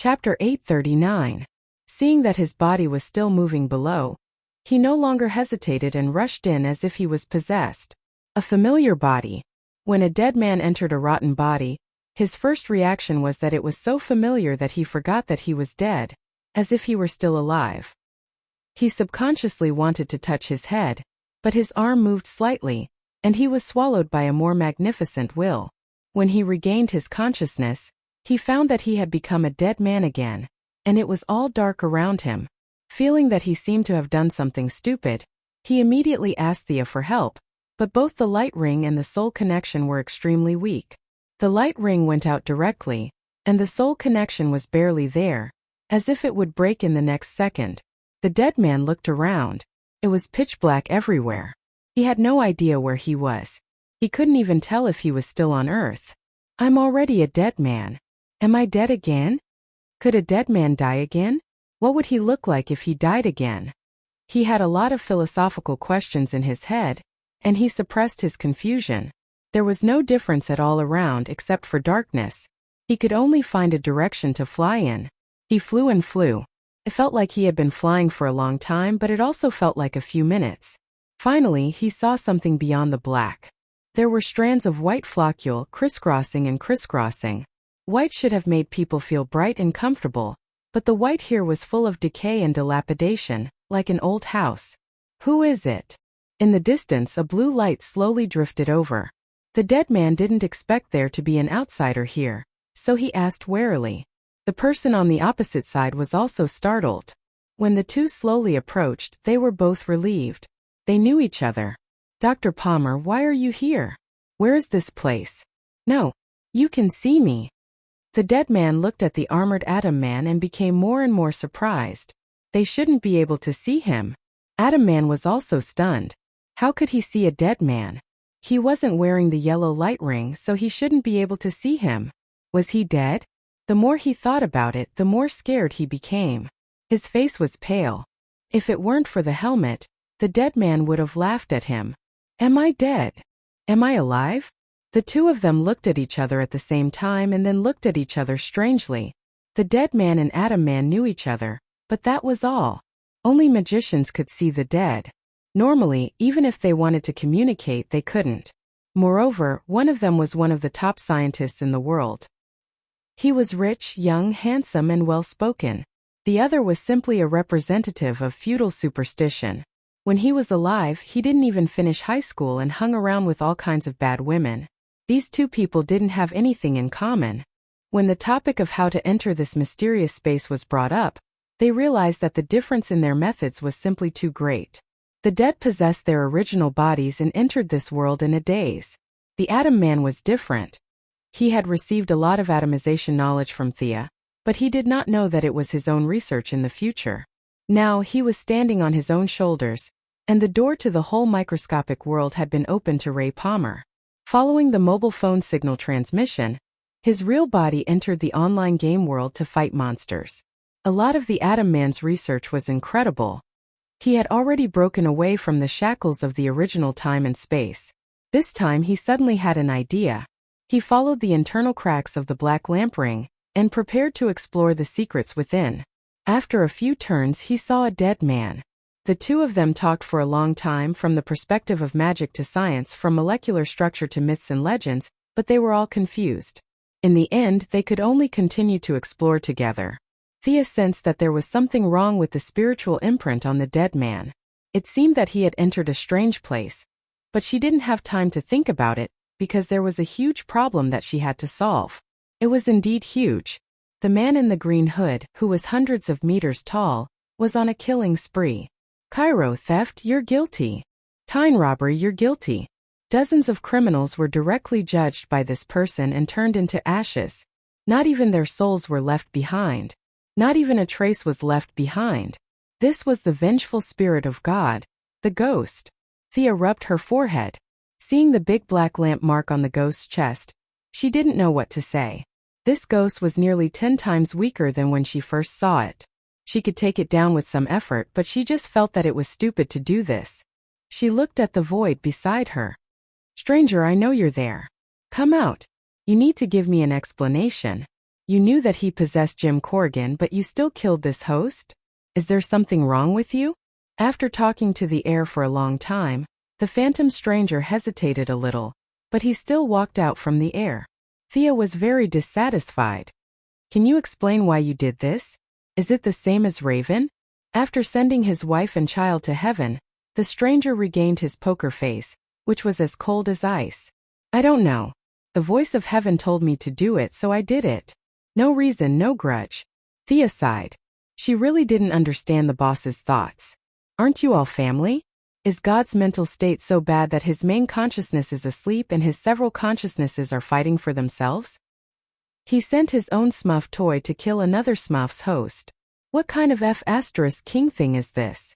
Chapter 839. Seeing that his body was still moving below, he no longer hesitated and rushed in as if he was possessed. A familiar body. When a dead man entered a rotten body, his first reaction was that it was so familiar that he forgot that he was dead, as if he were still alive. He subconsciously wanted to touch his head, but his arm moved slightly, and he was swallowed by a more magnificent will. When he regained his consciousness, he found that he had become a dead man again, and it was all dark around him. Feeling that he seemed to have done something stupid, he immediately asked Thea for help, but both the light ring and the soul connection were extremely weak. The light ring went out directly, and the soul connection was barely there, as if it would break in the next second. The dead man looked around. It was pitch black everywhere. He had no idea where he was. He couldn't even tell if he was still on Earth. I'm already a dead man. Am I dead again? Could a dead man die again? What would he look like if he died again? He had a lot of philosophical questions in his head, and he suppressed his confusion. There was no difference at all around except for darkness. He could only find a direction to fly in. He flew and flew. It felt like he had been flying for a long time, but it also felt like a few minutes. Finally, he saw something beyond the black. There were strands of white floccule crisscrossing and crisscrossing. White should have made people feel bright and comfortable, but the white here was full of decay and dilapidation, like an old house. Who is it? In the distance, a blue light slowly drifted over. The dead man didn't expect there to be an outsider here, so he asked warily. The person on the opposite side was also startled. When the two slowly approached, they were both relieved. They knew each other. Dr. Palmer, why are you here? Where is this place? No. You can see me. The dead man looked at the armored Atom Man and became more and more surprised. They shouldn't be able to see him. Atom Man was also stunned. How could he see a dead man? He wasn't wearing the yellow light ring, so he shouldn't be able to see him. Was he dead? The more he thought about it, the more scared he became. His face was pale. If it weren't for the helmet, the dead man would have laughed at him. Am I dead? Am I alive? The two of them looked at each other at the same time and then looked at each other strangely. The dead man and Atom Man knew each other, but that was all. Only magicians could see the dead. Normally, even if they wanted to communicate, they couldn't. Moreover, one of them was one of the top scientists in the world. He was rich, young, handsome, and well-spoken. The other was simply a representative of feudal superstition. When he was alive, he didn't even finish high school and hung around with all kinds of bad women. These two people didn't have anything in common. When the topic of how to enter this mysterious space was brought up, they realized that the difference in their methods was simply too great. The dead possessed their original bodies and entered this world in a daze. The Atom Man was different. He had received a lot of atomization knowledge from Thea, but he did not know that it was his own research in the future. Now he was standing on his own shoulders, and the door to the whole microscopic world had been opened to Ray Palmer. Following the mobile phone signal transmission, his real body entered the online game world to fight monsters. A lot of the Atom Man's research was incredible. He had already broken away from the shackles of the original time and space. This time he suddenly had an idea. He followed the internal cracks of the black lamp ring and prepared to explore the secrets within. After a few turns, he saw a dead man. The two of them talked for a long time, from the perspective of magic to science, from molecular structure to myths and legends, but they were all confused. In the end, they could only continue to explore together. Thea sensed that there was something wrong with the spiritual imprint on the dead man. It seemed that he had entered a strange place, but she didn't have time to think about it, because there was a huge problem that she had to solve. It was indeed huge. The man in the green hood, who was hundreds of meters tall, was on a killing spree. Cairo theft, you're guilty. Time robbery, you're guilty. Dozens of criminals were directly judged by this person and turned into ashes. Not even their souls were left behind. Not even a trace was left behind. This was the vengeful spirit of God, the ghost. Thea rubbed her forehead. Seeing the big black lamp mark on the ghost's chest, she didn't know what to say. This ghost was nearly 10 times weaker than when she first saw it. She could take it down with some effort, but she just felt that it was stupid to do this. She looked at the void beside her. Stranger, I know you're there. Come out. You need to give me an explanation. You knew that he possessed Jim Corrigan, but you still killed this host? Is there something wrong with you? After talking to the air for a long time, the phantom stranger hesitated a little, but he still walked out from the air. Thea was very dissatisfied. Can you explain why you did this? Is it the same as Raven? After sending his wife and child to heaven, the stranger regained his poker face, which was as cold as ice. I don't know. The voice of heaven told me to do it, so I did it. No reason, no grudge. Thea sighed. She really didn't understand the boss's thoughts. Aren't you all family? Is God's mental state so bad that his main consciousness is asleep and his several consciousnesses are fighting for themselves? He sent his own Smurf toy to kill another Smurf's host. What kind of F***king thing is this?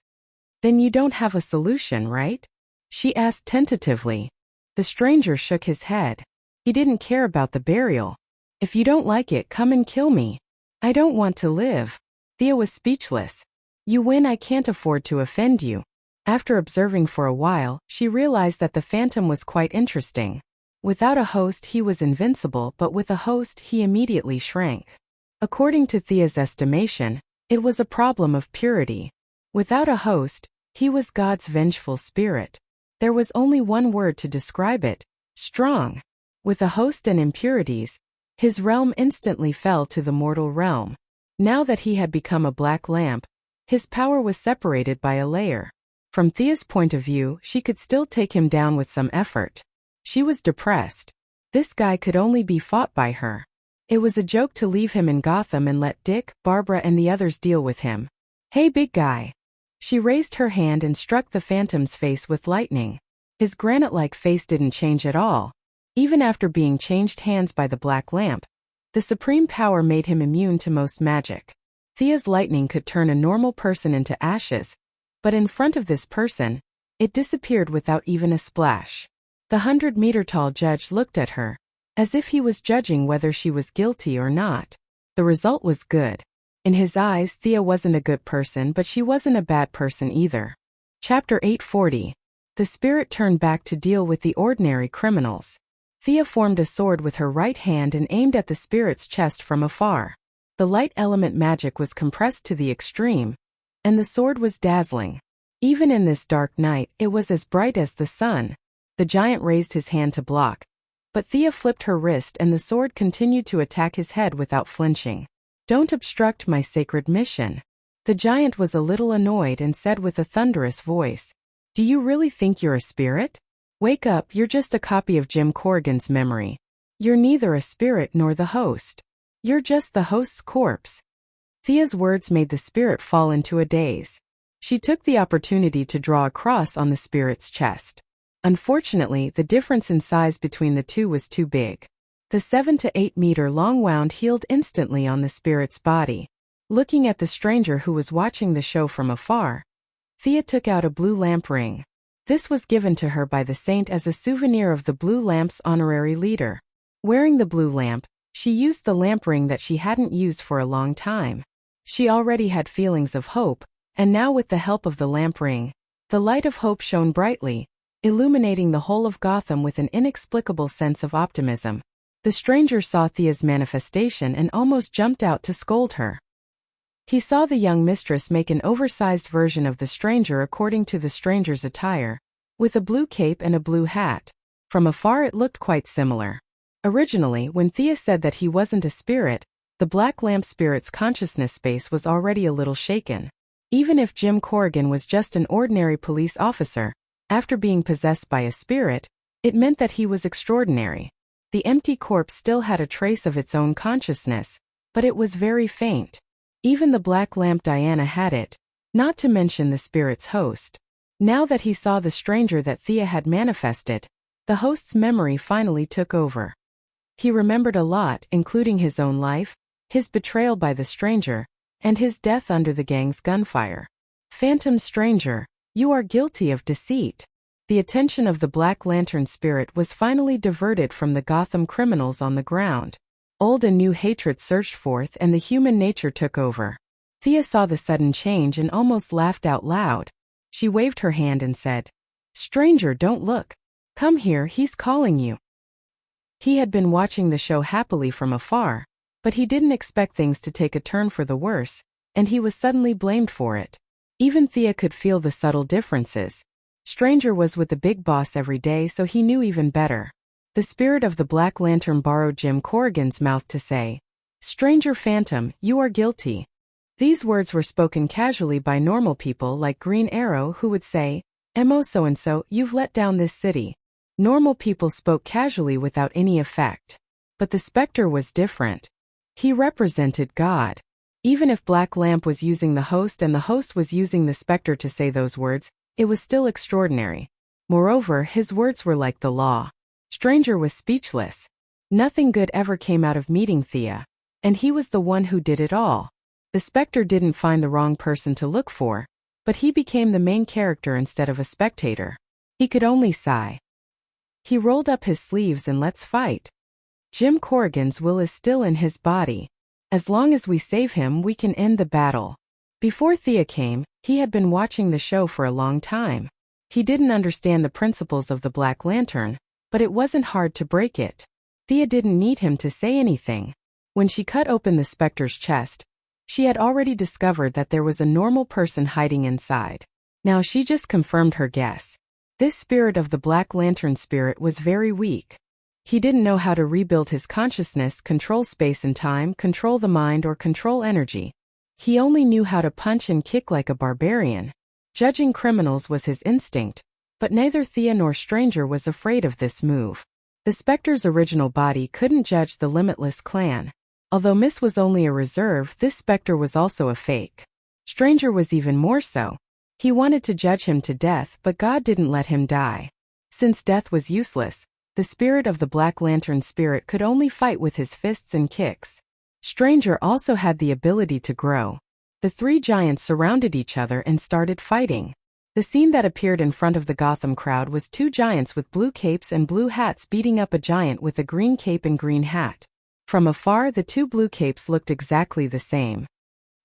Then you don't have a solution, right? She asked tentatively. The stranger shook his head. He didn't care about the burial. If you don't like it, come and kill me. I don't want to live. Thea was speechless. You win, I can't afford to offend you. After observing for a while, she realized that the phantom was quite interesting. Without a host he was invincible, but with a host he immediately shrank. According to Thea's estimation, it was a problem of purity. Without a host, he was God's vengeful spirit. There was only one word to describe it: strong. With a host and impurities, his realm instantly fell to the mortal realm. Now that he had become a black lamp, his power was separated by a layer. From Thea's point of view, she could still take him down with some effort. She was depressed. This guy could only be fought by her. It was a joke to leave him in Gotham and let Dick, Barbara and the others deal with him. Hey big guy. She raised her hand and struck the phantom's face with lightning. His granite-like face didn't change at all. Even after being changed hands by the black lamp, the supreme power made him immune to most magic. Thea's lightning could turn a normal person into ashes, but in front of this person, it disappeared without even a splash. The 100-meter-tall judge looked at her, as if he was judging whether she was guilty or not. The result was good. In his eyes, Thea wasn't a good person, but she wasn't a bad person either. Chapter 840. The spirit turned back to deal with the ordinary criminals. Thea formed a sword with her right hand and aimed at the spirit's chest from afar. The light element magic was compressed to the extreme, and the sword was dazzling. Even in this dark night, it was as bright as the sun. The giant raised his hand to block, but Thea flipped her wrist and the sword continued to attack his head without flinching. Don't obstruct my sacred mission. The giant was a little annoyed and said with a thunderous voice, Do you really think you're a spirit? Wake up, you're just a copy of Jim Corrigan's memory. You're neither a spirit nor the host. You're just the host's corpse. Thea's words made the spirit fall into a daze. She took the opportunity to draw a cross on the spirit's chest. Unfortunately, the difference in size between the two was too big. The 7 to 8 meter long wound healed instantly on the spirit's body. Looking at the stranger who was watching the show from afar, Thea took out a blue lamp ring. This was given to her by the saint as a souvenir of the blue lamp's honorary leader. Wearing the blue lamp, she used the lamp ring that she hadn't used for a long time. She already had feelings of hope, and now with the help of the lamp ring, the light of hope shone brightly, illuminating the whole of Gotham with an inexplicable sense of optimism. The stranger saw Thea's manifestation and almost jumped out to scold her. He saw the young mistress make an oversized version of the stranger according to the stranger's attire, with a blue cape and a blue hat. From afar it looked quite similar. Originally, when Thea said that he wasn't a spirit, the black lamp spirit's consciousness space was already a little shaken. Even if Jim Corrigan was just an ordinary police officer, after being possessed by a spirit, it meant that he was extraordinary. The empty corpse still had a trace of its own consciousness, but it was very faint. Even the black lamp Diana had it, not to mention the spirit's host. Now that he saw the stranger that Thea had manifested, the host's memory finally took over. He remembered a lot, including his own life, his betrayal by the stranger, and his death under the gang's gunfire. Phantom stranger, you are guilty of deceit. The attention of the Black Lantern spirit was finally diverted from the Gotham criminals on the ground. Old and new hatred surged forth and the human nature took over. Thea saw the sudden change and almost laughed out loud. She waved her hand and said, Stranger, don't look. Come here, he's calling you. He had been watching the show happily from afar, But he didn't expect things to take a turn for the worse, and he was suddenly blamed for it. Even Thea could feel the subtle differences. Stranger was with the big boss every day, so he knew even better. The spirit of the Black Lantern borrowed Jim Corrigan's mouth to say, "Stranger Phantom, you are guilty." These words were spoken casually by normal people like Green Arrow, who would say, "Mo so-and-so, you've let down this city." Normal people spoke casually without any effect. But the Spectre was different. He represented God. Even if Black Lamp was using the host and the host was using the Spectre to say those words, it was still extraordinary. Moreover, his words were like the law. Stranger was speechless. Nothing good ever came out of meeting Thea. And he was the one who did it all. The Spectre didn't find the wrong person to look for, but he became the main character instead of a spectator. He could only sigh. He rolled up his sleeves and let's fight. Jim Corrigan's will is still in his body. As long as we save him, we can end the battle. Before Thea came, he had been watching the show for a long time. He didn't understand the principles of the Black Lantern, but it wasn't hard to break it. Thea didn't need him to say anything. When she cut open the Spectre's chest, she had already discovered that there was a normal person hiding inside. Now she just confirmed her guess. This spirit of the Black Lantern spirit was very weak. He didn't know how to rebuild his consciousness, control space and time, control the mind, or control energy. He only knew how to punch and kick like a barbarian. Judging criminals was his instinct, but neither Thea nor Stranger was afraid of this move. The Spectre's original body couldn't judge the Limitless clan. Although Miss was only a reserve, this Spectre was also a fake. Stranger was even more so. He wanted to judge him to death, but God didn't let him die. Since death was useless, the spirit of the Black Lantern spirit could only fight with his fists and kicks. Stranger also had the ability to grow. The three giants surrounded each other and started fighting. The scene that appeared in front of the Gotham crowd was two giants with blue capes and blue hats beating up a giant with a green cape and green hat. From afar, the two blue capes looked exactly the same.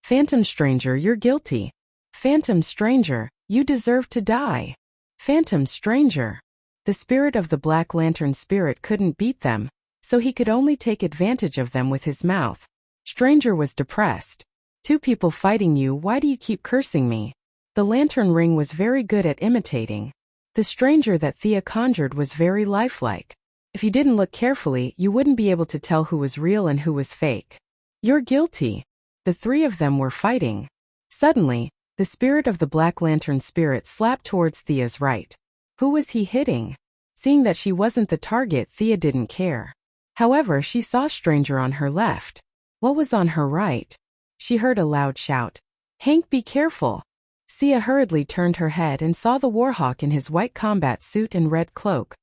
"Phantom Stranger, you're guilty. Phantom Stranger, you deserve to die. Phantom Stranger." The spirit of the Black Lantern spirit couldn't beat them, so he could only take advantage of them with his mouth. Stranger was depressed. "Two people fighting you, why do you keep cursing me?" The lantern ring was very good at imitating. The stranger that Thea conjured was very lifelike. If you didn't look carefully, you wouldn't be able to tell who was real and who was fake. "You're guilty." The three of them were fighting. Suddenly, the spirit of the Black Lantern spirit slapped towards Thea's right. Who was he hitting? Seeing that she wasn't the target, Thea didn't care. However, she saw Stranger on her left. What was on her right? She heard a loud shout. "Hank, be careful." Thea hurriedly turned her head and saw the Warhawk in his white combat suit and red cloak.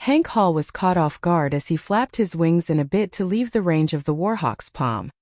Hank Hall was caught off guard as he flapped his wings in a bid to leave the range of the Warhawk's palm.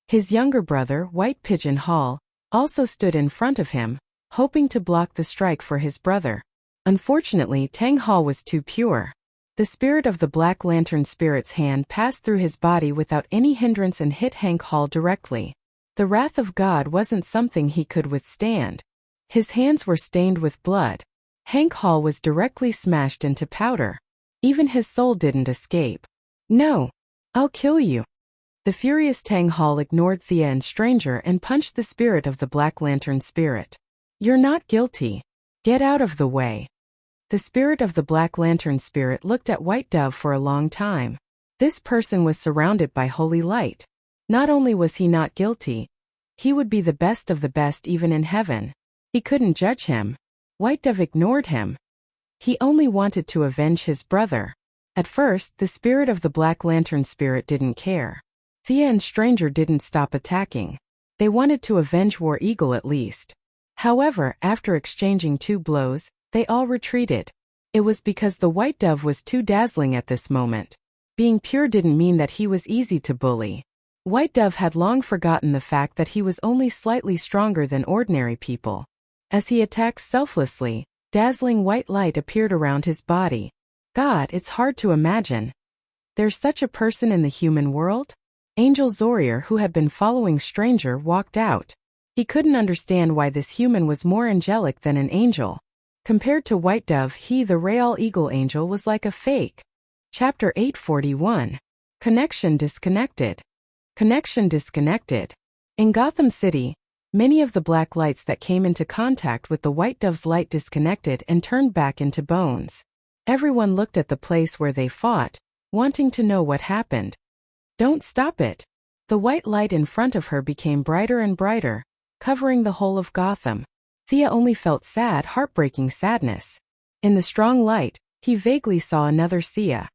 His younger brother, White Pigeon Hall, also stood in front of him, hoping to block the strike for his brother. Unfortunately, Tang Hall was too pure. The spirit of the Black Lantern spirit's hand passed through his body without any hindrance and hit Hank Hall directly. The wrath of God wasn't something he could withstand. His hands were stained with blood. Hank Hall was directly smashed into powder. Even his soul didn't escape. "No! I'll kill you!" The furious Tang Hall ignored Thea and Stranger and punched the spirit of the Black Lantern spirit. "You're not guilty. Get out of the way." The spirit of the Black Lantern spirit looked at White Dove for a long time. This person was surrounded by holy light. Not only was he not guilty, he would be the best of the best even in heaven. He couldn't judge him. White Dove ignored him. He only wanted to avenge his brother. At first, the spirit of the Black Lantern spirit didn't care. Thea and Stranger didn't stop attacking. They wanted to avenge War Eagle at least. However, after exchanging 2 blows, they all retreated. It was because the White Dove was too dazzling at this moment. Being pure didn't mean that he was easy to bully. White Dove had long forgotten the fact that he was only slightly stronger than ordinary people. As he attacked selflessly, dazzling white light appeared around his body. God, it's hard to imagine. There's such a person in the human world? Angel Zorier, who had been following Stranger, walked out. He couldn't understand why this human was more angelic than an angel. Compared to White Dove, he, the Real Eagle Angel, was like a fake. Chapter 841. Connection disconnected. Connection disconnected. In Gotham City, many of the black lights that came into contact with the white dove's light disconnected and turned back into bones. Everyone looked at the place where they fought, wanting to know what happened. Don't stop it. The white light in front of her became brighter and brighter, covering the whole of Gotham. Thea only felt sad, heartbreaking sadness. In the strong light, he vaguely saw another Sia.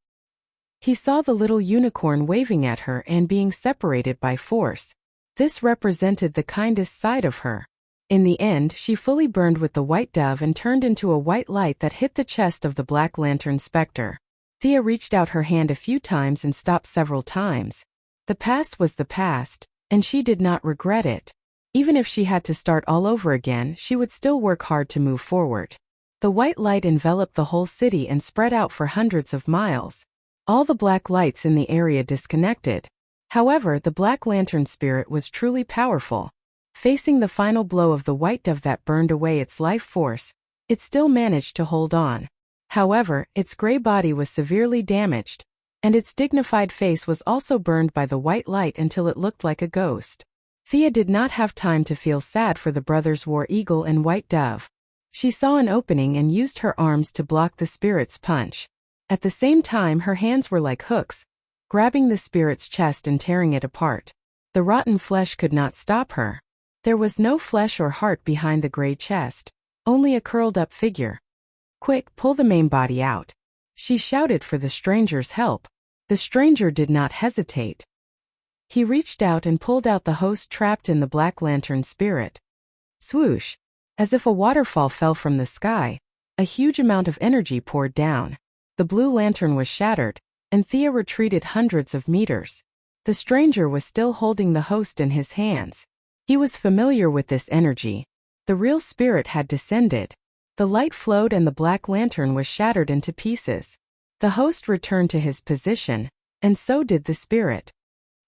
He saw the little unicorn waving at her and being separated by force. This represented the kindest side of her. In the end, she fully burned with the white dove and turned into a white light that hit the chest of the Black Lantern Spectre. Thea reached out her hand a few times and stopped several times. The past was the past, and she did not regret it. Even if she had to start all over again, she would still work hard to move forward. The white light enveloped the whole city and spread out for hundreds of miles. All the black lights in the area disconnected. However, the Black Lantern spirit was truly powerful. Facing the final blow of the white dove that burned away its life force, it still managed to hold on. However, its gray body was severely damaged, and its dignified face was also burned by the white light until it looked like a ghost. Thea did not have time to feel sad for the brothers War Eagle and White Dove. She saw an opening and used her arms to block the spirit's punch. At the same time, her hands were like hooks, grabbing the spirit's chest and tearing it apart. The rotten flesh could not stop her. There was no flesh or heart behind the gray chest, only a curled-up figure. "Quick, pull the main body out." She shouted for the stranger's help. The stranger did not hesitate. He reached out and pulled out the host trapped in the Black Lantern spirit. Swoosh! As if a waterfall fell from the sky, a huge amount of energy poured down. The blue lantern was shattered, and Thea retreated hundreds of meters. The stranger was still holding the host in his hands. He was familiar with this energy. The real spirit had descended. The light flowed and the Black Lantern was shattered into pieces. The host returned to his position, and so did the spirit.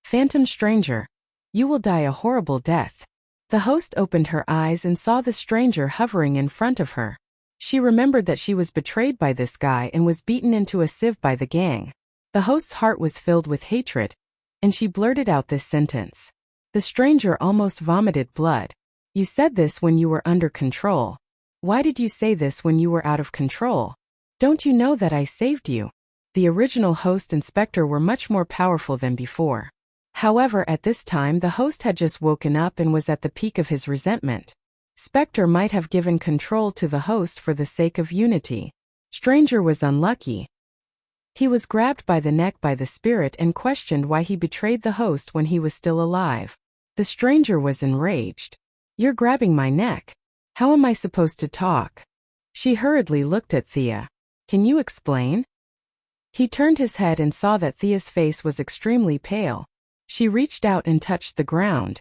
Phantom stranger, you will die a horrible death. The host opened her eyes and saw the stranger hovering in front of her. She remembered that she was betrayed by this guy and was beaten into a sieve by the gang. The host's heart was filled with hatred, and she blurted out this sentence. The stranger almost vomited blood. You said this when you were under control. Why did you say this when you were out of control? Don't you know that I saved you? The original host and Spectre were much more powerful than before. However, at this time the host had just woken up and was at the peak of his resentment. Spectre might have given control to the host for the sake of unity. Stranger was unlucky. He was grabbed by the neck by the spirit and questioned why he betrayed the host when he was still alive. The stranger was enraged. You're grabbing my neck. How am I supposed to talk? She hurriedly looked at Thea. Can you explain? He turned his head and saw that Thea's face was extremely pale. She reached out and touched the ground.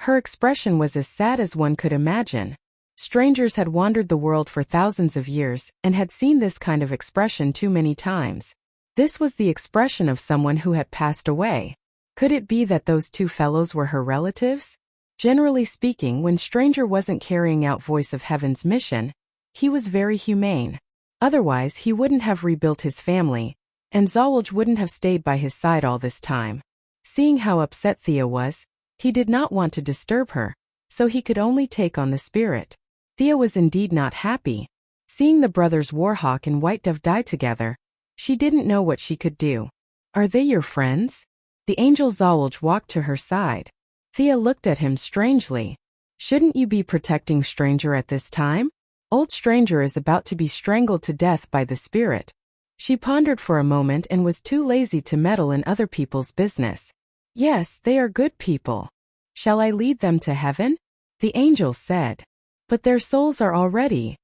Her expression was as sad as one could imagine. Strangers had wandered the world for thousands of years and had seen this kind of expression too many times. This was the expression of someone who had passed away. Could it be that those two fellows were her relatives? Generally speaking, when Stranger wasn't carrying out Voice of Heaven's mission, he was very humane. Otherwise, he wouldn't have rebuilt his family, and Zawulj wouldn't have stayed by his side all this time. Seeing how upset Thea was, he did not want to disturb her, so he could only take on the spirit. Thea was indeed not happy. Seeing the brothers Warhawk and White Dove die together, she didn't know what she could do. Are they your friends? The angel Zawulj walked to her side. Thea looked at him strangely. Shouldn't you be protecting Stranger at this time? Old Stranger is about to be strangled to death by the spirit. She pondered for a moment and was too lazy to meddle in other people's business. Yes, they are good people. Shall I lead them to heaven? The angel said. But their souls are already.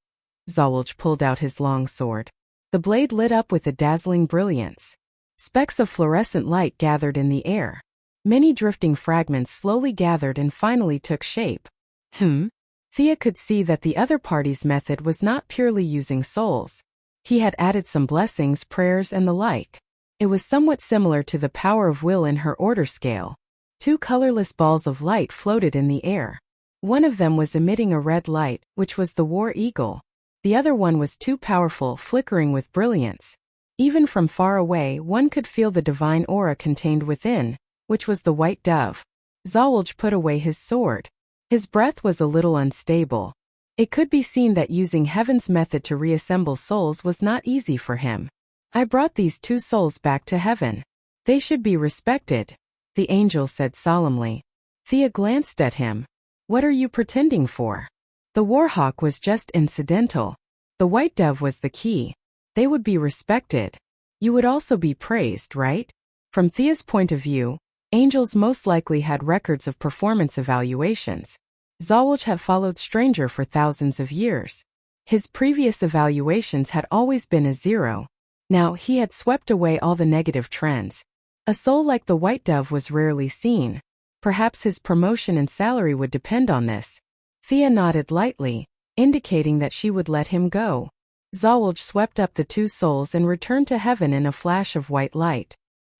Zawulj pulled out his long sword. The blade lit up with a dazzling brilliance. Specks of fluorescent light gathered in the air. Many drifting fragments slowly gathered and finally took shape. Thea could see that the other party's method was not purely using souls. He had added some blessings, prayers, and the like. It was somewhat similar to the power of will in her order scale. Two colorless balls of light floated in the air. One of them was emitting a red light, which was the War Eagle. The other one was too powerful, flickering with brilliance. Even from far away, one could feel the divine aura contained within, which was the white dove. Zawulj put away his sword. His breath was a little unstable. It could be seen that using heaven's method to reassemble souls was not easy for him. I brought these 2 souls back to heaven. They should be respected, the angel said solemnly. Thea glanced at him. What are you pretending for? The warhawk was just incidental. The white dove was the key. They would be respected. You would also be praised, right? From Thea's point of view, angels most likely had records of performance evaluations. Zawulj had followed Stranger for thousands of years. His previous evaluations had always been a 0. Now he had swept away all the negative trends. A soul like the white dove was rarely seen. Perhaps his promotion and salary would depend on this. Thea nodded lightly, indicating that she would let him go. Zawulj swept up the 2 souls and returned to heaven in a flash of white light.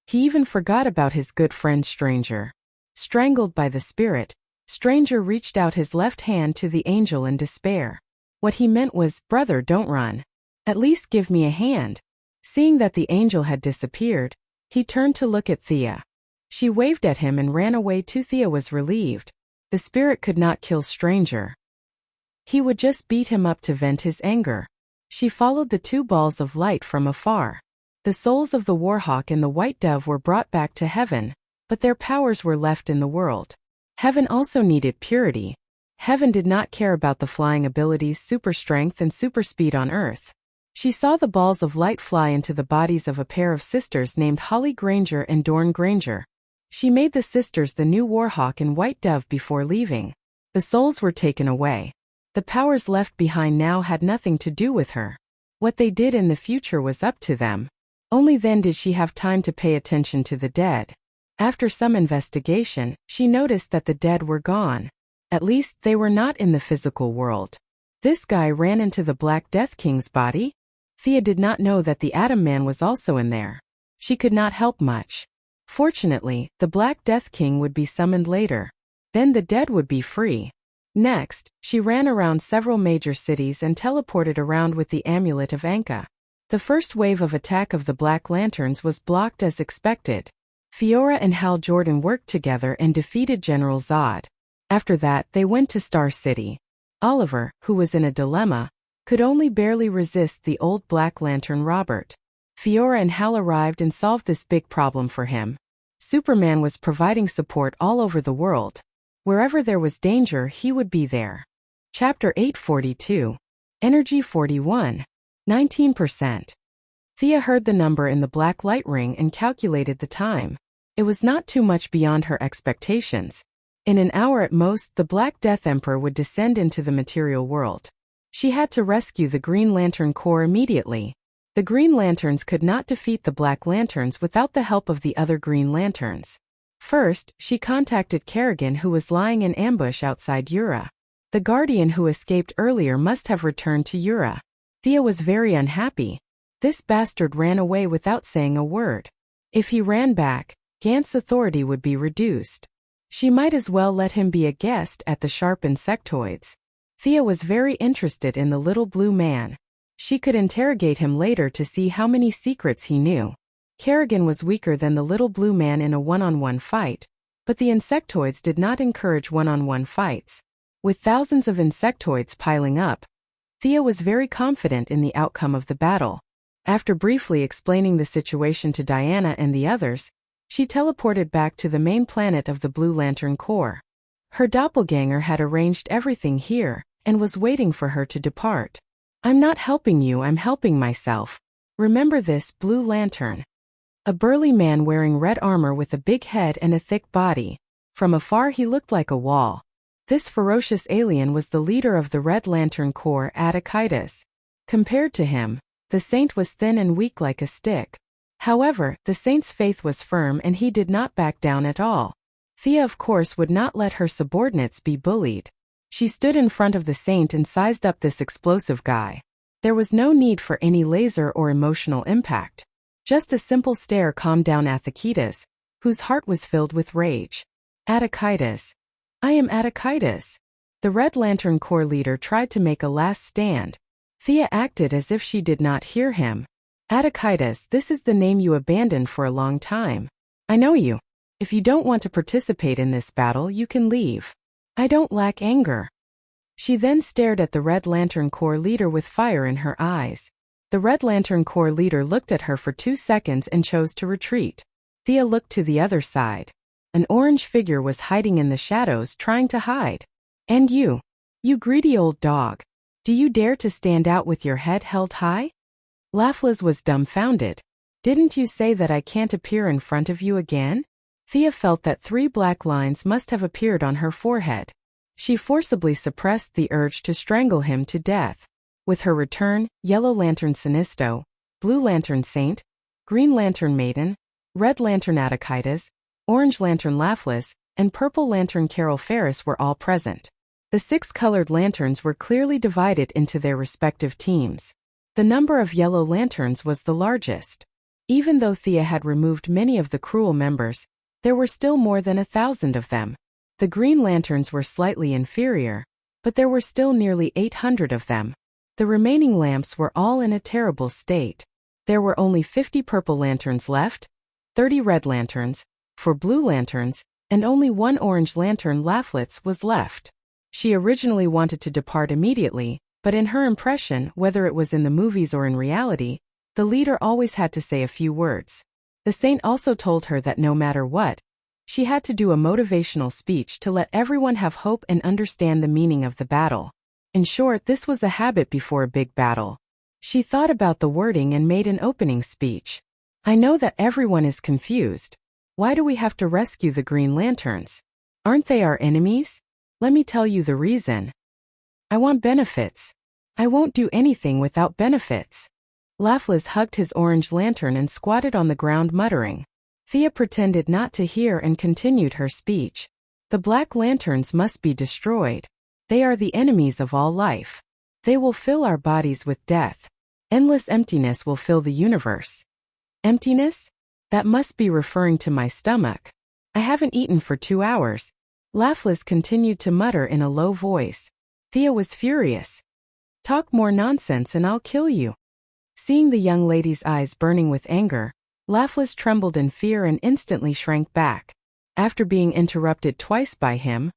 He even forgot about his good friend Stranger. Strangled by the spirit, Stranger reached out his left hand to the angel in despair. What he meant was, brother, don't run. At least give me a hand. Seeing that the angel had disappeared, he turned to look at Thea. She waved at him and ran away too. Thea was relieved. The spirit could not kill Stranger. He would just beat him up to vent his anger. She followed the 2 balls of light from afar. The souls of the warhawk and the white dove were brought back to heaven, but their powers were left in the world. Heaven also needed purity. Heaven did not care about the flying abilities, super strength and super speed on Earth. She saw the balls of light fly into the bodies of a pair of sisters named Holly Granger and Dorn Granger. She made the sisters the new warhawk and white dove before leaving. The souls were taken away. The powers left behind now had nothing to do with her. What they did in the future was up to them. Only then did she have time to pay attention to the dead. After some investigation, she noticed that the dead were gone. At least they were not in the physical world. This guy ran into the Black Death King's body? Thea did not know that the Atom Man was also in there. She could not help much. Fortunately, the Black Death King would be summoned later. Then the dead would be free. Next, she ran around several major cities and teleported around with the Amulet of Anka. The first wave of attack of the Black Lanterns was blocked as expected. Fiora and Hal Jordan worked together and defeated General Zod. After that, they went to Star City. Oliver, who was in a dilemma, could only barely resist the old Black Lantern Robert. Fiora and Hal arrived and solved this big problem for him. Superman was providing support all over the world. Wherever there was danger, he would be there. Chapter 842. Energy 41. 19%. Thea heard the number in the black light ring and calculated the time. It was not too much beyond her expectations. In an hour at most, the Black Death Emperor would descend into the material world. She had to rescue the Green Lantern Corps immediately. The Green Lanterns could not defeat the Black Lanterns without the help of the other Green Lanterns. First, she contacted Kerrigan, who was lying in ambush outside Ura. The Guardian who escaped earlier must have returned to Ura. Thea was very unhappy. This bastard ran away without saying a word. If he ran back, Gant's authority would be reduced. She might as well let him be a guest at the Sharp Insectoids. Thea was very interested in the little blue man. She could interrogate him later to see how many secrets he knew. Kerrigan was weaker than the little blue man in a one-on-one fight, but the insectoids did not encourage one-on-one fights. With thousands of insectoids piling up, Thea was very confident in the outcome of the battle. After briefly explaining the situation to Diana and the others, she teleported back to the main planet of the Blue Lantern Corps. Her doppelganger had arranged everything here and was waiting for her to depart. "I'm not helping you, I'm helping myself. Remember this, Blue Lantern." A burly man wearing red armor with a big head and a thick body. From afar he looked like a wall. This ferocious alien was the leader of the Red Lantern Corps, Atakitis. Compared to him, the saint was thin and weak like a stick. However, the saint's faith was firm and he did not back down at all. Thea, of course, would not let her subordinates be bullied. She stood in front of the saint and sized up this explosive guy. There was no need for any laser or emotional impact. Just a simple stare calmed down Atakitis, whose heart was filled with rage. Atakitis. "I am Atakitis." The Red Lantern Corps leader tried to make a last stand. Thea acted as if she did not hear him. "Atakitis, this is the name you abandoned for a long time. I know you. If you don't want to participate in this battle, you can leave. I don't lack anger. She then stared at the Red Lantern Corps leader with fire in her eyes. The Red Lantern Corps leader looked at her for 2 seconds and chose to retreat. Thea looked to the other side. An orange figure was hiding in the shadows trying to hide. And you greedy old dog. Do you dare to stand out with your head held high? Laughless was dumbfounded. Didn't you say that I can't appear in front of you again? Thea felt that 3 black lines must have appeared on her forehead. She forcibly suppressed the urge to strangle him to death. With her return, Yellow Lantern Sinisto, Blue Lantern Saint, Green Lantern Maiden, Red Lantern Atakitas, Orange Lantern Laughless, and Purple Lantern Carol Ferris were all present. The 6 colored lanterns were clearly divided into their respective teams. The number of yellow lanterns was the largest. Even though Thea had removed many of the cruel members, there were still more than 1,000 of them. The Green Lanterns were slightly inferior, but there were still nearly 800 of them. The remaining lamps were all in a terrible state. There were only 50 purple lanterns left, 30 red lanterns, 4 blue lanterns, and only 1 orange lantern Laughless was left. She originally wanted to depart immediately, but in her impression, whether it was in the movies or in reality, the leader always had to say a few words. The saint also told her that no matter what, she had to do a motivational speech to let everyone have hope and understand the meaning of the battle. In short, this was a habit before a big battle. She thought about the wording and made an opening speech. I know that everyone is confused. Why do we have to rescue the Green Lanterns? Aren't they our enemies? Let me tell you the reason. I want benefits. I won't do anything without benefits. Laughless hugged his orange lantern and squatted on the ground muttering. Thea pretended not to hear and continued her speech. The black lanterns must be destroyed. They are the enemies of all life. They will fill our bodies with death. Endless emptiness will fill the universe. Emptiness? That must be referring to my stomach. I haven't eaten for 2 hours. Laughless continued to mutter in a low voice. Thea was furious. Talk more nonsense and I'll kill you. Seeing the young lady's eyes burning with anger, Laughless trembled in fear and instantly shrank back. After being interrupted twice by him,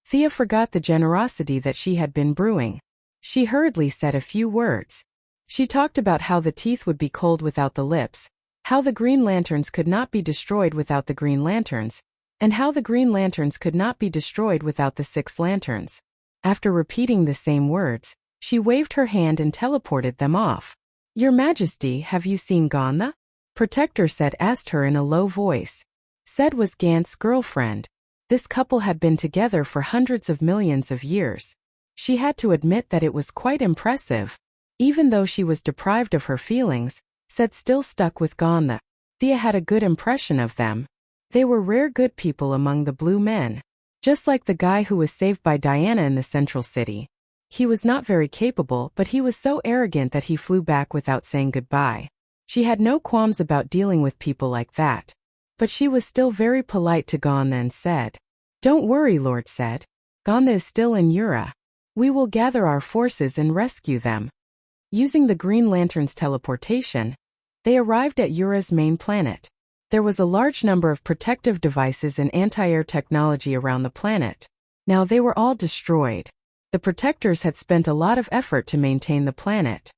Thea forgot the generosity that she had been brewing. She hurriedly said a few words. She talked about how the teeth would be cold without the lips, how the Green Lanterns could not be destroyed without the Green Lanterns, and how the Green Lanterns could not be destroyed without the 6 lanterns. After repeating the same words, she waved her hand and teleported them off. Your Majesty, have you seen Gotham? Protector said asked her in a low voice. Said was Gant's girlfriend. This couple had been together for hundreds of millions of years. She had to admit that it was quite impressive. Even though she was deprived of her feelings, Said still stuck with Gotham. Thea had a good impression of them. They were rare good people among the blue men. Just like the guy who was saved by Diana in the Central City. He was not very capable, but he was so arrogant that he flew back without saying goodbye. She had no qualms about dealing with people like that. But she was still very polite to Gotham and said, Don't worry, Lord Said. Gotham is still in Ura. We will gather our forces and rescue them. Using the Green Lantern's teleportation, they arrived at Ura's main planet. There was a large number of protective devices and anti-air technology around the planet. Now they were all destroyed. The protectors had spent a lot of effort to maintain the planet.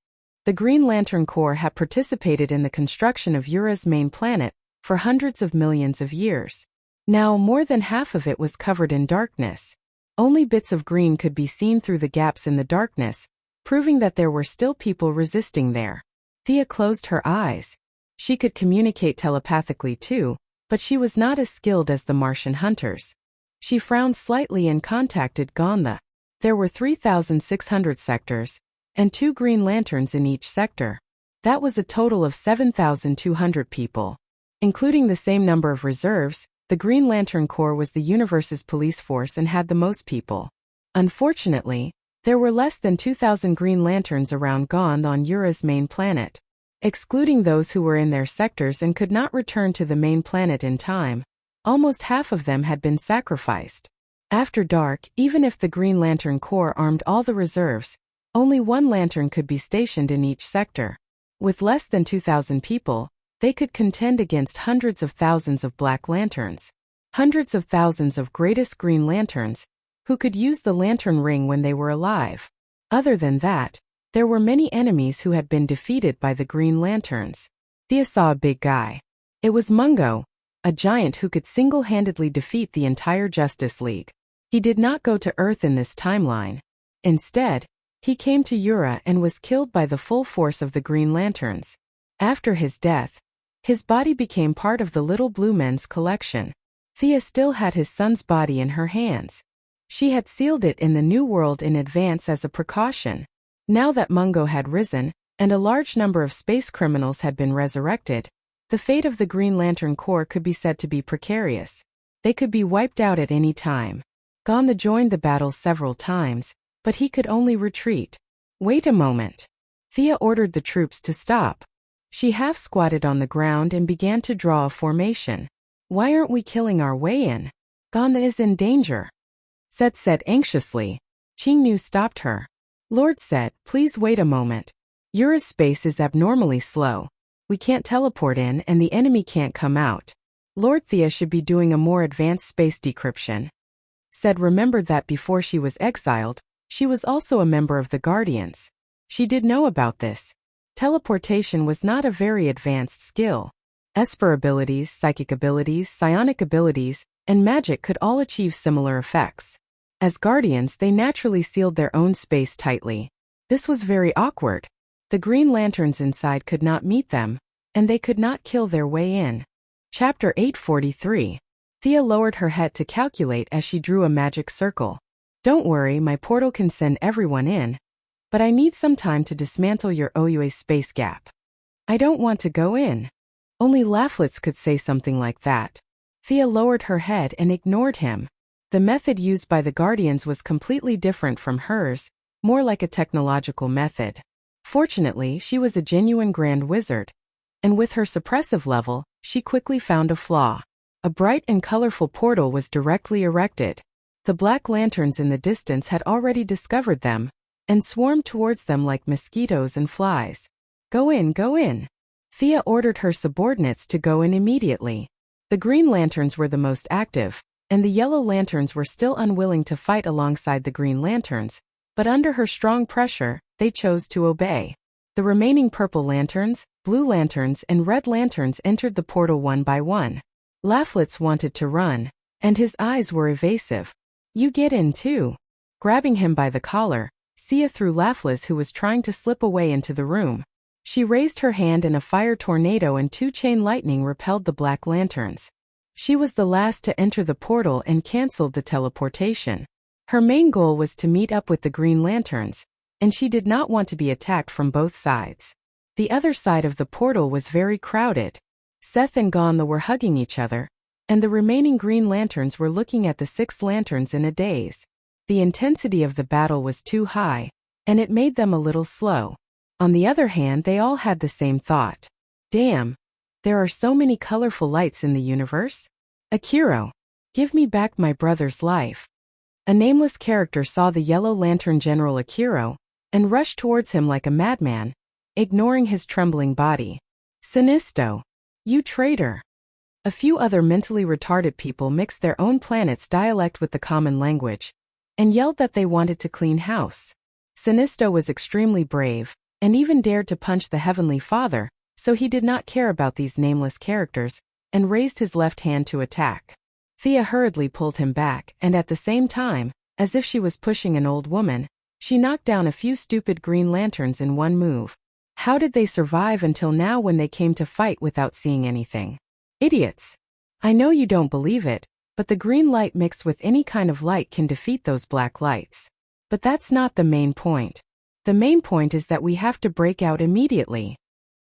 The Green Lantern Corps had participated in the construction of Ura's main planet for hundreds of millions of years. Now more than half of it was covered in darkness. Only bits of green could be seen through the gaps in the darkness, proving that there were still people resisting there. Thea closed her eyes. She could communicate telepathically too, but she was not as skilled as the Martian hunters. She frowned slightly and contacted Gotham. There were 3,600 sectors, and 2 Green Lanterns in each sector. That was a total of 7,200 people. Including the same number of reserves, the Green Lantern Corps was the universe's police force and had the most people. Unfortunately, there were less than 2,000 Green Lanterns around Gotham on Ura's main planet. Excluding those who were in their sectors and could not return to the main planet in time, almost half of them had been sacrificed. After dark, even if the Green Lantern Corps armed all the reserves, only 1 lantern could be stationed in each sector. With less than 2,000 people, they could contend against hundreds of thousands of black lanterns. Hundreds of thousands of greatest Green Lanterns, who could use the lantern ring when they were alive. Other than that, there were many enemies who had been defeated by the Green Lanterns. Thea saw a big guy. It was Mungo, a giant who could single-handedly defeat the entire Justice League. He did not go to Earth in this timeline. Instead, he came to Ura and was killed by the full force of the Green Lanterns. After his death, his body became part of the Little Blue Men's collection. Thea still had his son's body in her hands. She had sealed it in the New World in advance as a precaution. Now that Mungo had risen, and a large number of space criminals had been resurrected, the fate of the Green Lantern Corps could be said to be precarious. They could be wiped out at any time. Gonda joined the battle several times, but he could only retreat. Wait a moment. Thea ordered the troops to stop. She half-squatted on the ground and began to draw a formation. Why aren't we killing our way in? Gonda is in danger. Set said anxiously. Qingnu stopped her. Lord Set, please wait a moment. Ura's space is abnormally slow. We can't teleport in and the enemy can't come out. Lord Thea should be doing a more advanced space decryption. Set remembered that before she was exiled, she was also a member of the Guardians. She did know about this. Teleportation was not a very advanced skill. Esper abilities, psychic abilities, psionic abilities, and magic could all achieve similar effects. As Guardians, they naturally sealed their own space tightly. This was very awkward. The Green Lanterns inside could not meet them, and they could not kill their way in. Chapter 843. Thea lowered her head to calculate as she drew a magic circle. Don't worry, my portal can send everyone in, but I need some time to dismantle your OUA space gap. I don't want to go in. Only Laughlitz could say something like that. Thea lowered her head and ignored him. The method used by the Guardians was completely different from hers, more like a technological method. Fortunately, she was a genuine Grand Wizard, and with her suppressive level, she quickly found a flaw. A bright and colorful portal was directly erected. The Black Lanterns in the distance had already discovered them, and swarmed towards them like mosquitoes and flies. Go in, go in. Thea ordered her subordinates to go in immediately. The Green Lanterns were the most active, and the Yellow Lanterns were still unwilling to fight alongside the Green Lanterns, but under her strong pressure, they chose to obey. The remaining Purple Lanterns, Blue Lanterns, and Red Lanterns entered the portal one by one. Laughlitz wanted to run, and his eyes were evasive. You get in too. Grabbing him by the collar, Sia threw Laughlitz, who was trying to slip away, into the room. She raised her hand and a fire tornado and 2-chain lightning repelled the Black Lanterns. She was the last to enter the portal and canceled the teleportation. Her main goal was to meet up with the Green Lanterns, and she did not want to be attacked from both sides. The other side of the portal was very crowded. Seth and Gonda were hugging each other, and the remaining Green Lanterns were looking at the 6 lanterns in a daze. The intensity of the battle was too high, and it made them a little slow. On the other hand, they all had the same thought. Damn, there are so many colorful lights in the universe. Akiro, give me back my brother's life. A nameless character saw the Yellow Lantern General Akiro, and rushed towards him like a madman, ignoring his trembling body. Sinisto, you traitor. A few other mentally retarded people mixed their own planet's dialect with the common language, and yelled that they wanted to clean house. Sinisto was extremely brave, and even dared to punch the Heavenly Father, so he did not care about these nameless characters, and raised his left hand to attack. Thea hurriedly pulled him back, and at the same time, as if she was pushing an old woman, she knocked down a few stupid Green Lanterns in one move. How did they survive until now when they came to fight without seeing anything? Idiots! I know you don't believe it, but the green light mixed with any kind of light can defeat those black lights. But that's not the main point. The main point is that we have to break out immediately.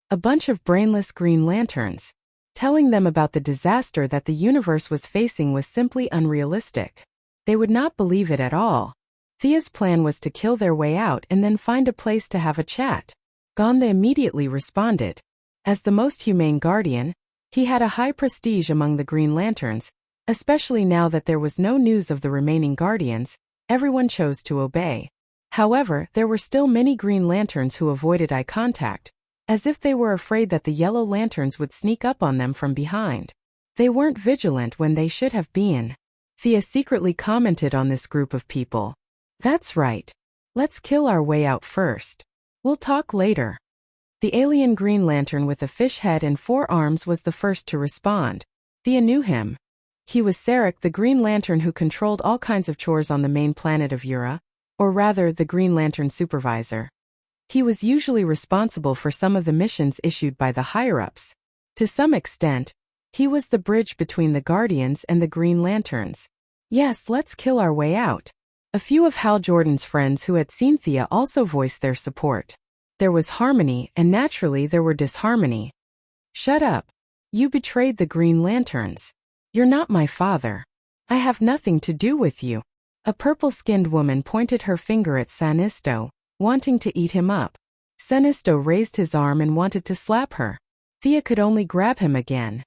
A bunch of brainless Green Lanterns. Telling them about the disaster that the universe was facing was simply unrealistic. They would not believe it at all. Thea's plan was to kill their way out and then find a place to have a chat. Gonda immediately responded. As the most humane guardian, he had a high prestige among the Green Lanterns, especially now that there was no news of the remaining Guardians. Everyone chose to obey. However, there were still many Green Lanterns who avoided eye contact, as if they were afraid that the Yellow Lanterns would sneak up on them from behind. They weren't vigilant when they should have been. Thea secretly commented on this group of people. That's right. Let's kill our way out first. We'll talk later. The alien Green Lantern with a fish head and 4 arms was the first to respond. Thea knew him. He was Sarek, the Green Lantern who controlled all kinds of chores on the main planet of Ura, or rather, the Green Lantern supervisor. He was usually responsible for some of the missions issued by the higher-ups. To some extent, he was the bridge between the Guardians and the Green Lanterns. Yes, let's kill our way out. A few of Hal Jordan's friends who had seen Thea also voiced their support. There was harmony, and naturally there were disharmony. Shut up. You betrayed the Green Lanterns. You're not my father. I have nothing to do with you. A purple-skinned woman pointed her finger at Sinisto, wanting to eat him up. Sinisto raised his arm and wanted to slap her. Thea could only grab him again.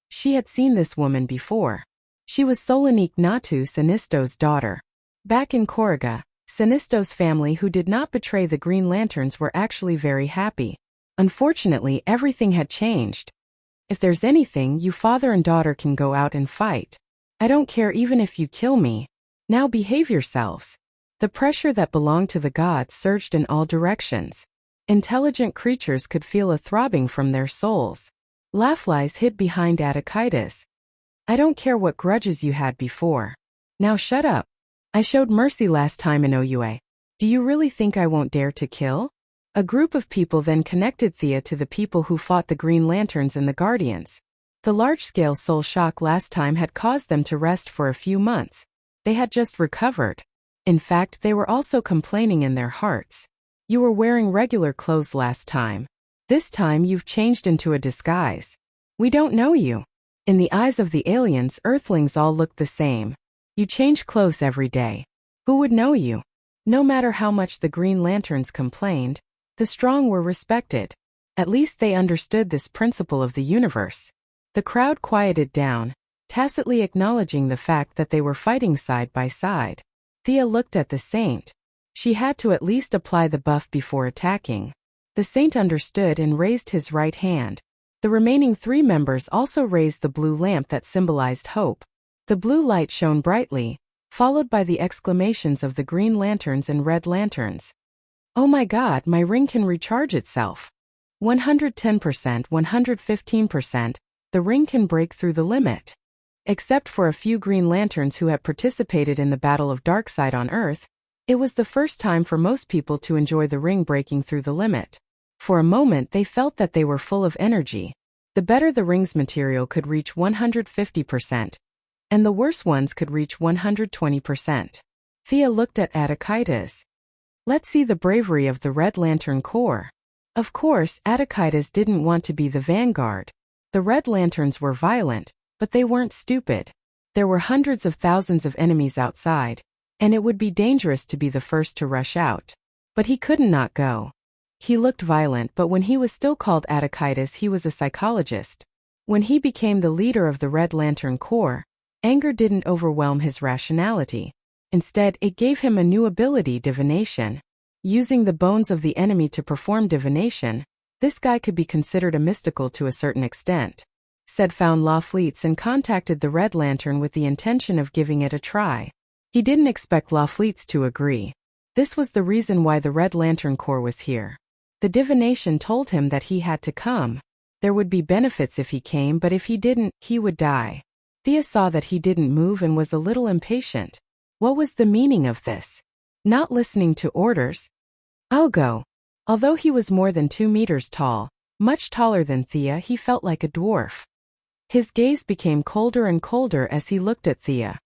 She had seen this woman before. She was Solanique Natu, Sinisto's daughter. Back in Corriga, Sinisto's family who did not betray the Green Lanterns were actually very happy. Unfortunately, everything had changed. If there's anything, you father and daughter can go out and fight. I don't care even if you kill me. Now behave yourselves. The pressure that belonged to the gods surged in all directions. Intelligent creatures could feel a throbbing from their souls. Laughlies hid behind Atakitis. I don't care what grudges you had before. Now shut up. I showed mercy last time in OUA. Do you really think I won't dare to kill? A group of people then connected Thea to the people who fought the Green Lanterns and the Guardians. The large-scale soul shock last time had caused them to rest for a few months. They had just recovered. In fact, they were also complaining in their hearts. You were wearing regular clothes last time. This time you've changed into a disguise. We don't know you. In the eyes of the aliens, Earthlings all looked the same. You change clothes every day. Who would know you? No matter how much the Green Lanterns complained, the strong were respected. At least they understood this principle of the universe. The crowd quieted down, tacitly acknowledging the fact that they were fighting side by side. Thea looked at the Saint. She had to at least apply the buff before attacking. The Saint understood and raised his right hand. The remaining 3 members also raised the blue lamp that symbolized hope. The blue light shone brightly, followed by the exclamations of the Green Lanterns and Red Lanterns. Oh my God, my ring can recharge itself. 110%, 115%, the ring can break through the limit. Except for a few Green Lanterns who had participated in the Battle of Darkseid on Earth, it was the first time for most people to enjoy the ring breaking through the limit. For a moment they felt that they were full of energy. The better the ring's material could reach 150%. And the worse ones could reach 120%. Thea looked at Atakitis. Let's see the bravery of the Red Lantern Corps. Of course, Atakitis didn't want to be the vanguard. The Red Lanterns were violent, but they weren't stupid. There were hundreds of thousands of enemies outside, and it would be dangerous to be the first to rush out. But he couldn't not go. He looked violent, but when he was still called Atakitis, he was a psychologist. When he became the leader of the Red Lantern Corps, anger didn't overwhelm his rationality. Instead, it gave him a new ability, divination. Using the bones of the enemy to perform divination, this guy could be considered a mystical to a certain extent. Said found Law Fleets and contacted the Red Lantern with the intention of giving it a try. He didn't expect Law Fleets to agree. This was the reason why the Red Lantern Corps was here. The divination told him that he had to come. There would be benefits if he came, but if he didn't, he would die. Thea saw that he didn't move and was a little impatient. What was the meaning of this? Not listening to orders? I'll go. Although he was more than 2 meters tall, much taller than Thea, he felt like a dwarf. His gaze became colder and colder as he looked at Thea.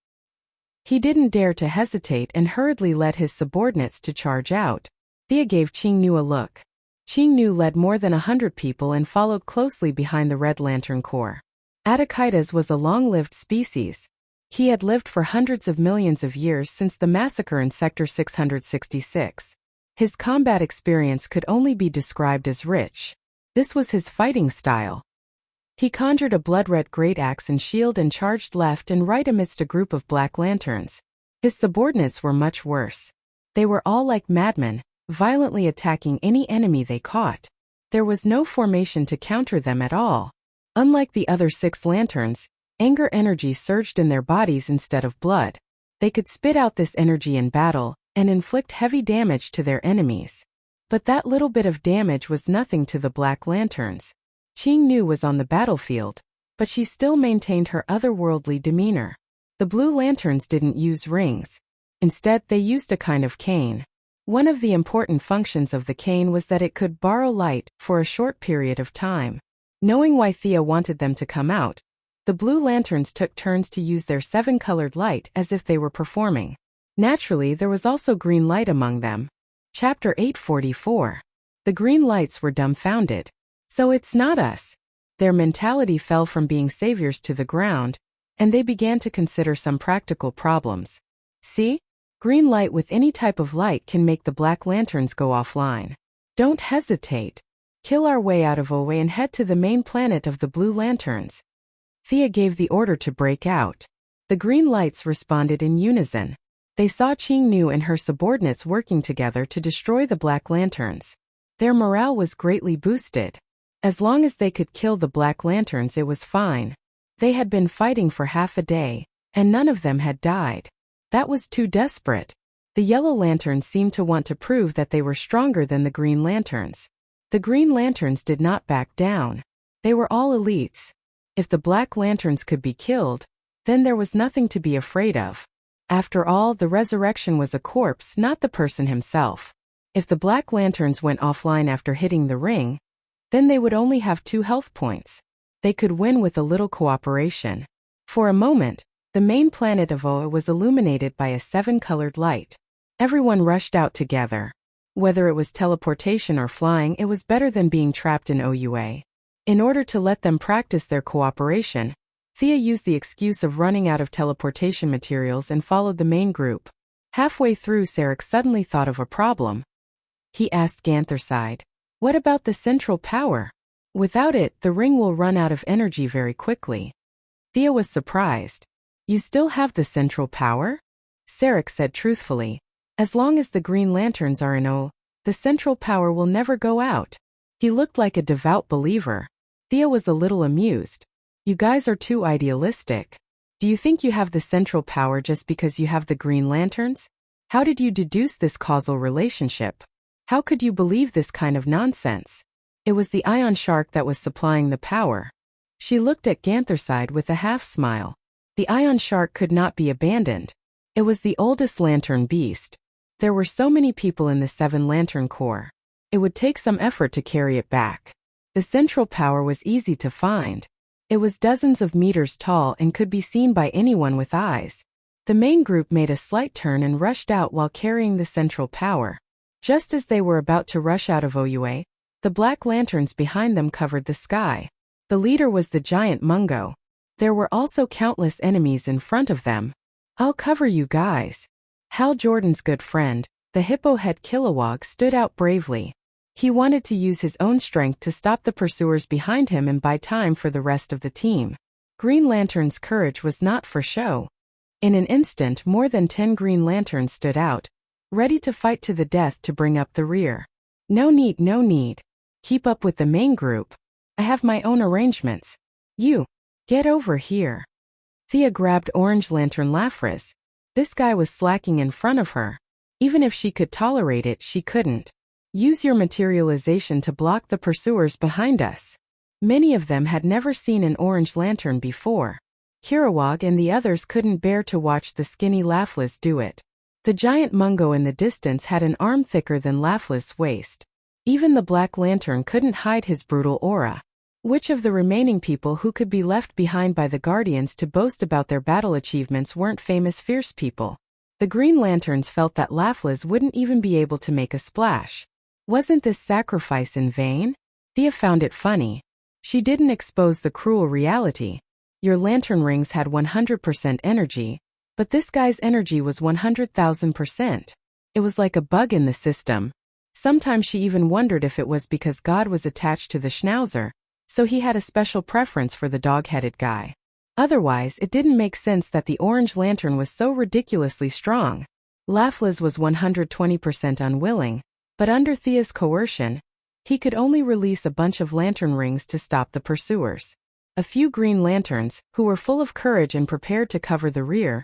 He didn't dare to hesitate and hurriedly led his subordinates to charge out. Thea gave Qingnu a look. Qingnu led more than 100 people and followed closely behind the Red Lantern Corps. Atakitis was a long-lived species. He had lived for hundreds of millions of years since the massacre in Sector 666. His combat experience could only be described as rich. This was his fighting style. He conjured a blood-red great axe and shield and charged left and right amidst a group of black lanterns. His subordinates were much worse. They were all like madmen, violently attacking any enemy they caught. There was no formation to counter them at all. Unlike the other 6 lanterns, Anger energy surged in their bodies instead of blood. They could spit out this energy in battle and inflict heavy damage to their enemies. But that little bit of damage was nothing to the Black Lanterns. Qingnu was on the battlefield, but she still maintained her otherworldly demeanor. The Blue Lanterns didn't use rings. Instead, they used a kind of cane. One of the important functions of the cane was that it could borrow light for a short period of time. Knowing why Thea wanted them to come out, the Blue Lanterns took turns to use their 7-colored light as if they were performing. Naturally, there was also green light among them. Chapter 844. The green lights were dumbfounded. So it's not us. Their mentality fell from being saviors to the ground, and they began to consider some practical problems. See? Green light with any type of light can make the Black Lanterns go offline. Don't hesitate. Kill our way out of Owe and head to the main planet of the Blue Lanterns. Thea gave the order to break out. The green lights responded in unison. They saw Qingnu and her subordinates working together to destroy the Black Lanterns. Their morale was greatly boosted. As long as they could kill the Black Lanterns, it was fine. They had been fighting for half a day, and none of them had died. That was too desperate. The Yellow Lanterns seemed to want to prove that they were stronger than the Green Lanterns. The Green Lanterns did not back down. They were all elites. If the Black Lanterns could be killed, then there was nothing to be afraid of. After all, the resurrection was a corpse, not the person himself. If the Black Lanterns went offline after hitting the ring, then they would only have 2 health points. They could win with a little cooperation. For a moment, the main planet of Oa was illuminated by a 7-colored light. Everyone rushed out together. Whether it was teleportation or flying, it was better than being trapped in OUA. In order to let them practice their cooperation, Thea used the excuse of running out of teleportation materials and followed the main group. Halfway through, Sarek suddenly thought of a problem. He asked Gantherside, "What about the central power? Without it, the ring will run out of energy very quickly." Thea was surprised. "You still have the central power?" Sarek said truthfully. "As long as the Green Lanterns are in O, the central power will never go out." He looked like a devout believer. Thea was a little amused. "You guys are too idealistic. Do you think you have the central power just because you have the Green Lanterns? How did you deduce this causal relationship? How could you believe this kind of nonsense?" It was the ion shark that was supplying the power. She looked at Gantherside with a half-smile. The ion shark could not be abandoned. It was the oldest lantern beast. There were so many people in the 7-Lantern Corps. It would take some effort to carry it back. The central power was easy to find. It was dozens of meters tall and could be seen by anyone with eyes. The main group made a slight turn and rushed out while carrying the central power. Just as they were about to rush out of OUA, the Black Lanterns behind them covered the sky. The leader was the giant Mungo. There were also countless enemies in front of them. "I'll cover you guys." Hal Jordan's good friend, the hippo head Kilowog, stood out bravely. He wanted to use his own strength to stop the pursuers behind him and buy time for the rest of the team. Green Lantern's courage was not for show. In an instant, more than 10 Green Lanterns stood out, ready to fight to the death to bring up the rear. No need. Keep up with the main group. I have my own arrangements. You, get over here." Thea grabbed Orange Lantern Lafris. This guy was slacking in front of her. Even if she could tolerate it, she couldn't. "Use your materialization to block the pursuers behind us." Many of them had never seen an orange lantern before. Kirawag and the others couldn't bear to watch the skinny Laflis do it. The giant Mungo in the distance had an arm thicker than Laflis' waist. Even the Black Lantern couldn't hide his brutal aura. Which of the remaining people who could be left behind by the Guardians to boast about their battle achievements weren't famous fierce people? The Green Lanterns felt that Laflis wouldn't even be able to make a splash. Wasn't this sacrifice in vain? Thea found it funny. She didn't expose the cruel reality. Your lantern rings had 100% energy, but this guy's energy was 100,000%. It was like a bug in the system. Sometimes she even wondered if it was because God was attached to the Schnauzer, so he had a special preference for the dog-headed guy. Otherwise, it didn't make sense that the Orange Lantern was so ridiculously strong. Laflis was 120% unwilling, but under Thea's coercion, he could only release a bunch of lantern rings to stop the pursuers. A few Green Lanterns, who were full of courage and prepared to cover the rear,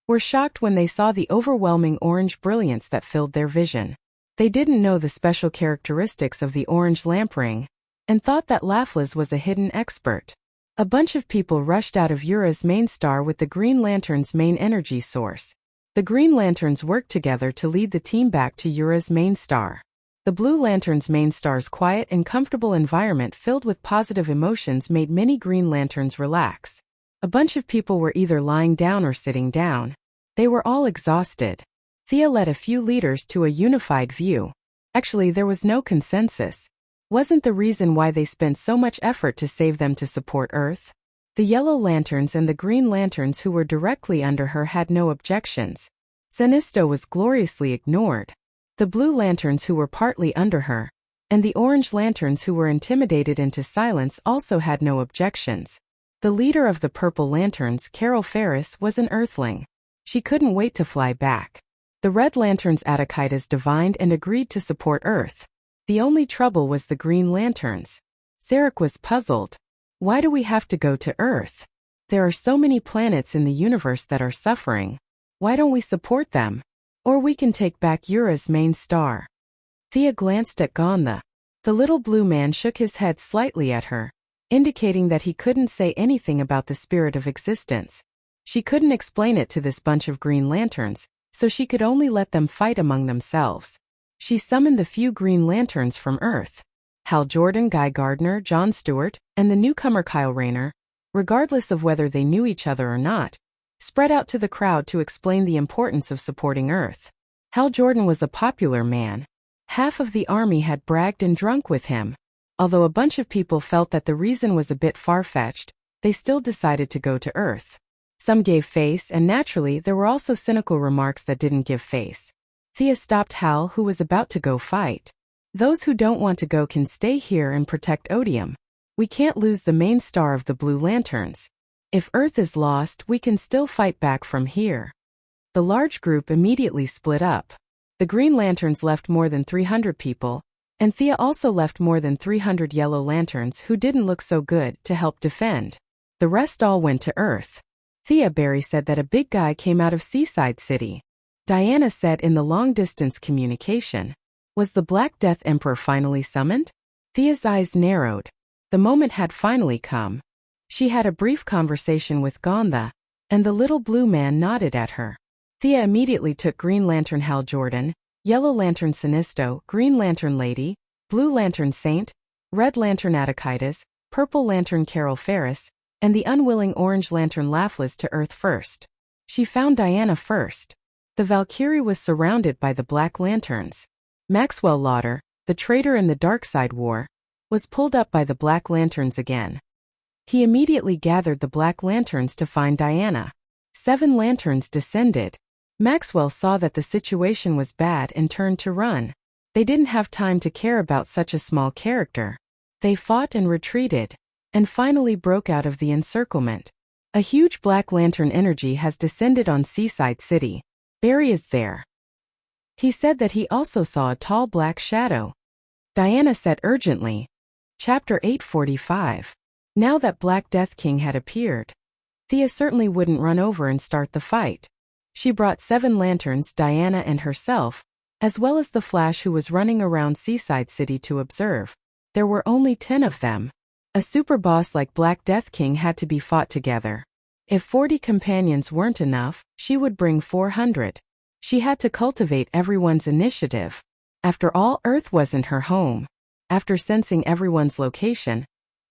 were shocked when they saw the overwhelming orange brilliance that filled their vision. They didn't know the special characteristics of the orange lamp ring, and thought that Laffles was a hidden expert. A bunch of people rushed out of Ura's main star with the Green Lantern's main energy source. The Green Lanterns worked together to lead the team back to Ura's main star. The Blue Lantern's main star's quiet and comfortable environment filled with positive emotions made many Green Lanterns relax. A bunch of people were either lying down or sitting down. They were all exhausted. Thea led a few leaders to a unified view. Actually, there was no consensus. Wasn't the reason why they spent so much effort to save them to support Earth? The Yellow Lanterns and the Green Lanterns who were directly under her had no objections. Sinestro was gloriously ignored. The Blue Lanterns who were partly under her, and the Orange Lanterns who were intimidated into silence also had no objections. The leader of the Purple Lanterns, Carol Ferris, was an Earthling. She couldn't wait to fly back. The Red Lanterns Atakitas divined and agreed to support Earth. The only trouble was the Green Lanterns. Zarek was puzzled. Why do we have to go to Earth? There are so many planets in the universe that are suffering. Why don't we support them? Or we can take back Ura's main star. Thea glanced at Gotham. The little blue man shook his head slightly at her, indicating that he couldn't say anything about the spirit of existence. She couldn't explain it to this bunch of Green Lanterns, so she could only let them fight among themselves. She summoned the few Green Lanterns from Earth. Hal Jordan, Guy Gardner, John Stewart, and the newcomer Kyle Rayner, regardless of whether they knew each other or not, spread out to the crowd to explain the importance of supporting Earth. Hal Jordan was a popular man. Half of the army had bragged and drunk with him. Although a bunch of people felt that the reason was a bit far-fetched, they still decided to go to Earth. Some gave face, and naturally there were also cynical remarks that didn't give face. Thea stopped Hal, who was about to go fight. Those who don't want to go can stay here and protect Odium. We can't lose the main star of the Blue Lanterns. If Earth is lost, we can still fight back from here. The large group immediately split up. The Green Lanterns left more than 300 people, and Thea also left more than 300 Yellow Lanterns who didn't look so good to help defend. The rest all went to Earth. Thea Barry said that a big guy came out of Seaside City. Diana said in the long-distance communication, "Was the Black Death Emperor finally summoned?" Thea's eyes narrowed. The moment had finally come. She had a brief conversation with Gotham, and the little blue man nodded at her. Thea immediately took Green Lantern Hal Jordan, Yellow Lantern Sinestro, Green Lantern Lady, Blue Lantern Saint, Red Lantern Atakitas, Purple Lantern Carol Ferris, and the unwilling Orange Lantern Laffles to Earth first. She found Diana first. The Valkyrie was surrounded by the Black Lanterns. Maxwell Lauder, the traitor in the Darkside War, was pulled up by the Black Lanterns again. He immediately gathered the Black Lanterns to find Diana. 7 lanterns descended. Maxwell saw that the situation was bad and turned to run. They didn't have time to care about such a small character. They fought and retreated, and finally broke out of the encirclement. A huge Black Lantern energy has descended on Seaside City. Barry is there. He said that he also saw a tall black shadow. Diana said urgently. Chapter 845. Now that Black Death King had appeared, Thea certainly wouldn't run over and start the fight. She brought 7 lanterns, Diana and herself, as well as the Flash who was running around Seaside City to observe. There were only 10 of them. A super boss like Black Death King had to be fought together. If 40 companions weren't enough, she would bring 400. She had to cultivate everyone's initiative. After all, Earth wasn't her home. After sensing everyone's location,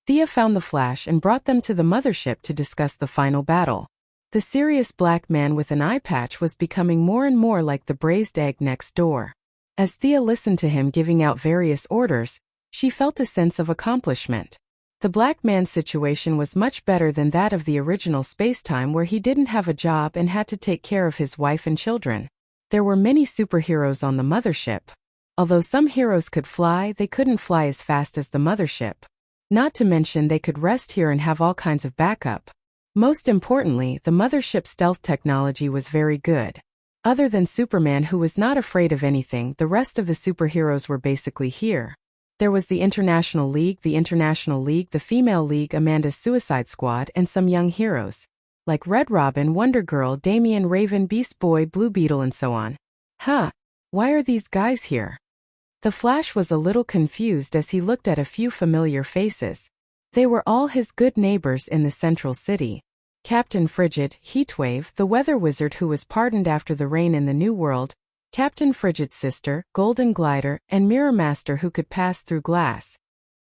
Thea found the Flash and brought them to the mothership to discuss the final battle. The serious black man with an eye patch was becoming more and more like the braised egg next door. As Thea listened to him giving out various orders, she felt a sense of accomplishment. The black man's situation was much better than that of the original spacetime where he didn't have a job and had to take care of his wife and children. There were many superheroes on the mothership. Although some heroes could fly, they couldn't fly as fast as the mothership. Not to mention they could rest here and have all kinds of backup. Most importantly, the mothership's stealth technology was very good. Other than Superman, who was not afraid of anything, the rest of the superheroes were basically here. There was the International League, the Female League, Amanda's Suicide Squad, and some young heroes, like Red Robin, Wonder Girl, Damian, Raven, Beast Boy, Blue Beetle, and so on. Huh, why are these guys here? The Flash was a little confused as he looked at a few familiar faces. They were all his good neighbors in the Central City. Captain Frigid, Heatwave, the weather wizard who was pardoned after the rain in the New World, Captain Frigid's sister, Golden Glider, and Mirror Master who could pass through glass.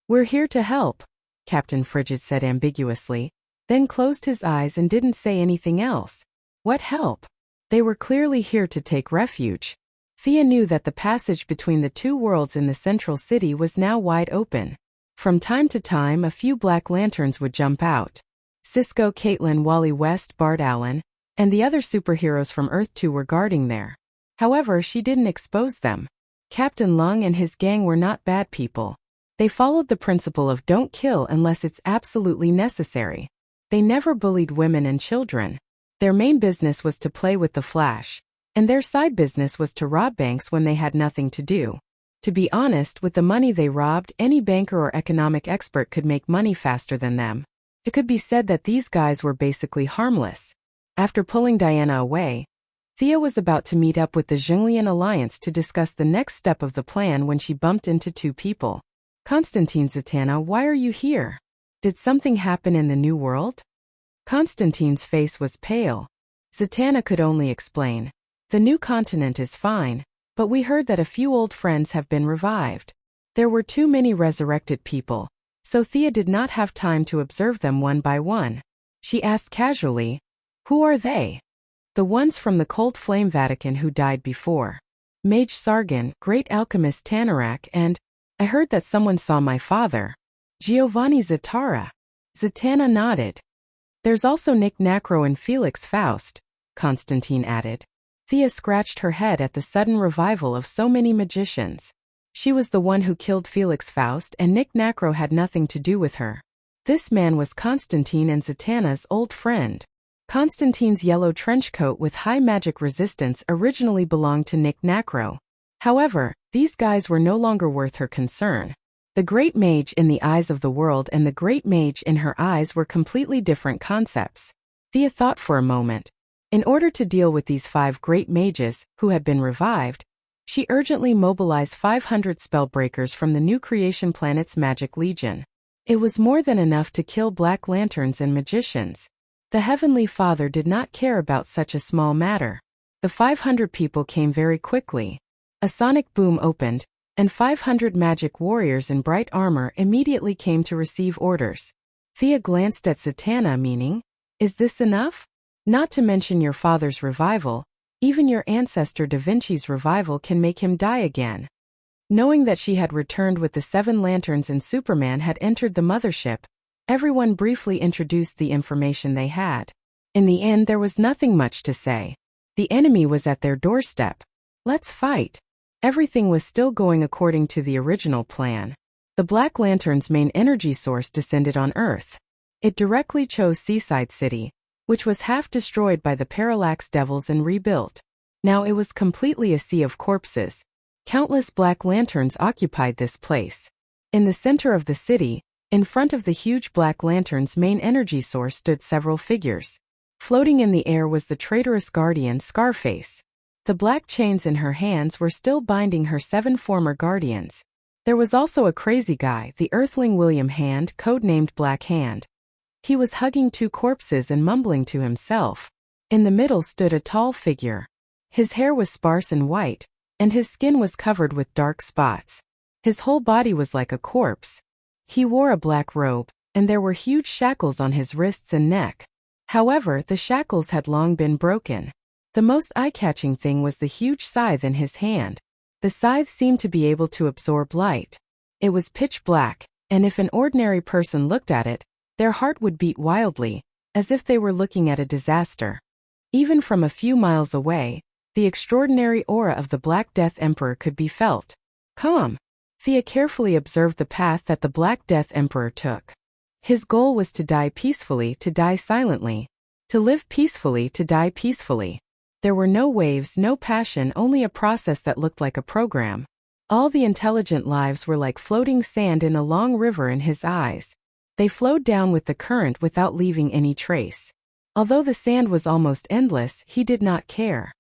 "We're here to help," Captain Frigid said ambiguously, then closed his eyes and didn't say anything else. What help? They were clearly here to take refuge. Thea knew that the passage between the two worlds in the Central City was now wide open. From time to time, a few Black Lanterns would jump out. Cisco, Caitlin, Wally West, Bart Allen, and the other superheroes from Earth 2 were guarding there. However, she didn't expose them. Captain Lung and his gang were not bad people. They followed the principle of don't kill unless it's absolutely necessary. They never bullied women and children. Their main business was to play with the Flash, and their side business was to rob banks when they had nothing to do. To be honest, with the money they robbed, any banker or economic expert could make money faster than them. It could be said that these guys were basically harmless. After pulling Diana away, Thea was about to meet up with the Zhenglian Alliance to discuss the next step of the plan when she bumped into two people. "Constantine, Zatanna, why are you here? Did something happen in the New World?" Constantine's face was pale. Zatanna could only explain. "The new continent is fine, but we heard that a few old friends have been revived. There were too many resurrected people, so Thea did not have time to observe them one by one. She asked casually, "Who are they?" "The ones from the Cold Flame Vatican who died before. Mage Sargon, Great Alchemist Tanarak, and I heard that someone saw my father. Giovanni Zatara." Zatanna nodded. "There's also Nick Nacro and Felix Faust," Constantine added. Thea scratched her head at the sudden revival of so many magicians. She was the one who killed Felix Faust, and Nick Nacro had nothing to do with her. This man was Constantine and Zatanna's old friend. Constantine's yellow trench coat with high magic resistance originally belonged to Nick Nacro. However, these guys were no longer worth her concern. The Great Mage in the eyes of the world and the Great Mage in her eyes were completely different concepts. Thea thought for a moment. In order to deal with these 5 Great Mages, who had been revived, she urgently mobilized 500 spellbreakers from the new creation planet's Magic Legion. It was more than enough to kill Black Lanterns and magicians. The Heavenly Father did not care about such a small matter. The 500 people came very quickly. A sonic boom opened, and 500 magic warriors in bright armor immediately came to receive orders. Thea glanced at Zatanna, meaning, "Is this enough? Not to mention your father's revival, even your ancestor Da Vinci's revival can make him die again." Knowing that she had returned with the 7 lanterns and Superman had entered the mothership, everyone briefly introduced the information they had. In the end, there was nothing much to say. The enemy was at their doorstep. Let's fight. Everything was still going according to the original plan. The Black Lantern's main energy source descended on Earth. It directly chose Seaside City, which was half destroyed by the Parallax Devils and rebuilt. Now it was completely a sea of corpses. Countless Black Lanterns occupied this place. In the center of the city, in front of the huge Black Lantern's main energy source, stood several figures. Floating in the air was the traitorous guardian Scarface. The black chains in her hands were still binding her 7 former guardians. There was also a crazy guy, the Earthling William Hand, codenamed Black Hand. He was hugging 2 corpses and mumbling to himself. In the middle stood a tall figure. His hair was sparse and white, and his skin was covered with dark spots. His whole body was like a corpse. He wore a black robe, and there were huge shackles on his wrists and neck. However, the shackles had long been broken. The most eye-catching thing was the huge scythe in his hand. The scythe seemed to be able to absorb light. It was pitch black, and if an ordinary person looked at it, their heart would beat wildly, as if they were looking at a disaster. Even from a few miles away, the extraordinary aura of the Black Death Emperor could be felt. Calm. Thea carefully observed the path that the Black Death Emperor took. His goal was to die peacefully, to die silently. To live peacefully, to die peacefully. There were no waves, no passion, only a process that looked like a program. All the intelligent lives were like floating sand in a long river in his eyes. They flowed down with the current without leaving any trace. Although the sand was almost endless, he did not care.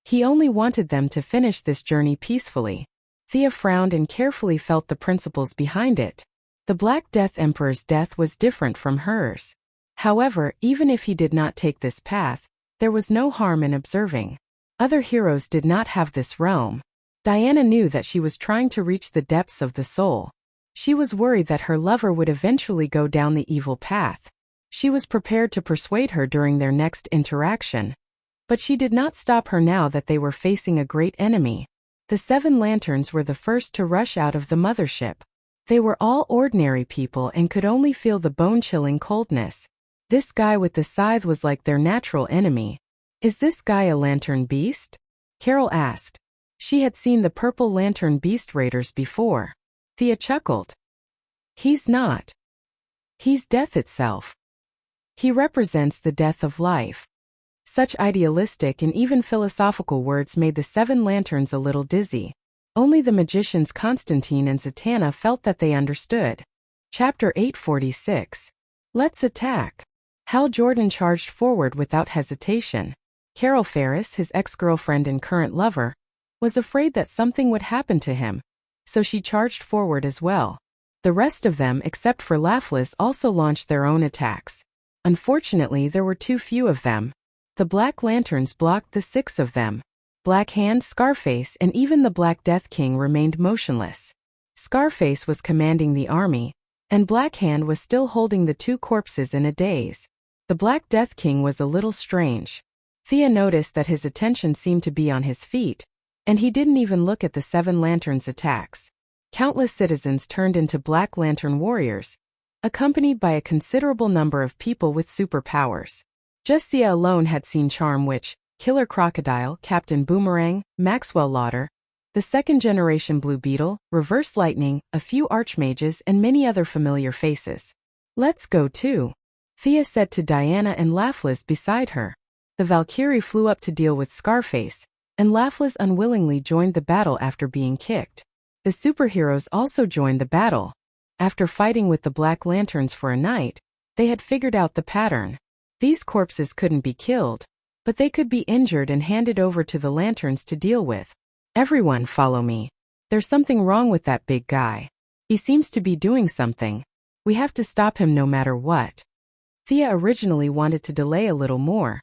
He only wanted them to finish this journey peacefully. Thea frowned and carefully felt the principles behind it. The Black Death Emperor's death was different from hers. However, even if he did not take this path, there was no harm in observing. Other heroes did not have this realm. Diana knew that she was trying to reach the depths of the soul. She was worried that her lover would eventually go down the evil path. She was prepared to persuade her during their next interaction. But she did not stop her now that they were facing a great enemy. The 7 lanterns were the first to rush out of the mothership. They were all ordinary people and could only feel the bone-chilling coldness. This guy with the scythe was like their natural enemy. "Is this guy a lantern beast?" Carol asked. She had seen the purple lantern beast raiders before. Thea chuckled. "He's not. He's death itself. He represents the death of life." Such idealistic and even philosophical words made the 7 lanterns a little dizzy. Only the magicians Constantine and Zatanna felt that they understood. Chapter 846. Let's attack. Hal Jordan charged forward without hesitation. Carol Ferris, his ex-girlfriend and current lover, was afraid that something would happen to him, so she charged forward as well. The rest of them, except for Laughless, also launched their own attacks. Unfortunately, there were too few of them. The Black Lanterns blocked the 6 of them. Black Hand, Scarface, and even the Black Death King remained motionless. Scarface was commanding the army, and Black Hand was still holding the 2 corpses in a daze. The Black Death King was a little strange. Thea noticed that his attention seemed to be on his feet, and he didn't even look at the 7 lanterns' attacks. Countless citizens turned into Black Lantern warriors, accompanied by a considerable number of people with superpowers. Just Thea alone had seen Charm Witch, Killer Crocodile, Captain Boomerang, Maxwell Lauder, the 2nd-generation Blue Beetle, Reverse Lightning, a few Archmages, and many other familiar faces. "Let's go too," Thea said to Diana and Laughless beside her. The Valkyrie flew up to deal with Scarface, and Laughless unwillingly joined the battle after being kicked. The superheroes also joined the battle. After fighting with the Black Lanterns for a night, they had figured out the pattern. These corpses couldn't be killed, but they could be injured and handed over to the lanterns to deal with. "Everyone follow me. There's something wrong with that big guy. He seems to be doing something. We have to stop him no matter what." Thea originally wanted to delay a little more,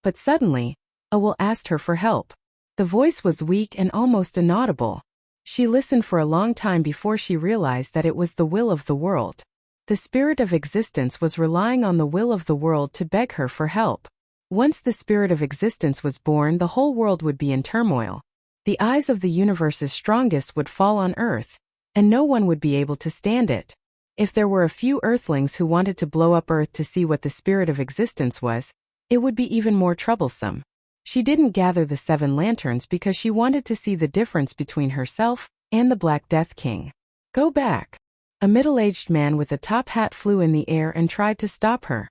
but suddenly, Will asked her for help. The voice was weak and almost inaudible. She listened for a long time before she realized that it was the will of the world. The spirit of existence was relying on the will of the world to beg her for help. Once the spirit of existence was born, the whole world would be in turmoil. The eyes of the universe's strongest would fall on Earth, and no one would be able to stand it. If there were a few Earthlings who wanted to blow up Earth to see what the spirit of existence was, it would be even more troublesome. She didn't gather the 7 lanterns because she wanted to see the difference between herself and the Black Death King. "Go back." A middle-aged man with a top hat flew in the air and tried to stop her.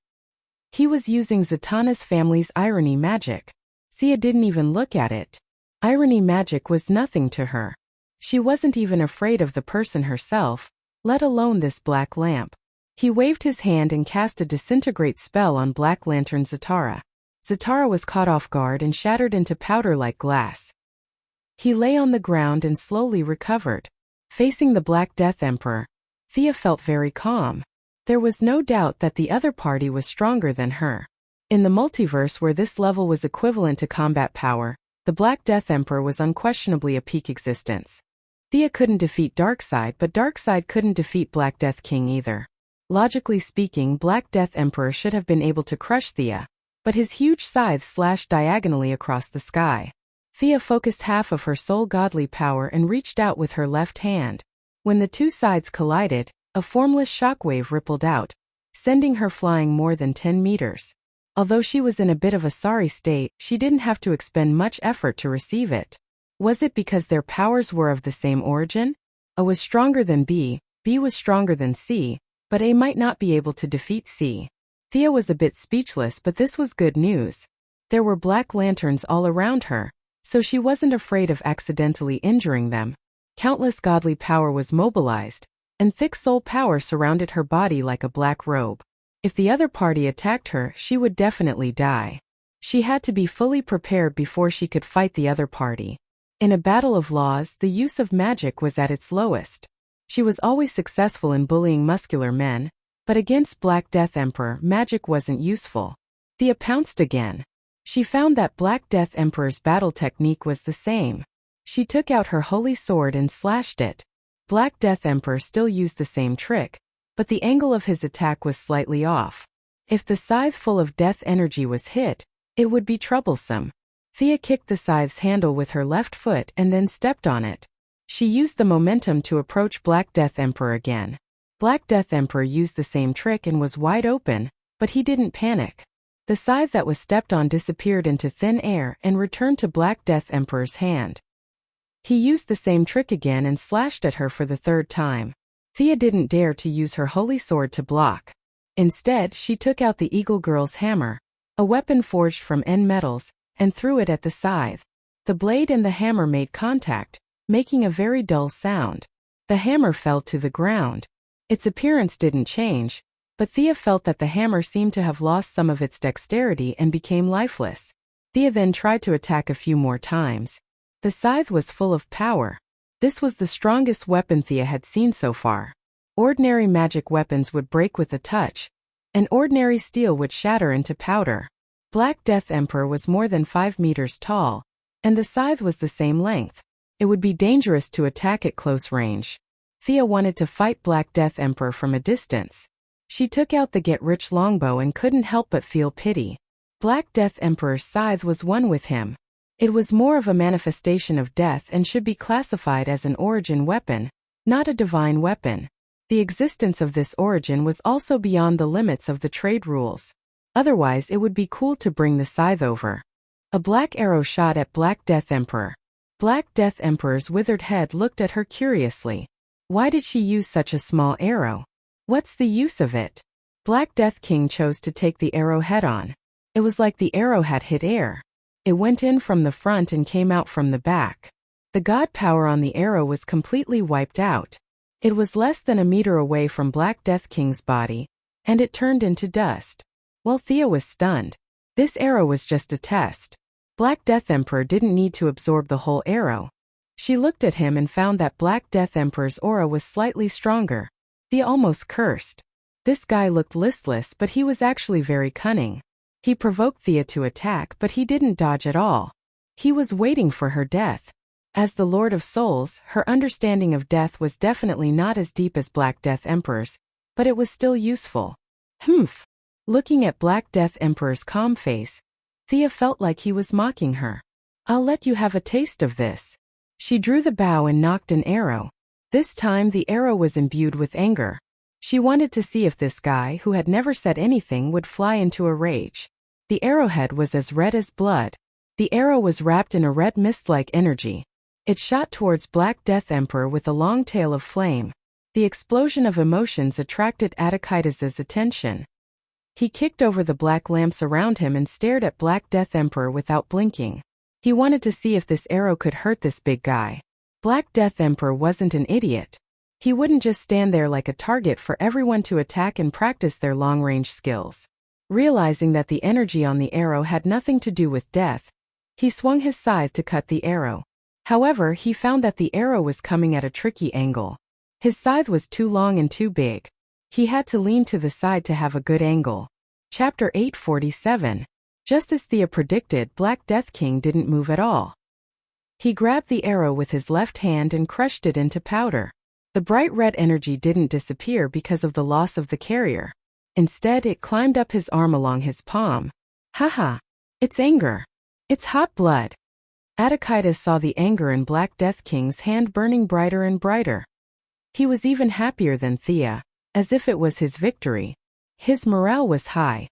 He was using Zatanna's family's irony magic. Thea didn't even look at it. Irony magic was nothing to her. She wasn't even afraid of the person herself, let alone this black lamp. He waved his hand and cast a disintegrate spell on Black Lantern Zatara. Zatara was caught off guard and shattered into powder like glass. He lay on the ground and slowly recovered. Facing the Black Death Emperor, Thea felt very calm. There was no doubt that the other party was stronger than her. In the multiverse where this level was equivalent to combat power, the Black Death Emperor was unquestionably a peak existence. Thea couldn't defeat Darkseid, but Darkseid couldn't defeat Black Death King either. Logically speaking, Black Death Emperor should have been able to crush Thea, but his huge scythe slashed diagonally across the sky. Thea focused half of her soul godly power and reached out with her left hand. When the 2 sides collided, a formless shockwave rippled out, sending her flying more than 10 meters. Although she was in a bit of a sorry state, she didn't have to expend much effort to receive it. Was it because their powers were of the same origin? A was stronger than B was stronger than C, but A might not be able to defeat C. Thea was a bit speechless, but this was good news. There were Black Lanterns all around her, so she wasn't afraid of accidentally injuring them. Countless godly power was mobilized, and thick soul power surrounded her body like a black robe. If the other party attacked her, she would definitely die. She had to be fully prepared before she could fight the other party. In a battle of laws, the use of magic was at its lowest. She was always successful in bullying muscular men, but against Black Death Emperor, magic wasn't useful. Thea pounced again. She found that Black Death Emperor's battle technique was the same. She took out her holy sword and slashed it. Black Death Emperor still used the same trick, but the angle of his attack was slightly off. If the scythe full of death energy was hit, it would be troublesome. Thea kicked the scythe's handle with her left foot and then stepped on it. She used the momentum to approach Black Death Emperor again. Black Death Emperor used the same trick and was wide open, but he didn't panic. The scythe that was stepped on disappeared into thin air and returned to Black Death Emperor's hand. He used the same trick again and slashed at her for the third time. Thea didn't dare to use her holy sword to block. Instead, she took out the Eagle Girl's hammer, a weapon forged from end metals, and threw it at the scythe. The blade and the hammer made contact, making a very dull sound. The hammer fell to the ground. Its appearance didn't change, but Thea felt that the hammer seemed to have lost some of its dexterity and became lifeless. Thea then tried to attack a few more times. The scythe was full of power. This was the strongest weapon Thea had seen so far. Ordinary magic weapons would break with a touch, and ordinary steel would shatter into powder. Black Death Emperor was more than 5 meters tall, and the scythe was the same length. It would be dangerous to attack at close range. Thea wanted to fight Black Death Emperor from a distance. She took out the get-rich longbow and couldn't help but feel pity. Black Death Emperor's scythe was one with him. It was more of a manifestation of death and should be classified as an origin weapon, not a divine weapon. The existence of this origin was also beyond the limits of the trade rules. Otherwise, it would be cool to bring the scythe over. A black arrow shot at Black Death Emperor. Black Death Emperor's withered head looked at her curiously. Why did she use such a small arrow? What's the use of it? Black Death King chose to take the arrow head-on. It was like the arrow had hit air. It went in from the front and came out from the back. The god power on the arrow was completely wiped out. It was less than a meter away from Black Death King's body, and it turned into dust. Well, Thea was stunned. This arrow was just a test. Black Death Emperor didn't need to absorb the whole arrow. She looked at him and found that Black Death Emperor's aura was slightly stronger. Thea almost cursed. This guy looked listless, but he was actually very cunning. He provoked Thea to attack, but he didn't dodge at all. He was waiting for her death. As the Lord of Souls, her understanding of death was definitely not as deep as Black Death Emperor's, but it was still useful. Humph. Looking at Black Death Emperor's calm face, Thea felt like he was mocking her. I'll let you have a taste of this. She drew the bow and knocked an arrow. This time the arrow was imbued with anger. She wanted to see if this guy, who had never said anything, would fly into a rage. The arrowhead was as red as blood. The arrow was wrapped in a red mist-like energy. It shot towards Black Death Emperor with a long tail of flame. The explosion of emotions attracted Attikides' attention. He kicked over the black lamps around him and stared at Black Death Emperor without blinking. He wanted to see if this arrow could hurt this big guy. Black Death Emperor wasn't an idiot. He wouldn't just stand there like a target for everyone to attack and practice their long-range skills. Realizing that the energy on the arrow had nothing to do with death, he swung his scythe to cut the arrow. However, he found that the arrow was coming at a tricky angle. His scythe was too long and too big. He had to lean to the side to have a good angle. Chapter 847. Just as Thea predicted, Black Death King didn't move at all. He grabbed the arrow with his left hand and crushed it into powder. The bright red energy didn't disappear because of the loss of the carrier. Instead, it climbed up his arm along his palm. Haha. It's anger. It's hot blood. Attikides saw the anger in Black Death King's hand burning brighter and brighter. He was even happier than Thea, as if it was his victory. His morale was high.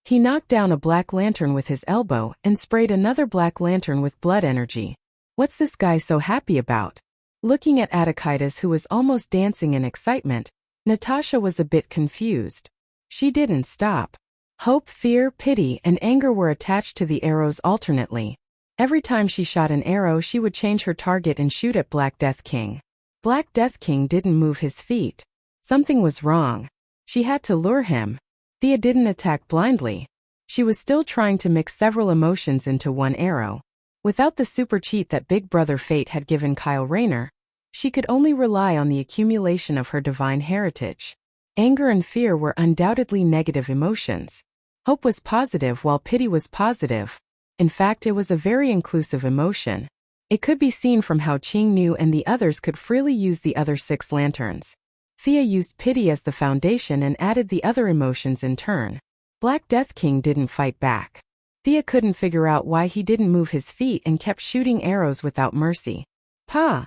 He knocked down a black lantern with his elbow and sprayed another black lantern with blood energy. What's this guy so happy about? Looking at Attikides, who was almost dancing in excitement, Natasha was a bit confused. She didn't stop. Hope, fear, pity, and anger were attached to the arrows alternately. Every time she shot an arrow, she would change her target and shoot at Black Death King. Black Death King didn't move his feet. Something was wrong. She had to lure him. Thea didn't attack blindly. She was still trying to mix several emotions into one arrow. Without the super cheat that Big Brother Fate had given Kyle Rayner, she could only rely on the accumulation of her divine heritage. Anger and fear were undoubtedly negative emotions. Hope was positive while pity was positive. In fact, it was a very inclusive emotion. It could be seen from how Qing Nu and the others could freely use the other 6 lanterns. Thea used pity as the foundation and added the other emotions in turn. Black Death King didn't fight back. Thea couldn't figure out why he didn't move his feet and kept shooting arrows without mercy. Pa!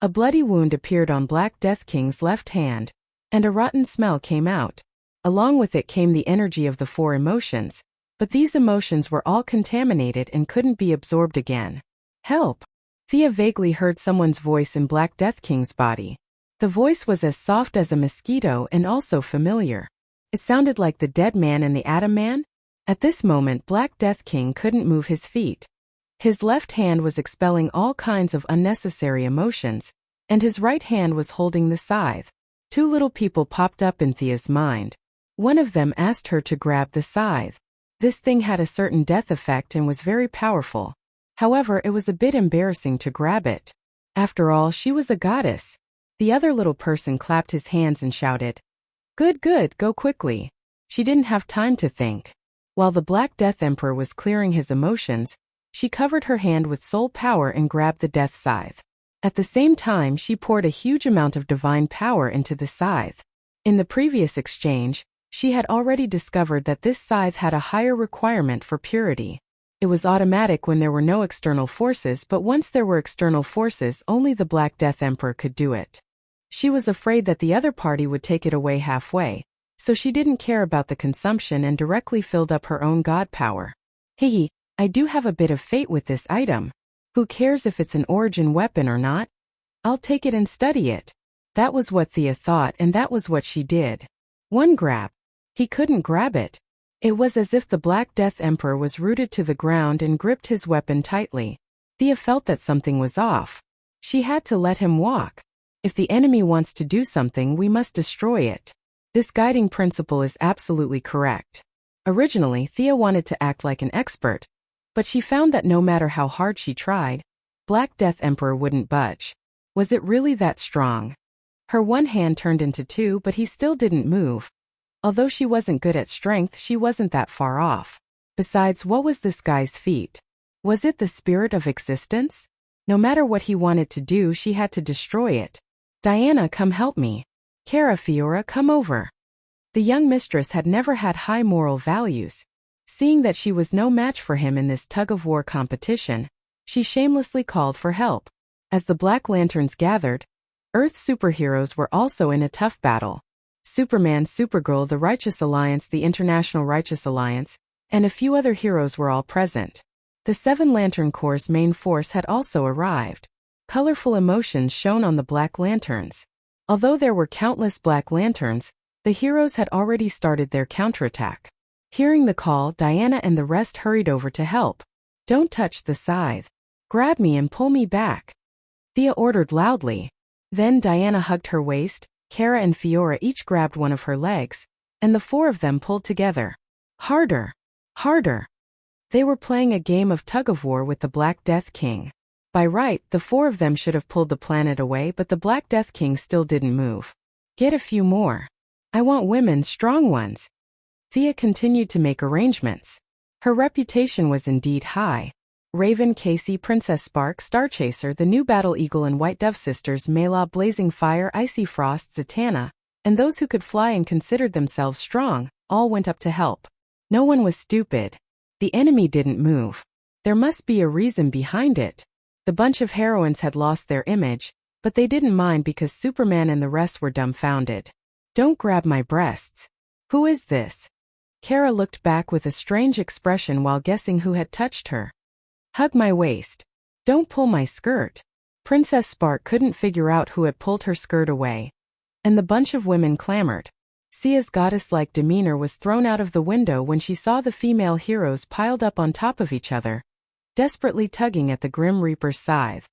A bloody wound appeared on Black Death King's left hand, and a rotten smell came out. Along with it came the energy of the 4 emotions, but these emotions were all contaminated and couldn't be absorbed again. Help! Thea vaguely heard someone's voice in Black Death King's body. The voice was as soft as a mosquito and also familiar. It sounded like the Dead Man and the Atom Man. At this moment, Black Death King couldn't move his feet. His left hand was expelling all kinds of unnecessary emotions, and his right hand was holding the scythe. 2 little people popped up in Thea's mind. One of them asked her to grab the scythe. This thing had a certain death effect and was very powerful. However, it was a bit embarrassing to grab it. After all, she was a goddess. The other little person clapped his hands and shouted, "Good, good, go quickly." She didn't have time to think. While the Black Death Emperor was clearing his emotions, she covered her hand with soul power and grabbed the death scythe. At the same time, she poured a huge amount of divine power into the scythe. In the previous exchange, she had already discovered that this scythe had a higher requirement for purity. It was automatic when there were no external forces, but once there were external forces, only the Black Death Emperor could do it. She was afraid that the other party would take it away halfway, so she didn't care about the consumption and directly filled up her own god power. Hehe, I do have a bit of fate with this item. Who cares if it's an origin weapon or not? I'll take it and study it. That was what Thea thought, and that was what she did. One grab. He couldn't grab it. It was as if the Black Death Emperor was rooted to the ground and gripped his weapon tightly. Thea felt that something was off. She had to let him walk. If the enemy wants to do something, we must destroy it. This guiding principle is absolutely correct. Originally, Thea wanted to act like an expert, but she found that no matter how hard she tried, Black Death Emperor wouldn't budge. Was it really that strong? Her one hand turned into 2, but he still didn't move. Although she wasn't good at strength, she wasn't that far off. Besides, what was this guy's feat? Was it the spirit of existence? No matter what he wanted to do, she had to destroy it. Diana, come help me. Cara, Fiora, come over. The young mistress had never had high moral values. Seeing that she was no match for him in this tug-of-war competition, she shamelessly called for help. As the Black Lanterns gathered, Earth superheroes were also in a tough battle. Superman, Supergirl, the Righteous Alliance, the International Righteous Alliance, and a few other heroes were all present. The 7 Lantern Corps' main force had also arrived. Colorful emotions shone on the Black Lanterns. Although there were countless Black Lanterns, the heroes had already started their counterattack. Hearing the call, Diana and the rest hurried over to help. Don't touch the scythe. Grab me and pull me back. Thea ordered loudly. Then Diana hugged her waist, Cara and Fiora each grabbed one of her legs, and the 4 of them pulled together. Harder. Harder. They were playing a game of tug-of-war with the Black Death King. By right, the 4 of them should have pulled the planet away, but the Black Death King still didn't move. Get a few more. I want women, strong ones. Thea continued to make arrangements. Her reputation was indeed high. Raven, Casey, Princess Spark, Starchaser, the new Battle Eagle and White Dove sisters, Mayla, Blazing Fire, Icy Frost, Zatanna, and those who could fly and considered themselves strong, all went up to help. No one was stupid. The enemy didn't move. There must be a reason behind it. The bunch of heroines had lost their image, but they didn't mind because Superman and the rest were dumbfounded. Don't grab my breasts. Who is this? Cara looked back with a strange expression while guessing who had touched her. Hug my waist. Don't pull my skirt. Princess Spark couldn't figure out who had pulled her skirt away. And the bunch of women clamored. Sia's goddess-like demeanor was thrown out of the window when she saw the female heroes piled up on top of each other. desperately tugging at the Grim Reaper's scythe.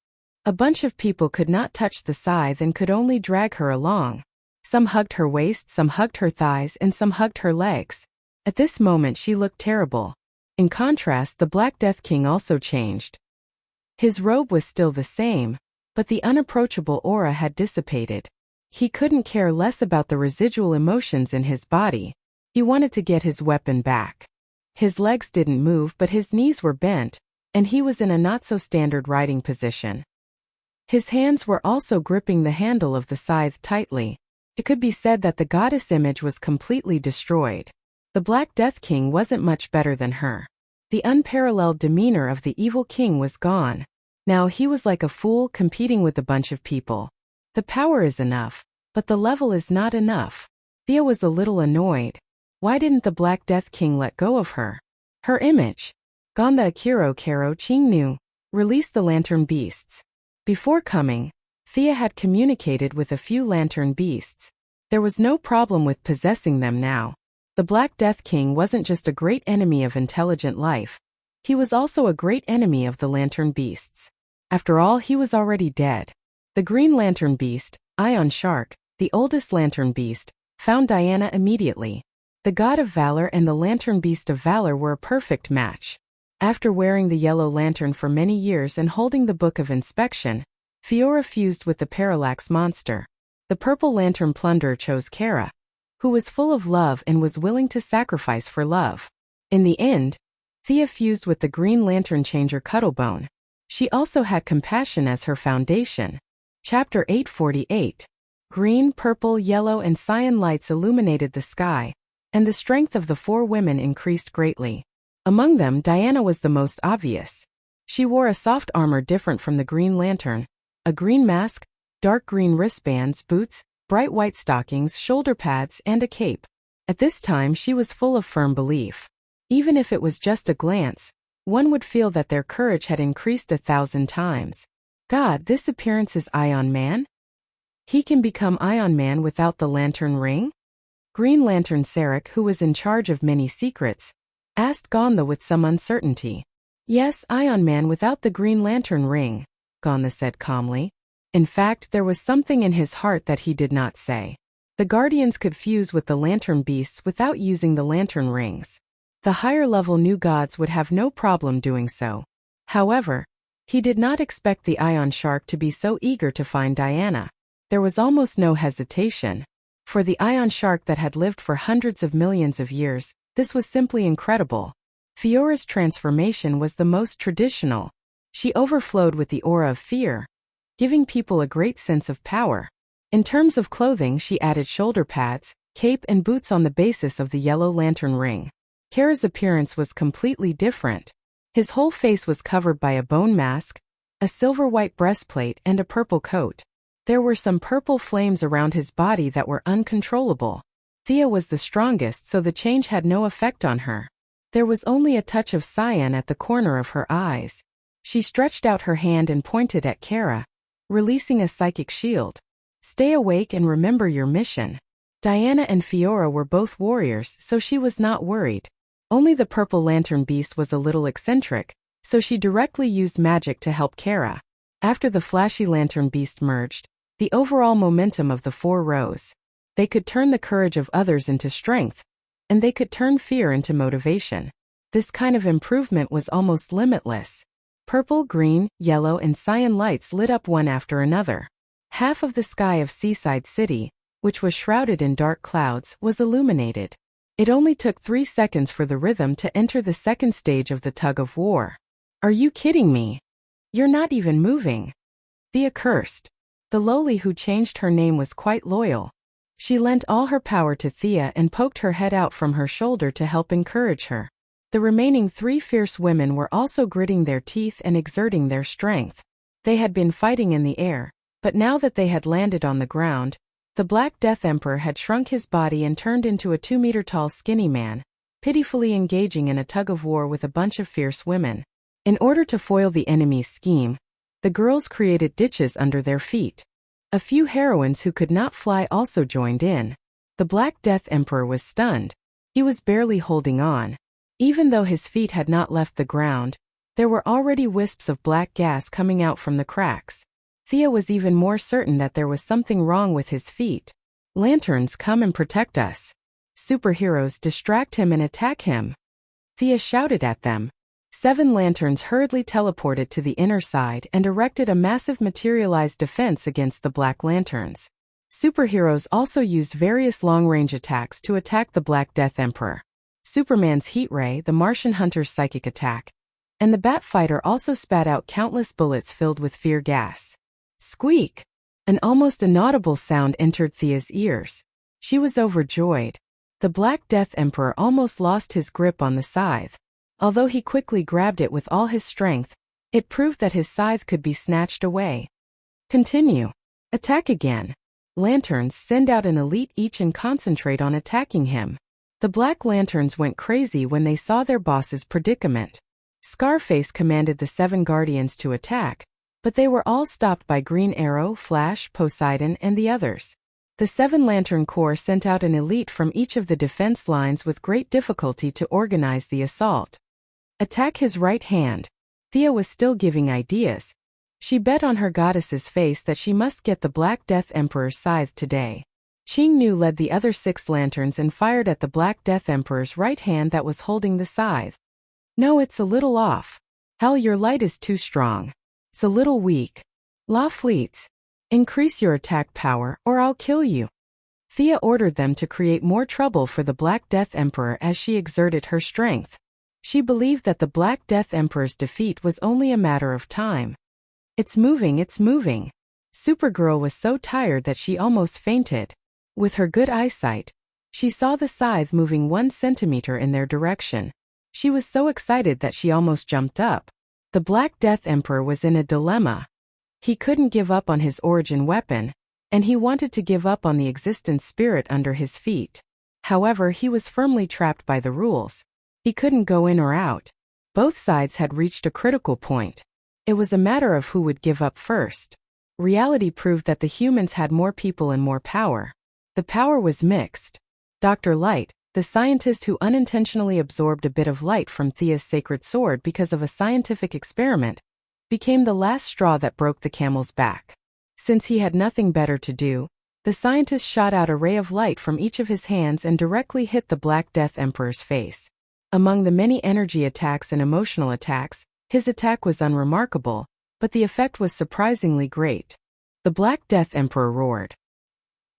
A bunch of people could not touch the scythe and could only drag her along. Some hugged her waist, some hugged her thighs, and some hugged her legs. At this moment she looked terrible. In contrast, the Black Death King also changed. His robe was still the same, but the unapproachable aura had dissipated. He couldn't care less about the residual emotions in his body. He wanted to get his weapon back. His legs didn't move, but his knees were bent, and he was in a not-so-standard riding position. His hands were also gripping the handle of the scythe tightly. It could be said that the goddess image was completely destroyed. The Black Death King wasn't much better than her. The unparalleled demeanor of the evil king was gone. Now he was like a fool competing with a bunch of people. The power is enough, but the level is not enough. Thea was a little annoyed. Why didn't the Black Death King let go of her? Her image. Ganda Akiro Karo Chingnu. Release the lantern beasts. Before coming, Thea had communicated with a few lantern beasts. There was no problem with possessing them now. The Black Death King wasn't just a great enemy of intelligent life. He was also a great enemy of the lantern beasts. After all, he was already dead. The Green Lantern Beast, Ion Shark, the oldest lantern beast, found Diana immediately. The God of Valor and the Lantern Beast of Valor were a perfect match. After wearing the yellow lantern for many years and holding the Book of Inspection, Fiora fused with the Parallax Monster. The Purple Lantern Plunderer chose Kara, who was full of love and was willing to sacrifice for love. In the end, Thea fused with the Green Lantern Changer Cuttlebone. She also had compassion as her foundation. Chapter 848. Green, purple, yellow, and cyan lights illuminated the sky, and the strength of the four women increased greatly. Among them, Diana was the most obvious. She wore a soft armor different from the Green Lantern, a green mask, dark green wristbands, boots, bright white stockings, shoulder pads, and a cape. At this time she was full of firm belief. Even if it was just a glance, one would feel that their courage had increased 1,000 times. God, this appearance is Ion Man? He can become Ion Man without the lantern ring? Green Lantern Sarek, who was in charge of many secrets, asked Gonda with some uncertainty. Yes, Ion Man without the Green Lantern ring, Gonda said calmly. In fact, there was something in his heart that he did not say. The Guardians could fuse with the Lantern Beasts without using the lantern rings. The higher-level new gods would have no problem doing so. However, he did not expect the Ion Shark to be so eager to find Diana. There was almost no hesitation. For the Ion Shark that had lived for hundreds of millions of years, this was simply incredible. Fiora's transformation was the most traditional. She overflowed with the aura of fear, giving people a great sense of power. In terms of clothing, she added shoulder pads, cape, and boots on the basis of the yellow lantern ring. Kara's appearance was completely different. His whole face was covered by a bone mask, a silver-white breastplate, and a purple coat. There were some purple flames around his body that were uncontrollable. Thea was the strongest, so the change had no effect on her. There was only a touch of cyan at the corner of her eyes. She stretched out her hand and pointed at Kara, releasing a psychic shield. Stay awake and remember your mission. Diana and Fiora were both warriors, so she was not worried. Only the Purple Lantern Beast was a little eccentric, so she directly used magic to help Kara. After the flashy Lantern Beast merged, the overall momentum of the four rose. They could turn the courage of others into strength, and they could turn fear into motivation. This kind of improvement was almost limitless. Purple, green, yellow, and cyan lights lit up one after another. Half of the sky of Seaside City, which was shrouded in dark clouds, was illuminated. It only took 3 seconds for the rhythm to enter the second stage of the tug-of-war. Are you kidding me? You're not even moving. Thea cursed. The lowly who changed her name was quite loyal. She lent all her power to Thea and poked her head out from her shoulder to help encourage her. The remaining 3 fierce women were also gritting their teeth and exerting their strength. They had been fighting in the air, but now that they had landed on the ground, the Black Death Emperor had shrunk his body and turned into a 2-meter-tall skinny man, pitifully engaging in a tug-of-war with a bunch of fierce women. In order to foil the enemy's scheme, the girls created ditches under their feet. A few heroines who could not fly also joined in. The Black Death Emperor was stunned. He was barely holding on. Even though his feet had not left the ground, There were already wisps of black gas coming out from the cracks. Thea was even more certain that there was something wrong with his feet. Lanterns, come and protect us. Superheroes, distract him and attack him. Thea shouted at them. 7 lanterns hurriedly teleported to the inner side and erected a massive materialized defense against the Black Lanterns. Superheroes also used various long-range attacks to attack the Black Death Emperor. Superman's heat ray, the Martian hunter's psychic attack, and the Bat Fighter also spat out countless bullets filled with fear gas. Squeak! An almost inaudible sound entered Thea's ears. She was overjoyed. The Black Death Emperor almost lost his grip on the scythe. Although he quickly grabbed it with all his strength, it proved that his scythe could be snatched away. Continue. Attack again. Lanterns, send out an elite each and concentrate on attacking him. The Black Lanterns went crazy when they saw their boss's predicament. Scarface commanded the 7 Guardians to attack, but they were all stopped by Green Arrow, Flash, Poseidon, and the others. The 7 Lantern Corps sent out an elite from each of the defense lines with great difficulty to organize the assault. Attack his right hand. Thea was still giving ideas. She bet on her goddess's face that she must get the Black Death Emperor's scythe today. Qing-Nu led the other 6 lanterns and fired at the Black Death Emperor's right hand that was holding the scythe. No, it's a little off. Hell, your light is too strong. It's a little weak. La Fleets, increase your attack power or I'll kill you. Thea ordered them to create more trouble for the Black Death Emperor as she exerted her strength. She believed that the Black Death Emperor's defeat was only a matter of time. It's moving, it's moving. Supergirl was so tired that she almost fainted. With her good eyesight, she saw the scythe moving 1 centimeter in their direction. She was so excited that she almost jumped up. The Black Death Emperor was in a dilemma. He couldn't give up on his origin weapon, and he wanted to give up on the existence spirit under his feet. However, he was firmly trapped by the rules. He couldn't go in or out. Both sides had reached a critical point. It was a matter of who would give up first. Reality proved that the humans had more people and more power. The power was mixed. Dr. Light, the scientist who unintentionally absorbed a bit of light from Thea's sacred sword because of a scientific experiment, became the last straw that broke the camel's back. Since he had nothing better to do, the scientist shot out a ray of light from each of his hands and directly hit the Black Death Emperor's face. Among the many energy attacks and emotional attacks, his attack was unremarkable, but the effect was surprisingly great. The Black Death Emperor roared.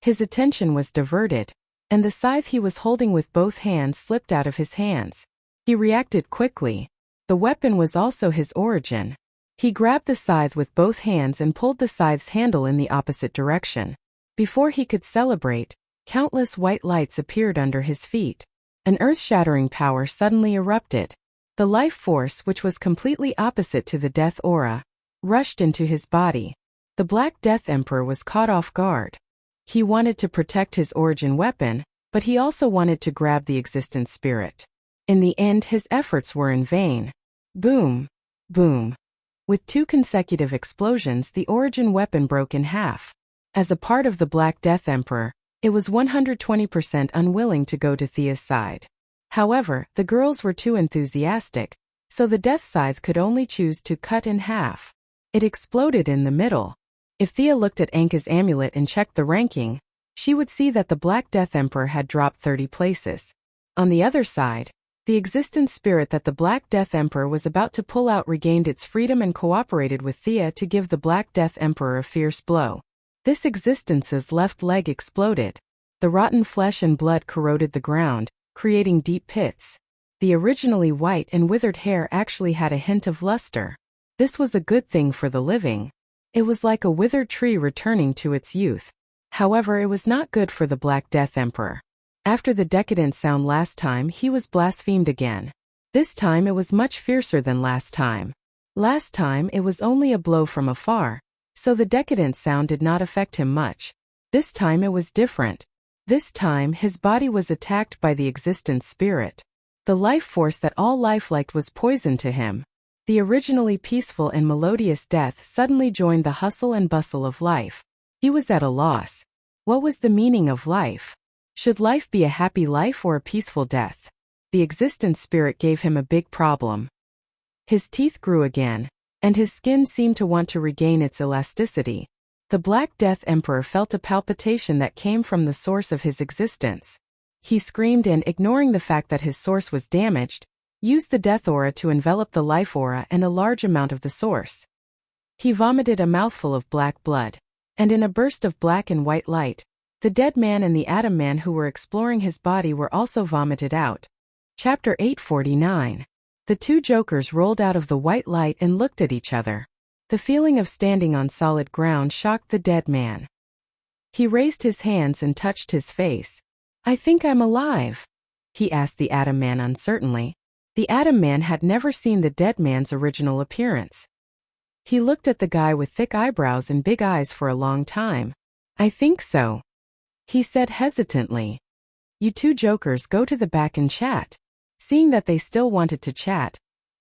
His attention was diverted, and the scythe he was holding with both hands slipped out of his hands. He reacted quickly. The weapon was also his origin. He grabbed the scythe with both hands and pulled the scythe's handle in the opposite direction. Before he could celebrate, countless white lights appeared under his feet. An earth-shattering power suddenly erupted. The life force, which was completely opposite to the death aura, rushed into his body. The Black Death Emperor was caught off guard. He wanted to protect his origin weapon, but he also wanted to grab the existence spirit. In the end, his efforts were in vain. Boom! Boom! With 2 consecutive explosions, the origin weapon broke in half. As a part of the Black Death Emperor, it was 120% unwilling to go to Thea's side. However, the girls were too enthusiastic, so the death scythe could only choose to cut in half. It exploded in the middle. If Thea looked at Anka's amulet and checked the ranking, she would see that the Black Death Emperor had dropped 30 places. On the other side, the existence spirit that the Black Death Emperor was about to pull out regained its freedom and cooperated with Thea to give the Black Death Emperor a fierce blow. This existence's left leg exploded. The rotten flesh and blood corroded the ground, creating deep pits. The originally white and withered hair actually had a hint of luster. This was a good thing for the living. It was like a withered tree returning to its youth. However, it was not good for the Black Death Emperor. After the decadent sound last time, he was blasphemed again. This time it was much fiercer than last time. Last time it was only a blow from afar, so the decadent sound did not affect him much. This time it was different. This time his body was attacked by the existence spirit. The life force that all life liked was poison to him. The originally peaceful and melodious death suddenly joined the hustle and bustle of life. He was at a loss. What was the meaning of life? Should life be a happy life or a peaceful death? The existence spirit gave him a big problem. His teeth grew again, and his skin seemed to want to regain its elasticity. The Black Death Emperor felt a palpitation that came from the source of his existence. He screamed and, ignoring the fact that his source was damaged, used the death aura to envelop the life aura and a large amount of the source. He vomited a mouthful of black blood, and in a burst of black and white light, the dead man and the Atom Man who were exploring his body were also vomited out. Chapter 849. The two Jokers rolled out of the white light and looked at each other. The feeling of standing on solid ground shocked the dead man. He raised his hands and touched his face. "I think I'm alive," he asked the Atom Man uncertainly. The Atom Man had never seen the dead man's original appearance. He looked at the guy with thick eyebrows and big eyes for a long time. "I think so," he said hesitantly. "You two Jokers go to the back and chat." Seeing that they still wanted to chat,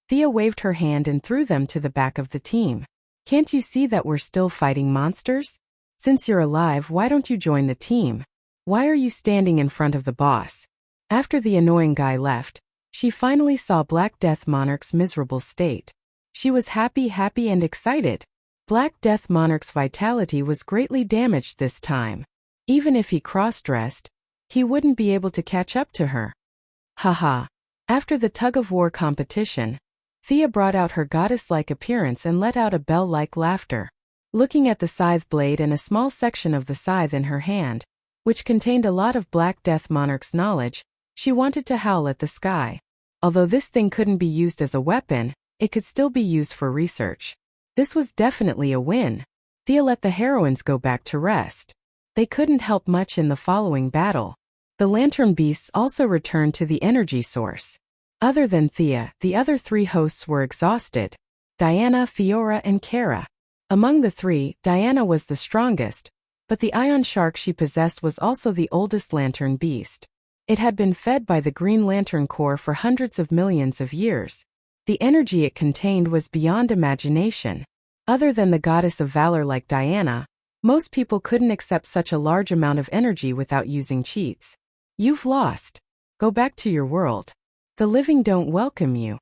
Thea waved her hand and threw them to the back of the team. "Can't you see that we're still fighting monsters? Since you're alive, why don't you join the team? Why are you standing in front of the boss?" After the annoying guy left, she finally saw Black Death Monarch's miserable state. She was happy and excited. Black Death Monarch's vitality was greatly damaged this time. Even if he cross-dressed, he wouldn't be able to catch up to her. Haha. After the tug-of-war competition, Thea brought out her goddess-like appearance and let out a bell-like laughter. Looking at the scythe blade and a small section of the scythe in her hand, which contained a lot of Black Death Monarch's knowledge, she wanted to howl at the sky. Although this thing couldn't be used as a weapon, it could still be used for research. This was definitely a win. Thea let the heroines go back to rest. They couldn't help much in the following battle. The lantern beasts also returned to the energy source. Other than Thea, the other three hosts were exhausted: Diana, Fiora, and Kara. Among the three, Diana was the strongest, but the ion shark she possessed was also the oldest lantern beast. It had been fed by the Green Lantern Corps for hundreds of millions of years. The energy it contained was beyond imagination. Other than the goddess of valor like Diana, most people couldn't accept such a large amount of energy without using cheats. "You've lost. Go back to your world. The living don't welcome you."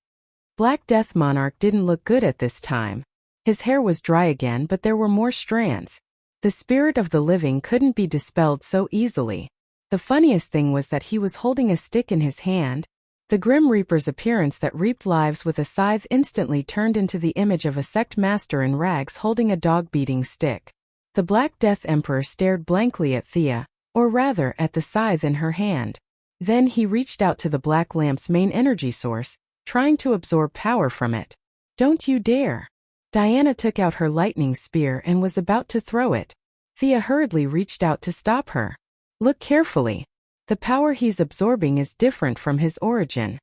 Black Death Monarch didn't look good at this time. His hair was dry again, but there were more strands. The spirit of the living couldn't be dispelled so easily. The funniest thing was that he was holding a stick in his hand. The Grim Reaper's appearance that reaped lives with a scythe instantly turned into the image of a sect master in rags holding a dog-beating stick. The Black Death Emperor stared blankly at Thea, or rather at the scythe in her hand. Then he reached out to the black lamp's main energy source, trying to absorb power from it. "Don't you dare." Diana took out her lightning spear and was about to throw it. Thea hurriedly reached out to stop her. "Look carefully. The power he's absorbing is different from his origin."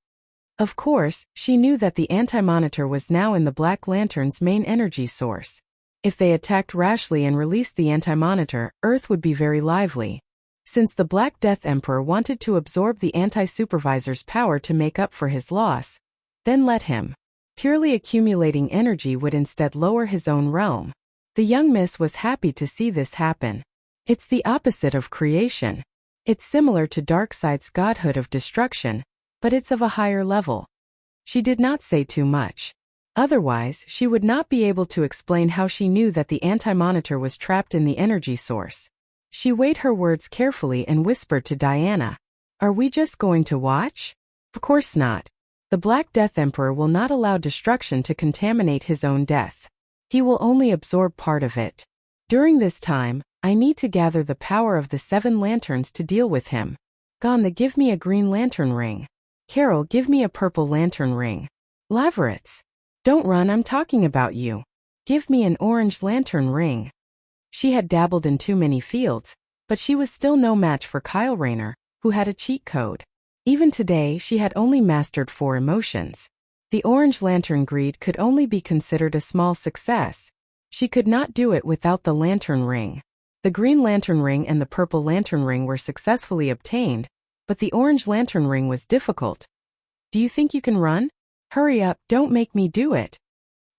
Of course, she knew that the Anti-Monitor was now in the Black Lantern's main energy source. If they attacked rashly and released the Anti-Monitor, Earth would be very lively. Since the Black Death Emperor wanted to absorb the Anti-Supervisor's power to make up for his loss, then let him. Purely accumulating energy would instead lower his own realm. The young miss was happy to see this happen. It's the opposite of creation. It's similar to Darkseid's godhood of destruction, but it's of a higher level. She did not say too much. Otherwise, she would not be able to explain how she knew that the Anti-Monitor was trapped in the energy source. She weighed her words carefully and whispered to Diana, "Are we just going to watch? Of course not. The Black Death Emperor will not allow destruction to contaminate his own death. He will only absorb part of it. During this time, I need to gather the power of the 7 lanterns to deal with him. Gonda, give me a green lantern ring. Carol, give me a purple lantern ring. Laveritz, don't run, I'm talking about you. Give me an orange lantern ring." She had dabbled in too many fields, but she was still no match for Kyle Rayner, who had a cheat code. Even today, she had only mastered 4 emotions. The orange lantern greed could only be considered a small success. She could not do it without the lantern ring. The green lantern ring and the purple lantern ring were successfully obtained, but the orange lantern ring was difficult. "Do you think you can run? Hurry up, don't make me do it."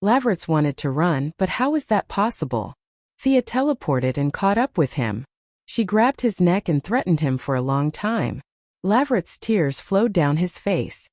Laveritz wanted to run, but how was that possible? Thea teleported and caught up with him. She grabbed his neck and threatened him for a long time. Laveritz's tears flowed down his face.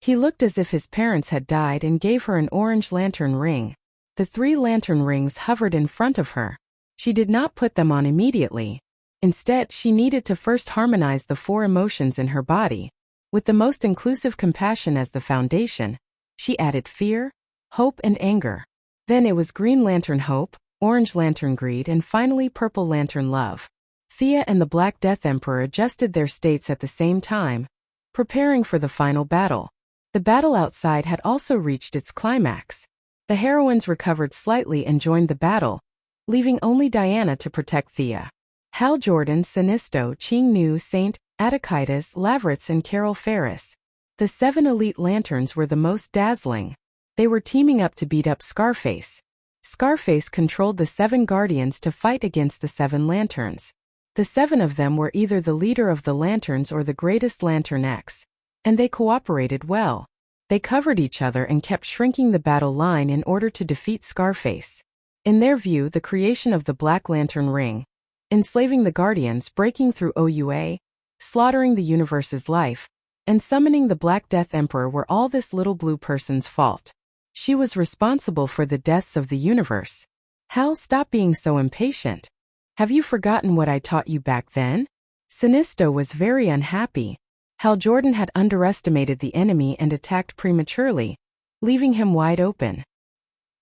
He looked as if his parents had died and gave her an orange lantern ring. The 3 lantern rings hovered in front of her. She did not put them on immediately. Instead, she needed to first harmonize the 4 emotions in her body. With the most inclusive compassion as the foundation, she added fear, hope, and anger. Then it was green lantern hope, orange lantern greed, and finally purple lantern love. Thea and the Black Death Emperor adjusted their states at the same time, preparing for the final battle. The battle outside had also reached its climax. The heroines recovered slightly and joined the battle, leaving only Diana to protect Thea. Hal Jordan, Sinisto, Ching Nu, Saint, Attikitis, Lavritz, and Carol Ferris. The 7 elite lanterns were the most dazzling. They were teaming up to beat up Scarface. Scarface controlled the 7 guardians to fight against the 7 lanterns. The 7 of them were either the leader of the lanterns or the greatest Lantern X. And they cooperated well. They covered each other and kept shrinking the battle line in order to defeat Scarface. In their view, the creation of the Black Lantern Ring, enslaving the Guardians, breaking through OUA, slaughtering the universe's life, and summoning the Black Death Emperor were all this little blue person's fault. She was responsible for the deaths of the universe. Hal, stop being so impatient. Have you forgotten what I taught you back then? Sinisto was very unhappy. Hal Jordan had underestimated the enemy and attacked prematurely, leaving him wide open.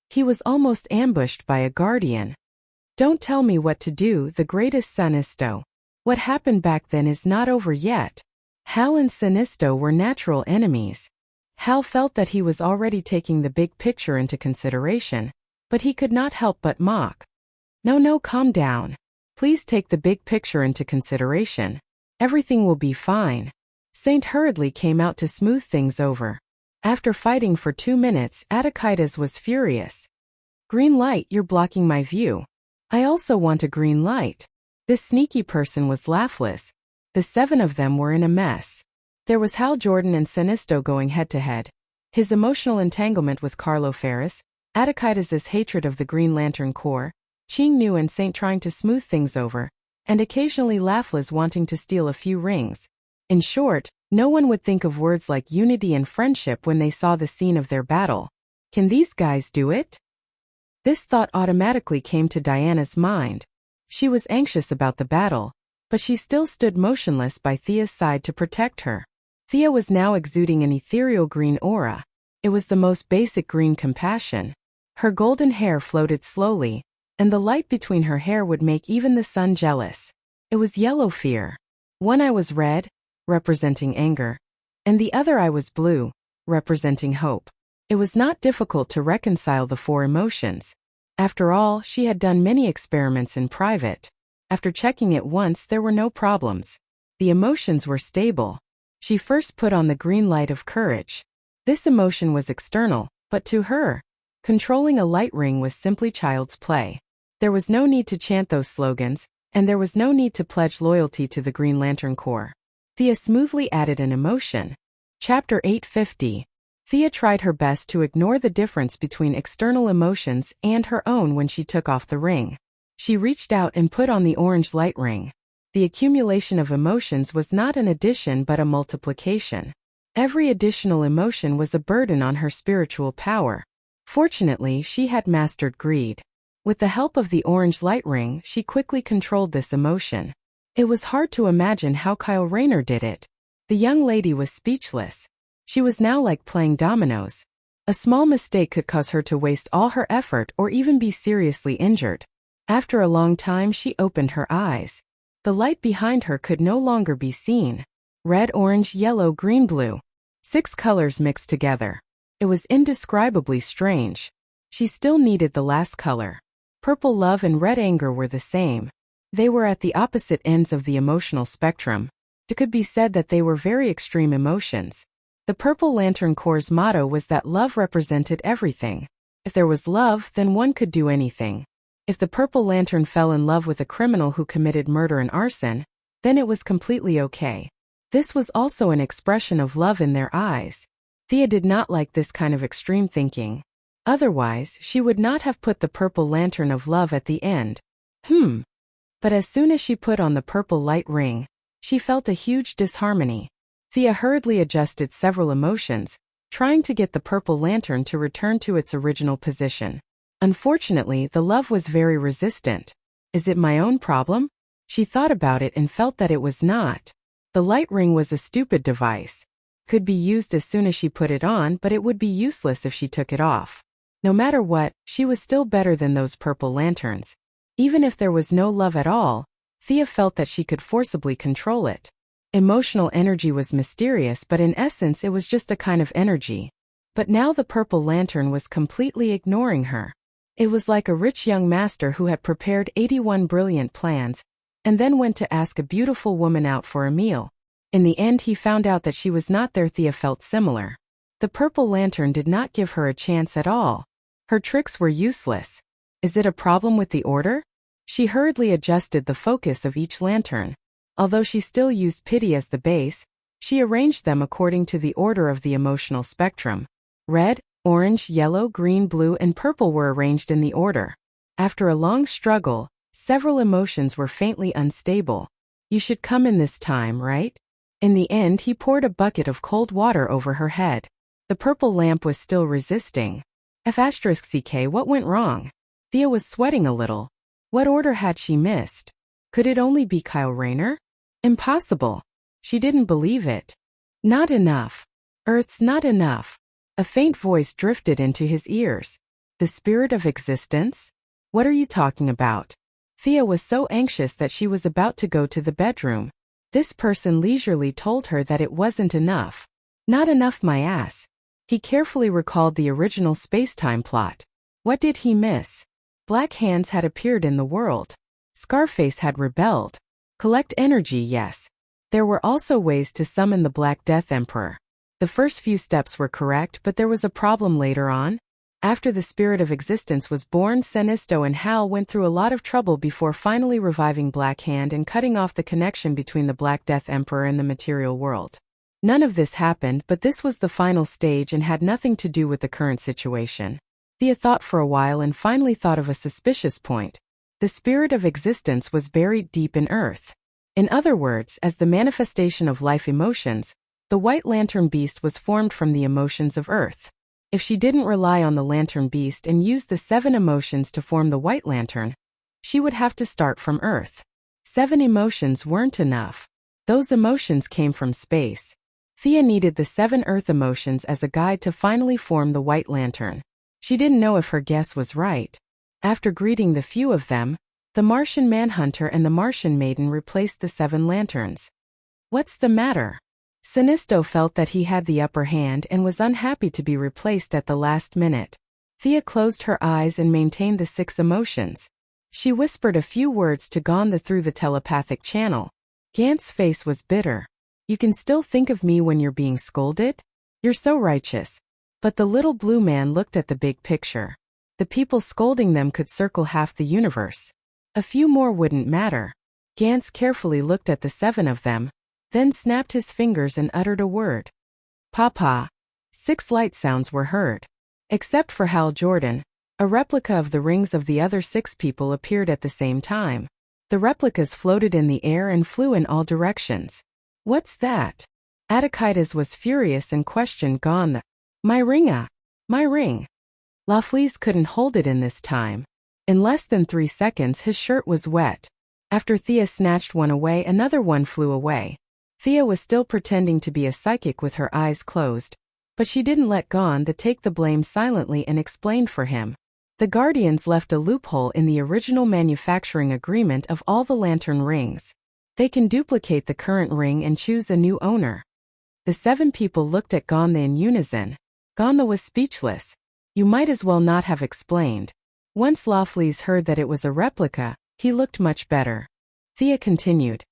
He was almost ambushed by a guardian. Don't tell me what to do, the greatest Sinisto. What happened back then is not over yet. Hal and Sinisto were natural enemies. Hal felt that he was already taking the big picture into consideration, but he could not help but mock. No, calm down. Please take the big picture into consideration. Everything will be fine. Saint hurriedly came out to smooth things over. After fighting for 2 minutes, Attikitis was furious. Green light, you're blocking my view. I also want a green light. This sneaky person was laughless. The 7 of them were in a mess. There was Hal Jordan and Sinisto going head-to-head. His emotional entanglement with Carlo Ferris, Attikitis' hatred of the Green Lantern Corps, Ching Nu and Saint trying to smooth things over, and occasionally Laughless wanting to steal a few rings. In short, no one would think of words like unity and friendship when they saw the scene of their battle. Can these guys do it? This thought automatically came to Diana's mind. She was anxious about the battle, but she still stood motionless by Thea's side to protect her. Thea was now exuding an ethereal green aura. It was the most basic green compassion. Her golden hair floated slowly, and the light between her hair would make even the sun jealous. It was yellow fear. One eye was red, representing anger, and the other eye was blue, representing hope. It was not difficult to reconcile the 4 emotions. After all, she had done many experiments in private. After checking it once, there were no problems. The emotions were stable. She first put on the green light of courage. This emotion was external, but to her, controlling a light ring was simply child's play. There was no need to chant those slogans, and there was no need to pledge loyalty to the Green Lantern Corps. Thea smoothly added an emotion. Chapter 850. Thea tried her best to ignore the difference between external emotions and her own when she took off the ring. She reached out and put on the orange light ring. The accumulation of emotions was not an addition but a multiplication. Every additional emotion was a burden on her spiritual power. Fortunately, she had mastered greed. With the help of the orange light ring, she quickly controlled this emotion. It was hard to imagine how Kyle Rayner did it. The young lady was speechless. She was now like playing dominoes. A small mistake could cause her to waste all her effort or even be seriously injured. After a long time, she opened her eyes. The light behind her could no longer be seen. Red, orange, yellow, green, blue. 6 colors mixed together. It was indescribably strange. She still needed the last color. Purple love and red anger were the same. They were at the opposite ends of the emotional spectrum. It could be said that they were very extreme emotions. The Purple Lantern Corps' motto was that love represented everything. If there was love, then one could do anything. If the Purple Lantern fell in love with a criminal who committed murder and arson, then it was completely okay. This was also an expression of love in their eyes. Thea did not like this kind of extreme thinking. Otherwise, she would not have put the Purple Lantern of love at the end. But as soon as she put on the purple light ring, she felt a huge disharmony. Thea hurriedly adjusted several emotions, trying to get the purple lantern to return to its original position. Unfortunately, the love was very resistant. Is it my own problem? She thought about it and felt that it was not. The light ring was a stupid device. Could be used as soon as she put it on, but it would be useless if she took it off. No matter what, she was still better than those purple lanterns. Even if there was no love at all, Thea felt that she could forcibly control it. Emotional energy was mysterious, but in essence it was just a kind of energy. But now the purple lantern was completely ignoring her. It was like a rich young master who had prepared 81 brilliant plans, and then went to ask a beautiful woman out for a meal. In the end he found out that she was not there. Thea felt similar. The purple lantern did not give her a chance at all. Her tricks were useless. Is it a problem with the order? She hurriedly adjusted the focus of each lantern. Although she still used pity as the base, she arranged them according to the order of the emotional spectrum. Red, orange, yellow, green, blue, and purple were arranged in the order. After a long struggle, several emotions were faintly unstable. You should come in this time, right? In the end, he poured a bucket of cold water over her head. The purple lamp was still resisting. F***ck, what went wrong? Thea was sweating a little. What order had she missed? Could it only be Kyle Rayner? Impossible. She didn't believe it. Not enough. Earth's not enough. A faint voice drifted into his ears. The spirit of existence? What are you talking about? Thea was so anxious that she was about to go to the bedroom. This person leisurely told her that it wasn't enough. Not enough, my ass. He carefully recalled the original space-time plot. What did he miss? Black hands had appeared in the world. Scarface had rebelled. Collect energy, yes. There were also ways to summon the Black Death Emperor. The first few steps were correct, but there was a problem later on. After the spirit of existence was born, Sinisto and Hal went through a lot of trouble before finally reviving Black Hand and cutting off the connection between the Black Death Emperor and the material world. None of this happened, but this was the final stage and had nothing to do with the current situation. Thea thought for a while and finally thought of a suspicious point. The spirit of existence was buried deep in Earth. In other words, as the manifestation of life emotions, the White Lantern Beast was formed from the emotions of Earth. If she didn't rely on the Lantern Beast and use the 7 emotions to form the White Lantern, she would have to start from Earth. 7 emotions weren't enough. Those emotions came from space. Thea needed the 7 Earth emotions as a guide to finally form the White Lantern. She didn't know if her guess was right. After greeting the few of them, the Martian Manhunter and the Martian Maiden replaced the 7 lanterns. What's the matter? Sinisto felt that he had the upper hand and was unhappy to be replaced at the last minute. Thea closed her eyes and maintained the 6 emotions. She whispered a few words to Gonda through the telepathic channel. Gant's face was bitter. You can still think of me when you're being scolded? You're so righteous. But the little blue man looked at the big picture. The people scolding them could circle half the universe. A few more wouldn't matter. Gantz carefully looked at the 7 of them, then snapped his fingers and uttered a word. Papa. 6 light sounds were heard. Except for Hal Jordan, a replica of the rings of the other 6 people appeared at the same time. The replicas floated in the air and flew in all directions. What's that? Attikides was furious and questioned Gonda. My ringa. My ring. Laflease couldn't hold it in this time. In less than 3 seconds his shirt was wet. After Thea snatched one away, another one flew away. Thea was still pretending to be a psychic with her eyes closed, but she didn't let Gonda take the blame silently and explained for him. The Guardians left a loophole in the original manufacturing agreement of all the lantern rings. They can duplicate the current ring and choose a new owner. The 7 people looked at Gonda in unison. Gonda was speechless. You might as well not have explained. Once Laflease heard that it was a replica, he looked much better. Thea continued.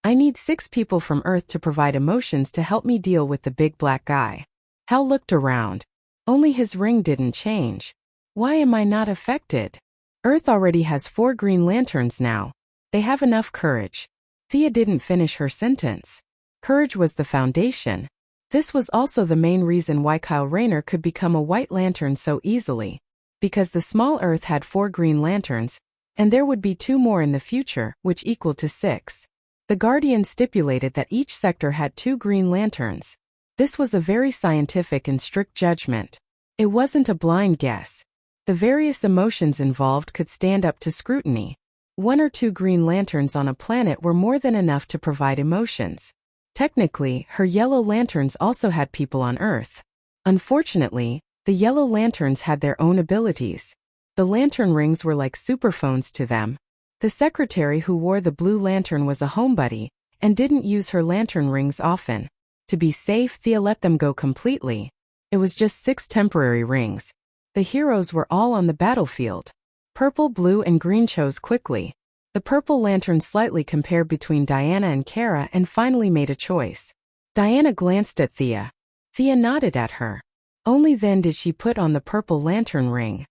I need 6 people from Earth to provide emotions to help me deal with the big black guy. Hal looked around. Only his ring didn't change. Why am I not affected? Earth already has 4 green lanterns now. They have enough courage. Thea didn't finish her sentence. Courage was the foundation. This was also the main reason why Kyle Rayner could become a White Lantern so easily. Because the small Earth had 4 green lanterns, and there would be 2 more in the future, which equaled to 6. The Guardians stipulated that each sector had 2 green lanterns. This was a very scientific and strict judgment. It wasn't a blind guess. The various emotions involved could stand up to scrutiny. 1 or 2 green lanterns on a planet were more than enough to provide emotions. Technically, her yellow lanterns also had people on Earth. Unfortunately, the yellow lanterns had their own abilities. The lantern rings were like superphones to them. The secretary who wore the blue lantern was a homebody, and didn't use her lantern rings often. To be safe, Thea let them go completely. It was just 6 temporary rings. The heroes were all on the battlefield. Purple, blue, and green chose quickly. The purple lantern slightly compared between Diana and Kara and finally made a choice. Diana glanced at Thea. Thea nodded at her. Only then did she put on the purple lantern ring.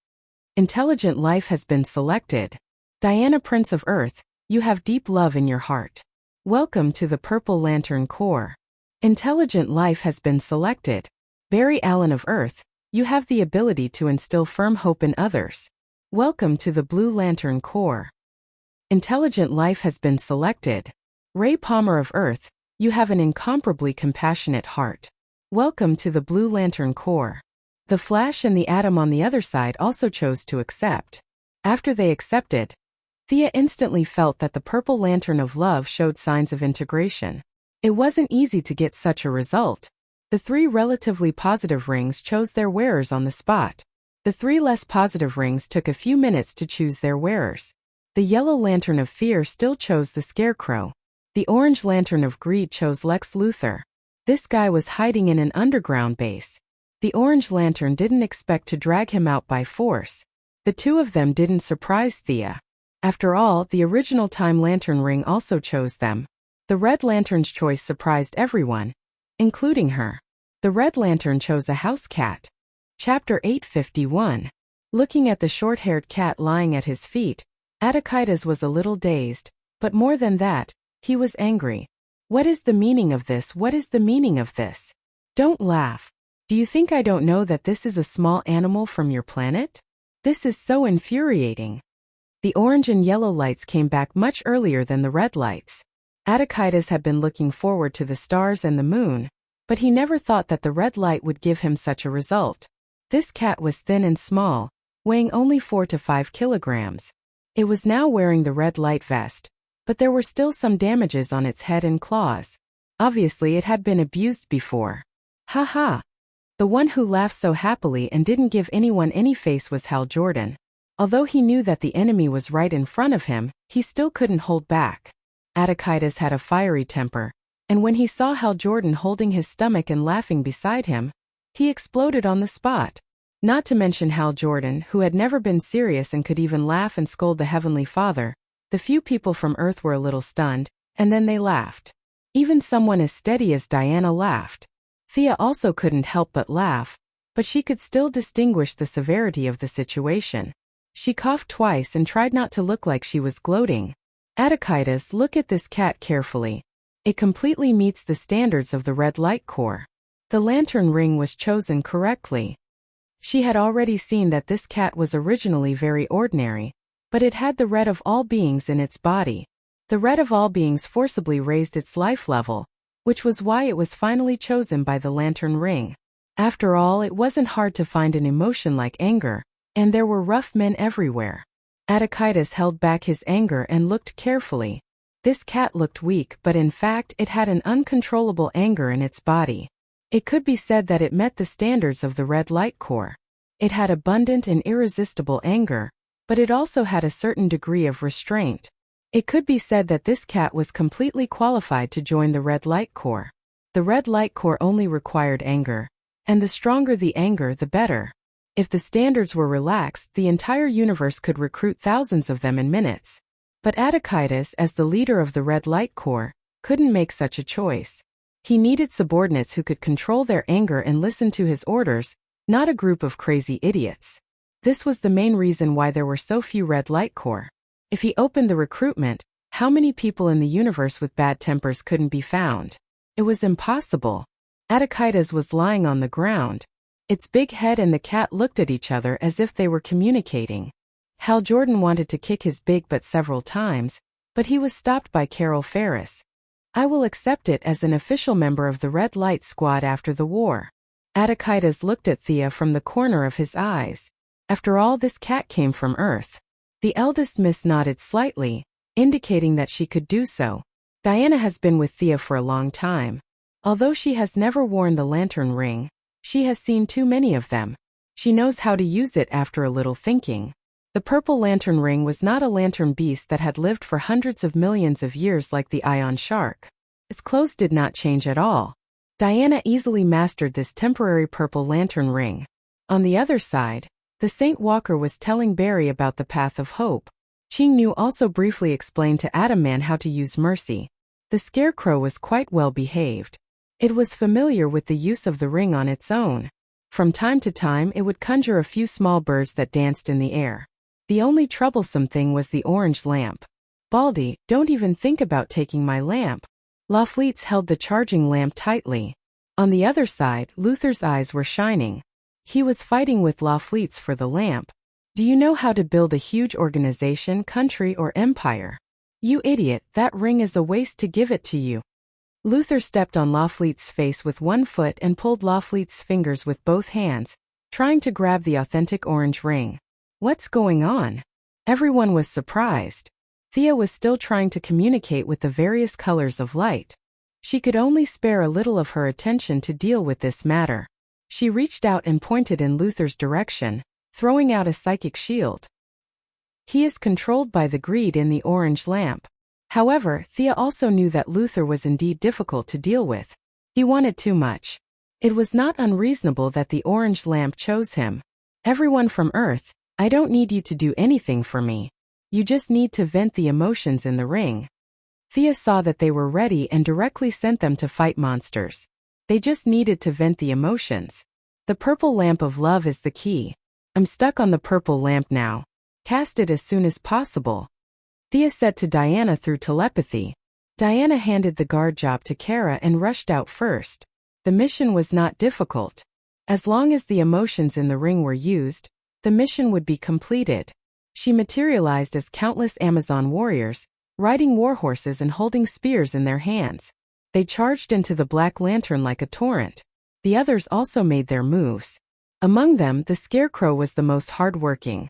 Intelligent life has been selected. Diana, Prince of Earth, you have deep love in your heart. Welcome to the Purple Lantern Corps. Intelligent life has been selected. Barry Allen of Earth, you have the ability to instill firm hope in others. Welcome to the Blue Lantern Corps. Intelligent life has been selected. Ray Palmer of Earth, you have an incomparably compassionate heart. Welcome to the Blue Lantern Corps. The Flash and the Atom on the other side also chose to accept. After they accepted, Thea instantly felt that the Purple Lantern of Love showed signs of integration. It wasn't easy to get such a result. The 3 relatively positive rings chose their wearers on the spot. The 3 less positive rings took a few minutes to choose their wearers. The Yellow Lantern of Fear still chose the Scarecrow. The Orange Lantern of Greed chose Lex Luthor. This guy was hiding in an underground base. The Orange Lantern didn't expect to drag him out by force. The 2 of them didn't surprise Thea. After all, the original Time Lantern ring also chose them. The Red Lantern's choice surprised everyone, including her. The Red Lantern chose a house cat. Chapter 851. Looking at the short-haired cat lying at his feet, Atakitas was a little dazed, but more than that, he was angry. What is the meaning of this? What is the meaning of this? Don't laugh. Do you think I don't know that this is a small animal from your planet? This is so infuriating. The orange and yellow lights came back much earlier than the red lights. Atakitas had been looking forward to the stars and the moon, but he never thought that the red light would give him such a result. This cat was thin and small, weighing only 4 to 5 kilograms. It was now wearing the red light vest, but there were still some damages on its head and claws. Obviously it had been abused before. Ha ha! The one who laughed so happily and didn't give anyone any face was Hal Jordan. Although he knew that the enemy was right in front of him, he still couldn't hold back. Atakitas had a fiery temper, and when he saw Hal Jordan holding his stomach and laughing beside him, he exploded on the spot. Not to mention Hal Jordan, who had never been serious and could even laugh and scold the Heavenly Father. The few people from Earth were a little stunned, and then they laughed. Even someone as steady as Diana laughed. Thea also couldn't help but laugh, but she could still distinguish the severity of the situation. She coughed twice and tried not to look like she was gloating. Atakitas, look at this cat carefully. It completely meets the standards of the Red Light Corps. The lantern ring was chosen correctly. She had already seen that this cat was originally very ordinary, but it had the red of all beings in its body. The red of all beings forcibly raised its life level, which was why it was finally chosen by the lantern ring. After all, it wasn't hard to find an emotion like anger, and there were rough men everywhere. Atakitas held back his anger and looked carefully. This cat looked weak, but in fact it had an uncontrollable anger in its body. It could be said that it met the standards of the Red Light Corps. It had abundant and irresistible anger, but it also had a certain degree of restraint. It could be said that this cat was completely qualified to join the Red Light Corps. The Red Light Corps only required anger, and the stronger the anger, the better. If the standards were relaxed, the entire universe could recruit thousands of them in minutes. But Atakitas, as the leader of the Red Light Corps, couldn't make such a choice. He needed subordinates who could control their anger and listen to his orders, not a group of crazy idiots. This was the main reason why there were so few Red Light Corps. If he opened the recruitment, how many people in the universe with bad tempers couldn't be found? It was impossible. Atakitas was lying on the ground. Its big head and the cat looked at each other as if they were communicating. Hal Jordan wanted to kick his big butt several times, but he was stopped by Carol Ferris. I will accept it as an official member of the Red Light Squad after the war. Attikides looked at Thea from the corner of his eyes. After all, this cat came from Earth. The eldest miss nodded slightly, indicating that she could do so. Diana has been with Thea for a long time. Although she has never worn the lantern ring, she has seen too many of them. She knows how to use it after a little thinking. The purple lantern ring was not a lantern beast that had lived for hundreds of millions of years like the ion shark. Its clothes did not change at all. Diana easily mastered this temporary purple lantern ring. On the other side, the Saint Walker was telling Barry about the path of hope. Qingnu also briefly explained to Atom Man how to use mercy. The scarecrow was quite well behaved. It was familiar with the use of the ring on its own. From time to time it would conjure a few small birds that danced in the air. The only troublesome thing was the orange lamp. Baldy, don't even think about taking my lamp. Lafleetz held the charging lamp tightly. On the other side, Luther's eyes were shining. He was fighting with Lafleetz for the lamp. Do you know how to build a huge organization, country, or empire? You idiot, that ring is a waste to give it to you. Luther stepped on Lafleet's face with one foot and pulled Lafleet's fingers with both hands, trying to grab the authentic orange ring. What's going on? Everyone was surprised. Thea was still trying to communicate with the various colors of light. She could only spare a little of her attention to deal with this matter. She reached out and pointed in Luther's direction, throwing out a psychic shield. He is controlled by the greed in the orange lamp. However, Thea also knew that Luther was indeed difficult to deal with. He wanted too much. It was not unreasonable that the orange lamp chose him. Everyone from Earth, I don't need you to do anything for me. You just need to vent the emotions in the ring. Thea saw that they were ready and directly sent them to fight monsters. They just needed to vent the emotions. The purple lamp of love is the key. I'm stuck on the purple lamp now. Cast it as soon as possible. Thea said to Diana through telepathy. Diana handed the guard job to Kara and rushed out first. The mission was not difficult. As long as the emotions in the ring were used, the mission would be completed. She materialized as countless Amazon warriors, riding warhorses and holding spears in their hands. They charged into the Black Lantern like a torrent. The others also made their moves. Among them, the Scarecrow was the most hard-working.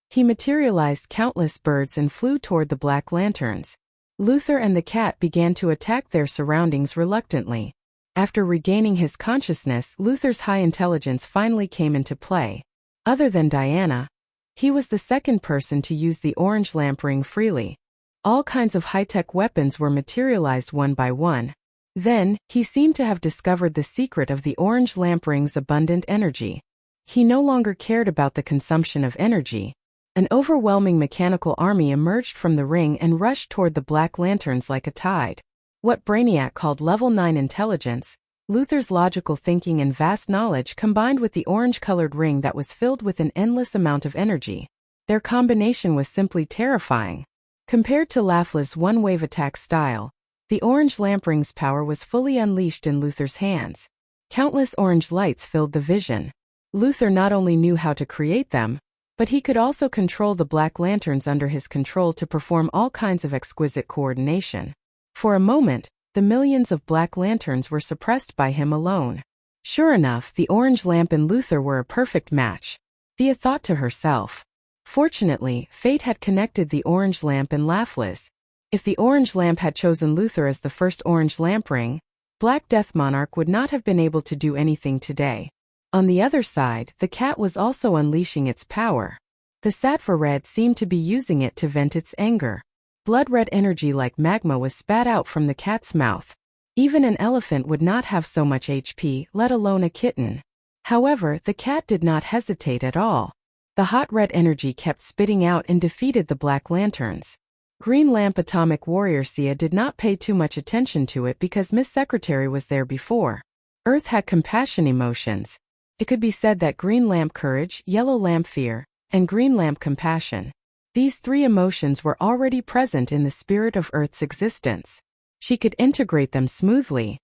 He materialized countless birds and flew toward the Black Lanterns. Luther and the cat began to attack their surroundings reluctantly. After regaining his consciousness, Luther's high intelligence finally came into play. Other than Diana, he was the second person to use the orange lamp ring freely. All kinds of high-tech weapons were materialized one by one. Then, he seemed to have discovered the secret of the orange lamp ring's abundant energy. He no longer cared about the consumption of energy. An overwhelming mechanical army emerged from the ring and rushed toward the Black Lanterns like a tide. What Brainiac called Level 9 intelligence, Luther's logical thinking and vast knowledge combined with the orange-colored ring that was filled with an endless amount of energy. Their combination was simply terrifying. Compared to Lafla's one-wave attack style, the orange lamp ring's power was fully unleashed in Luther's hands. Countless orange lights filled the vision. Luther not only knew how to create them, but he could also control the Black Lanterns under his control to perform all kinds of exquisite coordination. For a moment, the millions of Black Lanterns were suppressed by him alone. Sure enough, the orange lamp and Luther were a perfect match. Thea thought to herself. Fortunately, fate had connected the orange lamp and Lafla's. If the orange lamp had chosen Luther as the first orange lamp ring, Black Death Monarch would not have been able to do anything today. On the other side, the cat was also unleashing its power. The Sattva Red seemed to be using it to vent its anger. Blood-red energy like magma was spat out from the cat's mouth. Even an elephant would not have so much HP, let alone a kitten. However, the cat did not hesitate at all. The hot red energy kept spitting out and defeated the Black Lanterns. Green Lamp Atomic Warrior Sia did not pay too much attention to it because Miss Secretary was there before. Earth had compassion emotions. It could be said that Green Lamp Courage, Yellow Lamp Fear, and Green Lamp Compassion. These three emotions were already present in the spirit of Earth's existence. She could integrate them smoothly.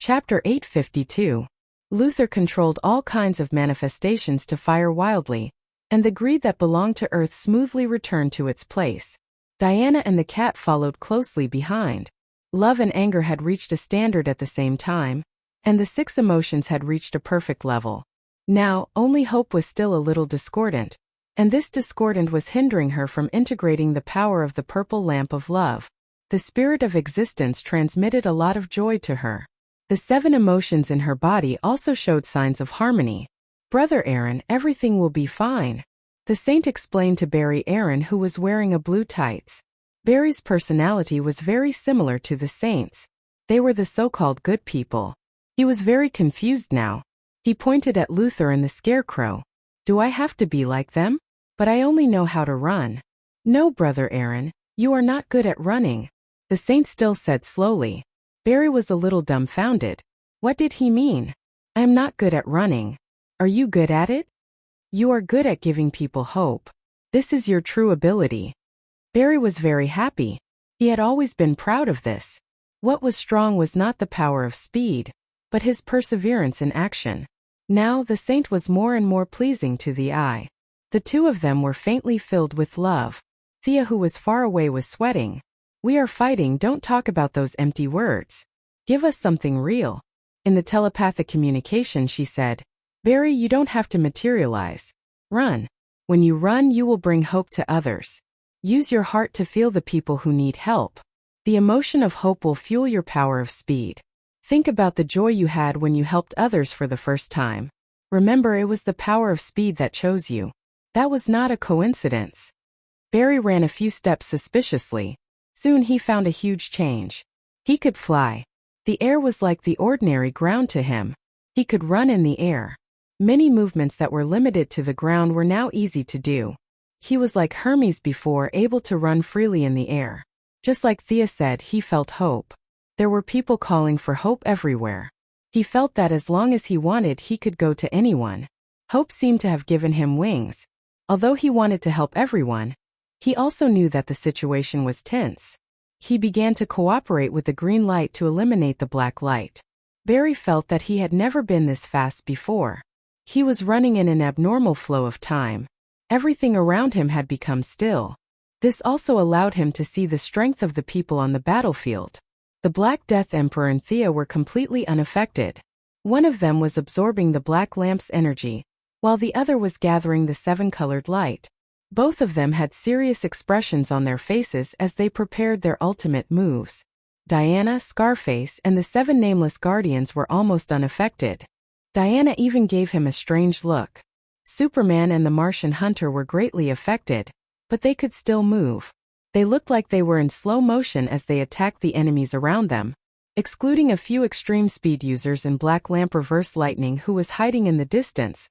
Chapter 852. Luther controlled all kinds of manifestations to fire wildly, and the greed that belonged to Earth smoothly returned to its place. Diana and the cat followed closely behind. Love and anger had reached a standard at the same time, and the 6 emotions had reached a perfect level. Now, only hope was still a little discordant, and this discordant was hindering her from integrating the power of the purple lamp of love. The spirit of existence transmitted a lot of joy to her. The 7 emotions in her body also showed signs of harmony. "Brother Aaron, everything will be fine," the saint explained to Barry Aaron, who was wearing a blue tights. Barry's personality was very similar to the saint's. They were the so-called good people. He was very confused now. He pointed at Luther and the Scarecrow. "Do I have to be like them? But I only know how to run." "No, Brother Aaron, you are not good at running," the saint still said slowly. Barry was a little dumbfounded. What did he mean? "I am not good at running." "Are you good at it?" "You are good at giving people hope. This is your true ability." Barry was very happy. He had always been proud of this. What was strong was not the power of speed, but his perseverance in action. Now the saint was more and more pleasing to the eye. The 2 of them were faintly filled with love. Thea, who was far away, was sweating. "We are fighting, don't talk about those empty words. Give us something real." In the telepathic communication she said, "Barry, you don't have to materialize. Run. When you run, you will bring hope to others. Use your heart to feel the people who need help. The emotion of hope will fuel your power of speed. Think about the joy you had when you helped others for the first time. Remember, it was the power of speed that chose you. That was not a coincidence." Barry ran a few steps suspiciously. Soon he found a huge change. He could fly. The air was like the ordinary ground to him. He could run in the air. Many movements that were limited to the ground were now easy to do. He was like Hermes before, able to run freely in the air. Just like Thea said, he felt hope. There were people calling for hope everywhere. He felt that as long as he wanted, he could go to anyone. Hope seemed to have given him wings. Although he wanted to help everyone, he also knew that the situation was tense. He began to cooperate with the green light to eliminate the black light. Barry felt that he had never been this fast before. He was running in an abnormal flow of time. Everything around him had become still. This also allowed him to see the strength of the people on the battlefield. The Black Death Emperor and Thea were completely unaffected. One of them was absorbing the black lamp's energy, while the other was gathering the 7-colored light. Both of them had serious expressions on their faces as they prepared their ultimate moves. Diana, Scarface, and the 7 nameless guardians were almost unaffected. Diana even gave him a strange look. Superman and the Martian Hunter were greatly affected, but they could still move. They looked like they were in slow motion as they attacked the enemies around them. Excluding a few extreme speed users and Black Lamp Reverse Lightning, who was hiding in the distance,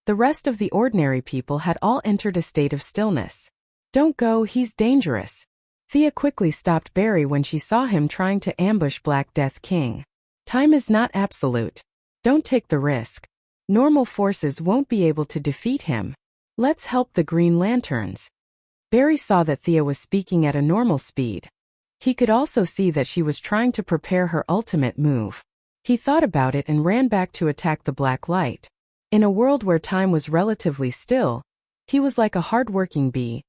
the rest of the ordinary people had all entered a state of stillness. "Don't go, he's dangerous." Thea quickly stopped Barry when she saw him trying to ambush Black Death King. "Time is not absolute. Don't take the risk. Normal forces won't be able to defeat him. Let's help the Green Lanterns." Barry saw that Thea was speaking at a normal speed. He could also see that she was trying to prepare her ultimate move. He thought about it and ran back to attack the black light. In a world where time was relatively still, he was like a hard-working bee,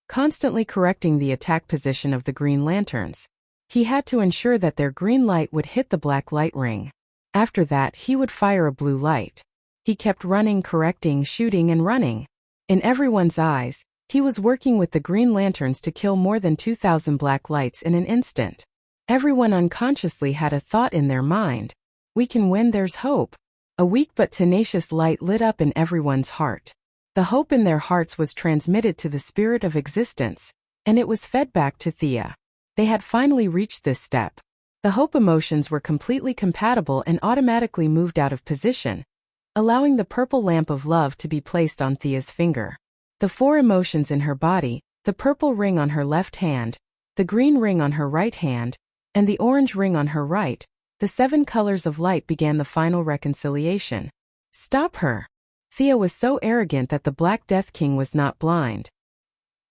constantly correcting the attack position of the Green Lanterns. He had to ensure that their green light would hit the black light ring. After that, he would fire a blue light. He kept running, correcting, shooting, and running. In everyone's eyes, he was working with the Green Lanterns to kill more than 2,000 black lights in an instant. Everyone unconsciously had a thought in their mind. "We can win, there's hope." A weak but tenacious light lit up in everyone's heart. The hope in their hearts was transmitted to the spirit of existence, and it was fed back to Thea. They had finally reached this step. The hope emotions were completely compatible and automatically moved out of position, allowing the purple lamp of love to be placed on Thea's finger. The 4 emotions in her body, the purple ring on her left hand, the green ring on her right hand, and the orange ring on her right, the 7 colors of light began the final reconciliation. "Stop her." Thea was so arrogant that the Black Death King was not blind.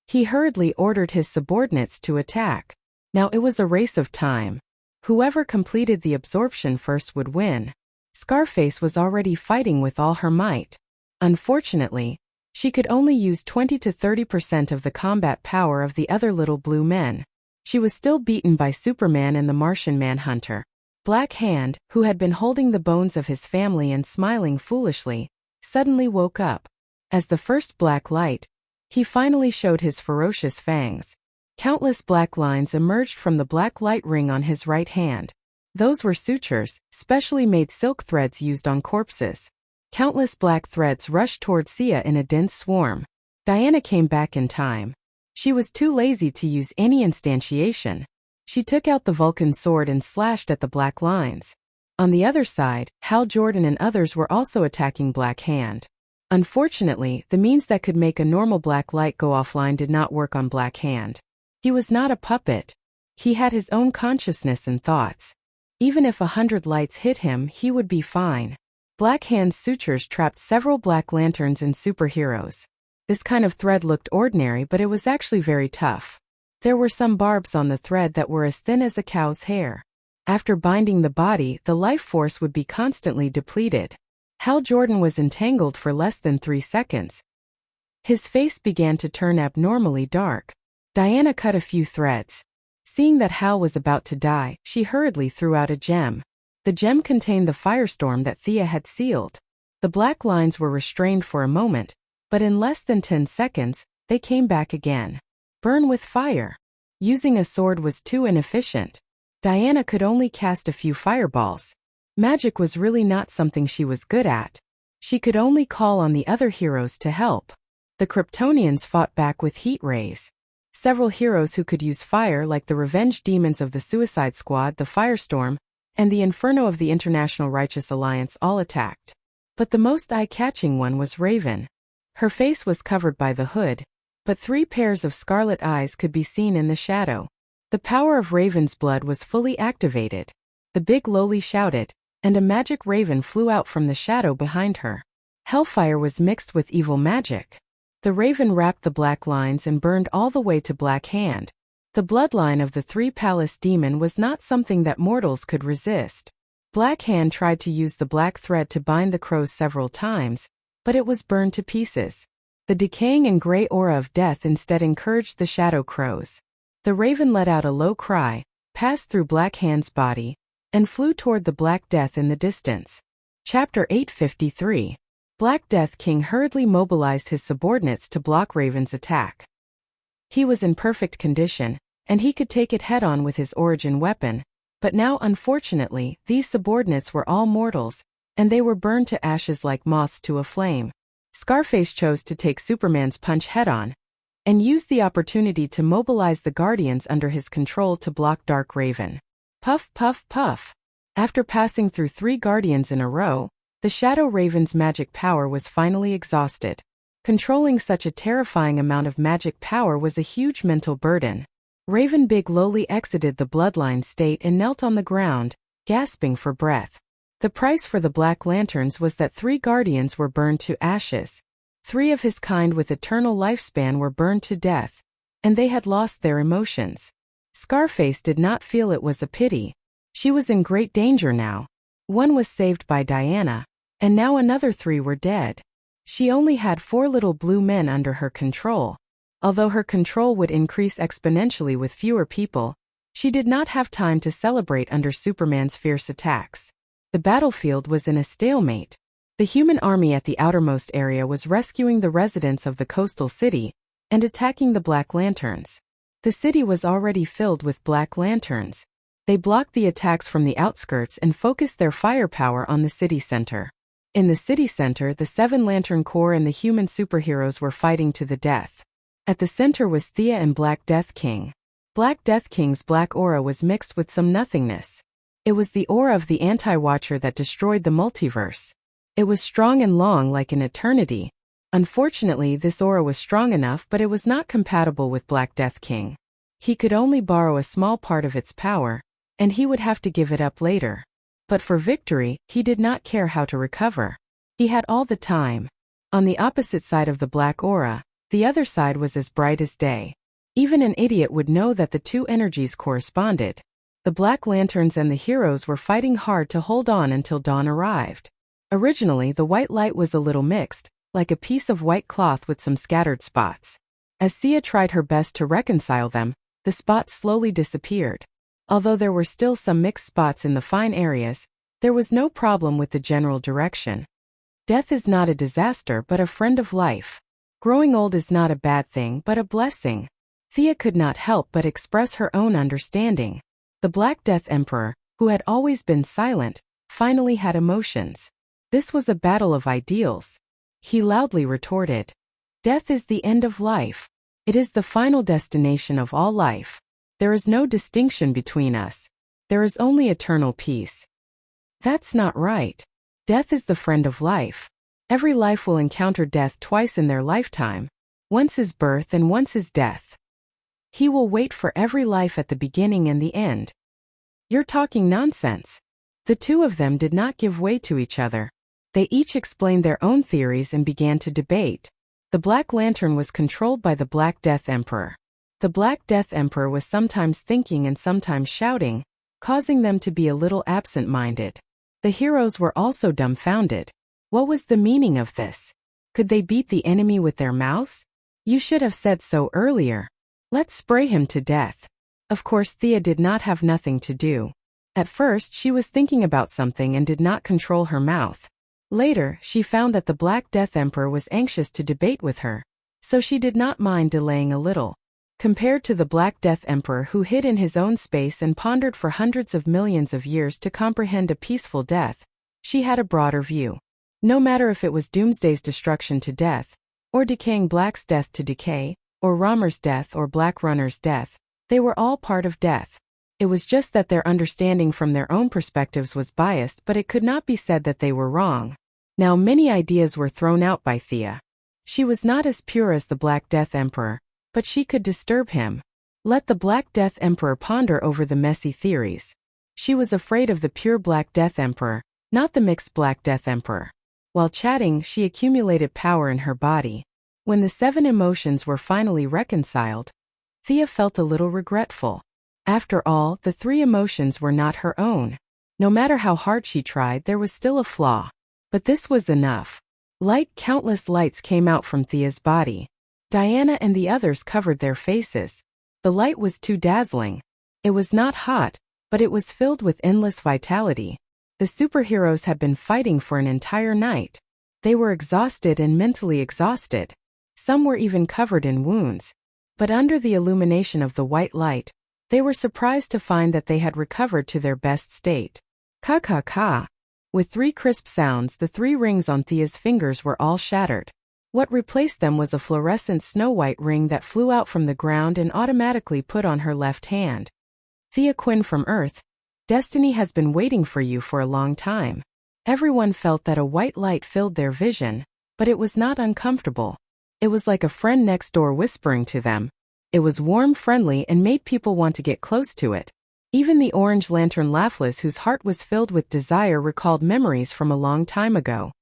He hurriedly ordered his subordinates to attack. Now it was a race of time. Whoever completed the absorption first would win. Scarface was already fighting with all her might. Unfortunately, she could only use 20 to 30% of the combat power of the other little blue men. She was still beaten by Superman and the Martian Manhunter. Black Hand, who had been holding the bones of his family and smiling foolishly, suddenly woke up. As the first black light, he finally showed his ferocious fangs. Countless black lines emerged from the black light ring on his right hand. Those were sutures, specially made silk threads used on corpses. Countless black threads rushed toward Sia in a dense swarm. Diana came back in time. She was too lazy to use any instantiation. She took out the Vulcan sword and slashed at the black lines. On the other side, Hal Jordan and others were also attacking Black Hand. Unfortunately, the means that could make a normal black light go offline did not work on Black Hand. He was not a puppet. He had his own consciousness and thoughts. Even if 100 lights hit him, he would be fine. Black Hand's sutures trapped several Black Lanterns and superheroes. This kind of thread looked ordinary, but it was actually very tough. There were some barbs on the thread that were as thin as a cow's hair. After binding the body, the life force would be constantly depleted. Hal Jordan was entangled for less than 3 seconds. His face began to turn abnormally dark. Diana cut a few threads. Seeing that Hal was about to die, she hurriedly threw out a gem. The gem contained the firestorm that Thea had sealed. The black lines were restrained for a moment, but in less than 10 seconds, they came back again. Burn with fire. Using a sword was too inefficient. Diana could only cast a few fireballs. Magic was really not something she was good at. She could only call on the other heroes to help. The Kryptonians fought back with heat rays. Several heroes who could use fire, like the Revenge Demons of the Suicide Squad, the Firestorm, and the Inferno of the International Righteous Alliance, all attacked. But the most eye-catching one was Raven. Her face was covered by the hood, but 3 pairs of scarlet eyes could be seen in the shadow. The power of Raven's blood was fully activated. The big lowly shouted, and a magic raven flew out from the shadow behind her. Hellfire was mixed with evil magic. The raven wrapped the black lines and burned all the way to Black Hand. The bloodline of the 3 Palace Demon was not something that mortals could resist. Black Hand tried to use the black thread to bind the crows several times, but it was burned to pieces. The decaying and gray aura of death instead encouraged the shadow crows. The raven let out a low cry, passed through Black Hand's body, and flew toward the Black Death in the distance. Chapter 853. Black Death King hurriedly mobilized his subordinates to block Raven's attack. He was in perfect condition, and he could take it head-on with his origin weapon, but now unfortunately, these subordinates were all mortals, and they were burned to ashes like moths to a flame. Scarface chose to take Superman's punch head-on, and used the opportunity to mobilize the Guardians under his control to block Dark Raven. Puff, puff, puff. After passing through 3 Guardians in a row, the Shadow Raven's magic power was finally exhausted. Controlling such a terrifying amount of magic power was a huge mental burden. Raven Big lowly exited the bloodline state and knelt on the ground, gasping for breath. The price for the Black Lanterns was that 3 Guardians were burned to ashes. 3 of his kind with eternal lifespan were burned to death, and they had lost their emotions. Scarface did not feel it was a pity. She was in great danger now. 1 was saved by Diana, and now another 3 were dead. She only had 4 little blue men under her control. Although her control would increase exponentially with fewer people, she did not have time to celebrate under Superman's fierce attacks. The battlefield was in a stalemate. The human army at the outermost area was rescuing the residents of the coastal city and attacking the Black Lanterns. The city was already filled with Black Lanterns. They blocked the attacks from the outskirts and focused their firepower on the city center. In the city center, the 7 Lantern Corps and the human superheroes were fighting to the death. At the center was Thea and Black Death King. Black Death King's black aura was mixed with some nothingness. It was the aura of the Anti-Watcher that destroyed the multiverse. It was strong and long like an eternity. Unfortunately, this aura was strong enough, but it was not compatible with Black Death King. He could only borrow a small part of its power, and he would have to give it up later. But for victory, he did not care how to recover. He had all the time. On the opposite side of the black aura, the other side was as bright as day. Even an idiot would know that the 2 energies corresponded. The Black Lanterns and the heroes were fighting hard to hold on until dawn arrived. Originally, the white light was a little mixed, like a piece of white cloth with some scattered spots. As Sia tried her best to reconcile them, The spots slowly disappeared. Although there were still some mixed spots in the fine areas, there was no problem with the general direction. Death is not a disaster but a friend of life. Growing old is not a bad thing but a blessing. Thea could not help but express her own understanding. The Black Death Emperor, who had always been silent, finally had emotions. This was a battle of ideals. He loudly retorted. Death is the end of life. It is the final destination of all life. There is no distinction between us. There is only eternal peace. That's not right. Death is the friend of life. Every life will encounter death twice in their lifetime. Once is birth and once is death. He will wait for every life at the beginning and the end. You're talking nonsense. The two of them did not give way to each other. They each explained their own theories and began to debate. The Black Lantern was controlled by the Black Death Emperor. The Black Death Emperor was sometimes thinking and sometimes shouting, causing them to be a little absent-minded. The heroes were also dumbfounded. What was the meaning of this? Could they beat the enemy with their mouths? You should have said so earlier. Let's spray him to death. Of course, Thea did not have nothing to do. At first, she was thinking about something and did not control her mouth. Later, she found that the Black Death Emperor was anxious to debate with her, so she did not mind delaying a little. Compared to the Black Death Emperor who hid in his own space and pondered for hundreds of millions of years to comprehend a peaceful death, she had a broader view. No matter if it was Doomsday's destruction to death, or decaying Black's death to decay, or Ramer's death or Black Runner's death, they were all part of death. It was just that their understanding from their own perspectives was biased, but it could not be said that they were wrong. Now many ideas were thrown out by Thea. She was not as pure as the Black Death Emperor, but she could disturb him. Let the Black Death Emperor ponder over the messy theories. She was afraid of the pure Black Death Emperor, not the mixed Black Death Emperor. While chatting, she accumulated power in her body. When the 7 emotions were finally reconciled, Thea felt a little regretful. After all, the 3 emotions were not her own. No matter how hard she tried, there was still a flaw. But this was enough. Countless lights came out from Thea's body. Diana and the others covered their faces. The light was too dazzling. It was not hot, but it was filled with endless vitality. The superheroes had been fighting for an entire night. They were exhausted and mentally exhausted. Some were even covered in wounds. But under the illumination of the white light, they were surprised to find that they had recovered to their best state. Ka. With 3 crisp sounds, the 3 rings on Thea's fingers were all shattered. What replaced them was a fluorescent snow-white ring that flew out from the ground and automatically put on her left hand. Thea Quinn from Earth, destiny has been waiting for you for a long time. Everyone felt that a white light filled their vision, but it was not uncomfortable. It was like a friend next door whispering to them. It was warm, friendly, and made people want to get close to it. Even the Orange Lantern Laughless, whose heart was filled with desire, recalled memories from a long time ago.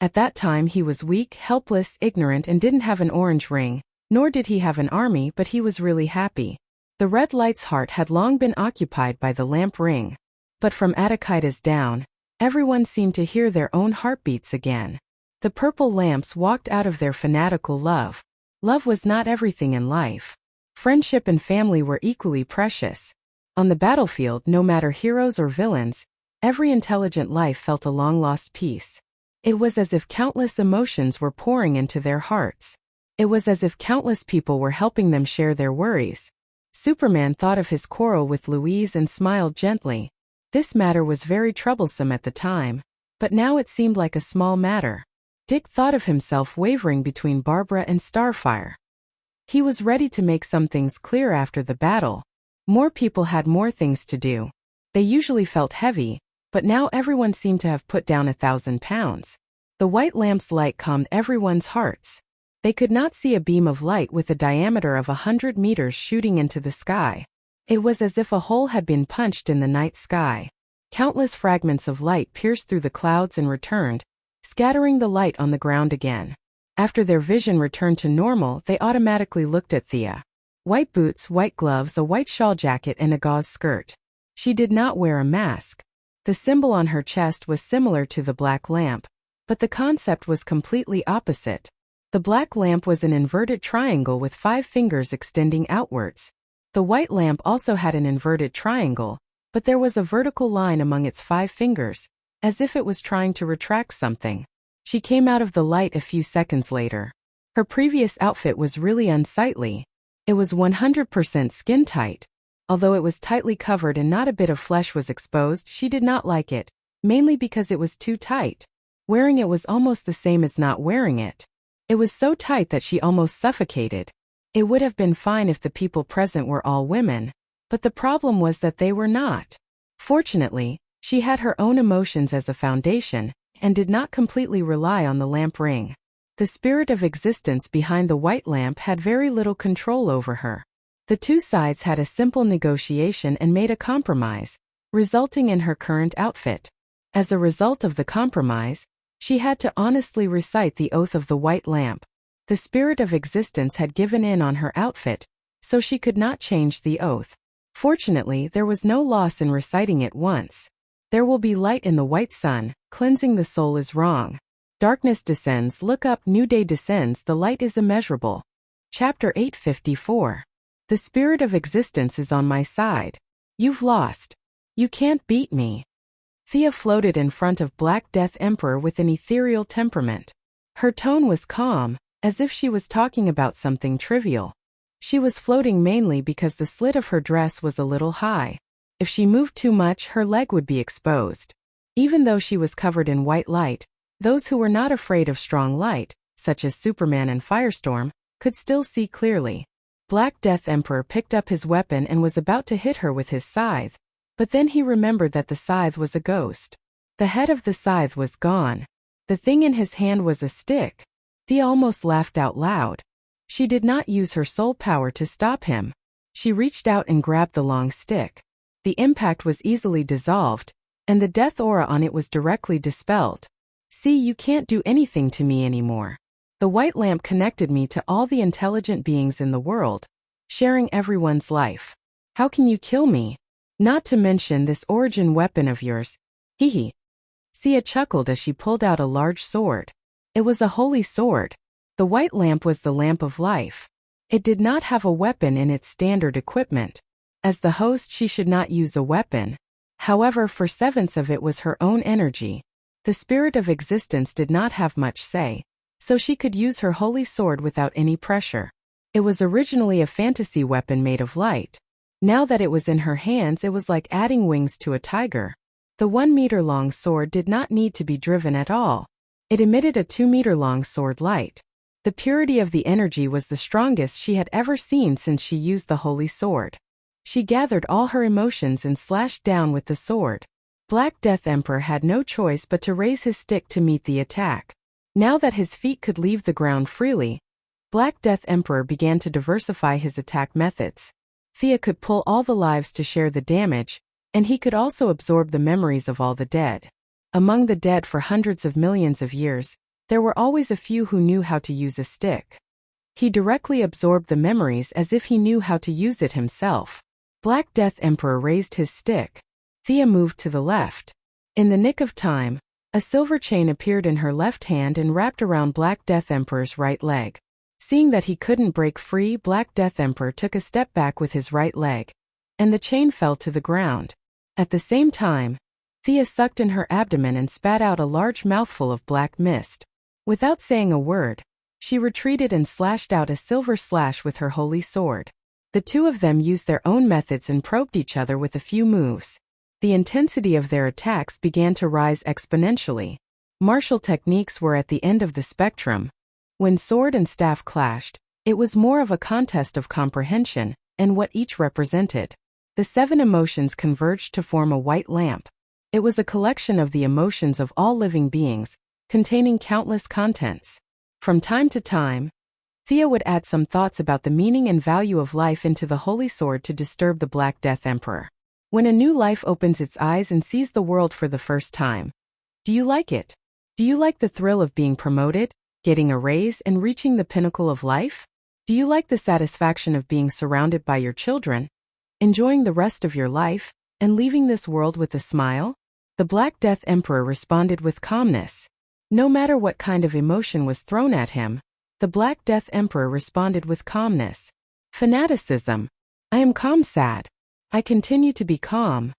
At that time he was weak, helpless, ignorant, and didn't have an orange ring, nor did he have an army, but he was really happy. The red light's heart had long been occupied by the lamp ring. But from Attikitas down, everyone seemed to hear their own heartbeats again. The purple lamps walked out of their fanatical love. Love was not everything in life. Friendship and family were equally precious. On the battlefield, no matter heroes or villains, every intelligent life felt a long-lost peace. It was as if countless emotions were pouring into their hearts. It was as if countless people were helping them share their worries. Superman thought of his quarrel with Louise and smiled gently. This matter was very troublesome at the time, but now it seemed like a small matter. Dick thought of himself wavering between Barbara and Starfire. He was ready to make some things clear after the battle. More people had more things to do. They usually felt heavy, but now everyone seemed to have put down 1,000 pounds. The white lamp's light calmed everyone's hearts. They could not see a beam of light with a diameter of 100 meters shooting into the sky. It was as if a hole had been punched in the night sky. Countless fragments of light pierced through the clouds and returned, scattering the light on the ground again. After their vision returned to normal, they automatically looked at Thea. White boots, white gloves, a white shawl jacket, and a gauze skirt. She did not wear a mask. The symbol on her chest was similar to the black lamp, but the concept was completely opposite. The black lamp was an inverted triangle with 5 fingers extending outwards. The white lamp also had an inverted triangle, but there was a vertical line among its 5 fingers, as if it was trying to retract something. She came out of the light a few seconds later. Her previous outfit was really unsightly. It was 100% skin tight. Although it was tightly covered and not a bit of flesh was exposed, she did not like it, mainly because it was too tight. Wearing it was almost the same as not wearing it. It was so tight that she almost suffocated. It would have been fine if the people present were all women, but the problem was that they were not. Fortunately, she had her own emotions as a foundation, and did not completely rely on the lamp ring. The spirit of existence behind the white lamp had very little control over her. The two sides had a simple negotiation and made a compromise, resulting in her current outfit. As a result of the compromise, she had to honestly recite the oath of the white lamp. The spirit of existence had given in on her outfit, so she could not change the oath. Fortunately, there was no loss in reciting it once. There will be light in the white sun, cleansing the soul is wrong. Darkness descends, look up, new day descends, the light is immeasurable. Chapter 854. The spirit of existence is on my side. You've lost. You can't beat me. Thea floated in front of Black Death Emperor with an ethereal temperament. Her tone was calm, as if she was talking about something trivial. She was floating mainly because the slit of her dress was a little high. If she moved too much, her leg would be exposed. Even though she was covered in white light, those who were not afraid of strong light, such as Superman and Firestorm, could still see clearly. Black Death Emperor picked up his weapon and was about to hit her with his scythe, but then he remembered that the scythe was a ghost. The head of the scythe was gone. The thing in his hand was a stick. Thea almost laughed out loud. She did not use her soul power to stop him. She reached out and grabbed the long stick. The impact was easily dissolved, and the death aura on it was directly dispelled. See, you can't do anything to me anymore. The white lamp connected me to all the intelligent beings in the world, sharing everyone's life. How can you kill me? Not to mention this origin weapon of yours. Hee. Sia chuckled as she pulled out a large sword. It was a holy sword. The white lamp was the lamp of life. It did not have a weapon in its standard equipment. As the host, she should not use a weapon. However, for 7/7 of it was her own energy. The spirit of existence did not have much say, so she could use her holy sword without any pressure. It was originally a fantasy weapon made of light. Now that it was in her hands, it was like adding wings to a tiger. The 1-meter-long sword did not need to be driven at all. It emitted a 2-meter-long sword light. The purity of the energy was the strongest she had ever seen since she used the holy sword. She gathered all her emotions and slashed down with the sword. Black Death Emperor had no choice but to raise his stick to meet the attack. Now that his feet could leave the ground freely, Black Death Emperor began to diversify his attack methods. Thea could pull all the lives to share the damage, and he could also absorb the memories of all the dead. Among the dead for hundreds of millions of years, there were always a few who knew how to use a stick. He directly absorbed the memories as if he knew how to use it himself. Black Death Emperor raised his stick. Thea moved to the left. In the nick of time, a silver chain appeared in her left hand and wrapped around Black Death Emperor's right leg. Seeing that he couldn't break free, Black Death Emperor took a step back with his right leg, and the chain fell to the ground. At the same time, Thea sucked in her abdomen and spat out a large mouthful of black mist. Without saying a word, she retreated and slashed out a silver slash with her holy sword. The two of them used their own methods and probed each other with a few moves. The intensity of their attacks began to rise exponentially. Martial techniques were at the end of the spectrum. When sword and staff clashed, it was more of a contest of comprehension and what each represented. The 7 emotions converged to form a white lamp. It was a collection of the emotions of all living beings, containing countless contents. From time to time, Thea would add some thoughts about the meaning and value of life into the holy sword to disturb the Black Death Emperor. When a new life opens its eyes and sees the world for the first time, do you like it? Do you like the thrill of being promoted, getting a raise, and reaching the pinnacle of life? Do you like the satisfaction of being surrounded by your children, enjoying the rest of your life, and leaving this world with a smile? The Black Death Emperor responded with calmness. No matter what kind of emotion was thrown at him, the Black Death Emperor responded with calmness. Fanaticism. I am calm, sad. I continue to be calm.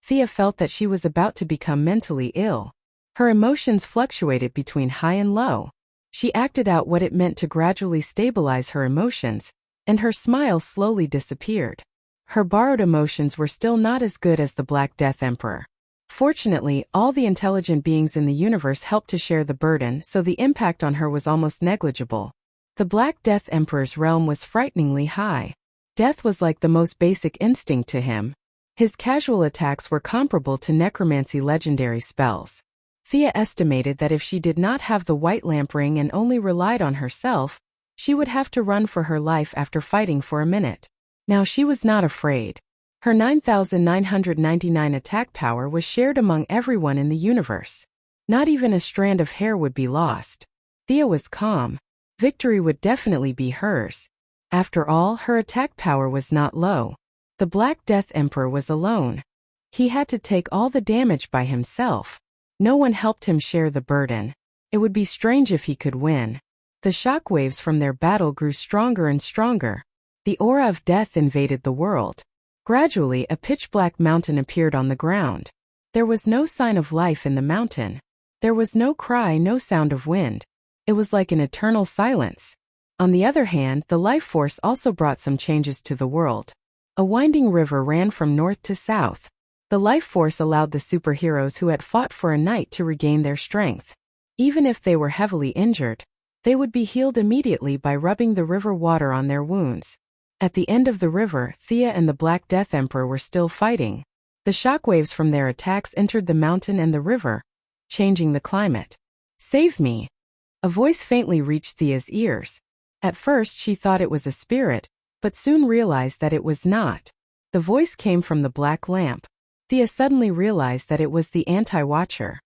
Thea felt that she was about to become mentally ill. Her emotions fluctuated between high and low. She acted out what it meant to gradually stabilize her emotions, and her smile slowly disappeared. Her borrowed emotions were still not as good as the Black Death Emperor. Fortunately, all the intelligent beings in the universe helped to share the burden, so the impact on her was almost negligible. The Black Death Emperor's realm was frighteningly high. Death was like the most basic instinct to him. His casual attacks were comparable to necromancy legendary spells. Thea estimated that if she did not have the white lamp ring and only relied on herself, she would have to run for her life after fighting for a minute. Now she was not afraid. Her 9,999 attack power was shared among everyone in the universe. Not even a strand of hair would be lost. Thea was calm. Victory would definitely be hers. After all, her attack power was not low. The Black Death Emperor was alone. He had to take all the damage by himself. No one helped him share the burden. It would be strange if he could win. The shockwaves from their battle grew stronger and stronger. The aura of death invaded the world. Gradually, a pitch-black mountain appeared on the ground. There was no sign of life in the mountain. There was no cry, no sound of wind. It was like an eternal silence. On the other hand, the life force also brought some changes to the world. A winding river ran from north to south. The life force allowed the superheroes who had fought for a night to regain their strength. Even if they were heavily injured, they would be healed immediately by rubbing the river water on their wounds. At the end of the river, Thea and the Black Death Emperor were still fighting. The shockwaves from their attacks entered the mountain and the river, changing the climate. "Save me!" A voice faintly reached Thea's ears. At first she thought it was a spirit, but soon realized that it was not. The voice came from the black lamp. Thea suddenly realized that it was the Anti-Watcher.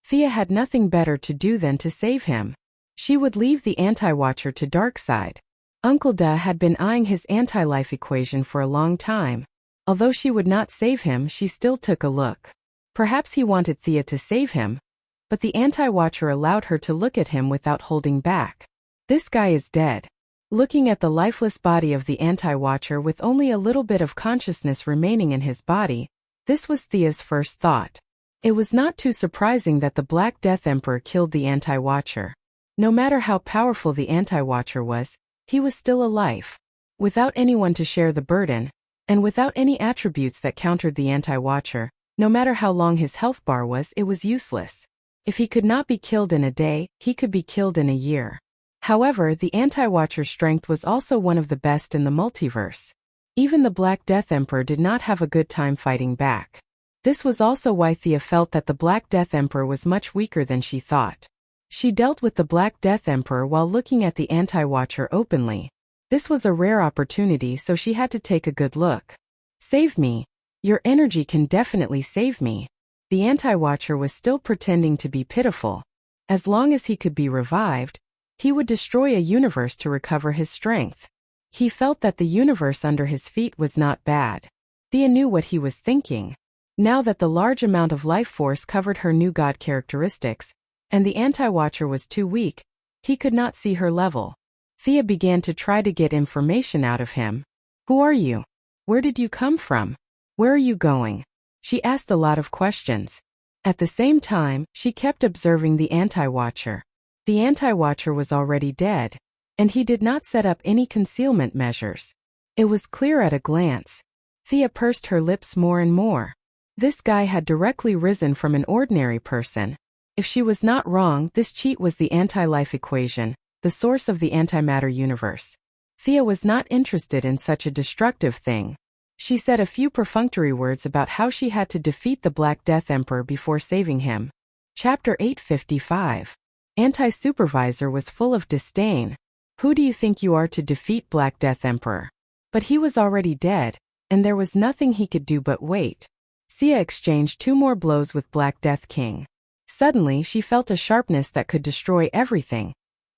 Thea had nothing better to do than to save him. She would leave the Anti-Watcher to Darkseid. Uncle Da had been eyeing his anti-life equation for a long time. Although she would not save him, she still took a look. Perhaps he wanted Thea to save him, but the Anti-Watcher allowed her to look at him without holding back. This guy is dead. Looking at the lifeless body of the Anti-Watcher with only a little bit of consciousness remaining in his body, this was Thea's first thought. It was not too surprising that the Black Death Emperor killed the Anti-Watcher. No matter how powerful the Anti-Watcher was, he was still alive. Without anyone to share the burden, and without any attributes that countered the Anti-Watcher, no matter how long his health bar was, it was useless. If he could not be killed in a day, he could be killed in a year. However, the Anti-Watcher's strength was also one of the best in the multiverse. Even the Black Death Emperor did not have a good time fighting back. This was also why Thea felt that the Black Death Emperor was much weaker than she thought. She dealt with the Black Death Emperor while looking at the Anti-Watcher openly. This was a rare opportunity, so she had to take a good look. "Save me. Your energy can definitely save me." The Anti-Watcher was still pretending to be pitiful. As long as he could be revived, he would destroy a universe to recover his strength. He felt that the universe under his feet was not bad. Thea knew what he was thinking. Now that the large amount of life force covered her new god characteristics, and the Anti-Watcher was too weak, he could not see her level. Thea began to try to get information out of him. "Who are you? Where did you come from? Where are you going?" She asked a lot of questions. At the same time, she kept observing the Anti-Watcher. The Anti-Watcher was already dead, and he did not set up any concealment measures. It was clear at a glance. Thea pursed her lips more and more. This guy had directly risen from an ordinary person. If she was not wrong, this cheat was the anti-life equation, the source of the antimatter universe. Thea was not interested in such a destructive thing. She said a few perfunctory words about how she had to defeat the Black Death Emperor before saving him. Chapter 855. Anti-Supervisor was full of disdain. "Who do you think you are to defeat Black Death Emperor?" But he was already dead, and there was nothing he could do but wait. Thea exchanged 2 more blows with Black Death King. Suddenly she felt a sharpness that could destroy everything.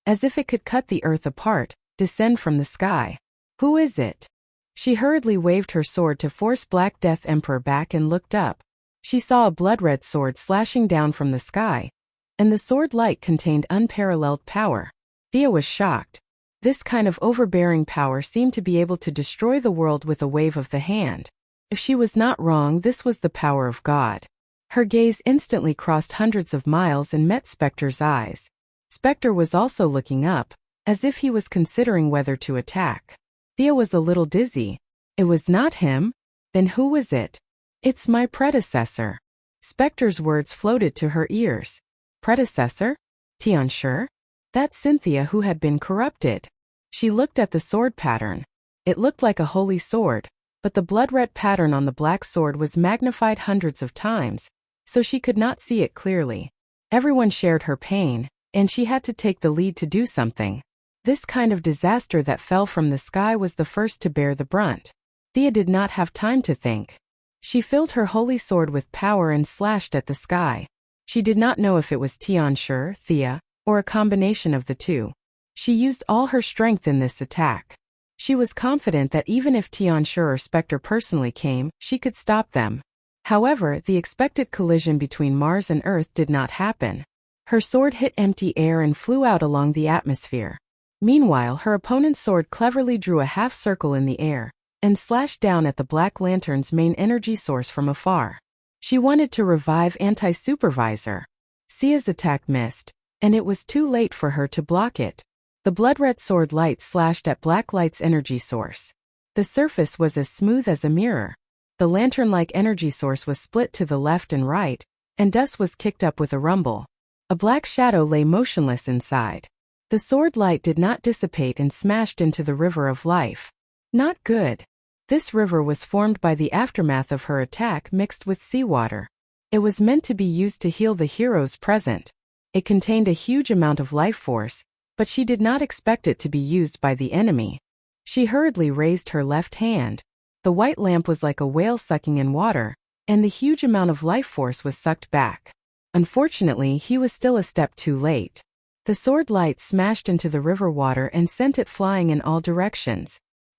As if it could cut the earth apart, descend from the sky. "Who is it?" She hurriedly waved her sword to force Black Death Emperor back and looked up. She saw a blood-red sword slashing down from the sky, and the sword light contained unparalleled power. Thea was shocked. This kind of overbearing power seemed to be able to destroy the world with a wave of the hand. If she was not wrong, this was the power of God. Her gaze instantly crossed hundreds of miles and met Spectre's eyes. Spectre was also looking up, as if he was considering whether to attack. Thea was a little dizzy. It was not him? Then who was it? It's my predecessor. Spectre's words floated to her ears. Predecessor? Tianshi? That's Cynthia who had been corrupted. She looked at the sword pattern. It looked like a holy sword, but the blood-red pattern on the black sword was magnified hundreds of times, so she could not see it clearly. Everyone shared her pain, and she had to take the lead to do something. This kind of disaster that fell from the sky was the first to bear the brunt. Thea did not have time to think. She filled her holy sword with power and slashed at the sky. She did not know if it was Tianshi, Thea, or a combination of the two. She used all her strength in this attack. She was confident that even if Tianshi or Spectre personally came, she could stop them. However, the expected collision between Mars and Earth did not happen. Her sword hit empty air and flew out along the atmosphere. Meanwhile, her opponent's sword cleverly drew a half circle in the air and slashed down at the Black Lantern's main energy source from afar. She wanted to revive Anti-Supervisor. Sia's attack missed, and it was too late for her to block it. The blood-red sword light slashed at Black Light's energy source. The surface was as smooth as a mirror. The lantern-like energy source was split to the left and right, and dust was kicked up with a rumble. A black shadow lay motionless inside. The sword light did not dissipate and smashed into the river of life. Not good. This river was formed by the aftermath of her attack mixed with seawater. It was meant to be used to heal the heroes present. It contained a huge amount of life force, but she did not expect it to be used by the enemy. She hurriedly raised her left hand. The white lamp was like a whale sucking in water, and the huge amount of life force was sucked back. Unfortunately, he was still a step too late. The sword light smashed into the river water and sent it flying in all directions.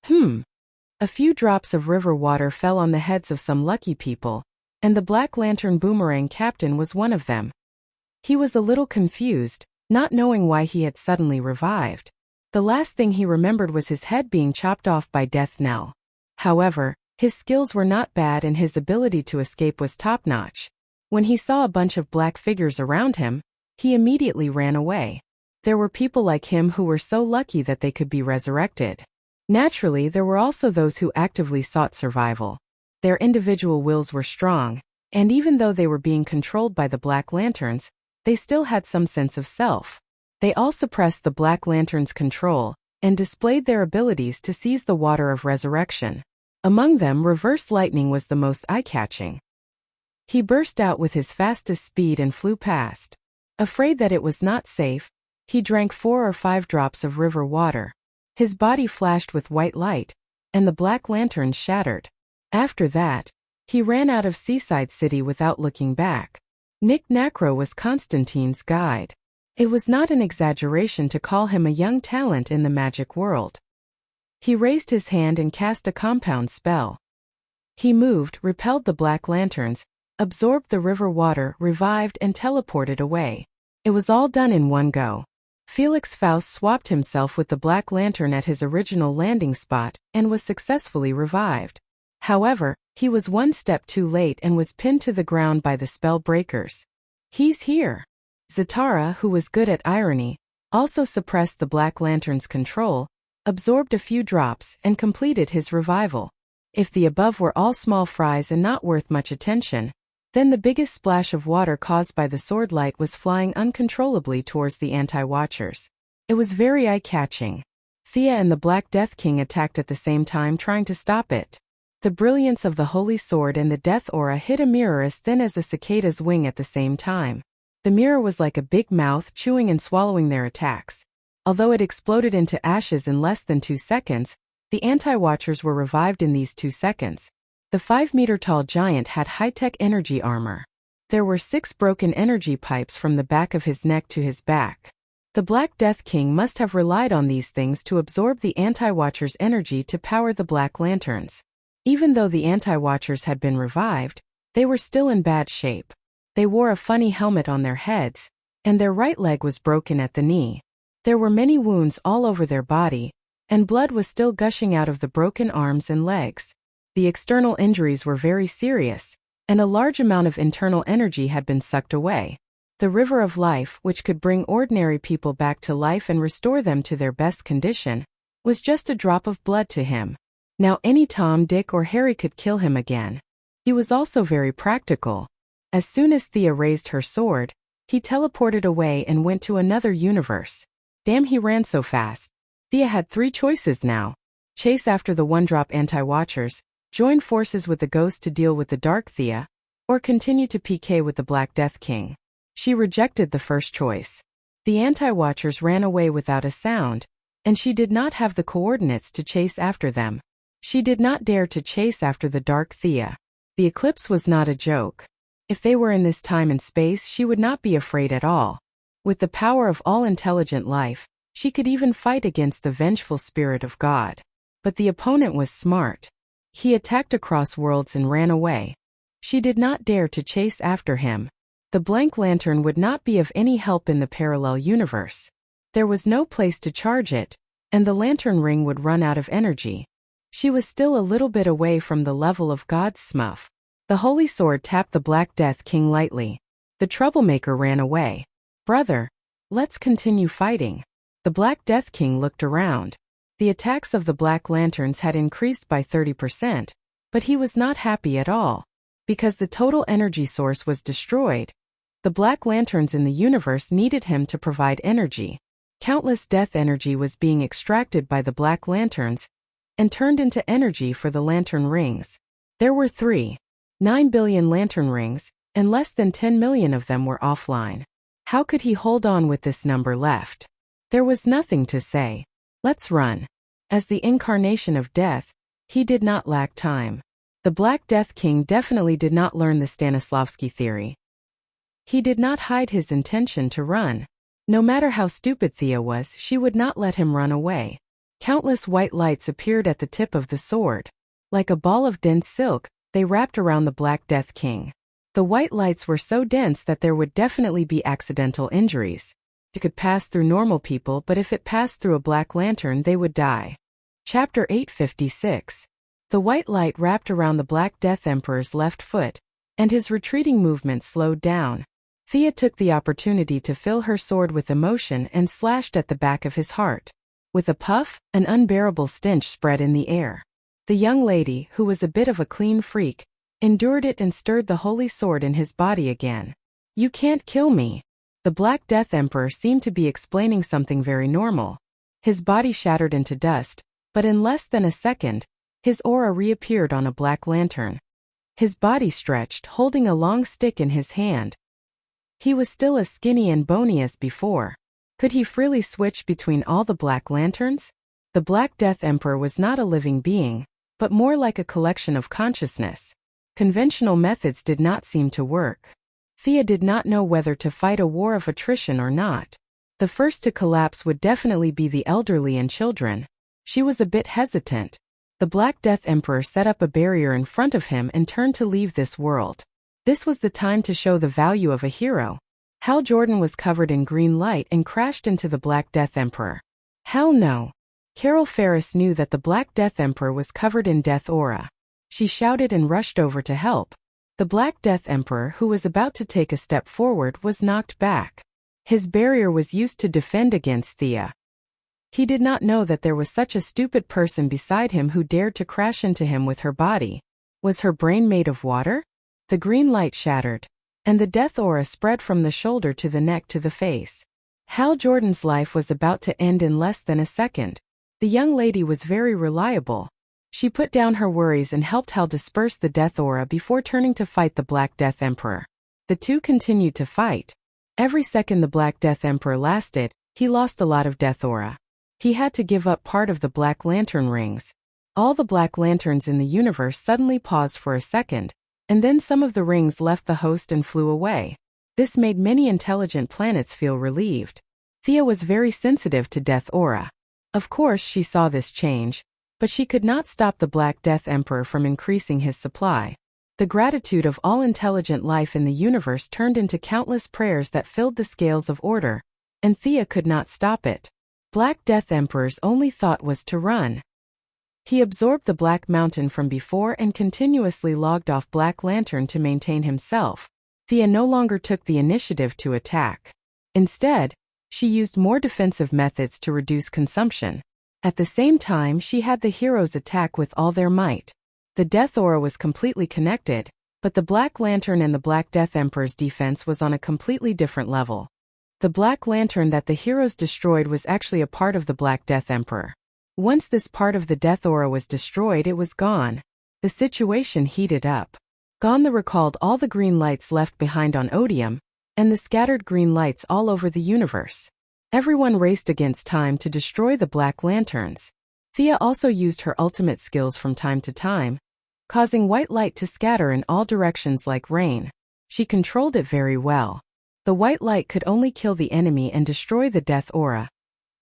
A few drops of river water fell on the heads of some lucky people, and the Black Lantern Boomerang captain was one of them. He was a little confused, not knowing why he had suddenly revived. The last thing he remembered was his head being chopped off by Death Knell. However, his skills were not bad and his ability to escape was top-notch. When he saw a bunch of black figures around him, he immediately ran away. There were people like him who were so lucky that they could be resurrected. Naturally, there were also those who actively sought survival. Their individual wills were strong, and even though they were being controlled by the Black Lanterns, they still had some sense of self. They all suppressed the Black Lantern's control and displayed their abilities to seize the water of resurrection. Among them, Reverse Lightning was the most eye-catching. He burst out with his fastest speed and flew past. Afraid that it was not safe, he drank 4 or 5 drops of river water. His body flashed with white light, and the Black Lanterns shattered. After that, he ran out of Seaside City without looking back. Nick Nacro was Constantine's guide. It was not an exaggeration to call him a young talent in the magic world. He raised his hand and cast a compound spell. He moved, repelled the Black Lanterns, absorbed the river water, revived, and teleported away. It was all done in one go. Felix Faust swapped himself with the Black Lantern at his original landing spot and was successfully revived. However, he was one step too late and was pinned to the ground by the spell breakers. He's here. Zatara, who was good at irony, also suppressed the Black Lantern's control, absorbed a few drops, and completed his revival. If the above were all small fries and not worth much attention, then the biggest splash of water caused by the sword light was flying uncontrollably towards the anti-watchers. It was very eye-catching. Thea and the Black Death King attacked at the same time, trying to stop it. The brilliance of the holy sword and the death aura hit a mirror as thin as a cicada's wing at the same time. The mirror was like a big mouth chewing and swallowing their attacks. Although it exploded into ashes in less than 2 seconds, the anti-watchers were revived in these 2 seconds. The 5-meter-tall giant had high-tech energy armor. There were 6 broken energy pipes from the back of his neck to his back. The Black Death King must have relied on these things to absorb the anti-watchers' energy to power the Black Lanterns. Even though the anti-watchers had been revived, they were still in bad shape. They wore a funny helmet on their heads, and their right leg was broken at the knee. There were many wounds all over their body, and blood was still gushing out of the broken arms and legs. The external injuries were very serious, and a large amount of internal energy had been sucked away. The river of life, which could bring ordinary people back to life and restore them to their best condition, was just a drop of blood to him. Now any Tom, Dick, or Harry could kill him again. He was also very practical. As soon as Thea raised her sword, he teleported away and went to another universe. Damn, he ran so fast. Thea had 3 choices now. Chase after the one-drop anti-watchers, join forces with the ghost to deal with the Dark Thea, or continue to PK with the Black Death King. She rejected the first choice. The anti-watchers ran away without a sound, and she did not have the coordinates to chase after them. She did not dare to chase after the Dark Thea. The eclipse was not a joke. If they were in this time and space, she would not be afraid at all. With the power of all intelligent life, she could even fight against the vengeful spirit of God. But the opponent was smart. He attacked across worlds and ran away. She did not dare to chase after him. The blank lantern would not be of any help in the parallel universe. There was no place to charge it, and the lantern ring would run out of energy. She was still a little bit away from the level of God's smuff. The holy sword tapped the Black Death King lightly. The troublemaker ran away. Brother, let's continue fighting. The Black Death King looked around. The attacks of the Black Lanterns had increased by 30%, but he was not happy at all. Because the total energy source was destroyed, the Black Lanterns in the universe needed him to provide energy. Countless death energy was being extracted by the Black Lanterns and turned into energy for the lantern rings. There were 3.9 billion lantern rings, and less than 10 million of them were offline. How could he hold on with this number left? There was nothing to say. Let's run. As the incarnation of death, he did not lack time. The Black Death King definitely did not learn the Stanislavski theory. He did not hide his intention to run. No matter how stupid Thea was, she would not let him run away. Countless white lights appeared at the tip of the sword. Like a ball of dense silk, they wrapped around the Black Death King. The white lights were so dense that there would definitely be accidental injuries. It could pass through normal people, but if it passed through a Black Lantern, they would die. Chapter 856. The white light wrapped around the Black Death Emperor's left foot, and his retreating movement slowed down. Thea took the opportunity to fill her sword with emotion and slashed at the back of his heart. With a puff, an unbearable stench spread in the air. The young lady, who was a bit of a clean freak, endured it and stirred the holy sword in his body again. You can't kill me. The Black Death Emperor seemed to be explaining something very normal. His body shattered into dust, but in less than a second, his aura reappeared on a Black Lantern. His body stretched, holding a long stick in his hand. He was still as skinny and bony as before. Could he freely switch between all the Black Lanterns? The Black Death Emperor was not a living being, but more like a collection of consciousness. Conventional methods did not seem to work. Thea did not know whether to fight a war of attrition or not. The first to collapse would definitely be the elderly and children. She was a bit hesitant. The Black Death Emperor set up a barrier in front of him and turned to leave this world. This was the time to show the value of a hero. Hal Jordan was covered in green light and crashed into the Black Death Emperor. Hell no. Carol Ferris knew that the Black Death Emperor was covered in death aura. She shouted and rushed over to help. The Black Death Emperor, who was about to take a step forward, was knocked back. His barrier was used to defend against Thea. He did not know that there was such a stupid person beside him who dared to crash into him with her body. Was her brain made of water? The green light shattered, and the death aura spread from the shoulder to the neck to the face. Hal Jordan's life was about to end in less than a second. The young lady was very reliable. She put down her worries and helped Hal disperse the death aura before turning to fight the Black Death Emperor. The two continued to fight. Every second the Black Death Emperor lasted, he lost a lot of death aura. He had to give up part of the Black Lantern rings. All the Black Lanterns in the universe suddenly paused for a second, and then some of the rings left the host and flew away. This made many intelligent planets feel relieved. Thea was very sensitive to death aura. Of course she saw this change, but she could not stop the Black Death Emperor from increasing his supply. The gratitude of all intelligent life in the universe turned into countless prayers that filled the scales of order, and Thea could not stop it. Black Death Emperor's only thought was to run. He absorbed the Black Mountain from before and continuously logged off Black Lantern to maintain himself. Thea no longer took the initiative to attack. Instead, she used more defensive methods to reduce consumption. At the same time, she had the heroes attack with all their might. The Death Aura was completely connected, but the Black Lantern and the Black Death Emperor's defense was on a completely different level. The Black Lantern that the heroes destroyed was actually a part of the Black Death Emperor. Once this part of the Death Aura was destroyed, it was gone. The situation heated up. Gone recalled all the green lights left behind on Odium, and the scattered green lights all over the universe. Everyone raced against time to destroy the Black Lanterns. Thea also used her ultimate skills from time to time, causing white light to scatter in all directions like rain. She controlled it very well. The white light could only kill the enemy and destroy the Death Aura,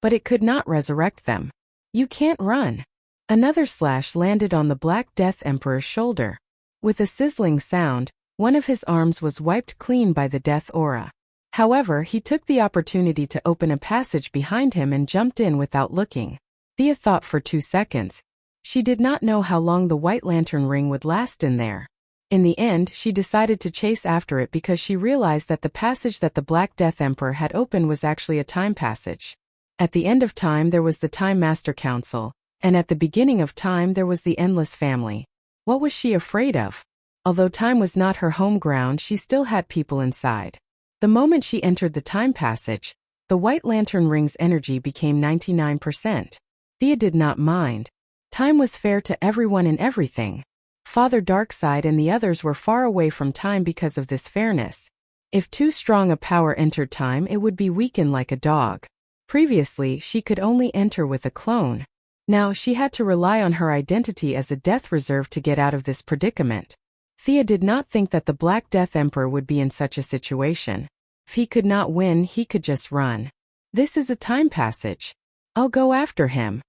but it could not resurrect them. You can't run. Another slash landed on the Black Death Emperor's shoulder. With a sizzling sound, one of his arms was wiped clean by the Death Aura. However, he took the opportunity to open a passage behind him and jumped in without looking. Thea thought for 2 seconds. She did not know how long the White Lantern ring would last in there. In the end, she decided to chase after it because she realized that the passage that the Black Death Emperor had opened was actually a time passage. At the end of time there was the Time Master Council, and at the beginning of time there was the Endless Family. What was she afraid of? Although time was not her home ground, she still had people inside. The moment she entered the time passage, the White Lantern ring's energy became 99%. Thea did not mind. Time was fair to everyone and everything. Father Darkseid and the others were far away from time because of this fairness. If too strong a power entered time, it would be weakened like a dog. Previously, she could only enter with a clone. Now she had to rely on her identity as a death reserve to get out of this predicament. Thea did not think that the Black Death Emperor would be in such a situation. If he could not win, he could just run. This is a time passage. I'll go after him.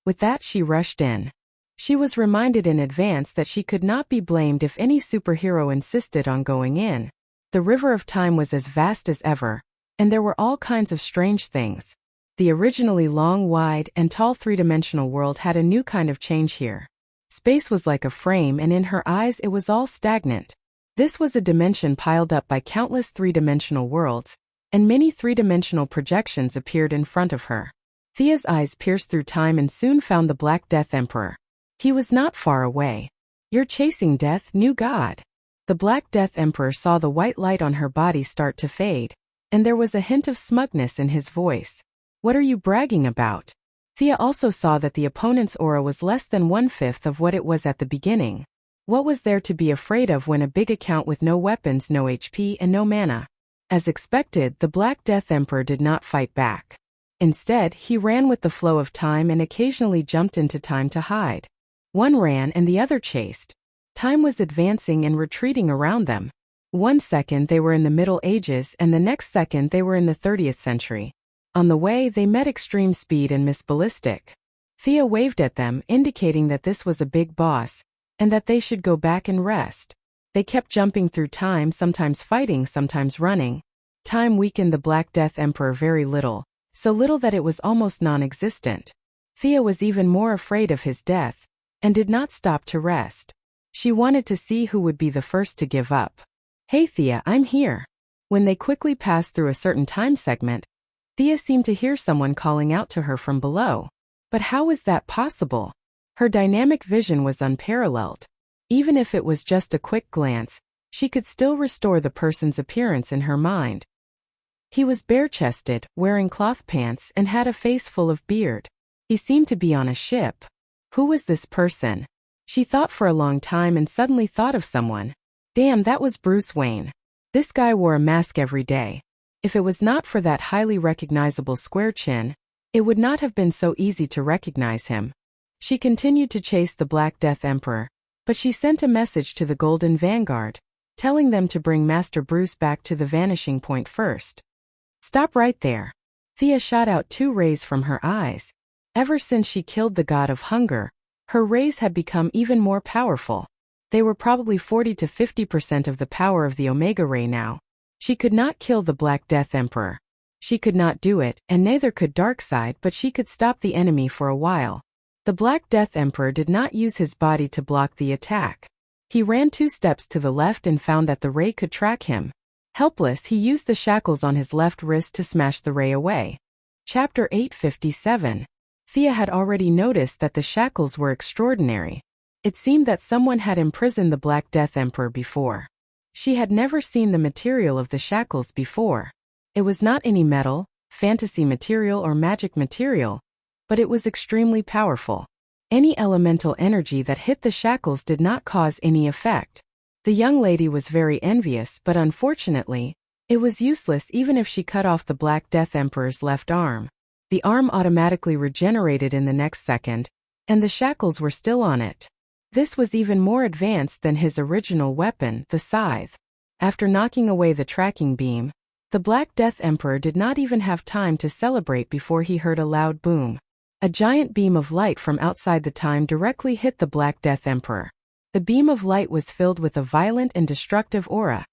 With that, she rushed in. She was reminded in advance that she could not be blamed if any superhero insisted on going in. The river of time was as vast as ever, and there were all kinds of strange things. The originally long, wide, and tall three-dimensional world had a new kind of change here. Space was like a frame, and in her eyes it was all stagnant. This was a dimension piled up by countless three-dimensional worlds, and many three-dimensional projections appeared in front of her. Thea's eyes pierced through time and soon found the Black Death Emperor. He was not far away. You're chasing death, new god. The Black Death Emperor saw the white light on her body start to fade, and there was a hint of smugness in his voice. What are you bragging about? Thea also saw that the opponent's aura was less than 1/5 of what it was at the beginning. What was there to be afraid of when a big account with no weapons, no HP, and no mana? As expected, the Black Death Emperor did not fight back. Instead, he ran with the flow of time and occasionally jumped into time to hide. One ran and the other chased. Time was advancing and retreating around them. 1 second they were in the Middle Ages and the next second they were in the 30th century. On the way, they met extreme speed and Miss Ballistic. Thea waved at them, indicating that this was a big boss, and that they should go back and rest. They kept jumping through time, sometimes fighting, sometimes running. Time weakened the Black Death Emperor very little, so little that it was almost non-existent. Thea was even more afraid of his death, and did not stop to rest. She wanted to see who would be the first to give up. Hey Thea, I'm here. When they quickly passed through a certain time segment, Thea seemed to hear someone calling out to her from below. But how was that possible? Her dynamic vision was unparalleled. Even if it was just a quick glance, she could still restore the person's appearance in her mind. He was bare-chested, wearing cloth pants, and had a face full of beard. He seemed to be on a ship. Who was this person? She thought for a long time and suddenly thought of someone. Damn, that was Bruce Wayne. This guy wore a mask every day. If it was not for that highly recognizable square chin, it would not have been so easy to recognize him. She continued to chase the Black Death Emperor, but she sent a message to the Golden Vanguard, telling them to bring Master Bruce back to the vanishing point first. Stop right there. Thea shot out 2 rays from her eyes. Ever since she killed the god of hunger, her rays had become even more powerful. They were probably 40 to 50% of the power of the Omega Ray now. She could not kill the Black Death Emperor. She could not do it, and neither could Darkseid, but she could stop the enemy for a while. The Black Death Emperor did not use his body to block the attack. He ran 2 steps to the left and found that the ray could track him. Helpless, he used the shackles on his left wrist to smash the ray away. Chapter 857. Thea had already noticed that the shackles were extraordinary. It seemed that someone had imprisoned the Black Death Emperor before. She had never seen the material of the shackles before. It was not any metal, fantasy material or magic material, but it was extremely powerful. Any elemental energy that hit the shackles did not cause any effect. The young lady was very envious, but unfortunately, it was useless even if she cut off the Black Death Emperor's left arm. The arm automatically regenerated in the next second, and the shackles were still on it. This was even more advanced than his original weapon, the scythe. After knocking away the tracking beam, the Black Death Emperor did not even have time to celebrate before he heard a loud boom. A giant beam of light from outside the time directly hit the Black Death Emperor. The beam of light was filled with a violent and destructive aura,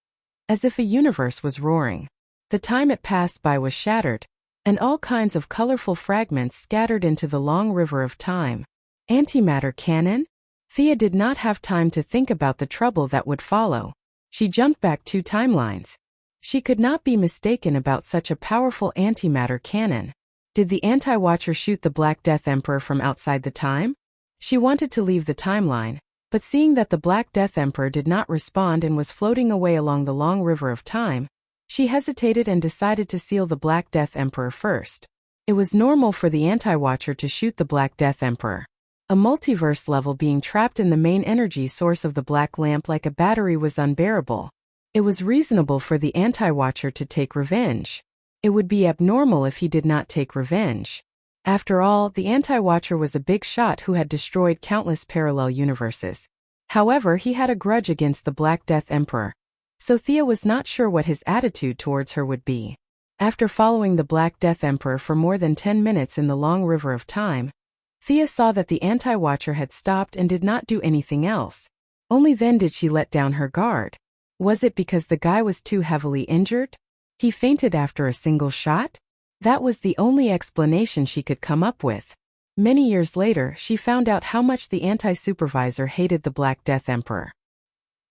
as if a universe was roaring. The time it passed by was shattered, and all kinds of colorful fragments scattered into the long river of time. Antimatter cannon? Thea did not have time to think about the trouble that would follow. She jumped back 2 timelines. She could not be mistaken about such a powerful antimatter cannon. Did the Anti-Watcher shoot the Black Death Emperor from outside the time? She wanted to leave the timeline, but seeing that the Black Death Emperor did not respond and was floating away along the long river of time, she hesitated and decided to seal the Black Death Emperor first. It was normal for the Anti-Watcher to shoot the Black Death Emperor. A multiverse level being trapped in the main energy source of the black lamp like a battery was unbearable. It was reasonable for the Anti-Watcher to take revenge. It would be abnormal if he did not take revenge. After all, the Anti-Watcher was a big shot who had destroyed countless parallel universes. However, he had a grudge against the Black Death Emperor, so Thea was not sure what his attitude towards her would be. After following the Black Death Emperor for more than 10 minutes in the long river of time, Thea saw that the Anti-Watcher had stopped and did not do anything else. Only then did she let down her guard. Was it because the guy was too heavily injured? He fainted after a single shot? That was the only explanation she could come up with. Many years later, she found out how much the anti-supervisor hated the Black Death Emperor.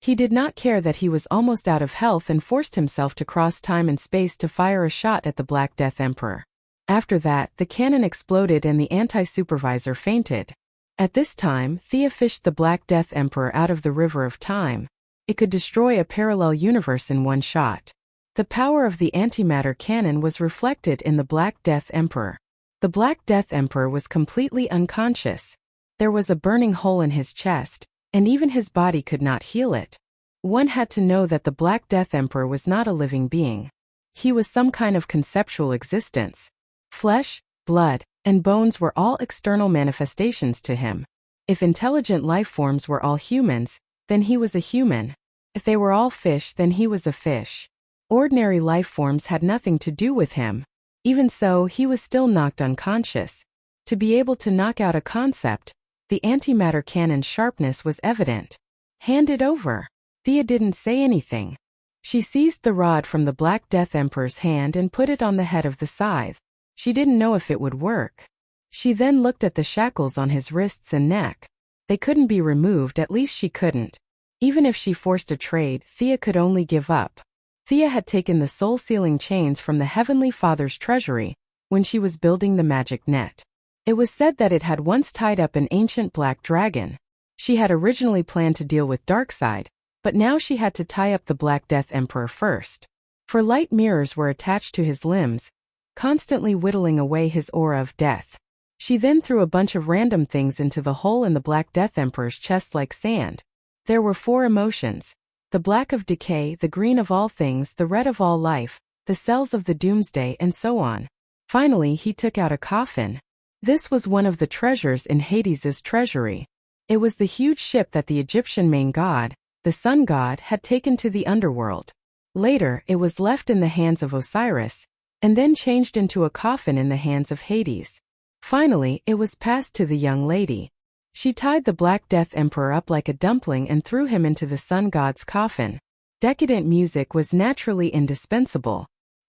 He did not care that he was almost out of health and forced himself to cross time and space to fire a shot at the Black Death Emperor. After that, the cannon exploded and the anti-supervisor fainted. At this time, Thea fished the Black Death Emperor out of the river of time. It could destroy a parallel universe in one shot. The power of the antimatter cannon was reflected in the Black Death Emperor. The Black Death Emperor was completely unconscious. There was a burning hole in his chest, and even his body could not heal it. One had to know that the Black Death Emperor was not a living being. He was some kind of conceptual existence. Flesh, blood, and bones were all external manifestations to him. If intelligent life forms were all humans, then he was a human. If they were all fish, then he was a fish. Ordinary life forms had nothing to do with him. Even so, he was still knocked unconscious. To be able to knock out a concept, the antimatter cannon's sharpness was evident. Hand it over. Thea didn't say anything. She seized the rod from the Black Death Emperor's hand and put it on the head of the scythe. She didn't know if it would work. She then looked at the shackles on his wrists and neck. They couldn't be removed, at least she couldn't. Even if she forced a trade, Thea could only give up. Thea had taken the soul-sealing chains from the Heavenly Father's treasury when she was building the magic net. It was said that it had once tied up an ancient black dragon. She had originally planned to deal with Darkseid, but now she had to tie up the Black Death Emperor first. For light mirrors were attached to his limbs, constantly whittling away his aura of death. She then threw a bunch of random things into the hole in the Black Death Emperor's chest like sand. There were 4 emotions: the black of decay, the green of all things, the red of all life, the cells of the doomsday, and so on. Finally, he took out a coffin. This was one of the treasures in Hades's treasury. It was the huge ship that the Egyptian main god, the sun god, had taken to the underworld. Later, it was left in the hands of Osiris, and then changed into a coffin in the hands of Hades. Finally, it was passed to the young lady. She tied the Black Death Emperor up like a dumpling and threw him into the sun god's coffin. Decadent music was naturally indispensable.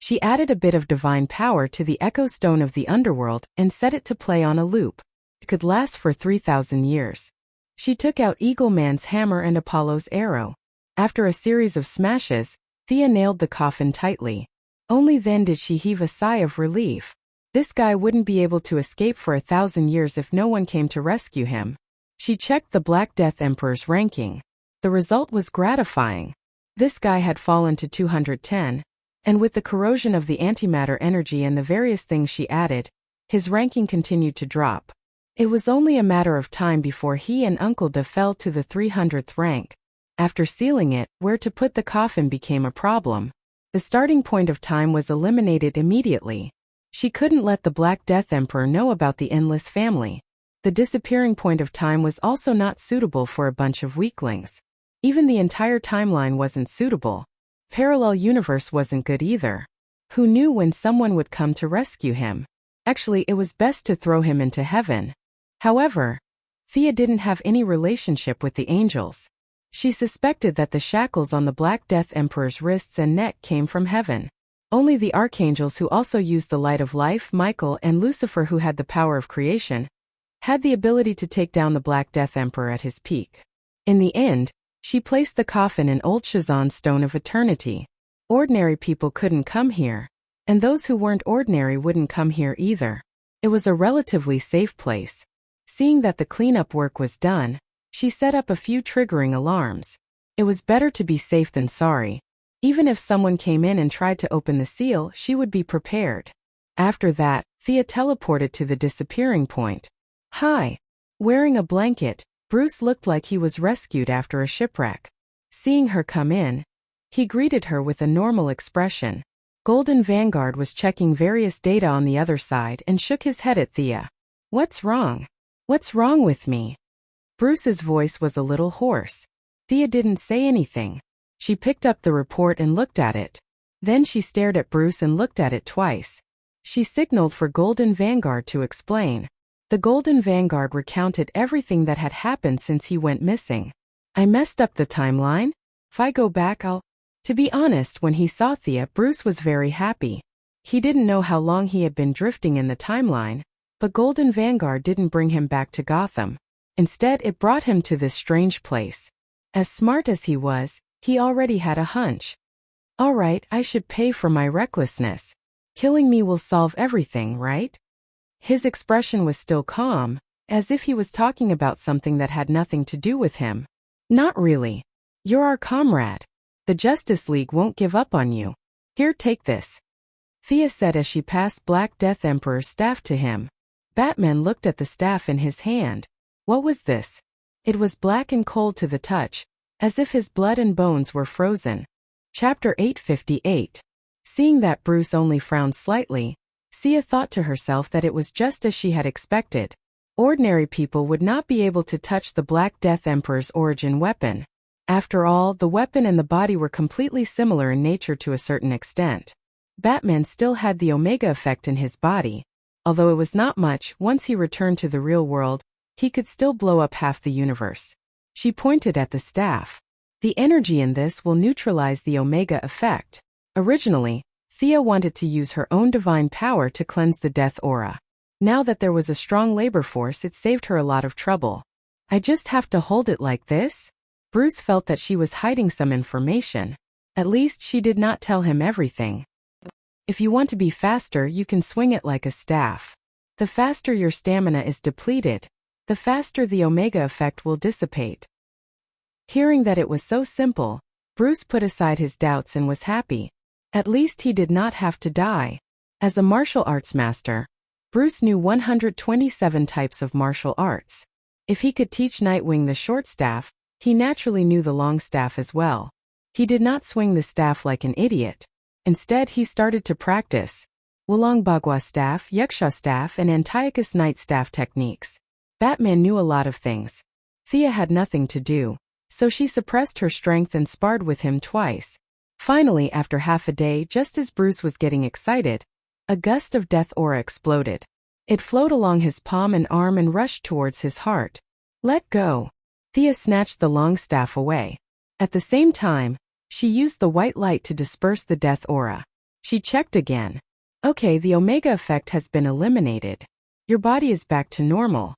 She added a bit of divine power to the echo stone of the underworld and set it to play on a loop. It could last for 3,000 years. She took out Eagle Man's hammer and Apollo's arrow. After a series of smashes, Thea nailed the coffin tightly. Only then did she heave a sigh of relief. This guy wouldn't be able to escape for 1,000 years if no one came to rescue him. She checked the Black Death Emperor's ranking. The result was gratifying. This guy had fallen to 210, and with the corrosion of the antimatter energy and the various things she added, his ranking continued to drop. It was only a matter of time before he and Uncle Da fell to the 300th rank. After sealing it, where to put the coffin became a problem. The starting point of time was eliminated immediately. She couldn't let the Black Death Emperor know about the endless family. The disappearing point of time was also not suitable for a bunch of weaklings. Even the entire timeline wasn't suitable. Parallel universe wasn't good either. Who knew when someone would come to rescue him? Actually, it was best to throw him into heaven. However, Thea didn't have any relationship with the angels. She suspected that the shackles on the Black Death Emperor's wrists and neck came from heaven. Only the archangels, who also used the light of life, Michael and Lucifer, who had the power of creation, had the ability to take down the Black Death Emperor at his peak. In the end, she placed the coffin in Old Shazan's Stone of Eternity. Ordinary people couldn't come here, and those who weren't ordinary wouldn't come here either. It was a relatively safe place. Seeing that the cleanup work was done, she set up a few triggering alarms. It was better to be safe than sorry. Even if someone came in and tried to open the seal, she would be prepared. After that, Thea teleported to the disappearing point. Hi. Wearing a blanket, Bruce looked like he was rescued after a shipwreck. Seeing her come in, he greeted her with a normal expression. Golden Vanguard was checking various data on the other side and shook his head at Thea. What's wrong? What's wrong with me? Bruce's voice was a little hoarse. Thea didn't say anything. She picked up the report and looked at it. Then she stared at Bruce and looked at it twice. She signaled for Golden Vanguard to explain. The Golden Vanguard recounted everything that had happened since he went missing. I messed up the timeline? If I go back, I'll... To be honest, when he saw Thea, Bruce was very happy. He didn't know how long he had been drifting in the timeline, but Golden Vanguard didn't bring him back to Gotham. Instead, it brought him to this strange place. As smart as he was, he already had a hunch. All right, I should pay for my recklessness. Killing me will solve everything, right? His expression was still calm, as if he was talking about something that had nothing to do with him. Not really. You're our comrade. The Justice League won't give up on you. Here, take this. Thea said as she passed Black Death Emperor's staff to him. Batman looked at the staff in his hand. What was this? It was black and cold to the touch, as if his blood and bones were frozen. Chapter 858. Seeing that Bruce only frowned slightly, Thea thought to herself that it was just as she had expected. Ordinary people would not be able to touch the Black Death Emperor's origin weapon. After all, the weapon and the body were completely similar in nature to a certain extent. Batman still had the Omega effect in his body. Although it was not much, once he returned to the real world, he could still blow up half the universe. She pointed at the staff. The energy in this will neutralize the Omega effect. Originally, Thea wanted to use her own divine power to cleanse the death aura. Now that there was a strong labor force, it saved her a lot of trouble. I just have to hold it like this? Bruce felt that she was hiding some information. At least she did not tell him everything. If you want to be faster, you can swing it like a staff. The faster your stamina is depleted, the faster the Omega effect will dissipate. Hearing that it was so simple, Bruce put aside his doubts and was happy. At least he did not have to die. As a martial arts master, Bruce knew 127 types of martial arts. If he could teach Nightwing the short staff, he naturally knew the long staff as well. He did not swing the staff like an idiot. Instead, he started to practice Wulong Bagua staff, Yaksha staff, and Antiochus Night staff techniques. Batman knew a lot of things. Thea had nothing to do, so she suppressed her strength and sparred with him twice. Finally, after half a day, just as Bruce was getting excited, a gust of death aura exploded. It flowed along his palm and arm and rushed towards his heart. Let go. Thea snatched the long staff away. At the same time, she used the white light to disperse the death aura. She checked again. Okay, the omega effect has been eliminated. Your body is back to normal.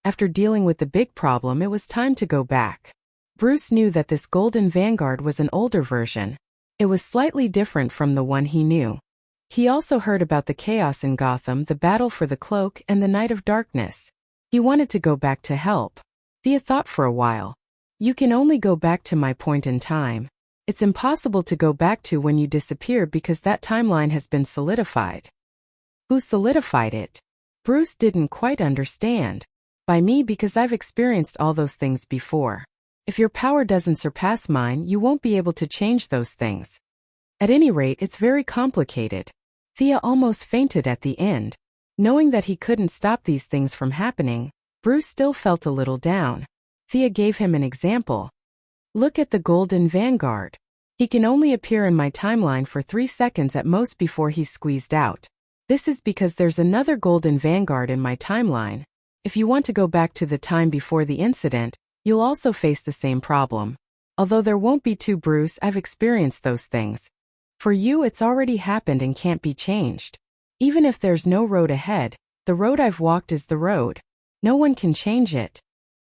After dealing with the big problem, it was time to go back. Bruce knew that this Golden Vanguard was an older version. It was slightly different from the one he knew. He also heard about the chaos in Gotham, the battle for the cloak, and the night of darkness. He wanted to go back to help. Thea thought for a while. You can only go back to my point in time. It's impossible to go back to when you disappeared because that timeline has been solidified. Who solidified it? Bruce didn't quite understand. By me, because I've experienced all those things before. If your power doesn't surpass mine, you won't be able to change those things. At any rate, it's very complicated. Thea almost fainted at the end. Knowing that he couldn't stop these things from happening, Bruce still felt a little down. Thea gave him an example. Look at the Golden Vanguard. He can only appear in my timeline for 3 seconds at most before he's squeezed out. This is because there's another Golden Vanguard in my timeline. If you want to go back to the time before the incident, you'll also face the same problem. Although there won't be two, Bruce, I've experienced those things. For you, it's already happened and can't be changed. Even if there's no road ahead, the road I've walked is the road. No one can change it.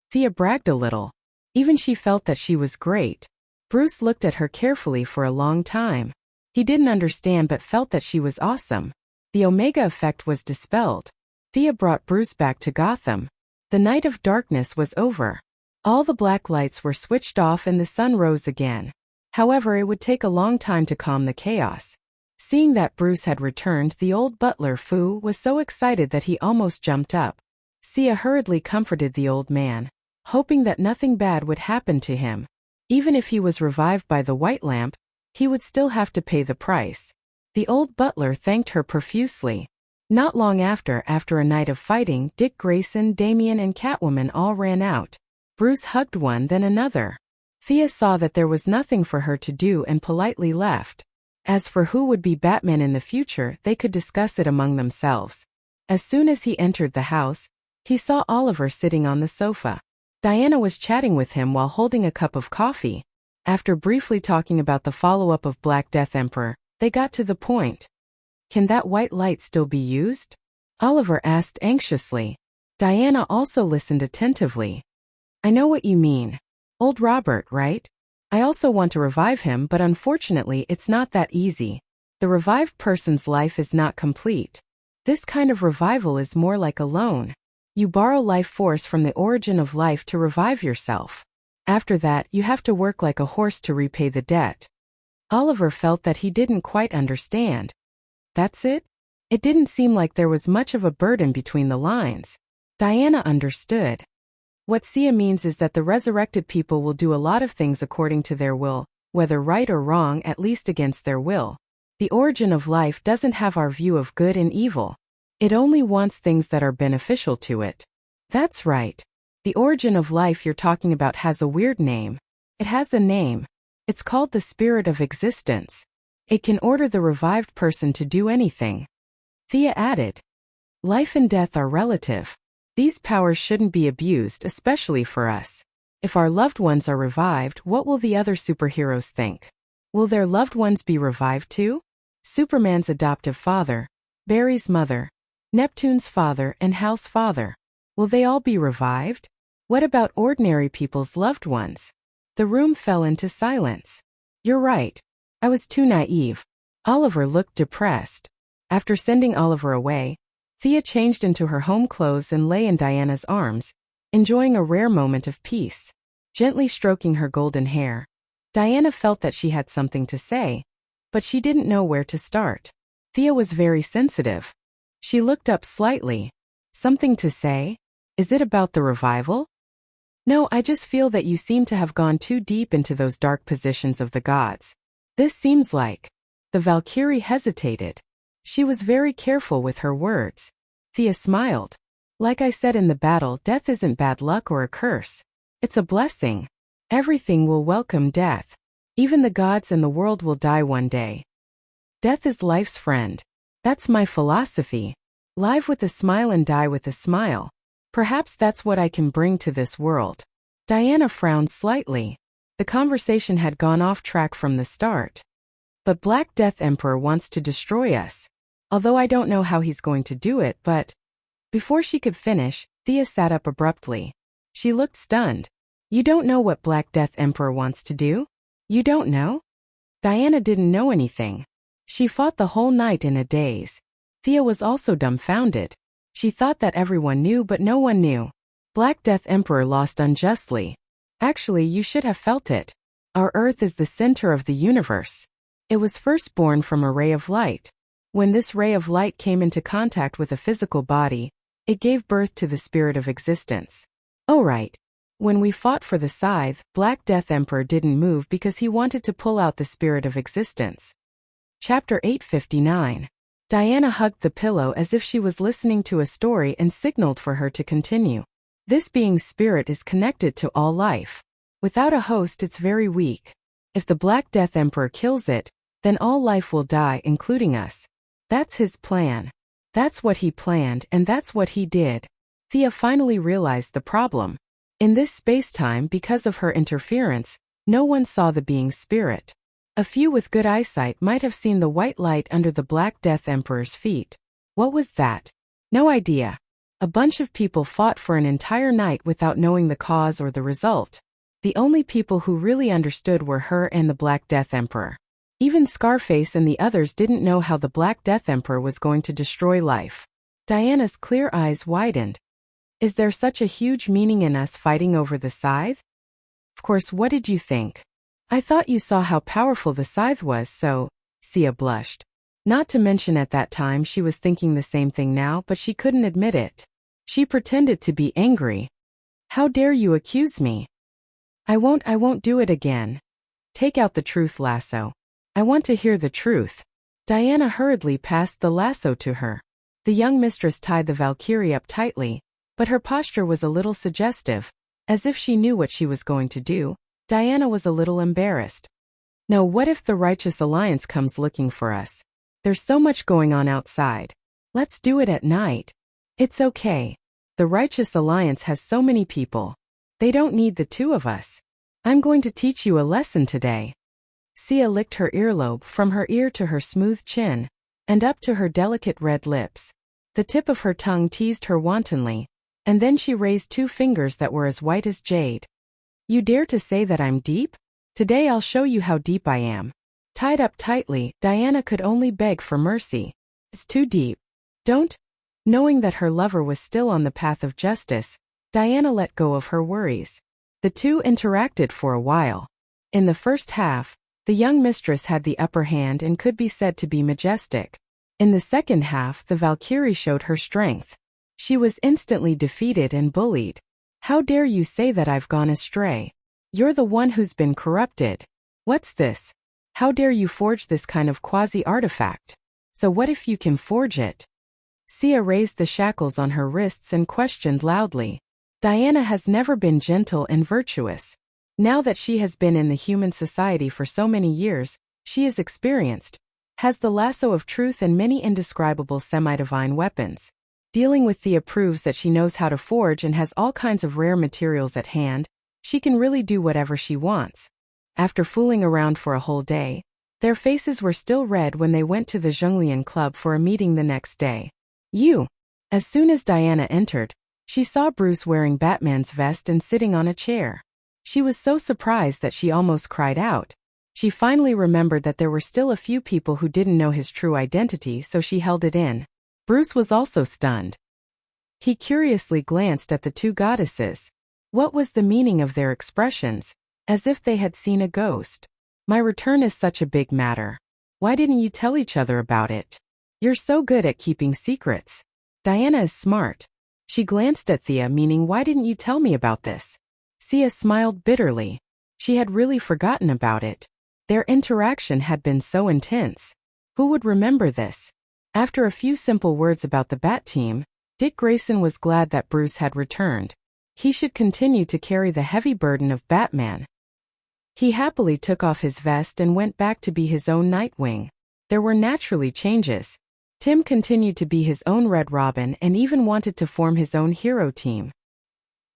Thea bragged a little. Even she felt that she was great. Bruce looked at her carefully for a long time. He didn't understand but felt that she was awesome. The omega effect was dispelled. Thea brought Bruce back to Gotham. The night of darkness was over. All the black lights were switched off and the sun rose again. However, it would take a long time to calm the chaos. Seeing that Bruce had returned, the old butler, Fu, was so excited that he almost jumped up. Thea hurriedly comforted the old man, hoping that nothing bad would happen to him. Even if he was revived by the white lamp, he would still have to pay the price. The old butler thanked her profusely. Not long after a night of fighting, Dick Grayson, Damian, and Catwoman all ran out. Bruce hugged one, then another. Thea saw that there was nothing for her to do and politely left. As for who would be Batman in the future, they could discuss it among themselves. As soon as he entered the house, he saw Oliver sitting on the sofa. Diana was chatting with him while holding a cup of coffee. After briefly talking about the follow-up of Black Death Emperor, they got to the point. Can that white light still be used? Oliver asked anxiously. Diana also listened attentively. I know what you mean. Old Robert, right? I also want to revive him, but unfortunately it's not that easy. The revived person's life is not complete. This kind of revival is more like a loan. You borrow life force from the origin of life to revive yourself. After that, you have to work like a horse to repay the debt. Oliver felt that he didn't quite understand. That's it? It didn't seem like there was much of a burden between the lines. Diana understood. What Sia means is that the resurrected people will do a lot of things according to their will, whether right or wrong, at least against their will. The origin of life doesn't have our view of good and evil. It only wants things that are beneficial to it. That's right. The origin of life you're talking about has a weird name. It has a name. It's called the spirit of existence. It can order the revived person to do anything. Thea added. Life and death are relative. These powers shouldn't be abused, especially for us. If our loved ones are revived, what will the other superheroes think? Will their loved ones be revived too? Superman's adoptive father, Barry's mother, Neptune's father, and Hal's father. Will they all be revived? What about ordinary people's loved ones? The room fell into silence. You're right. I was too naive. Oliver looked depressed. After sending Oliver away, Thea changed into her home clothes and lay in Diana's arms, enjoying a rare moment of peace. Gently stroking her golden hair, Diana felt that she had something to say, but she didn't know where to start. Thea was very sensitive. She looked up slightly. Something to say? Is it about the revival? No, I just feel that you seem to have gone too deep into those dark positions of the gods. This seems like... The Valkyrie hesitated. She was very careful with her words. Thea smiled. Like I said in the battle, death isn't bad luck or a curse. It's a blessing. Everything will welcome death. Even the gods and the world will die one day. Death is life's friend. That's my philosophy. Live with a smile and die with a smile. Perhaps that's what I can bring to this world. Diana frowned slightly. The conversation had gone off track from the start. But Black Death Emperor wants to destroy us. Although I don't know how he's going to do it, but... Before she could finish, Thea sat up abruptly. She looked stunned. You don't know what Black Death Emperor wants to do? You don't know? Diana didn't know anything. She fought the whole night in a daze. Thea was also dumbfounded. She thought that everyone knew, but no one knew. Black Death Emperor lost unjustly. Actually, you should have felt it. Our Earth is the center of the universe. It was first born from a ray of light. When this ray of light came into contact with a physical body, it gave birth to the spirit of existence. Oh right. When we fought for the scythe, Black Death Emperor didn't move because he wanted to pull out the spirit of existence. Chapter 859. Diana hugged the pillow as if she was listening to a story and signaled for her to continue. This being's spirit is connected to all life. Without a host, it's very weak. If the Black Death Emperor kills it, then all life will die, including us. That's his plan. That's what he planned, and that's what he did. Thea finally realized the problem. In this space-time, because of her interference, no one saw the being's spirit. A few with good eyesight might have seen the white light under the Black Death Emperor's feet. What was that? No idea. A bunch of people fought for an entire night without knowing the cause or the result. The only people who really understood were her and the Black Death Emperor. Even Scarface and the others didn't know how the Black Death Emperor was going to destroy life. Diana's clear eyes widened. Is there such a huge meaning in us fighting over the scythe? Of course, what did you think? I thought you saw how powerful the scythe was, so... Sia blushed. Not to mention at that time she was thinking the same thing now, but she couldn't admit it. She pretended to be angry. How dare you accuse me? I won't do it again. Take out the truth lasso. I want to hear the truth. Diana hurriedly passed the lasso to her. The young mistress tied the Valkyrie up tightly, but her posture was a little suggestive. As if she knew what she was going to do, Diana was a little embarrassed. No, what if the Righteous Alliance comes looking for us? There's so much going on outside. Let's do it at night. It's okay. The Righteous Alliance has so many people. They don't need the two of us. I'm going to teach you a lesson today. Sia licked her earlobe from her ear to her smooth chin, and up to her delicate red lips. The tip of her tongue teased her wantonly, and then she raised two fingers that were as white as jade. You dare to say that I'm deep? Today I'll show you how deep I am. Tied up tightly, Diana could only beg for mercy. It's too deep. Don't. Knowing that her lover was still on the path of justice, Diana let go of her worries. The two interacted for a while. In the first half, the young mistress had the upper hand and could be said to be majestic. In the second half, the Valkyrie showed her strength. She was instantly defeated and bullied. How dare you say that I've gone astray? You're the one who's been corrupted. What's this? How dare you forge this kind of quasi-artifact? So what if you can forge it? Sia raised the shackles on her wrists and questioned loudly. Diana has never been gentle and virtuous. Now that she has been in the human society for so many years, she is experienced, has the lasso of truth and many indescribable semi-divine weapons. Dealing with Thea proves that she knows how to forge and has all kinds of rare materials at hand. She can really do whatever she wants. After fooling around for a whole day, their faces were still red when they went to the Zhonglian Club for a meeting the next day. As soon as Diana entered, she saw Bruce wearing Batman's vest and sitting on a chair. She was so surprised that she almost cried out. She finally remembered that there were still a few people who didn't know his true identity, so she held it in. Bruce was also stunned. He curiously glanced at the two goddesses. What was the meaning of their expressions? As if they had seen a ghost. My return is such a big matter. Why didn't you tell each other about it? You're so good at keeping secrets. Diana is smart. She glanced at Thea, meaning why didn't you tell me about this? Sia smiled bitterly. She had really forgotten about it. Their interaction had been so intense. Who would remember this? After a few simple words about the Bat Team, Dick Grayson was glad that Bruce had returned. He should continue to carry the heavy burden of Batman. He happily took off his vest and went back to be his own Nightwing. There were naturally changes. Tim continued to be his own Red Robin and even wanted to form his own hero team.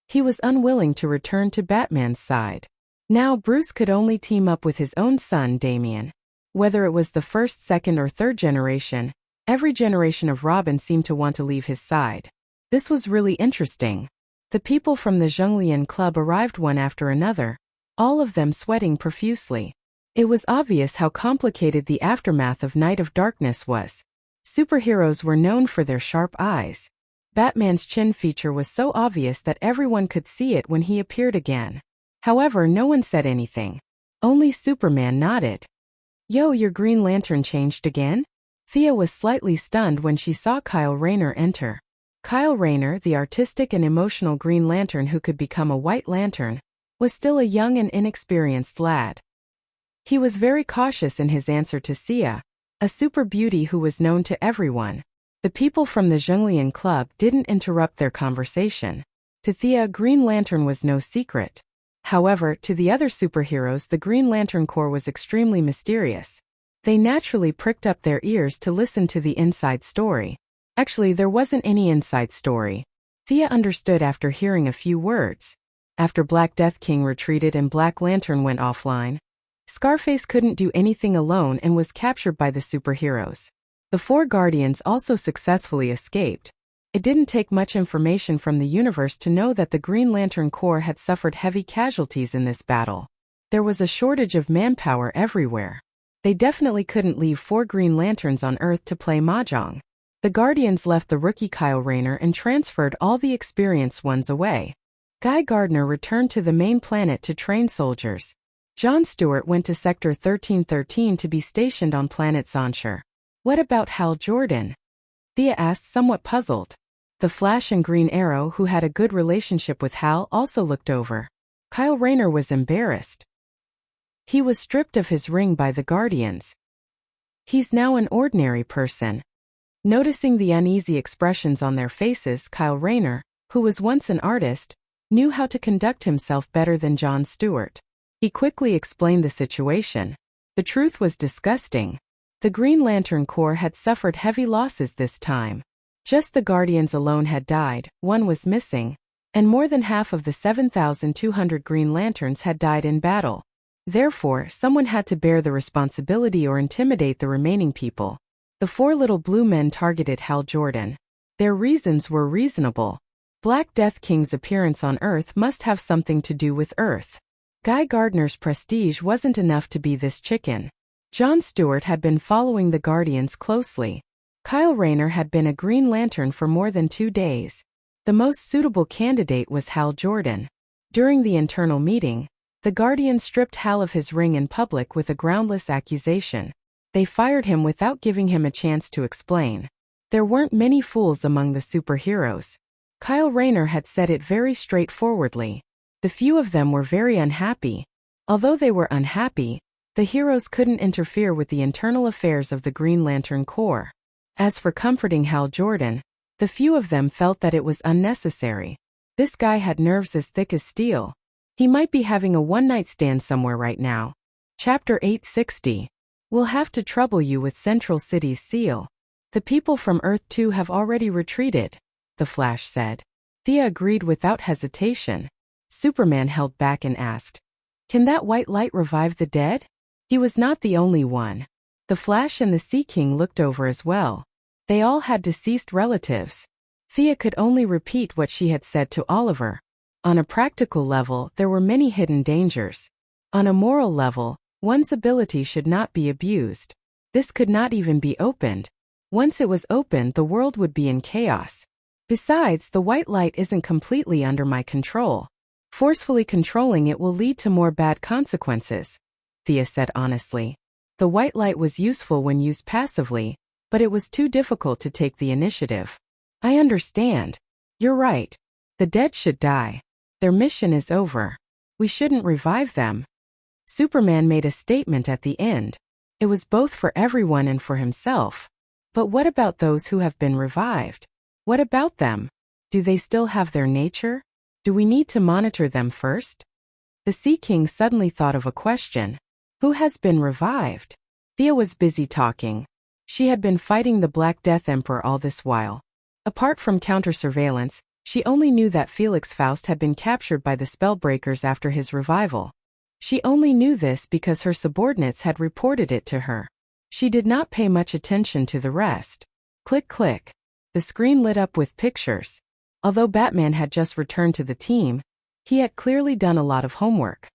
He was unwilling to return to Batman's side. Now Bruce could only team up with his own son, Damian. Whether it was the first, second, or third generation, every generation of Robin seemed to want to leave his side. This was really interesting. The people from the Zhonglian Club arrived one after another, all of them sweating profusely. It was obvious how complicated the aftermath of Night of Darkness was. Superheroes were known for their sharp eyes. Batman's chin feature was so obvious that everyone could see it when he appeared again. However, no one said anything. Only Superman nodded. "Yo, your Green Lantern changed again?" Thea was slightly stunned when she saw Kyle Rayner enter. Kyle Rayner, the artistic and emotional Green Lantern who could become a White Lantern, was still a young and inexperienced lad. He was very cautious in his answer to Sia, a super beauty who was known to everyone. The people from the Zhonglian Club didn't interrupt their conversation. To Thea, Green Lantern was no secret. However, to the other superheroes, the Green Lantern Corps was extremely mysterious. They naturally pricked up their ears to listen to the inside story. Actually, there wasn't any inside story. Thea understood after hearing a few words. After Black Death King retreated and Black Lantern went offline, Scarface couldn't do anything alone and was captured by the superheroes. The four Guardians also successfully escaped. It didn't take much information from the universe to know that the Green Lantern Corps had suffered heavy casualties in this battle. There was a shortage of manpower everywhere. They definitely couldn't leave 4 Green Lanterns on Earth to play mahjong. The Guardians left the rookie Kyle Rayner and transferred all the experienced ones away. Guy Gardner returned to the main planet to train soldiers. John Stewart went to Sector 1313 to be stationed on planet Zonshire. What about Hal Jordan? Thea asked, somewhat puzzled. The Flash and Green Arrow, who had a good relationship with Hal, also looked over. Kyle Rayner was embarrassed. He was stripped of his ring by the Guardians. He's now an ordinary person. Noticing the uneasy expressions on their faces, Kyle Rayner, who was once an artist, knew how to conduct himself better than John Stewart. He quickly explained the situation. The truth was disgusting. The Green Lantern Corps had suffered heavy losses this time. Just the Guardians alone had died, one was missing, and more than half of the 7,200 Green Lanterns had died in battle. Therefore, someone had to bear the responsibility or intimidate the remaining people. The 4 little blue men targeted Hal Jordan. Their reasons were reasonable. Black Death King's appearance on Earth must have something to do with Earth. Guy Gardner's prestige wasn't enough to be this chicken. John Stewart had been following the Guardians closely. Kyle Rayner had been a Green Lantern for more than 2 days. The most suitable candidate was Hal Jordan. During the internal meeting, the Guardians stripped Hal of his ring in public with a groundless accusation. They fired him without giving him a chance to explain. There weren't many fools among the superheroes. Kyle Rayner had said it very straightforwardly. The few of them were very unhappy. Although they were unhappy, the heroes couldn't interfere with the internal affairs of the Green Lantern Corps. As for comforting Hal Jordan, the few of them felt that it was unnecessary. This guy had nerves as thick as steel. He might be having a one-night stand somewhere right now. Chapter 860. We'll have to trouble you with Central City's seal. The people from Earth 2 have already retreated, the Flash said. Thea agreed without hesitation. Superman held back and asked, "Can that white light revive the dead?" He was not the only one. The Flash and the Sea King looked over as well. They all had deceased relatives. Thea could only repeat what she had said to Oliver. On a practical level, there were many hidden dangers. On a moral level, one's ability should not be abused. This could not even be opened. Once it was opened, the world would be in chaos. Besides, the white light isn't completely under my control. Forcefully controlling it will lead to more bad consequences, Thea said honestly. The white light was useful when used passively, but it was too difficult to take the initiative. I understand. You're right. The dead should die. Their mission is over. We shouldn't revive them. Superman made a statement at the end. It was both for everyone and for himself. But what about those who have been revived? What about them? Do they still have their nature? Do we need to monitor them first? The Sea King suddenly thought of a question. Who has been revived? Thea was busy talking. She had been fighting the Black Death Emperor all this while. Apart from counter-surveillance, she only knew that Felix Faust had been captured by the Spellbreakers after his revival. She only knew this because her subordinates had reported it to her. She did not pay much attention to the rest. Click click. The screen lit up with pictures. Although Batman had just returned to the team, he had clearly done a lot of homework.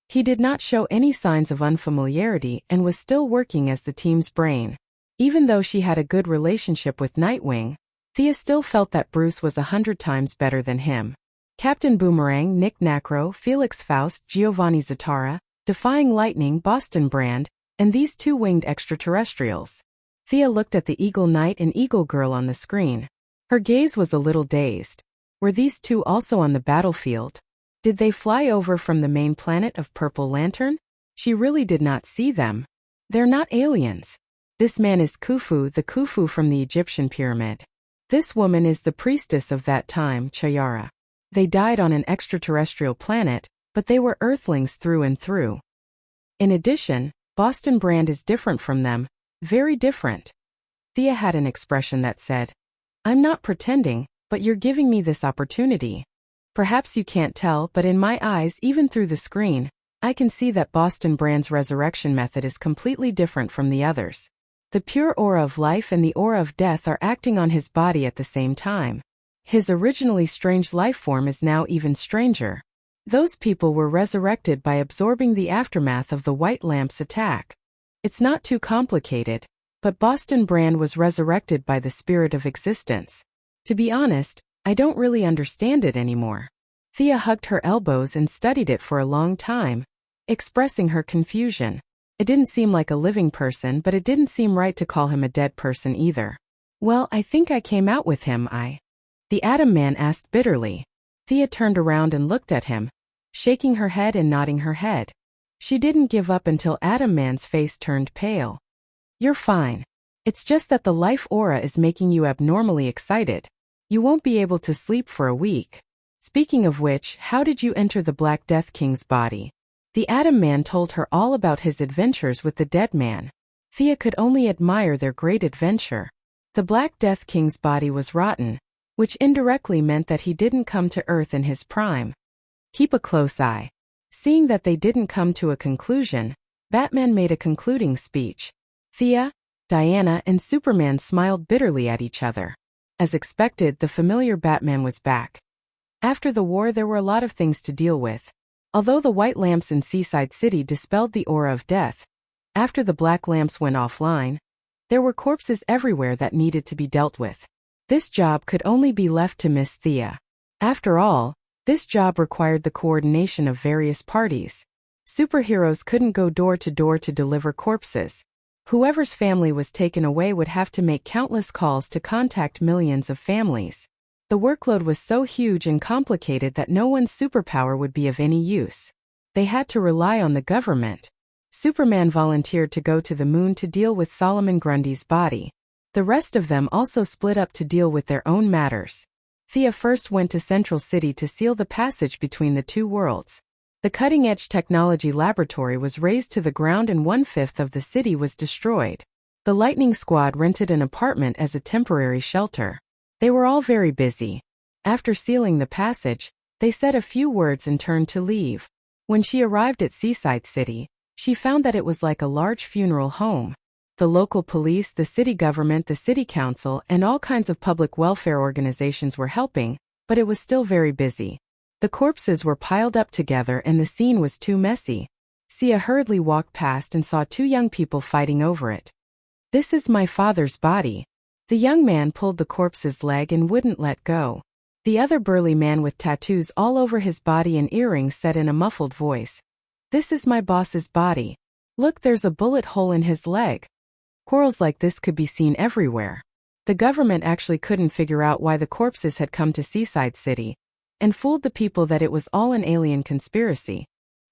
He did not show any signs of unfamiliarity and was still working as the team's brain. Even though she had a good relationship with Nightwing, Thea still felt that Bruce was 100 times better than him. Captain Boomerang, Nick Nacro, Felix Faust, Giovanni Zatara, Defying Lightning, Boston Brand, and these two winged extraterrestrials. Thea looked at the Eagle Knight and Eagle Girl on the screen. Her gaze was a little dazed. Were these two also on the battlefield? Did they fly over from the main planet of Purple Lantern? She really did not see them. They're not aliens. This man is Khufu, the Khufu from the Egyptian pyramid. This woman is the priestess of that time, Chayara. They died on an extraterrestrial planet, but they were Earthlings through and through. In addition, Boston Brand is different from them, very different. Thea had an expression that said, "I'm not pretending, but you're giving me this opportunity." Perhaps you can't tell, but in my eyes, even through the screen, I can see that Boston Brand's resurrection method is completely different from the others. The pure aura of life and the aura of death are acting on his body at the same time. His originally strange life form is now even stranger. Those people were resurrected by absorbing the aftermath of the White Lamp's attack. It's not too complicated, but Boston Brand was resurrected by the spirit of existence. To be honest, I don't really understand it anymore. Thea hugged her elbows and studied it for a long time, expressing her confusion. It didn't seem like a living person, but it didn't seem right to call him a dead person either. Well, I think I came out with him, The Atom Man asked bitterly. Thea turned around and looked at him, shaking her head and nodding her head. She didn't give up until Atom Man's face turned pale. You're fine. It's just that the life aura is making you abnormally excited. You won't be able to sleep for a week. Speaking of which, how did you enter the Black Death King's body? The Atom Man told her all about his adventures with the dead man. Thea could only admire their great adventure. The Black Death King's body was rotten, which indirectly meant that he didn't come to Earth in his prime. Keep a close eye. Seeing that they didn't come to a conclusion, Batman made a concluding speech. Thea, Diana, and Superman smiled bitterly at each other. As expected, the familiar Batman was back. After the war, there were a lot of things to deal with. Although the white lamps in Seaside City dispelled the aura of death, after the black lamps went offline, there were corpses everywhere that needed to be dealt with. This job could only be left to Miss Thea. After all, this job required the coordination of various parties. Superheroes couldn't go door to deliver corpses. Whoever's family was taken away would have to make countless calls to contact millions of families. The workload was so huge and complicated that no one's superpower would be of any use. They had to rely on the government. Superman volunteered to go to the moon to deal with Solomon Grundy's body. The rest of them also split up to deal with their own matters. Thea first went to Central City to seal the passage between the two worlds. The cutting-edge technology laboratory was razed to the ground and 1/5 of the city was destroyed. The Lightning Squad rented an apartment as a temporary shelter. They were all very busy. After sealing the passage, they said a few words and turned to leave. When she arrived at Seaside City, she found that it was like a large funeral home. The local police, the city government, the city council, and all kinds of public welfare organizations were helping, but it was still very busy. The corpses were piled up together and the scene was too messy. Sia hurriedly walked past and saw two young people fighting over it. "This is my father's body." The young man pulled the corpse's leg and wouldn't let go. The other burly man with tattoos all over his body and earrings said in a muffled voice, "This is my boss's body. Look, there's a bullet hole in his leg." Quarrels like this could be seen everywhere. The government actually couldn't figure out why the corpses had come to Seaside City, and fooled the people that it was all an alien conspiracy.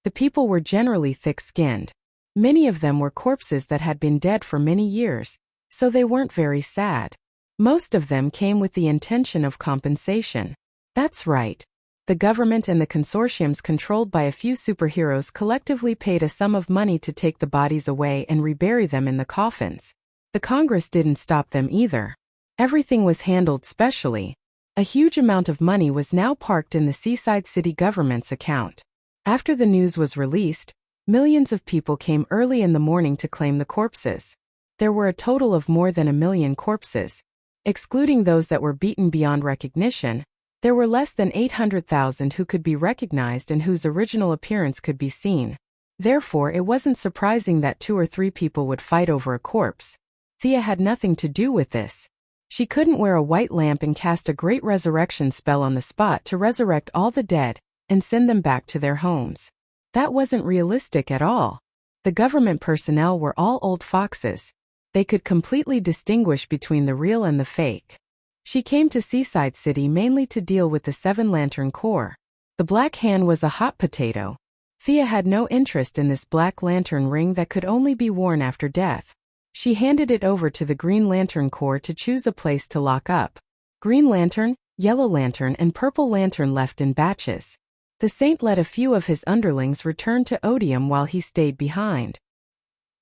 The people were generally thick-skinned. Many of them were corpses that had been dead for many years, so they weren't very sad. Most of them came with the intention of compensation. That's right. The government and the consortiums controlled by a few superheroes collectively paid a sum of money to take the bodies away and rebury them in the coffins. The Congress didn't stop them either. Everything was handled specially. A huge amount of money was now parked in the Seaside City government's account. After the news was released, millions of people came early in the morning to claim the corpses. There were a total of more than 1 million corpses. Excluding those that were beaten beyond recognition, there were less than 800,000 who could be recognized and whose original appearance could be seen. Therefore, it wasn't surprising that 2 or 3 people would fight over a corpse. Thea had nothing to do with this. She couldn't wear a white lamp and cast a great resurrection spell on the spot to resurrect all the dead and send them back to their homes. That wasn't realistic at all. The government personnel were all old foxes. They could completely distinguish between the real and the fake. She came to Seaside City mainly to deal with the 7 Lantern Corps. The Black Hand was a hot potato. Thea had no interest in this Black Lantern ring that could only be worn after death. She handed it over to the Green Lantern Corps to choose a place to lock up. Green Lantern, Yellow Lantern and Purple Lantern left in batches. The Saint let a few of his underlings return to Odium while he stayed behind.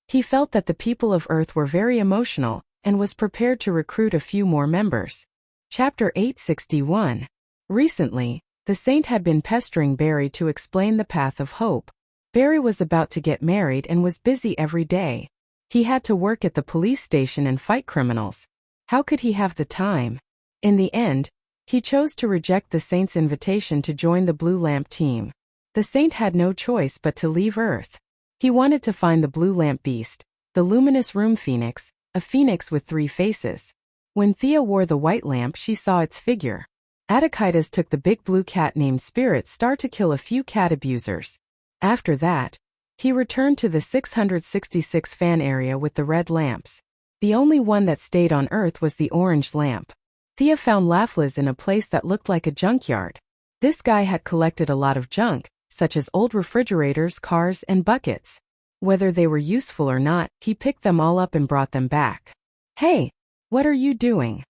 He felt that the people of Earth were very emotional and was prepared to recruit a few more members. Chapter 861. Recently, the Saint had been pestering Barry to explain the path of hope. Barry was about to get married and was busy every day. He had to work at the police station and fight criminals. How could he have the time? In the end, he chose to reject the Saint's invitation to join the Blue Lamp team. The Saint had no choice but to leave Earth. He wanted to find the Blue Lamp Beast, the luminous room phoenix, a phoenix with 3 faces. When Thea wore the white lamp, she saw its figure. Atakitas took the big blue cat named Spirit Star to kill a few cat abusers. After that, he returned to the 666 fan area with the red lamps. The only one that stayed on Earth was the orange lamp. Thea found Laffles in a place that looked like a junkyard. This guy had collected a lot of junk, such as old refrigerators, cars, and buckets. Whether they were useful or not, he picked them all up and brought them back. "Hey, what are you doing?"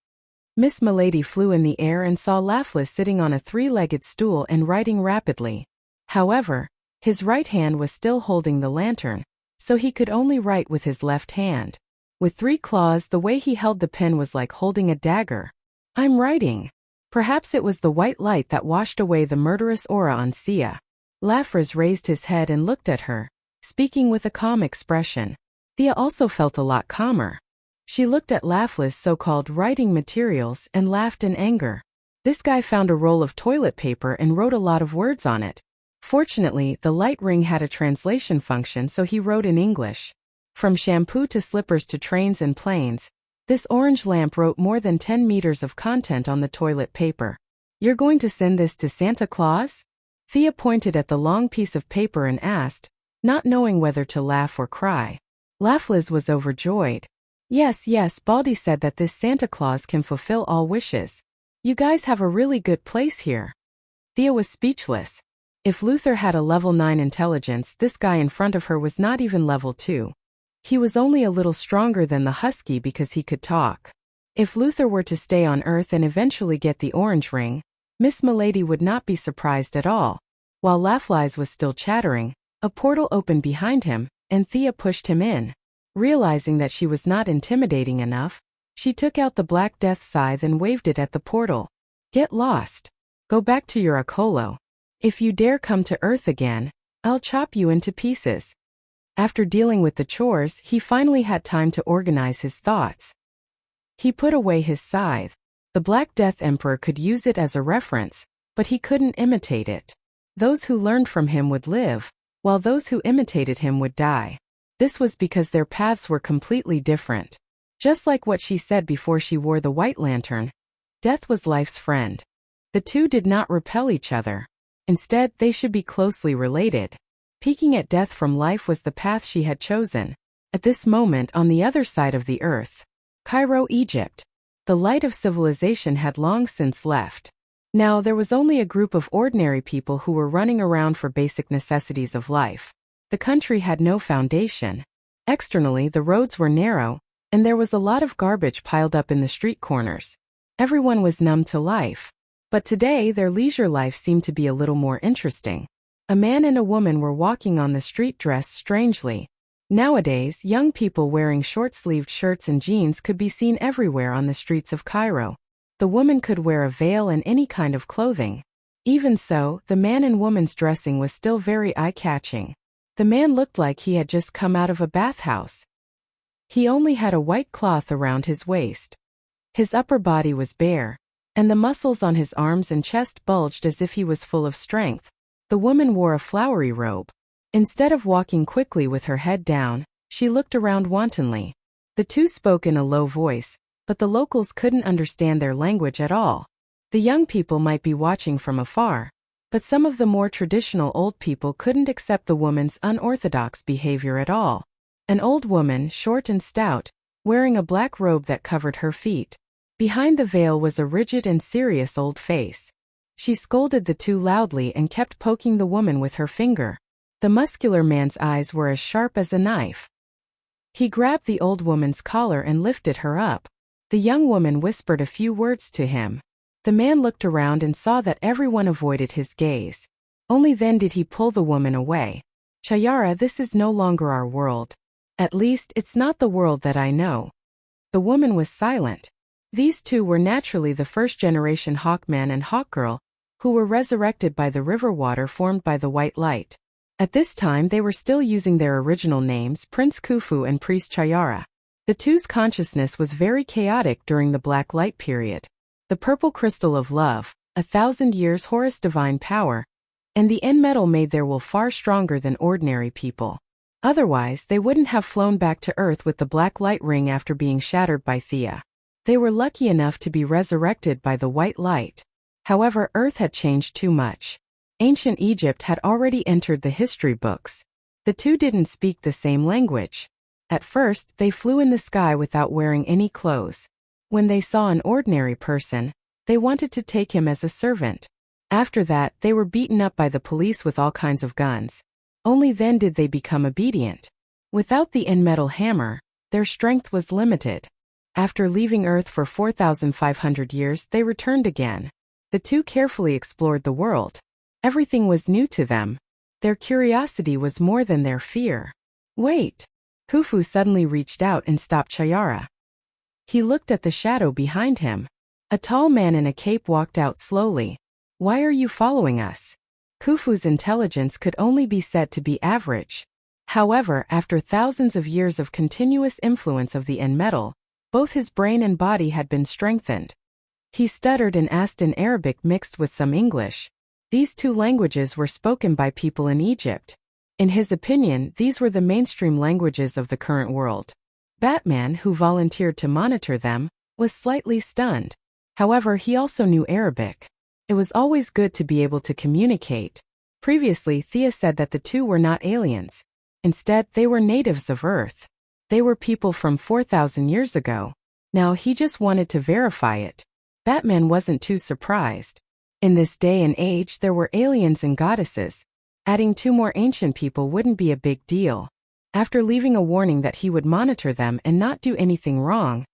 Miss Milady flew in the air and saw Laffles sitting on a 3-legged stool and writing rapidly. However, his right hand was still holding the lantern, so he could only write with his left hand. With 3 claws, the way he held the pen was like holding a dagger. "I'm writing." Perhaps it was the white light that washed away the murderous aura on Sia. Laffles raised his head and looked at her, speaking with a calm expression. Thea also felt a lot calmer. She looked at Laffles' so-called writing materials and laughed in anger. This guy found a roll of toilet paper and wrote a lot of words on it. Fortunately, the light ring had a translation function, so he wrote in English. From shampoo to slippers to trains and planes, this orange lamp wrote more than 10 meters of content on the toilet paper. "You're going to send this to Santa Claus?" Thea pointed at the long piece of paper and asked, not knowing whether to laugh or cry. Laffles was overjoyed. Yes, Baldy said that this Santa Claus can fulfill all wishes. You guys have a really good place here." Thea was speechless. If Luther had a level 9 intelligence, this guy in front of her was not even level 2. He was only a little stronger than the husky because he could talk. If Luther were to stay on Earth and eventually get the orange ring, Miss Milady would not be surprised at all. While Laffles was still chattering, a portal opened behind him, and Thea pushed him in. Realizing that she was not intimidating enough, she took out the Black Death scythe and waved it at the portal. "Get lost. Go back to your Akolo. If you dare come to Earth again, I'll chop you into pieces." After dealing with the chores, he finally had time to organize his thoughts. He put away his scythe. The Black Death Emperor could use it as a reference, but he couldn't imitate it. Those who learned from him would live, while those who imitated him would die. This was because their paths were completely different. Just like what she said before she wore the white lantern, death was life's friend. The two did not repel each other. Instead, they should be closely related. Peeking at death from life was the path she had chosen. At this moment, on the other side of the earth, Cairo, Egypt, the light of civilization had long since left. Now there was only a group of ordinary people who were running around for basic necessities of life. The country had no foundation. Externally, the roads were narrow, and there was a lot of garbage piled up in the street corners. Everyone was numb to life. But today, their leisure life seemed to be a little more interesting. A man and a woman were walking on the street dressed strangely. Nowadays, young people wearing short-sleeved shirts and jeans could be seen everywhere on the streets of Cairo. The woman could wear a veil and any kind of clothing. Even so, the man and woman's dressing was still very eye-catching. The man looked like he had just come out of a bathhouse. He only had a white cloth around his waist. His upper body was bare, and the muscles on his arms and chest bulged as if he was full of strength. The woman wore a flowery robe. Instead of walking quickly with her head down, she looked around wantonly. The two spoke in a low voice, but the locals couldn't understand their language at all. The young people might be watching from afar, but some of the more traditional old people couldn't accept the woman's unorthodox behavior at all. An old woman, short and stout, wearing a black robe that covered her feet. Behind the veil was a rigid and serious old face. She scolded the two loudly and kept poking the woman with her finger. The muscular man's eyes were as sharp as a knife. He grabbed the old woman's collar and lifted her up. The young woman whispered a few words to him. The man looked around and saw that everyone avoided his gaze. Only then did he pull the woman away. "Chayara, this is no longer our world. At least, it's not the world that I know." The woman was silent. These two were naturally the first-generation Hawkman and Hawkgirl, who were resurrected by the river water formed by the white light. At this time they were still using their original names, Prince Khufu and Priest Chayara. The two's consciousness was very chaotic during the Black Light period. The purple crystal of love, 1,000 years Horus divine power, and the end metal made their will far stronger than ordinary people. Otherwise, they wouldn't have flown back to Earth with the black light ring after being shattered by Thea. They were lucky enough to be resurrected by the white light. However, Earth had changed too much. Ancient Egypt had already entered the history books. The two didn't speak the same language. At first, they flew in the sky without wearing any clothes. When they saw an ordinary person, they wanted to take him as a servant. After that, they were beaten up by the police with all kinds of guns. Only then did they become obedient. Without the end metal hammer, their strength was limited. After leaving Earth for 4,500 years, they returned again. The two carefully explored the world. Everything was new to them. Their curiosity was more than their fear. "Wait!" Khufu suddenly reached out and stopped Chayara. He looked at the shadow behind him. A tall man in a cape walked out slowly. "Why are you following us?" Khufu's intelligence could only be said to be average. However, after thousands of years of continuous influence of the end metal, both his brain and body had been strengthened. He stuttered and asked in Arabic mixed with some English. These two languages were spoken by people in Egypt. In his opinion, these were the mainstream languages of the current world. Batman, who volunteered to monitor them, was slightly stunned. However, he also knew Arabic. It was always good to be able to communicate. Previously, Thea said that the two were not aliens. Instead, they were natives of Earth. They were people from 4,000 years ago. Now he just wanted to verify it. Batman wasn't too surprised. In this day and age, there were aliens and goddesses. Adding two more ancient people wouldn't be a big deal. After leaving a warning that he would monitor them and not do anything wrong,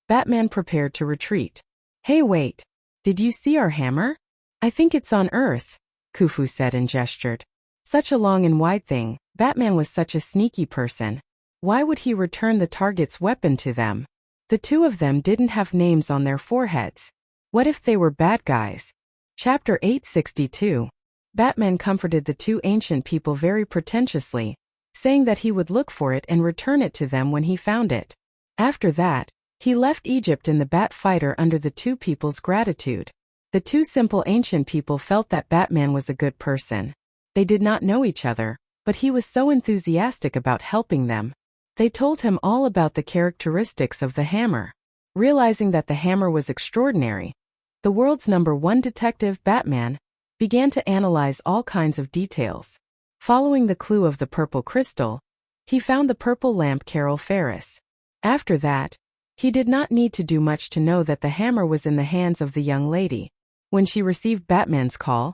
Batman prepared to retreat. "Hey, wait. Did you see our hammer? I think it's on Earth," Khufu said and gestured. Such a long and wide thing. Batman was such a sneaky person. Why would he return the target's weapon to them? The two of them didn't have names on their foreheads. What if they were bad guys? Chapter 862. Batman comforted the two ancient people very pretentiously, saying that he would look for it and return it to them when he found it. After that, he left Egypt in the Bat Fighter under the two people's gratitude. The two simple ancient people felt that Batman was a good person. They did not know each other, but he was so enthusiastic about helping them. They told him all about the characteristics of the hammer. Realizing that the hammer was extraordinary, the world's #1 detective, Batman, began to analyze all kinds of details. Following the clue of the purple crystal, he found the purple lamp Carol Ferris. After that, he did not need to do much to know that the hammer was in the hands of the young lady. When she received Batman's call,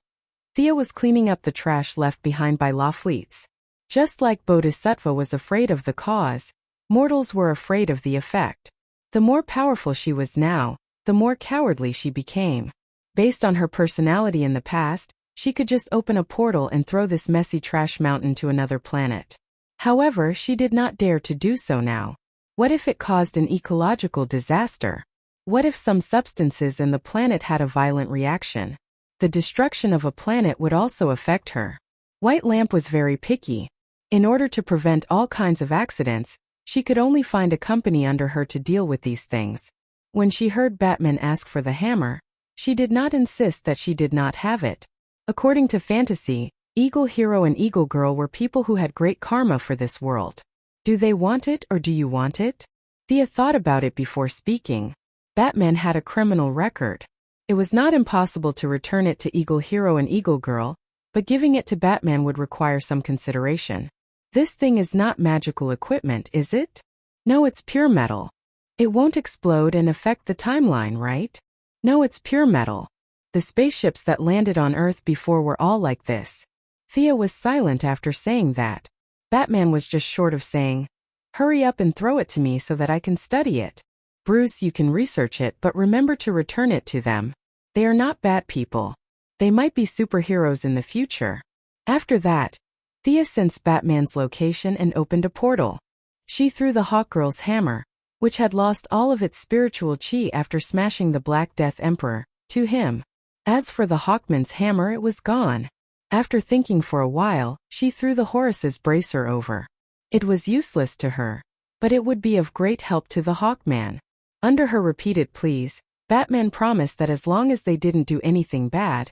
Thea was cleaning up the trash left behind by Lafleets. Just like Bodhisattva was afraid of the cause, mortals were afraid of the effect. The more powerful she was now, the more cowardly she became. Based on her personality in the past, she could just open a portal and throw this messy trash mountain to another planet. However, she did not dare to do so now. What if it caused an ecological disaster? What if some substances in the planet had a violent reaction? The destruction of a planet would also affect her. White Lamp was very picky. In order to prevent all kinds of accidents, she could only find a company under her to deal with these things. When she heard Batman ask for the hammer, she did not insist that she did not have it. According to fantasy, Eagle Hero and Eagle Girl were people who had great karma for this world. Do they want it or do you want it? Thea thought about it before speaking. Batman had a criminal record. It was not impossible to return it to Eagle Hero and Eagle Girl, but giving it to Batman would require some consideration. This thing is not magical equipment, is it? No, it's pure metal. It won't explode and affect the timeline, right? No, it's pure metal. The spaceships that landed on Earth before were all like this. Thea was silent after saying that. Batman was just short of saying, "Hurry up and throw it to me so that I can study it. Bruce, you can research it, but remember to return it to them. They are not bad people. They might be superheroes in the future." After that, Thea sensed Batman's location and opened a portal. She threw the Hawkgirl's hammer, which had lost all of its spiritual chi after smashing the Black Death Emperor, to him. As for the Hawkman's hammer, it was gone. After thinking for a while, she threw the Horus's bracer over. It was useless to her, but it would be of great help to the Hawkman. Under her repeated pleas, Batman promised that as long as they didn't do anything bad,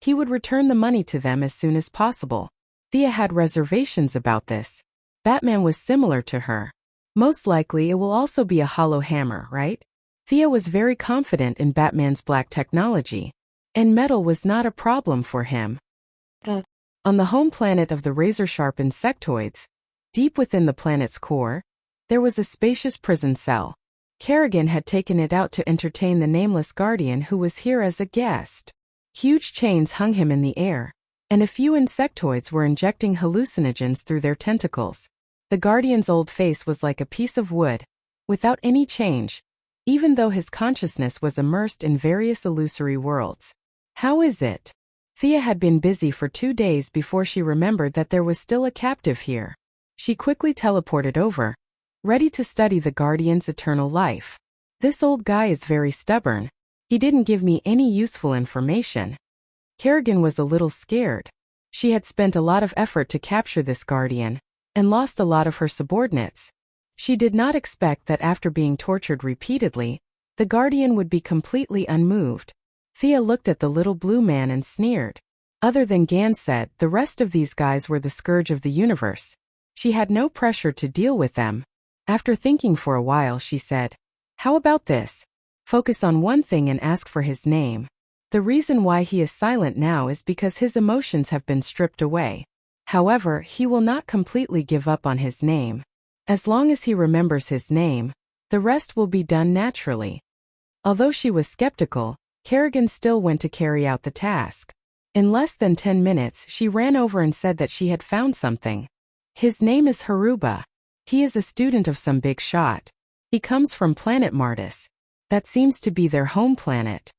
he would return the money to them as soon as possible. Thea had reservations about this. Batman was similar to her. Most likely it will also be a hollow hammer, right? Thea was very confident in Batman's black technology, and metal was not a problem for him. On the home planet of the razor-sharp insectoids, deep within the planet's core, there was a spacious prison cell. Kerrigan had taken it out to entertain the nameless guardian who was here as a guest. Huge chains hung him in the air, and a few insectoids were injecting hallucinogens through their tentacles. The guardian's old face was like a piece of wood, without any change, even though his consciousness was immersed in various illusory worlds. How is it? Thea had been busy for 2 days before she remembered that there was still a captive here. She quickly teleported over, ready to study the guardian's eternal life. This old guy is very stubborn. He didn't give me any useful information. Kerrigan was a little scared. She had spent a lot of effort to capture this guardian, and lost a lot of her subordinates. She did not expect that after being tortured repeatedly, the guardian would be completely unmoved. Thea looked at the little blue man and sneered. Other than Gansett, the rest of these guys were the scourge of the universe. She had no pressure to deal with them. After thinking for a while, she said, "How about this? Focus on one thing and ask for his name." The reason why he is silent now is because his emotions have been stripped away. However, he will not completely give up on his name. As long as he remembers his name, the rest will be done naturally. Although she was skeptical, Kerrigan still went to carry out the task. In less than 10 minutes, she ran over and said that she had found something. His name is Haruba. He is a student of some big shot. He comes from planet Martis. That seems to be their home planet.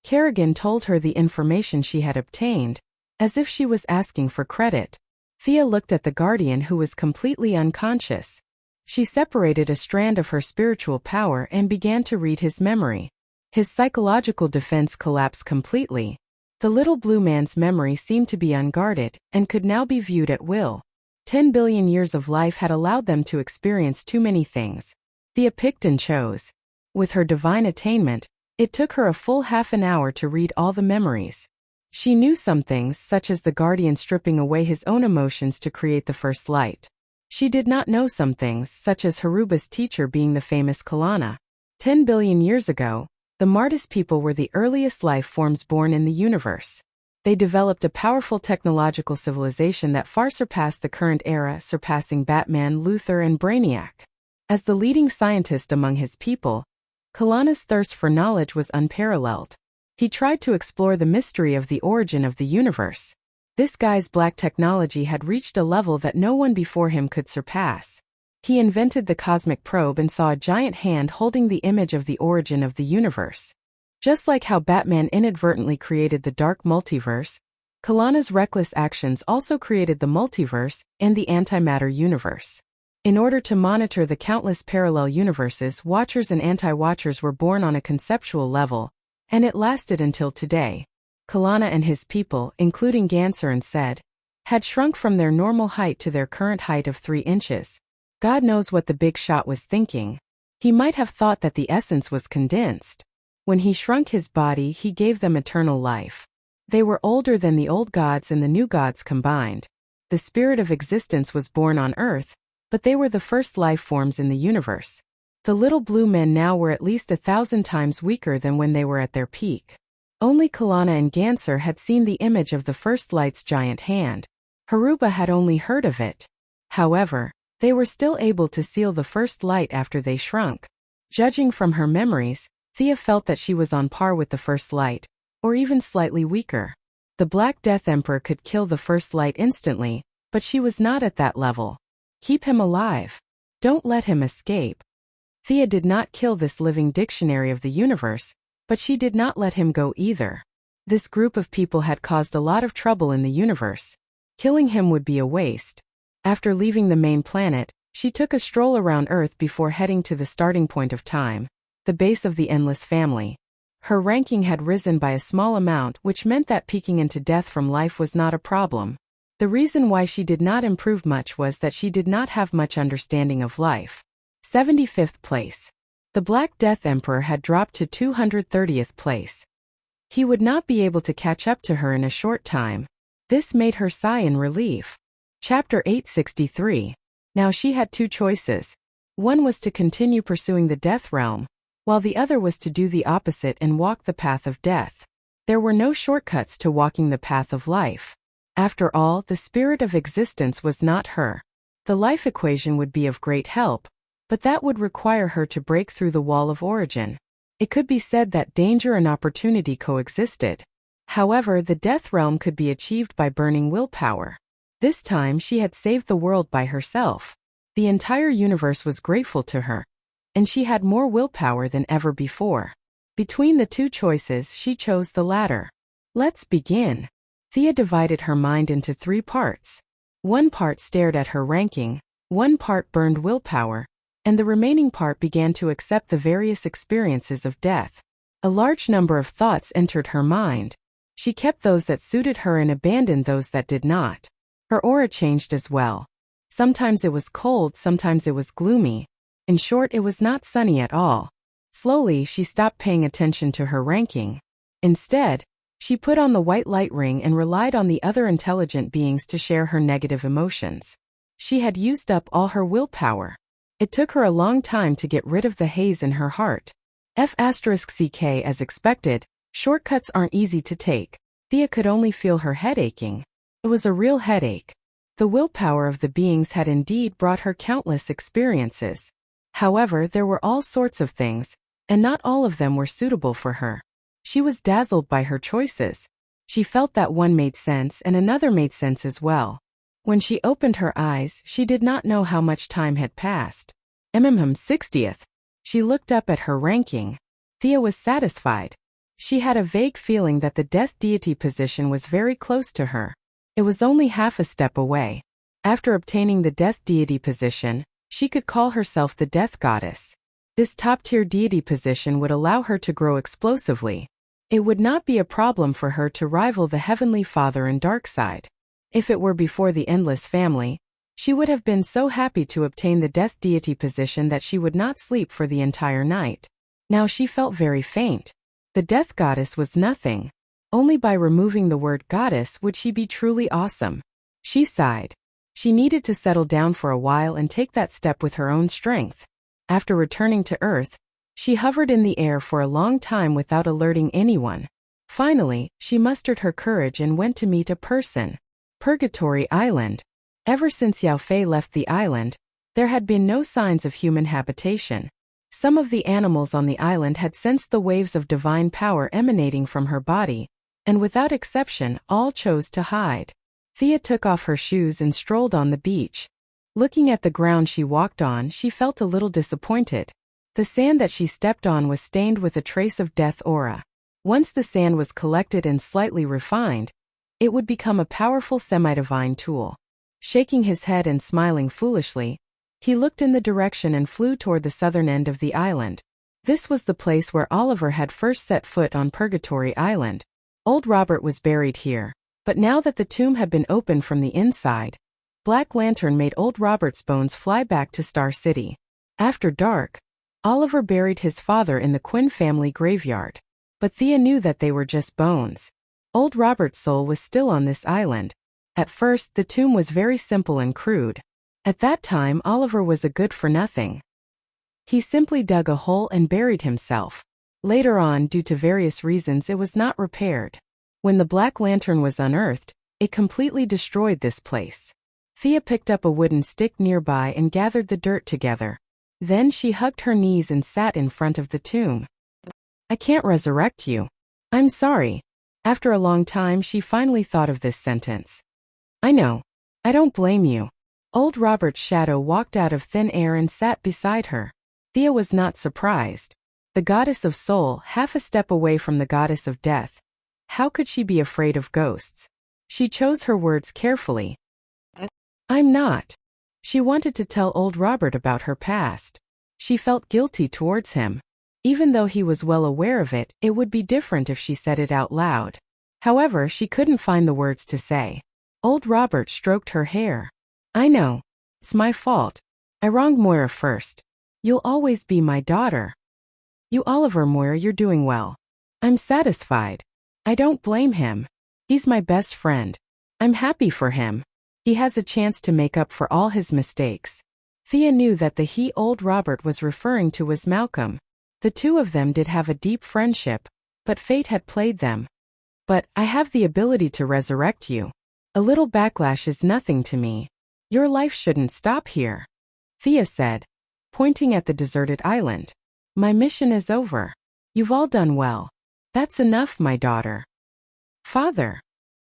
Kerrigan told her the information she had obtained, as if she was asking for credit. Thea looked at the guardian who was completely unconscious. She separated a strand of her spiritual power and began to read his memory. His psychological defense collapsed completely. The little blue man's memory seemed to be unguarded and could now be viewed at will. 10 billion years of life had allowed them to experience too many things. Thea picked and chose. With her divine attainment, it took her a full half an hour to read all the memories. She knew some things, such as the guardian stripping away his own emotions to create the first light. She did not know some things, such as Haruba's teacher being the famous Kalana. 10 billion years ago, the Martis people were the earliest life forms born in the universe. They developed a powerful technological civilization that far surpassed the current era, surpassing Batman, Luthor, and Brainiac. As the leading scientist among his people, Kalana's thirst for knowledge was unparalleled. He tried to explore the mystery of the origin of the universe. This guy's black technology had reached a level that no one before him could surpass. He invented the cosmic probe and saw a giant hand holding the image of the origin of the universe. Just like how Batman inadvertently created the dark multiverse, Kalana's reckless actions also created the multiverse and the antimatter universe. In order to monitor the countless parallel universes, Watchers and Anti-Watchers were born on a conceptual level, and it lasted until today. Kalana and his people, including Ganser and Sed, had shrunk from their normal height to their current height of 3 inches. God knows what the big shot was thinking. He might have thought that the essence was condensed. When he shrunk his body, he gave them eternal life. They were older than the old gods and the new gods combined. The spirit of existence was born on Earth, but they were the first life forms in the universe. The little blue men now were at least 1,000 times weaker than when they were at their peak. Only Kalana and Ganser had seen the image of the first light's giant hand. Haruba had only heard of it. However, they were still able to seal the first light after they shrunk. Judging from her memories, Thea felt that she was on par with the first light, or even slightly weaker. The Black Death Emperor could kill the first light instantly, but she was not at that level. Keep him alive. Don't let him escape. Thea did not kill this living dictionary of the universe, but she did not let him go either. This group of people had caused a lot of trouble in the universe. Killing him would be a waste. After leaving the main planet, she took a stroll around Earth before heading to the starting point of time, the base of the Endless Family. Her ranking had risen by a small amount, which meant that peeking into death from life was not a problem. The reason why she did not improve much was that she did not have much understanding of life. 75th place. The Black Death Emperor had dropped to 230th place. He would not be able to catch up to her in a short time. This made her sigh in relief. Chapter 863. Now she had 2 choices. One was to continue pursuing the Death Realm, while the other was to do the opposite and walk the path of death. There were no shortcuts to walking the path of life. After all, the spirit of existence was not her. The life equation would be of great help, but that would require her to break through the wall of origin. It could be said that danger and opportunity coexisted. However, the Death Realm could be achieved by burning willpower. This time she had saved the world by herself. The entire universe was grateful to her, and she had more willpower than ever before. Between the 2 choices, she chose the latter. Let's begin. Thea divided her mind into 3 parts. 1 part stared at her ranking, 1 part burned willpower, and the remaining part began to accept the various experiences of death. A large number of thoughts entered her mind. She kept those that suited her and abandoned those that did not. Her aura changed as well. Sometimes it was cold, sometimes it was gloomy. In short, it was not sunny at all. Slowly, she stopped paying attention to her ranking. Instead, she put on the white light ring and relied on the other intelligent beings to share her negative emotions. She had used up all her willpower. It took her a long time to get rid of the haze in her heart. F***ck as expected, shortcuts aren't easy to take. Thea could only feel her head aching. It was a real headache. The willpower of the beings had indeed brought her countless experiences. However, there were all sorts of things, and not all of them were suitable for her. She was dazzled by her choices. She felt that one made sense and another made sense as well. When she opened her eyes, she did not know how much time had passed. 60th. She looked up at her ranking. Thea was satisfied. She had a vague feeling that the death deity position was very close to her. It was only half a step away. After obtaining the death deity position, she could call herself the death goddess. This top-tier deity position would allow her to grow explosively. It would not be a problem for her to rival the Heavenly Father in Darkside. If it were before the Endless Family, she would have been so happy to obtain the death deity position that she would not sleep for the entire night. Now she felt very faint. The death goddess was nothing. Only by removing the word goddess would she be truly awesome. She sighed. She needed to settle down for a while and take that step with her own strength. After returning to Earth, she hovered in the air for a long time without alerting anyone. Finally, she mustered her courage and went to meet a person. Purgatory Island. Ever since Yao Fei left the island, there had been no signs of human habitation. Some of the animals on the island had sensed the waves of divine power emanating from her body, and without exception, all chose to hide. Thea took off her shoes and strolled on the beach. Looking at the ground she walked on, she felt a little disappointed. The sand that she stepped on was stained with a trace of death aura. Once the sand was collected and slightly refined, it would become a powerful semi-divine tool. Shaking his head and smiling foolishly, he looked in the direction and flew toward the southern end of the island. This was the place where Oliver had first set foot on Purgatory Island. Old Robert was buried here, but now that the tomb had been opened from the inside, Black Lantern made Old Robert's bones fly back to Star City. After dark, Oliver buried his father in the Quinn family graveyard. But Thea knew that they were just bones. Old Robert's soul was still on this island. At first, the tomb was very simple and crude. At that time, Oliver was a good-for-nothing. He simply dug a hole and buried himself. Later on, due to various reasons, it was not repaired. When the Black Lantern was unearthed, it completely destroyed this place. Thea picked up a wooden stick nearby and gathered the dirt together. Then she hugged her knees and sat in front of the tomb. I can't resurrect you. I'm sorry. After a long time, she finally thought of this sentence. I know. I don't blame you. Old Robert's shadow walked out of thin air and sat beside her. Thea was not surprised. The goddess of soul, half a step away from the goddess of death. How could she be afraid of ghosts? She chose her words carefully. I'm not. She wanted to tell old Robert about her past. She felt guilty towards him. Even though he was well aware of it, it would be different if she said it out loud. However, she couldn't find the words to say. Old Robert stroked her hair. I know. It's my fault. I wronged Moira first. You'll always be my daughter. You Oliver Moira, you're doing well. I'm satisfied. I don't blame him. He's my best friend. I'm happy for him. He has a chance to make up for all his mistakes. Thea knew that the he old Robert was referring to was Malcolm. The two of them did have a deep friendship, but fate had played them. But I have the ability to resurrect you. A little backlash is nothing to me. Your life shouldn't stop here. Thea said, pointing at the deserted island. My mission is over. You've all done well. That's enough, my daughter. Father.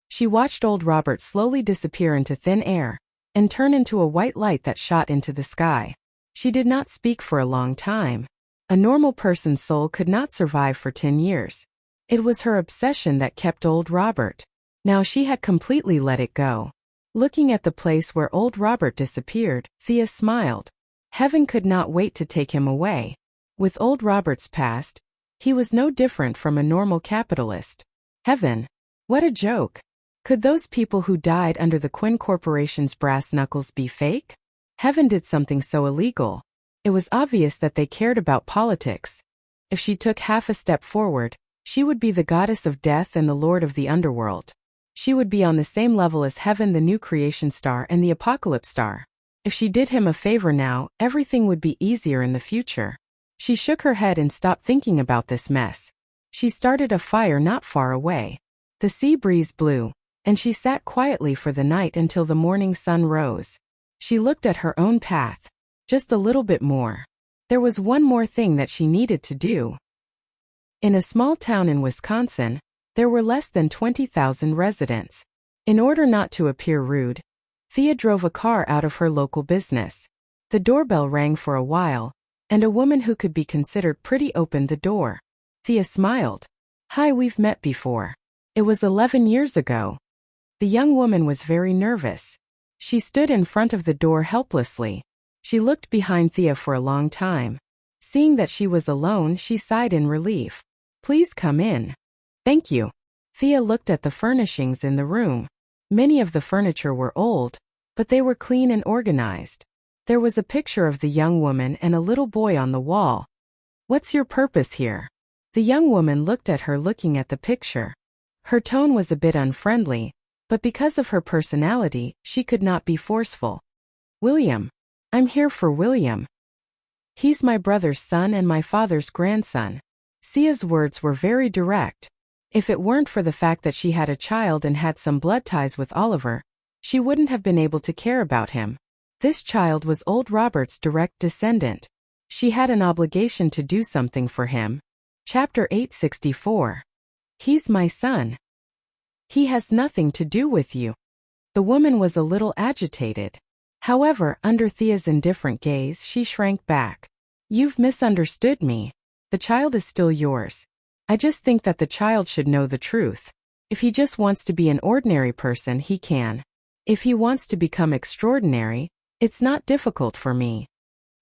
She watched old Robert slowly disappear into thin air and turn into a white light that shot into the sky. She did not speak for a long time. A normal person's soul could not survive for 10 years. It was her obsession that kept old Robert. Now she had completely let it go. Looking at the place where old Robert disappeared, Thea smiled. Heaven could not wait to take him away. With old Robert's past, he was no different from a normal capitalist. Heaven? What a joke. Could those people who died under the Quinn Corporation's brass knuckles be fake? Heaven did something so illegal. It was obvious that they cared about politics. If she took half a step forward, she would be the goddess of death and the lord of the underworld. She would be on the same level as Heaven, the new creation star, and the apocalypse star. If she did him a favor now, everything would be easier in the future. She shook her head and stopped thinking about this mess. She started a fire not far away. The sea breeze blew, and she sat quietly for the night until the morning sun rose. She looked at her own path. Just a little bit more. There was one more thing that she needed to do. In a small town in Wisconsin, there were less than 20,000 residents. In order not to appear rude, Thea drove a car out of her local business. The doorbell rang for a while, and a woman who could be considered pretty opened the door. Thea smiled. Hi, we've met before. It was 11 years ago. The young woman was very nervous. She stood in front of the door helplessly. She looked behind Thea for a long time. Seeing that she was alone, she sighed in relief. Please come in. Thank you. Thea looked at the furnishings in the room. Many of the furniture were old, but they were clean and organized. There was a picture of the young woman and a little boy on the wall. What's your purpose here? The young woman looked at her, looking at the picture. Her tone was a bit unfriendly, but because of her personality, she could not be forceful. William. I'm here for William. He's my brother's son and my father's grandson. Thea's words were very direct. If it weren't for the fact that she had a child and had some blood ties with Oliver, she wouldn't have been able to care about him. This child was old Robert's direct descendant. She had an obligation to do something for him. Chapter 864. He's my son. He has nothing to do with you. The woman was a little agitated. However, under Thea's indifferent gaze, she shrank back. You've misunderstood me. The child is still yours. I just think that the child should know the truth. If he just wants to be an ordinary person, he can. If he wants to become extraordinary, it's not difficult for me.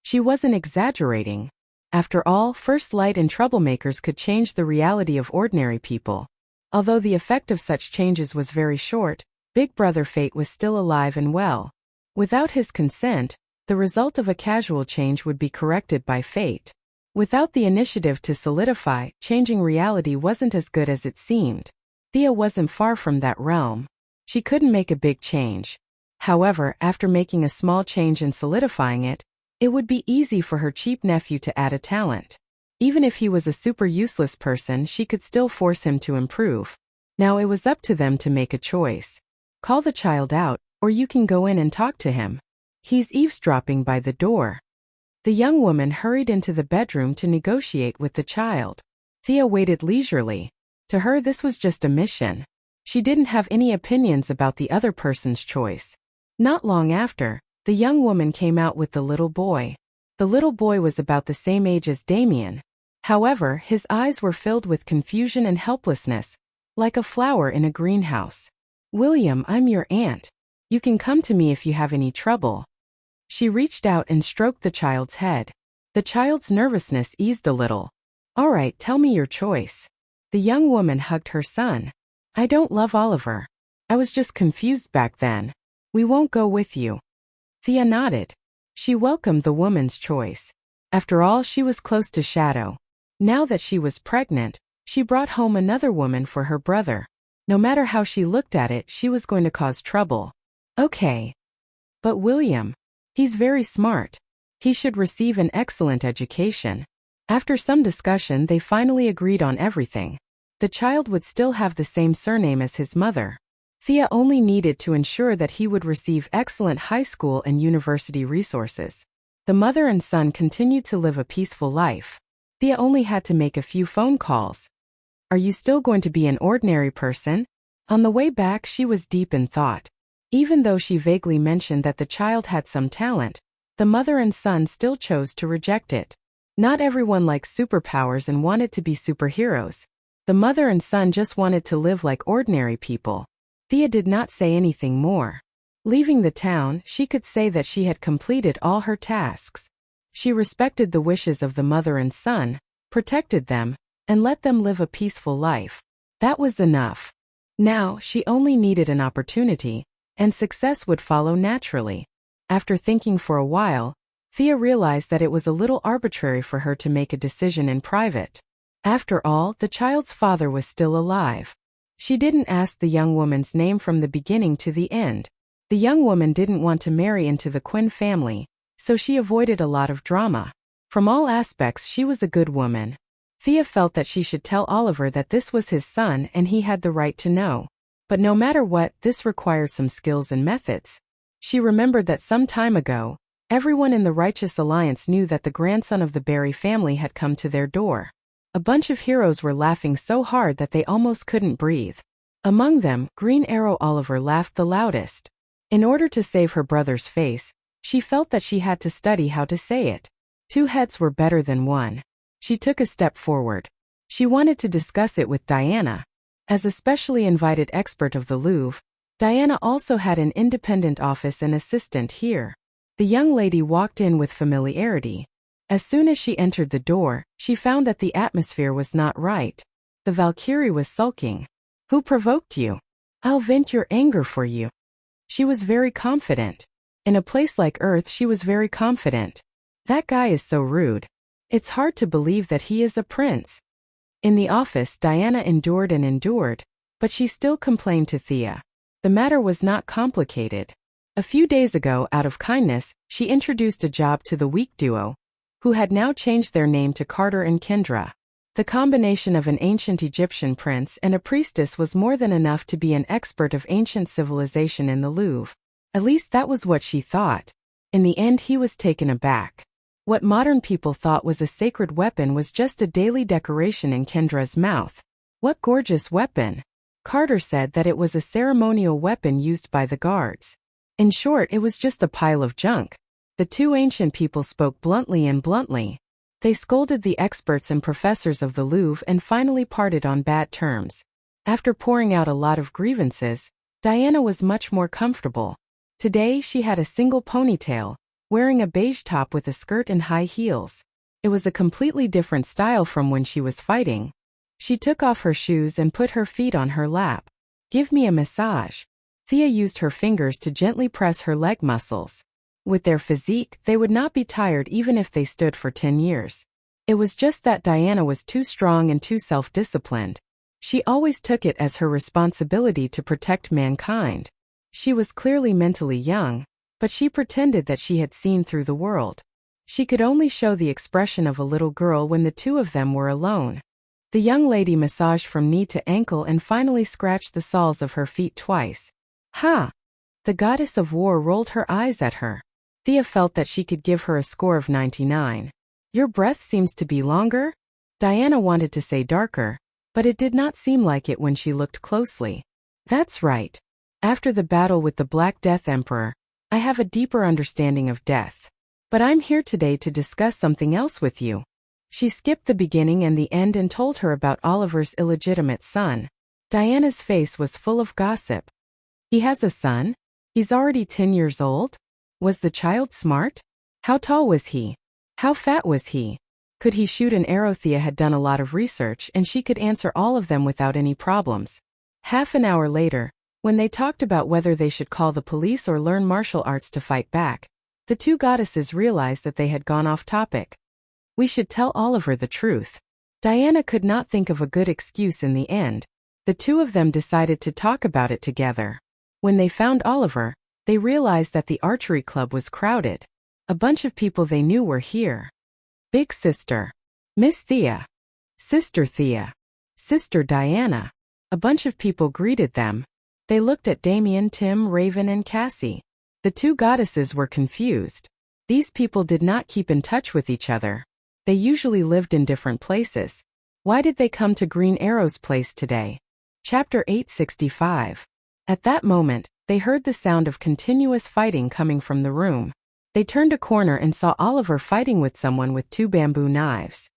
She wasn't exaggerating. After all, First Light and troublemakers could change the reality of ordinary people. Although the effect of such changes was very short, Big Brother Fate was still alive and well. Without his consent, the result of a casual change would be corrected by fate. Without the initiative to solidify, changing reality wasn't as good as it seemed. Thea wasn't far from that realm. She couldn't make a big change. However, after making a small change and solidifying it, it would be easy for her cheap nephew to add a talent. Even if he was a super useless person, she could still force him to improve. Now it was up to them to make a choice. Call the child out, or you can go in and talk to him. He's eavesdropping by the door. The young woman hurried into the bedroom to negotiate with the child. Thea waited leisurely. To her, this was just a mission. She didn't have any opinions about the other person's choice. Not long after, the young woman came out with the little boy. The little boy was about the same age as Damien. However, his eyes were filled with confusion and helplessness, like a flower in a greenhouse. "William, I'm your aunt. You can come to me if you have any trouble." She reached out and stroked the child's head. The child's nervousness eased a little. "All right, tell me your choice." The young woman hugged her son. "I don't love Oliver. I was just confused back then. We won't go with you." Thea nodded. She welcomed the woman's choice. After all, she was close to Shadow. Now that she was pregnant, she brought home another woman for her brother. No matter how she looked at it, she was going to cause trouble. Okay. But William, he's very smart. He should receive an excellent education. After some discussion, they finally agreed on everything. The child would still have the same surname as his mother. Thea only needed to ensure that he would receive excellent high school and university resources. The mother and son continued to live a peaceful life. Thea only had to make a few phone calls. "Are you still going to be an ordinary person?" On the way back, she was deep in thought. Even though she vaguely mentioned that the child had some talent, the mother and son still chose to reject it. Not everyone likes superpowers and wanted to be superheroes. The mother and son just wanted to live like ordinary people. Thea did not say anything more. Leaving the town, she could say that she had completed all her tasks. She respected the wishes of the mother and son, protected them, and let them live a peaceful life. That was enough. Now, she only needed an opportunity, and success would follow naturally. After thinking for a while, Thea realized that it was a little arbitrary for her to make a decision in private. After all, the child's father was still alive. She didn't ask the young woman's name from the beginning to the end. The young woman didn't want to marry into the Quinn family, so she avoided a lot of drama. From all aspects, she was a good woman. Thea felt that she should tell Oliver that this was his son and he had the right to know. But no matter what, this required some skills and methods. She remembered that some time ago, everyone in the Righteous Alliance knew that the grandson of the Barry family had come to their door. A bunch of heroes were laughing so hard that they almost couldn't breathe. Among them, Green Arrow Oliver laughed the loudest. In order to save her brother's face, she felt that she had to study how to say it. Two heads were better than one. She took a step forward. She wanted to discuss it with Diana. As a specially invited expert of the Louvre, Diana also had an independent office and assistant here. The young lady walked in with familiarity. As soon as she entered the door, she found that the atmosphere was not right. The Valkyrie was sulking. "Who provoked you? I'll vent your anger for you." She was very confident. In a place like Earth, she was very confident. "That guy is so rude. It's hard to believe that he is a prince." In the office, Diana endured and endured, but she still complained to Thea. The matter was not complicated. A few days ago, out of kindness, she introduced a job to the weak duo, who had now changed their name to Carter and Kendra. The combination of an ancient Egyptian prince and a priestess was more than enough to be an expert of ancient civilization in the Louvre. At least that was what she thought. In the end, he was taken aback. What modern people thought was a sacred weapon was just a daily decoration in Kendra's mouth. What gorgeous weapon! Carter said that it was a ceremonial weapon used by the guards. In short, it was just a pile of junk. The two ancient people spoke bluntly and bluntly. They scolded the experts and professors of the Louvre and finally parted on bad terms. After pouring out a lot of grievances, Diana was much more comfortable. Today she had a single ponytail, wearing a beige top with a skirt and high heels. It was a completely different style from when she was fighting. She took off her shoes and put her feet on her lap. "Give me a massage." Thea used her fingers to gently press her leg muscles. With their physique, they would not be tired even if they stood for 10 years. It was just that Diana was too strong and too self-disciplined. She always took it as her responsibility to protect mankind. She was clearly mentally young, but she pretended that she had seen through the world. She could only show the expression of a little girl when the two of them were alone. The young lady massaged from knee to ankle and finally scratched the soles of her feet twice. "Ha!" The goddess of war rolled her eyes at her. Thea felt that she could give her a score of 99. "Your breath seems to be longer?" Diana wanted to say darker, but it did not seem like it when she looked closely. "That's right. After the battle with the Black Death Emperor, I have a deeper understanding of death. But I'm here today to discuss something else with you." She skipped the beginning and the end and told her about Oliver's illegitimate son. Diana's face was full of gossip. "He has a son? He's already 10 years old? Was the child smart? How tall was he? How fat was he? Could he shoot an arrow?" Thea had done a lot of research and she could answer all of them without any problems. Half an hour later, when they talked about whether they should call the police or learn martial arts to fight back, the two goddesses realized that they had gone off topic. "We should tell Oliver the truth." Diana could not think of a good excuse in the end. The two of them decided to talk about it together. When they found Oliver, they realized that the archery club was crowded. A bunch of people they knew were here. Big Sister, Miss Thea, Sister Thea, Sister Diana. A bunch of people greeted them. They looked at Damien, Tim, Raven, and Cassie. The two goddesses were confused. These people did not keep in touch with each other. They usually lived in different places. Why did they come to Green Arrow's place today? Chapter 865. At that moment, they heard the sound of continuous fighting coming from the room. They turned a corner and saw Oliver fighting with someone with 2 bamboo knives.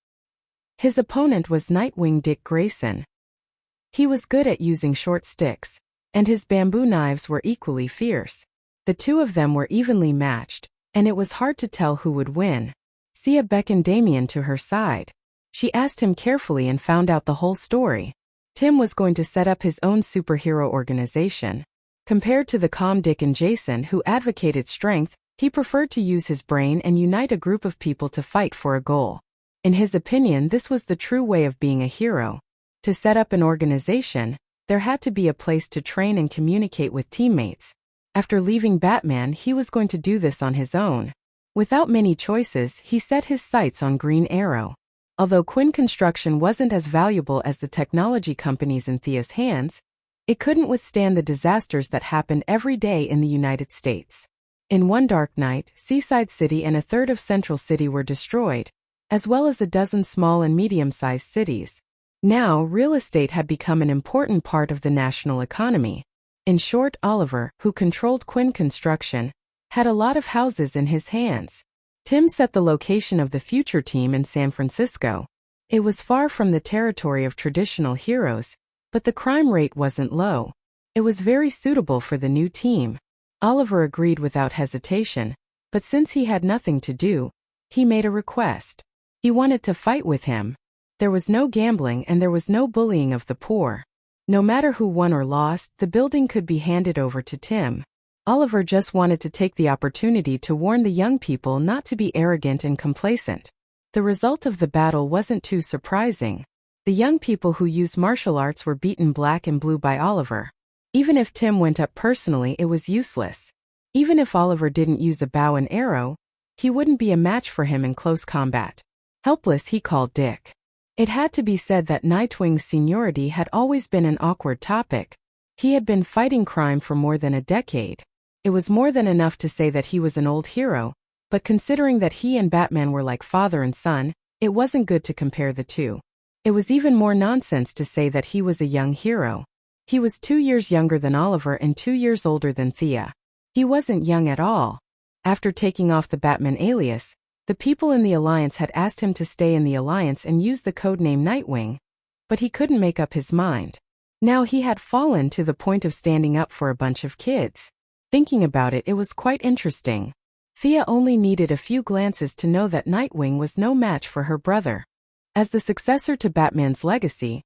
His opponent was Nightwing Dick Grayson. He was good at using short sticks, and his bamboo knives were equally fierce. The two of them were evenly matched, and it was hard to tell who would win. Sia beckoned Damien to her side. She asked him carefully and found out the whole story. Tim was going to set up his own superhero organization. Compared to the calm Dick and Jason who advocated strength, he preferred to use his brain and unite a group of people to fight for a goal. In his opinion, this was the true way of being a hero. To set up an organization, there had to be a place to train and communicate with teammates. After leaving Batman, he was going to do this on his own. Without many choices, he set his sights on Green Arrow. Although Quinn Construction wasn't as valuable as the technology companies in Thea's hands, it couldn't withstand the disasters that happened every day in the United States. In one dark night, Seaside City and a third of Central City were destroyed, as well as a dozen small and medium-sized cities. Now, real estate had become an important part of the national economy. In short, Oliver, who controlled Quinn Construction, had a lot of houses in his hands. Tim set the location of the future team in San Francisco. It was far from the territory of traditional heroes, but the crime rate wasn't low. It was very suitable for the new team. Oliver agreed without hesitation, but since he had nothing to do, he made a request. He wanted to fight with him. There was no gambling and there was no bullying of the poor. No matter who won or lost, the building could be handed over to Tim. Oliver just wanted to take the opportunity to warn the young people not to be arrogant and complacent. The result of the battle wasn't too surprising. The young people who used martial arts were beaten black and blue by Oliver. Even if Tim went up personally, it was useless. Even if Oliver didn't use a bow and arrow, he wouldn't be a match for him in close combat. Helpless, he called Dick. It had to be said that Nightwing's seniority had always been an awkward topic. He had been fighting crime for more than a decade. It was more than enough to say that he was an old hero, but considering that he and Batman were like father and son, it wasn't good to compare the two. It was even more nonsense to say that he was a young hero. He was 2 years younger than Oliver and 2 years older than Thea. He wasn't young at all. After taking off the Batman alias, the people in the Alliance had asked him to stay in the Alliance and use the codename Nightwing, but he couldn't make up his mind. Now he had fallen to the point of standing up for a bunch of kids. Thinking about it, it was quite interesting. Thea only needed a few glances to know that Nightwing was no match for her brother. As the successor to Batman's legacy,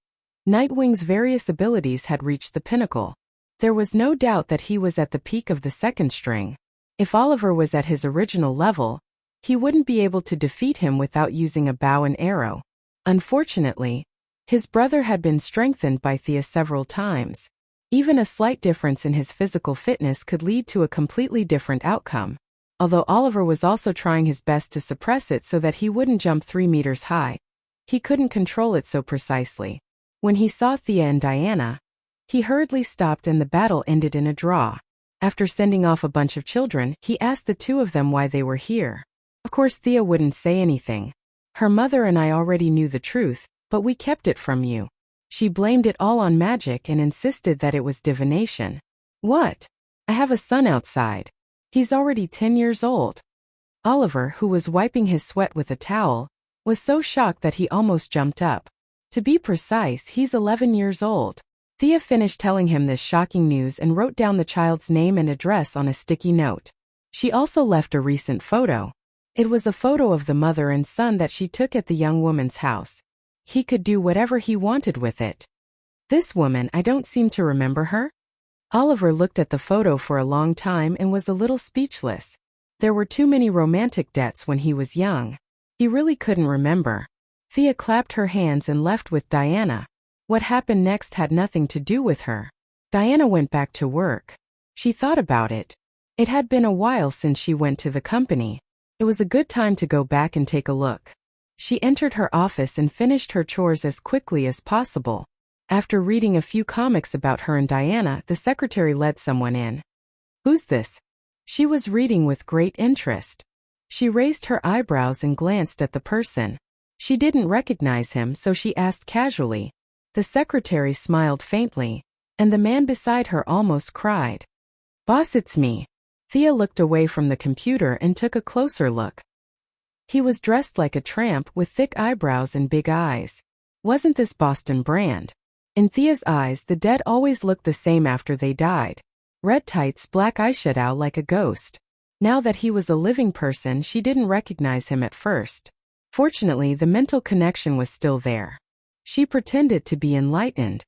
Nightwing's various abilities had reached the pinnacle. There was no doubt that he was at the peak of the second string. If Oliver was at his original level, he wouldn't be able to defeat him without using a bow and arrow. Unfortunately, his brother had been strengthened by Thea several times. Even a slight difference in his physical fitness could lead to a completely different outcome. Although Oliver was also trying his best to suppress it so that he wouldn't jump 3 meters high, he couldn't control it so precisely. When he saw Thea and Diana, he hurriedly stopped and the battle ended in a draw. After sending off a bunch of children, he asked the two of them why they were here. Of course, Thea wouldn't say anything. Her mother and I already knew the truth, but we kept it from you. She blamed it all on magic and insisted that it was divination. What? I have a son outside. He's already 10 years old. Oliver, who was wiping his sweat with a towel, was so shocked that he almost jumped up. To be precise, he's 11 years old. Thea finished telling him this shocking news and wrote down the child's name and address on a sticky note. She also left a recent photo. It was a photo of the mother and son that she took at the young woman's house. He could do whatever he wanted with it. This woman, I don't seem to remember her. Oliver looked at the photo for a long time and was a little speechless. There were too many romantic debts when he was young. He really couldn't remember. Thea clapped her hands and left with Diana. What happened next had nothing to do with her. Diana went back to work. She thought about it. It had been a while since she went to the company. It was a good time to go back and take a look. She entered her office and finished her chores as quickly as possible. After reading a few comics about her and Diana, the secretary led someone in. Who's this? She was reading with great interest. She raised her eyebrows and glanced at the person. She didn't recognize him, so she asked casually. The secretary smiled faintly, and the man beside her almost cried. Boss, it's me. Thea looked away from the computer and took a closer look. He was dressed like a tramp with thick eyebrows and big eyes. Wasn't this Boston Brand? In Thea's eyes, the dead always looked the same after they died. Red tights, black eyeshadow like a ghost. Now that he was a living person, she didn't recognize him at first. Fortunately, the mental connection was still there. She pretended to be enlightened.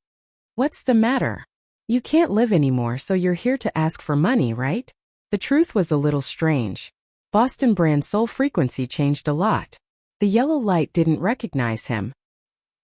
What's the matter? You can't live anymore, so you're here to ask for money, right? The truth was a little strange. Boston Brand's soul frequency changed a lot. The yellow light didn't recognize him.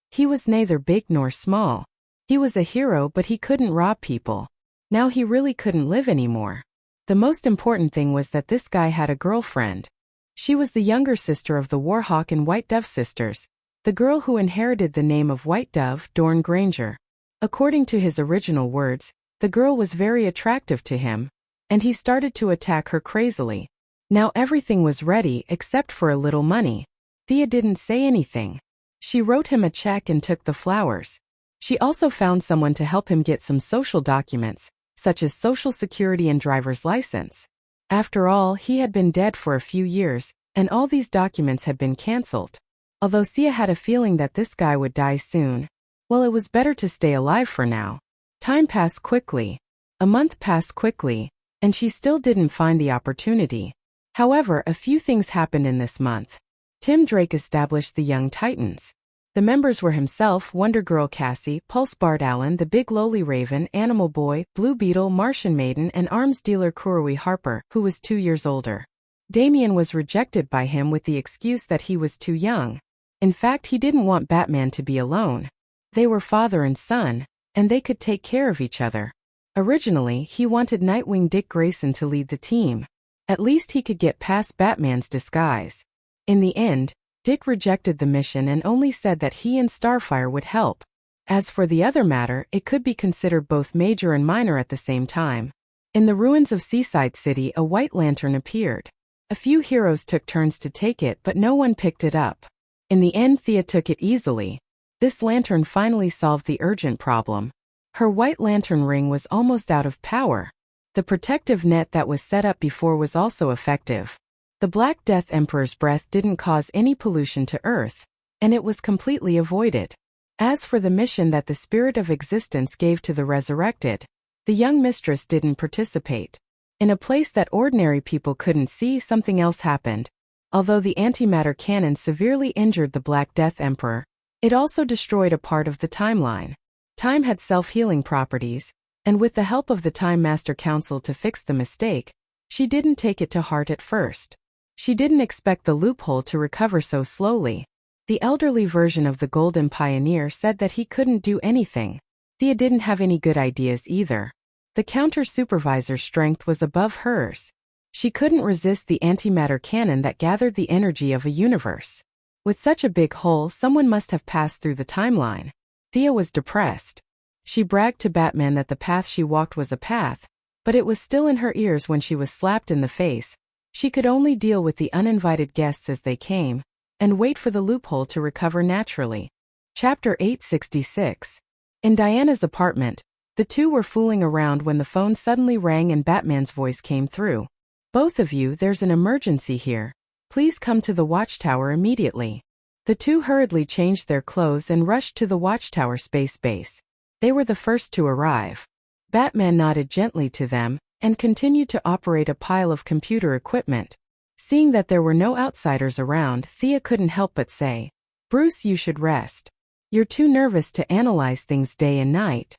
He was neither big nor small. He was a hero, but he couldn't rob people. Now he really couldn't live anymore. The most important thing was that this guy had a girlfriend. She was the younger sister of the Warhawk and White Dove sisters, the girl who inherited the name of White Dove, Dorn Granger. According to his original words, the girl was very attractive to him, and he started to attack her crazily. Now everything was ready except for a little money. Thea didn't say anything. She wrote him a check and took the flowers. She also found someone to help him get some social documents, such as Social Security and driver's license. After all, he had been dead for a few years, and all these documents had been cancelled. Although Thea had a feeling that this guy would die soon, well, it was better to stay alive for now. Time passed quickly. A month passed quickly, and she still didn't find the opportunity. However, a few things happened in this month. Tim Drake established the Young Titans. The members were himself, Wonder Girl Cassie, Pulse Bart Allen, the Big Lowly Raven, Animal Boy, Blue Beetle, Martian Maiden, and arms dealer Kurowi Harper, who was 2 years older. Damian was rejected by him with the excuse that he was too young. In fact, he didn't want Batman to be alone. They were father and son, and they could take care of each other. Originally, he wanted Nightwing Dick Grayson to lead the team. At least he could get past Batman's disguise. In the end, Dick rejected the mission and only said that he and Starfire would help. As for the other matter, it could be considered both major and minor at the same time. In the ruins of Seaside City, a white lantern appeared. A few heroes took turns to take it, but no one picked it up. In the end, Thea took it easily. This lantern finally solved the urgent problem. Her white lantern ring was almost out of power. The protective net that was set up before was also effective. The Black Death Emperor's breath didn't cause any pollution to Earth, and it was completely avoided. As for the mission that the Spirit of Existence gave to the resurrected, the young mistress didn't participate. In a place that ordinary people couldn't see, something else happened. Although the antimatter cannon severely injured the Black Death Emperor, It also destroyed a part of the timeline. Time had self-healing properties, and with the help of the Time Master Council to fix the mistake, she didn't take it to heart at first. She didn't expect the loophole to recover so slowly. The elderly version of the Golden Pioneer said that he couldn't do anything. Thea didn't have any good ideas either. The counter-supervisor's strength was above hers. She couldn't resist the antimatter cannon that gathered the energy of a universe. With such a big hole, someone must have passed through the timeline. Thea was depressed. She bragged to Batman that the path she walked was a path, but it was still in her ears when she was slapped in the face. She could only deal with the uninvited guests as they came, and wait for the loophole to recover naturally. Chapter 866. In Diana's apartment, the two were fooling around when the phone suddenly rang and Batman's voice came through. "Both of you, there's an emergency here. Please come to the watchtower immediately." The two hurriedly changed their clothes and rushed to the watchtower space base. They were the first to arrive. Batman nodded gently to them and continued to operate a pile of computer equipment. Seeing that there were no outsiders around, Thea couldn't help but say, "Bruce, you should rest. You're too nervous to analyze things day and night."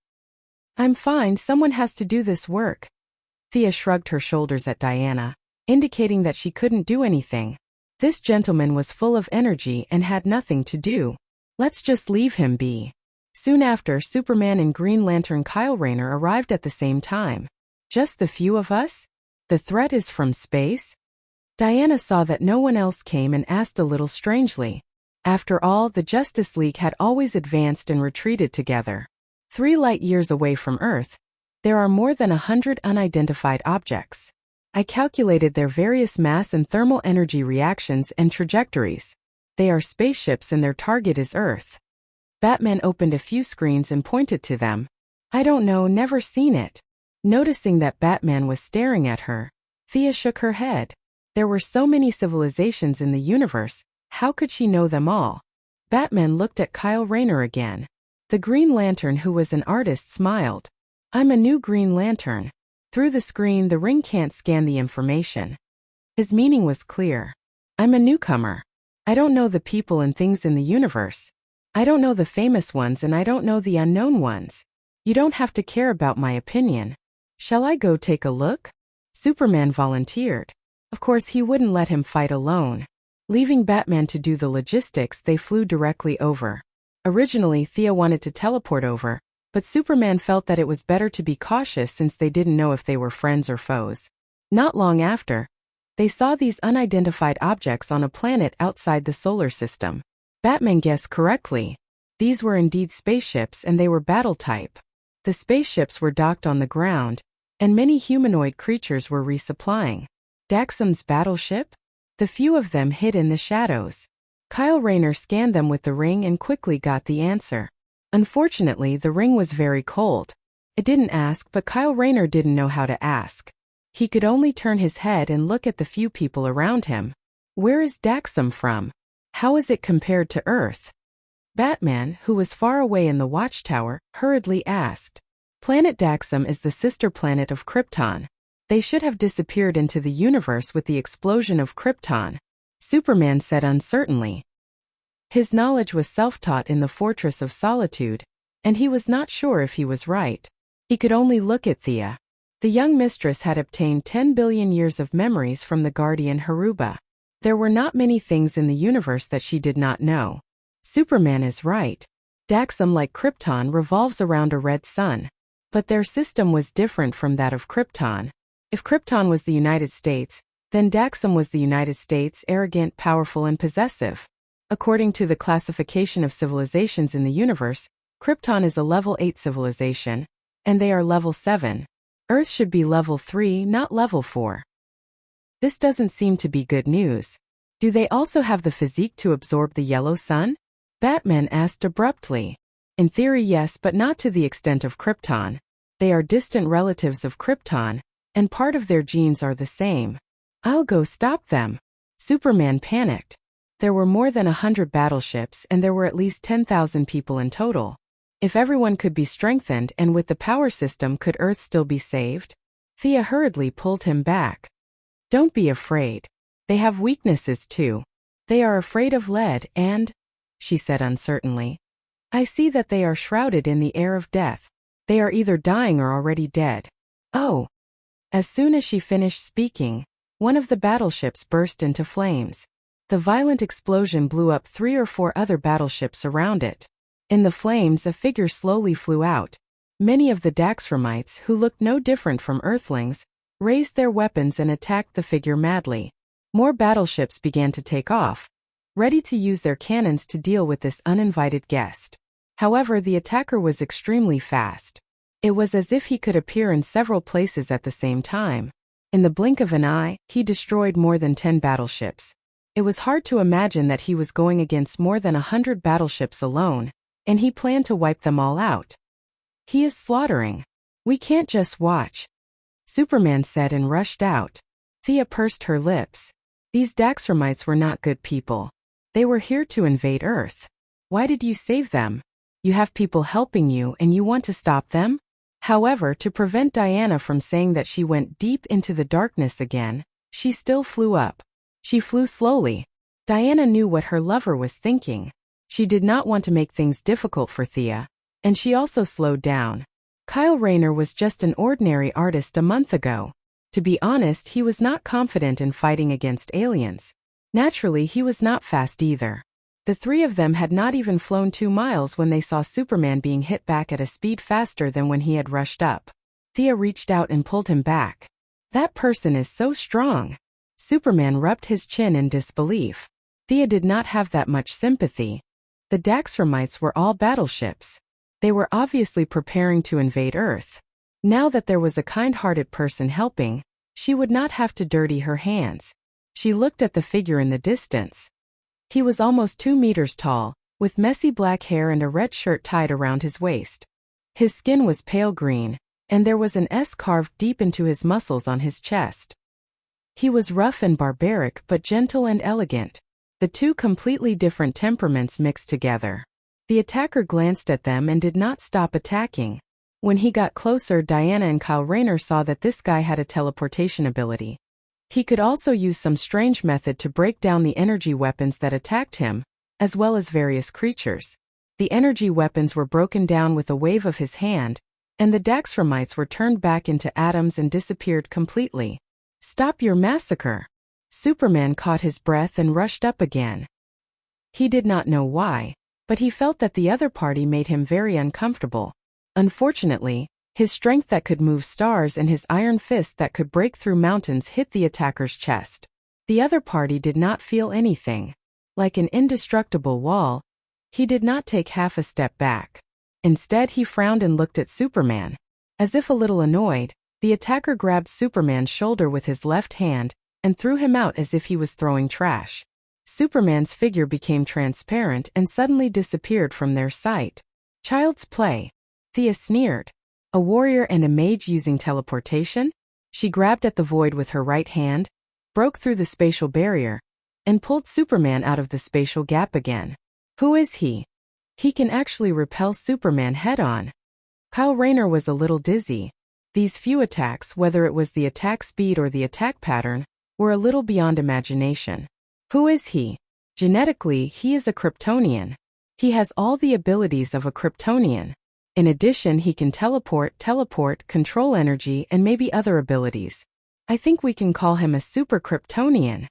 "I'm fine, someone has to do this work." Thea shrugged her shoulders at Diana, indicating that she couldn't do anything. This gentleman was full of energy and had nothing to do. Let's just leave him be. Soon after, Superman and Green Lantern Kyle Rayner arrived at the same time. "Just the few of us? The threat is from space?" Diana saw that no one else came and asked a little strangely. After all, the Justice League had always advanced and retreated together. 3 light-years away from Earth, there are more than 100 unidentified objects. I calculated their various mass and thermal energy reactions and trajectories. They are spaceships and their target is Earth. Batman opened a few screens and pointed to them. "I don't know, never seen it." Noticing that Batman was staring at her, Thea shook her head. There were so many civilizations in the universe, how could she know them all? Batman looked at Kyle Rayner again. The Green Lantern, who was an artist, smiled. "I'm a new Green Lantern. Through the screen, the ring can't scan the information." His meaning was clear. "I'm a newcomer. I don't know the people and things in the universe. I don't know the famous ones and I don't know the unknown ones. You don't have to care about my opinion. Shall I go take a look?" Superman volunteered. Of course, he wouldn't let him fight alone. Leaving Batman to do the logistics, they flew directly over. Originally, Thea wanted to teleport over, but Superman felt that it was better to be cautious since they didn't know if they were friends or foes. Not long after, they saw these unidentified objects on a planet outside the solar system. Batman guessed correctly. These were indeed spaceships and they were battle type. The spaceships were docked on the ground, and many humanoid creatures were resupplying. Daxam's battleship? The few of them hid in the shadows. Kyle Rayner scanned them with the ring and quickly got the answer. Unfortunately, the ring was very cold. It didn't ask, but Kyle Rayner didn't know how to ask. He could only turn his head and look at the few people around him. Where is Daxam from? How is it compared to Earth? Batman, who was far away in the watchtower, hurriedly asked. Planet Daxam is the sister planet of Krypton. They should have disappeared into the universe with the explosion of Krypton, Superman said uncertainly. His knowledge was self-taught in the Fortress of Solitude, and he was not sure if he was right. He could only look at Thea. The young mistress had obtained 10 billion years of memories from the guardian Haruba. There were not many things in the universe that she did not know. Superman is right. Daxam, like Krypton, revolves around a red sun. But their system was different from that of Krypton. If Krypton was the United States, then Daxam was the United States, arrogant, powerful, and possessive. According to the classification of civilizations in the universe, Krypton is a level 8 civilization, and they are level 7. Earth should be level 3, not level 4. This doesn't seem to be good news. Do they also have the physique to absorb the yellow sun? Batman asked abruptly. In theory, yes, but not to the extent of Krypton. They are distant relatives of Krypton, and part of their genes are the same. I'll go stop them. Superman panicked. There were more than 100 battleships and there were at least 10,000 people in total. If everyone could be strengthened and with the power system, could Earth still be saved? Thea hurriedly pulled him back. Don't be afraid. They have weaknesses too. They are afraid of lead and... she said uncertainly. I see that they are shrouded in the air of death. They are either dying or already dead. Oh. As soon as she finished speaking, one of the battleships burst into flames. The violent explosion blew up 3 or 4 other battleships around it. In the flames, a figure slowly flew out. Many of the Daxramites, who looked no different from Earthlings, raised their weapons and attacked the figure madly. More battleships began to take off, ready to use their cannons to deal with this uninvited guest. However, the attacker was extremely fast. It was as if he could appear in several places at the same time. In the blink of an eye, he destroyed more than 10 battleships. It was hard to imagine that he was going against more than 100 battleships alone, and he planned to wipe them all out. He is slaughtering. We can't just watch, Superman said and rushed out. Thea pursed her lips. These Daxramites were not good people. They were here to invade Earth. Why did you save them? You have people helping you and you want to stop them? However, to prevent Diana from saying that she went deep into the darkness again, she still flew up. She flew slowly. Diana knew what her lover was thinking. She did not want to make things difficult for Thea, and she also slowed down. Kyle Rayner was just an ordinary artist a month ago. To be honest, he was not confident in fighting against aliens. Naturally, he was not fast either. The 3 of them had not even flown 2 miles when they saw Superman being hit back at a speed faster than when he had rushed up. Thea reached out and pulled him back. That person is so strong. Superman rubbed his chin in disbelief. Thea did not have that much sympathy. The Daxramites were all battleships. They were obviously preparing to invade Earth. Now that there was a kind-hearted person helping, she would not have to dirty her hands. She looked at the figure in the distance. He was almost 2 meters tall, with messy black hair and a red shirt tied around his waist. His skin was pale green, and there was an S carved deep into his muscles on his chest. He was rough and barbaric but gentle and elegant. The 2 completely different temperaments mixed together. The attacker glanced at them and did not stop attacking. When he got closer, Diana and Kyle Rayner saw that this guy had a teleportation ability. He could also use some strange method to break down the energy weapons that attacked him, as well as various creatures. The energy weapons were broken down with a wave of his hand, and the Daxramites were turned back into atoms and disappeared completely. Stop your massacre! Superman caught his breath and rushed up again. He did not know why, but he felt that the other party made him very uncomfortable. Unfortunately, his strength that could move stars and his iron fist that could break through mountains hit the attacker's chest. The other party did not feel anything. Like an indestructible wall, he did not take half a step back. Instead, he frowned and looked at Superman. As if a little annoyed, the attacker grabbed Superman's shoulder with his left hand and threw him out as if he was throwing trash. Superman's figure became transparent and suddenly disappeared from their sight. Child's play. Thea sneered. A warrior and a mage using teleportation? She grabbed at the void with her right hand, broke through the spatial barrier, and pulled Superman out of the spatial gap again. Who is he? He can actually repel Superman head-on. Kyle Rayner was a little dizzy. These few attacks, whether it was the attack speed or the attack pattern, were a little beyond imagination. Who is he? Genetically, he is a Kryptonian. He has all the abilities of a Kryptonian. In addition, he can teleport, control energy, and maybe other abilities. I think we can call him a super Kryptonian,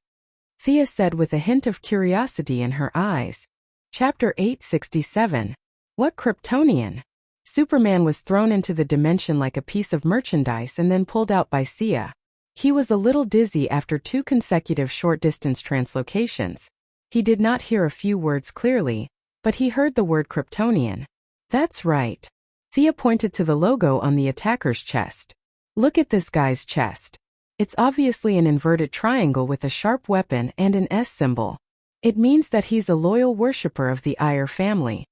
Thea said with a hint of curiosity in her eyes. Chapter 867. What Kryptonian? Superman was thrown into the dimension like a piece of merchandise and then pulled out by Sia. He was a little dizzy after 2 consecutive short-distance translocations. He did not hear a few words clearly, but he heard the word Kryptonian. That's right. Thea pointed to the logo on the attacker's chest. Look at this guy's chest. It's obviously an inverted triangle with a sharp weapon and an S symbol. It means that he's a loyal worshipper of the Iyer family.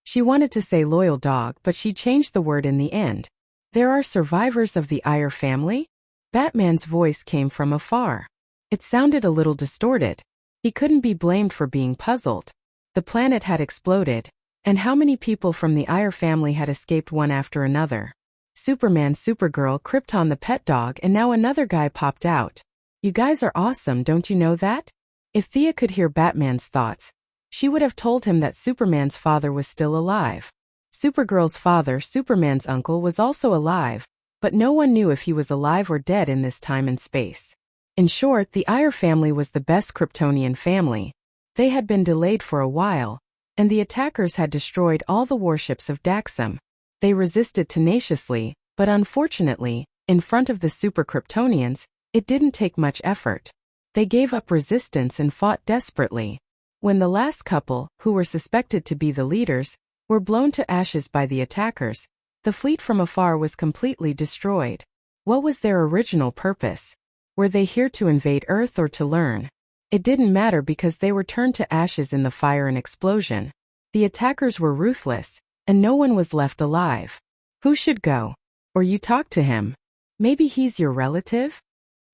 She wanted to say loyal dog, but she changed the word in the end. There are survivors of the Iyer family? Batman's voice came from afar. It sounded a little distorted. He couldn't be blamed for being puzzled. The planet had exploded, and how many people from the Iyer family had escaped one after another? Superman, Supergirl, Krypton the pet dog, and now another guy popped out. You guys are awesome, don't you know that? If Thea could hear Batman's thoughts, She would have told him that Superman's father was still alive. Supergirl's father, Superman's uncle, was also alive, but no one knew if he was alive or dead in this time and space. In short, the Iyer family was the best Kryptonian family. They had been delayed for a while, and the attackers had destroyed all the warships of Daxam. They resisted tenaciously, but unfortunately, in front of the Super Kryptonians, it didn't take much effort. They gave up resistance and fought desperately. When the last couple, who were suspected to be the leaders, were blown to ashes by the attackers, the fleet from afar was completely destroyed. What was their original purpose? Were they here to invade Earth or to learn? It didn't matter because they were turned to ashes in the fire and explosion. The attackers were ruthless, and no one was left alive. Who should go? Or you talk to him? Maybe he's your relative?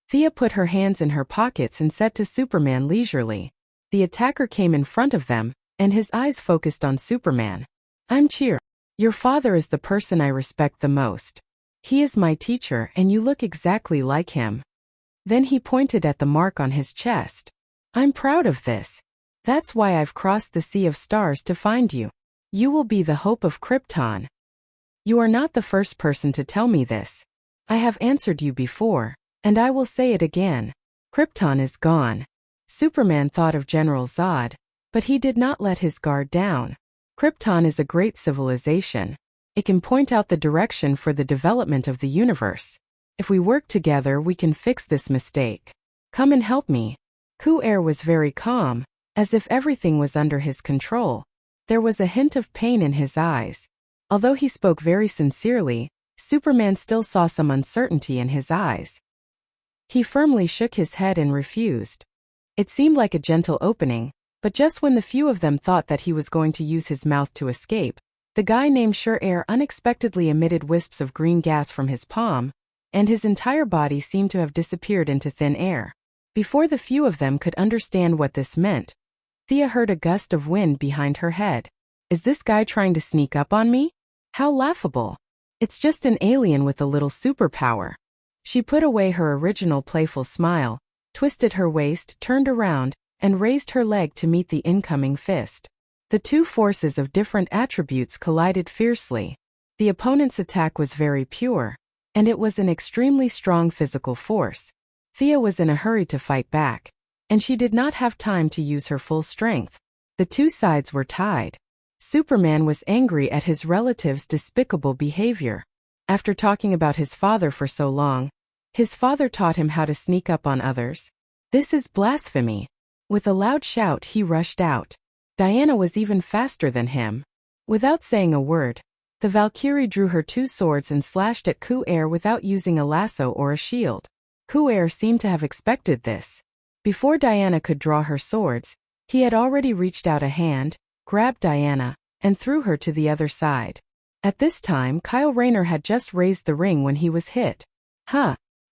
Thea put her hands in her pockets and said to Superman leisurely. The attacker came in front of them, and his eyes focused on Superman. I'm Cheer. Your father is the person I respect the most. He is my teacher and you look exactly like him. Then he pointed at the mark on his chest. I'm proud of this. That's why I've crossed the sea of stars to find you. You will be the hope of Krypton. You are not the first person to tell me this. I have answered you before, and I will say it again. Krypton is gone. Superman thought of General Zod, but he did not let his guard down. Krypton is a great civilization. It can point out the direction for the development of the universe. If we work together, we can fix this mistake. Come and help me. Ku-Er was very calm, as if everything was under his control. There was a hint of pain in his eyes. Although he spoke very sincerely, Superman still saw some uncertainty in his eyes. He firmly shook his head and refused. It seemed like a gentle opening, but just when the few of them thought that he was going to use his mouth to escape, the guy named Sure-Air unexpectedly emitted wisps of green gas from his palm, and his entire body seemed to have disappeared into thin air. Before the few of them could understand what this meant, Thea heard a gust of wind behind her head. Is this guy trying to sneak up on me? How laughable. It's just an alien with a little superpower. She put away her original playful smile, twisted her waist, turned around, and raised her leg to meet the incoming fist. The two forces of different attributes collided fiercely. The opponent's attack was very pure, and it was an extremely strong physical force. Thea was in a hurry to fight back, and she did not have time to use her full strength. The two sides were tied. Superman was angry at his relative's despicable behavior. After talking about his father for so long, his father taught him how to sneak up on others. This is blasphemy. With a loud shout, he rushed out. Diana was even faster than him. Without saying a word, the Valkyrie drew her two swords and slashed at Ku-Er without using a lasso or a shield. Ku-Er seemed to have expected this. Before Diana could draw her swords, he had already reached out a hand, grabbed Diana, and threw her to the other side. At this time, Kyle Rayner had just raised the ring when he was hit.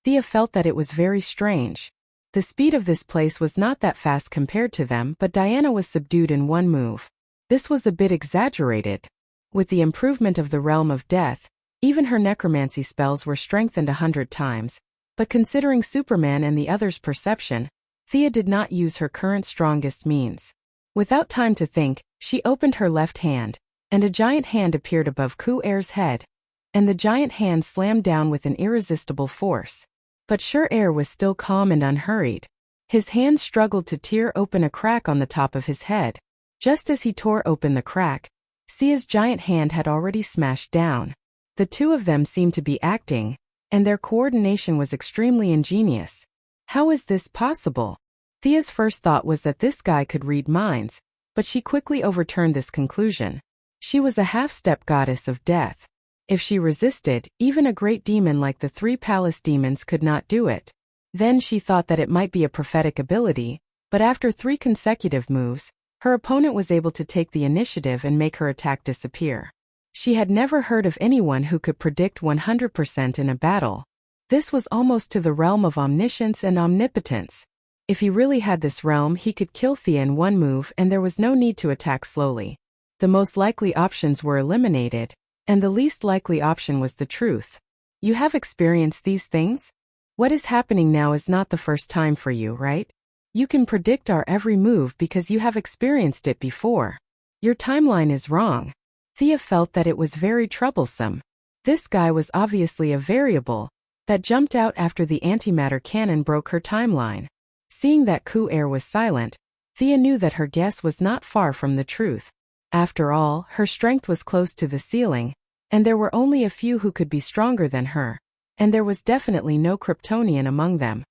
Thea felt that it was very strange. The speed of this place was not that fast compared to them, but Diana was subdued in one move. This was a bit exaggerated. With the improvement of the realm of death, even her necromancy spells were strengthened 100 times, but considering Superman and the others' perception, Thea did not use her current strongest means. Without time to think, she opened her left hand, and a giant hand appeared above Ku-Er's head, and the giant hand slammed down with an irresistible force. But Sure-Air was still calm and unhurried. His hand struggled to tear open a crack on the top of his head. Just as he tore open the crack, Thea's giant hand had already smashed down. The two of them seemed to be acting, and their coordination was extremely ingenious. How is this possible? Thea's first thought was that this guy could read minds, but she quickly overturned this conclusion. She was a half-step goddess of death. If she resisted, even a great demon like the three palace demons could not do it. Then she thought that it might be a prophetic ability, but after 3 consecutive moves, her opponent was able to take the initiative and make her attack disappear. She had never heard of anyone who could predict 100% in a battle. This was almost to the realm of omniscience and omnipotence. If he really had this realm, he could kill Thea in one move and there was no need to attack slowly. The most likely options were eliminated, and the least likely option was the truth. You have experienced these things? What is happening now is not the first time for you, right? You can predict our every move because you have experienced it before. Your timeline is wrong. Thea felt that it was very troublesome. This guy was obviously a variable that jumped out after the antimatter cannon broke her timeline. Seeing that Ku-air was silent, Thea knew that her guess was not far from the truth. After all, her strength was close to the ceiling, and there were only a few who could be stronger than her, and there was definitely no Kryptonian among them.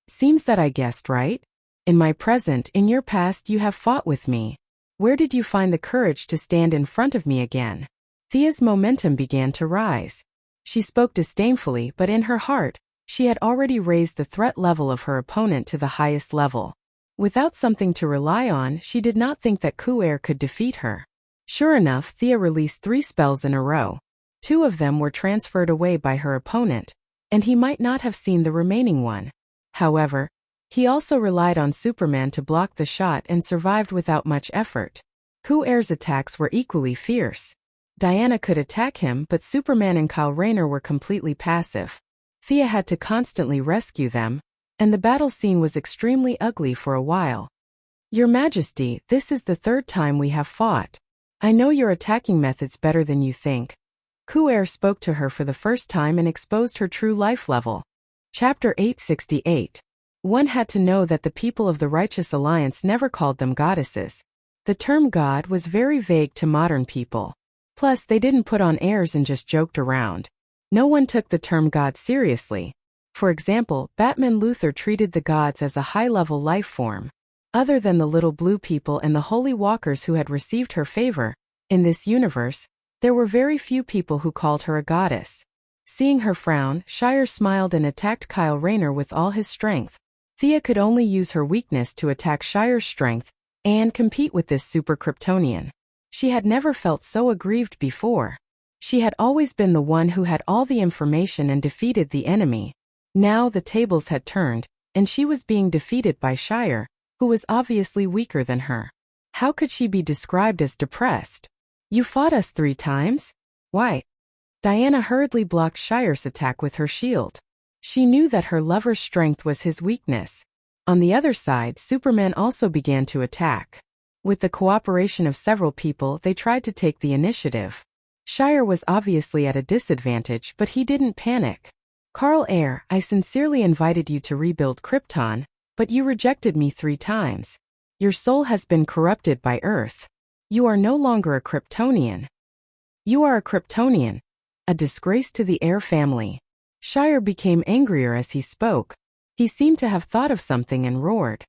Seems that I guessed right. In my present, in your past, you have fought with me. Where did you find the courage to stand in front of me again? Thea's momentum began to rise. She spoke disdainfully, but in her heart, she had already raised the threat level of her opponent to the highest level. Without something to rely on, she did not think that Ku-air could defeat her. Sure enough, Thea released 3 spells in a row. 2 of them were transferred away by her opponent, and he might not have seen the remaining one. However, he also relied on Superman to block the shot and survived without much effort. Ku-air's attacks were equally fierce. Diana could attack him, but Superman and Kyle Rayner were completely passive. Thea had to constantly rescue them, and the battle scene was extremely ugly for a while. Your Majesty, this is the 3rd time we have fought. I know your attacking methods better than you think. Ku-air spoke to her for the first time and exposed her true life level. Chapter 868. One had to know that the people of the Righteous Alliance never called them goddesses. The term god was very vague to modern people. Plus, they didn't put on airs and just joked around. No one took the term god seriously. For example, Batman Luthor treated the gods as a high-level life form. Other than the little blue people and the holy walkers who had received her favor, in this universe, there were very few people who called her a goddess. Seeing her frown, Shire smiled and attacked Kyle Rayner with all his strength. Thea could only use her weakness to attack Shire's strength and compete with this super Kryptonian. She had never felt so aggrieved before. She had always been the one who had all the information and defeated the enemy. Now the tables had turned, and she was being defeated by Shire, who was obviously weaker than her. How could she be described as depressed? You fought us 3 times? Why? Diana hurriedly blocked Shire's attack with her shield. She knew that her lover's strength was his weakness. On the other side, Superman also began to attack. With the cooperation of several people, they tried to take the initiative. Shire was obviously at a disadvantage, but he didn't panic. Kal-air, I sincerely invited you to rebuild Krypton, but you rejected me 3 times. Your soul has been corrupted by Earth. You are no longer a Kryptonian. You are a Kryptonian, a disgrace to the Air family. Shire became angrier as he spoke. He seemed to have thought of something and roared.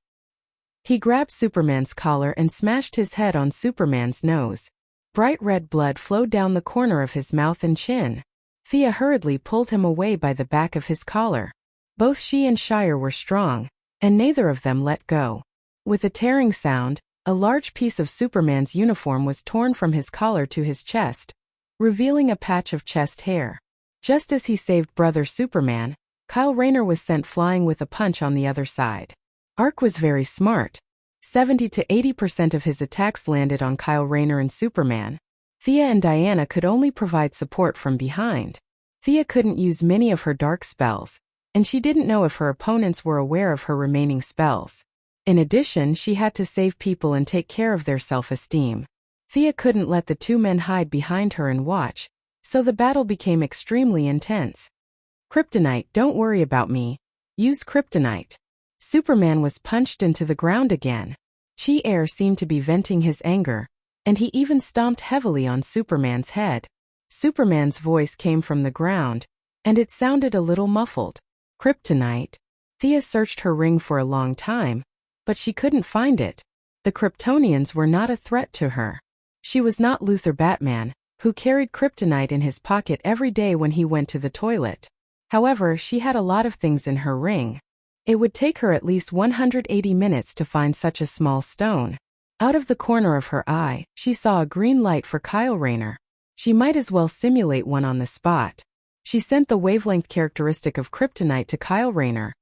He grabbed Superman's collar and smashed his head on Superman's nose. Bright red blood flowed down the corner of his mouth and chin. Thea hurriedly pulled him away by the back of his collar. Both she and Shire were strong, and neither of them let go. With a tearing sound, a large piece of Superman's uniform was torn from his collar to his chest, revealing a patch of chest hair. Just as he saved brother Superman, Kyle Rayner was sent flying with a punch on the other side. Ark was very smart. 70 to 80% of his attacks landed on Kyle Rayner and Superman. Thea and Diana could only provide support from behind. Thea couldn't use many of her dark spells, and she didn't know if her opponents were aware of her remaining spells. In addition, she had to save people and take care of their self-esteem. Thea couldn't let the 2 men hide behind her and watch, so the battle became extremely intense. Kryptonite, don't worry about me. Use kryptonite. Superman was punched into the ground again. Chi-air seemed to be venting his anger, and he even stomped heavily on Superman's head. Superman's voice came from the ground, and it sounded a little muffled. Kryptonite. Thea searched her ring for a long time, but she couldn't find it. The Kryptonians were not a threat to her. She was not Luthor Batman, who carried kryptonite in his pocket every day when he went to the toilet. However, she had a lot of things in her ring. It would take her at least 180 minutes to find such a small stone. Out of the corner of her eye, she saw a green light for Kyle Rayner. She might as well simulate one on the spot. She sent the wavelength characteristic of kryptonite to Kyle Rayner,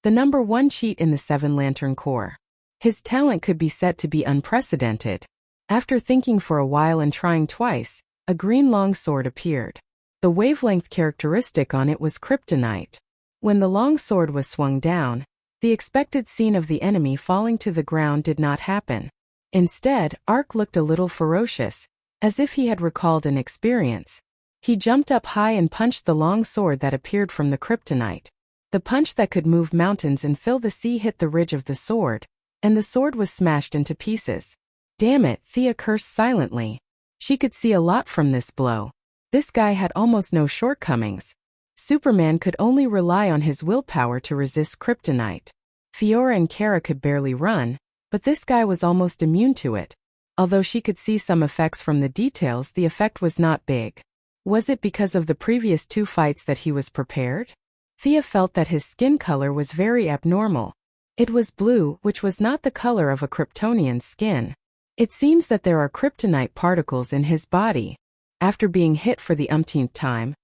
the number 1 cheat in the 7 Lantern Corps. His talent could be said to be unprecedented. After thinking for a while and trying twice, a green longsword appeared. The wavelength characteristic on it was kryptonite. When the long sword was swung down, The expected scene of the enemy falling to the ground did not happen. Instead, Ark looked a little ferocious, as if he had recalled an experience. He jumped up high and punched the long sword that appeared from the kryptonite. The punch that could move mountains and fill the sea hit the ridge of the sword, and the sword was smashed into pieces. Damn it, Thea cursed silently. She could see a lot from this blow. This guy had almost no shortcomings. Superman could only rely on his willpower to resist kryptonite. Fiora and Kara could barely run, but this guy was almost immune to it. Although she could see some effects from the details, the effect was not big. Was it because of the previous 2 fights that he was prepared? Thea felt that his skin color was very abnormal. It was blue, which was not the color of a Kryptonian's skin. It seems that there are kryptonite particles in his body. After being hit for the umpteenth time,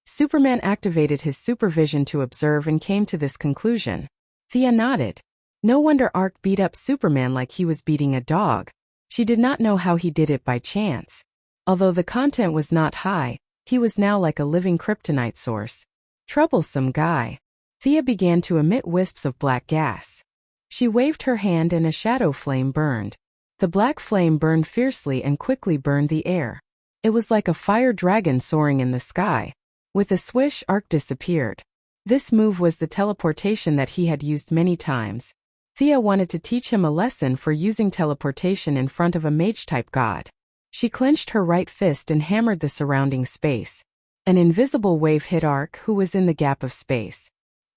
Superman activated his supervision to observe and came to this conclusion. Thea nodded. No wonder Ark beat up Superman like he was beating a dog. She did not know how he did it by chance. Although the content was not high, he was now like a living kryptonite source. Troublesome guy. Thea began to emit wisps of black gas. She waved her hand and a shadow flame burned. The black flame burned fiercely and quickly burned the air. It was like a fire dragon soaring in the sky. With a swish, Ark disappeared. This move was the teleportation that he had used many times. Thea wanted to teach him a lesson for using teleportation in front of a mage-type god. She clenched her right fist and hammered the surrounding space. An invisible wave hit Ark, who was in the gap of space.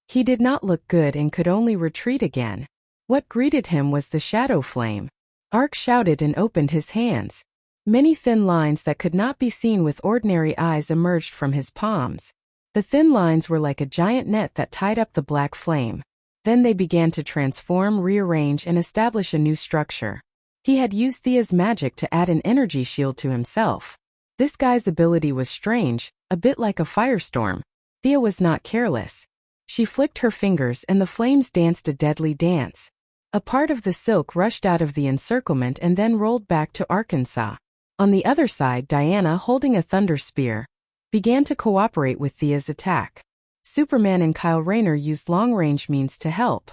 He did not look good and could only retreat again. What greeted him was the shadow flame. Ark shouted and opened his hands. Many thin lines that could not be seen with ordinary eyes emerged from his palms. The thin lines were like a giant net that tied up the black flame. Then they began to transform, rearrange, and establish a new structure. He had used Thea's magic to add an energy shield to himself. This guy's ability was strange, a bit like a firestorm. Thea was not careless. She flicked her fingers and the flames danced a deadly dance. A part of the silk rushed out of the encirclement and then rolled back to Arkansas. On the other side, Diana, holding a thunder spear, began to cooperate with Thea's attack. Superman and Kyle Rayner used long-range means to help.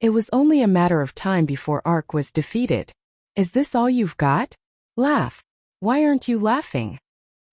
It was only a matter of time before Ark was defeated. Is this all you've got? Laugh. Why aren't you laughing?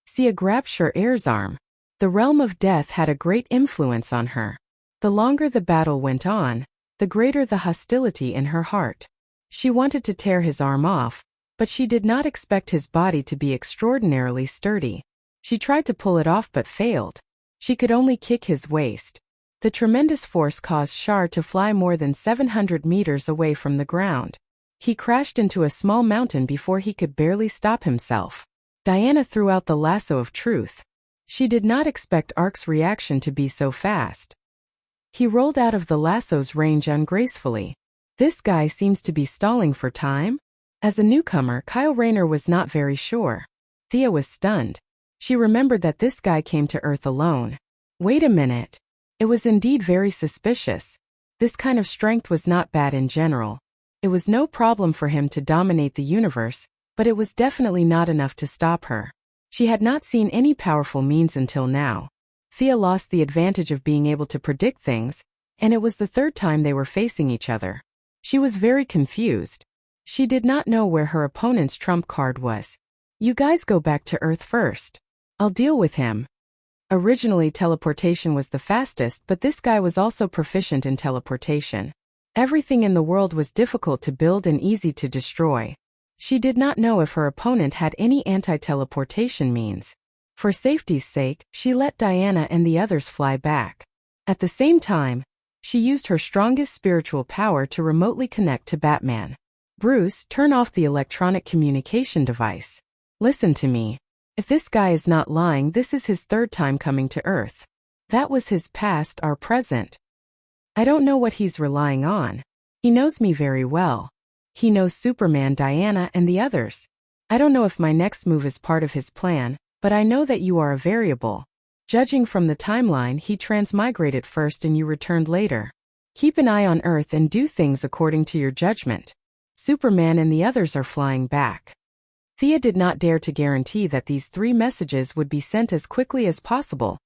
Thea grabbed Shur-Air's arm. The realm of death had a great influence on her. The longer the battle went on, the greater the hostility in her heart. She wanted to tear his arm off, but she did not expect his body to be extraordinarily sturdy. She tried to pull it off but failed. She could only kick his waist. The tremendous force caused Shar to fly more than 700 meters away from the ground. He crashed into a small mountain before he could barely stop himself. Diana threw out the lasso of truth. She did not expect Ark's reaction to be so fast. He rolled out of the lasso's range ungracefully. This guy seems to be stalling for time? As a newcomer, Kyle Rayner was not very sure. Thea was stunned. She remembered that this guy came to Earth alone. Wait a minute. It was indeed very suspicious. This kind of strength was not bad in general. It was no problem for him to dominate the universe, but it was definitely not enough to stop her. She had not seen any powerful means until now. Thea lost the advantage of being able to predict things, and it was the third time they were facing each other. She was very confused. She did not know where her opponent's trump card was. You guys go back to Earth first. I'll deal with him. Originally, teleportation was the fastest, but this guy was also proficient in teleportation. Everything in the world was difficult to build and easy to destroy. She did not know if her opponent had any anti-teleportation means. For safety's sake, she let Diana and the others fly back. At the same time, she used her strongest spiritual power to remotely connect to Batman. Bruce, turn off the electronic communication device. Listen to me. If this guy is not lying, this is his third time coming to Earth. That was his past, our present. I don't know what he's relying on. He knows me very well. He knows Superman, Diana, and the others. I don't know if my next move is part of his plan, but I know that you are a variable. Judging from the timeline, he transmigrated first and you returned later. Keep an eye on Earth and do things according to your judgment. Superman and the others are flying back. Thea did not dare to guarantee that these 3 messages would be sent as quickly as possible,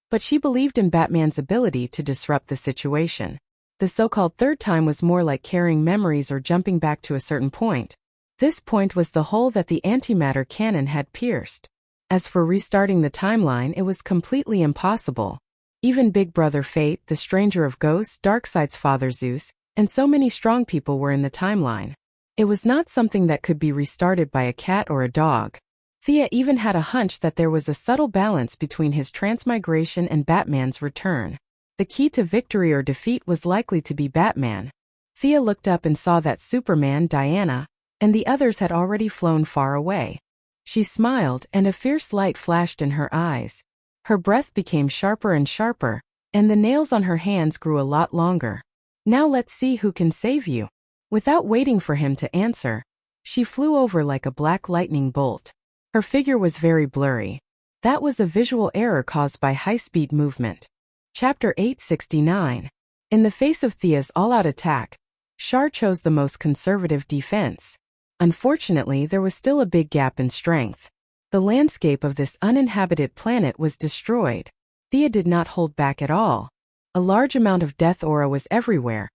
but she believed in Batman's ability to disrupt the situation. The so-called third time was more like carrying memories or jumping back to a certain point. This point was the hole that the antimatter cannon had pierced. As for restarting the timeline, it was completely impossible. Even Big Brother Fate, the Stranger of Ghosts, Darkseid's father Zeus, and so many strong people were in the timeline. It was not something that could be restarted by a cat or a dog. Thea even had a hunch that there was a subtle balance between his transmigration and Batman's return. The key to victory or defeat was likely to be Batman. Thea looked up and saw that Superman, Diana, and the others had already flown far away. She smiled, and a fierce light flashed in her eyes. Her breath became sharper and sharper, and the nails on her hands grew a lot longer. Now let's see who can save you. Without waiting for him to answer, she flew over like a black lightning bolt. Her figure was very blurry. That was a visual error caused by high-speed movement. Chapter 869. In the face of Thea's all-out attack, Shar chose the most conservative defense. Unfortunately, there was still a big gap in strength. The landscape of this uninhabited planet was destroyed. Thea did not hold back at all. A large amount of death aura was everywhere,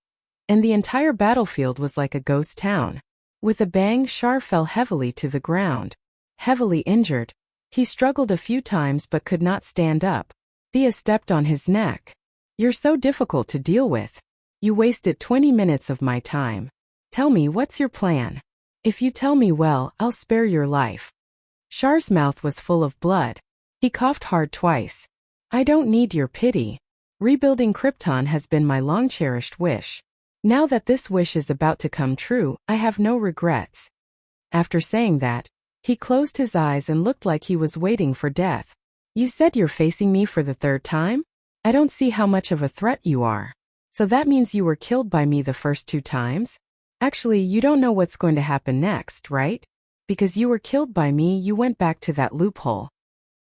and the entire battlefield was like a ghost town. With a bang, Shar fell heavily to the ground. Heavily injured, he struggled a few times but could not stand up. Thea stepped on his neck. "You're so difficult to deal with. You wasted 20 minutes of my time. Tell me, what's your plan? If you tell me well, I'll spare your life." Shar's mouth was full of blood. He coughed hard twice. "I don't need your pity. Rebuilding Krypton has been my long-cherished wish. Now that this wish is about to come true, I have no regrets." After saying that, he closed his eyes and looked like he was waiting for death. "You said you're facing me for the third time? I don't see how much of a threat you are. So that means you were killed by me the first 2 times? Actually, you don't know what's going to happen next, right? Because you were killed by me, you went back to that loophole."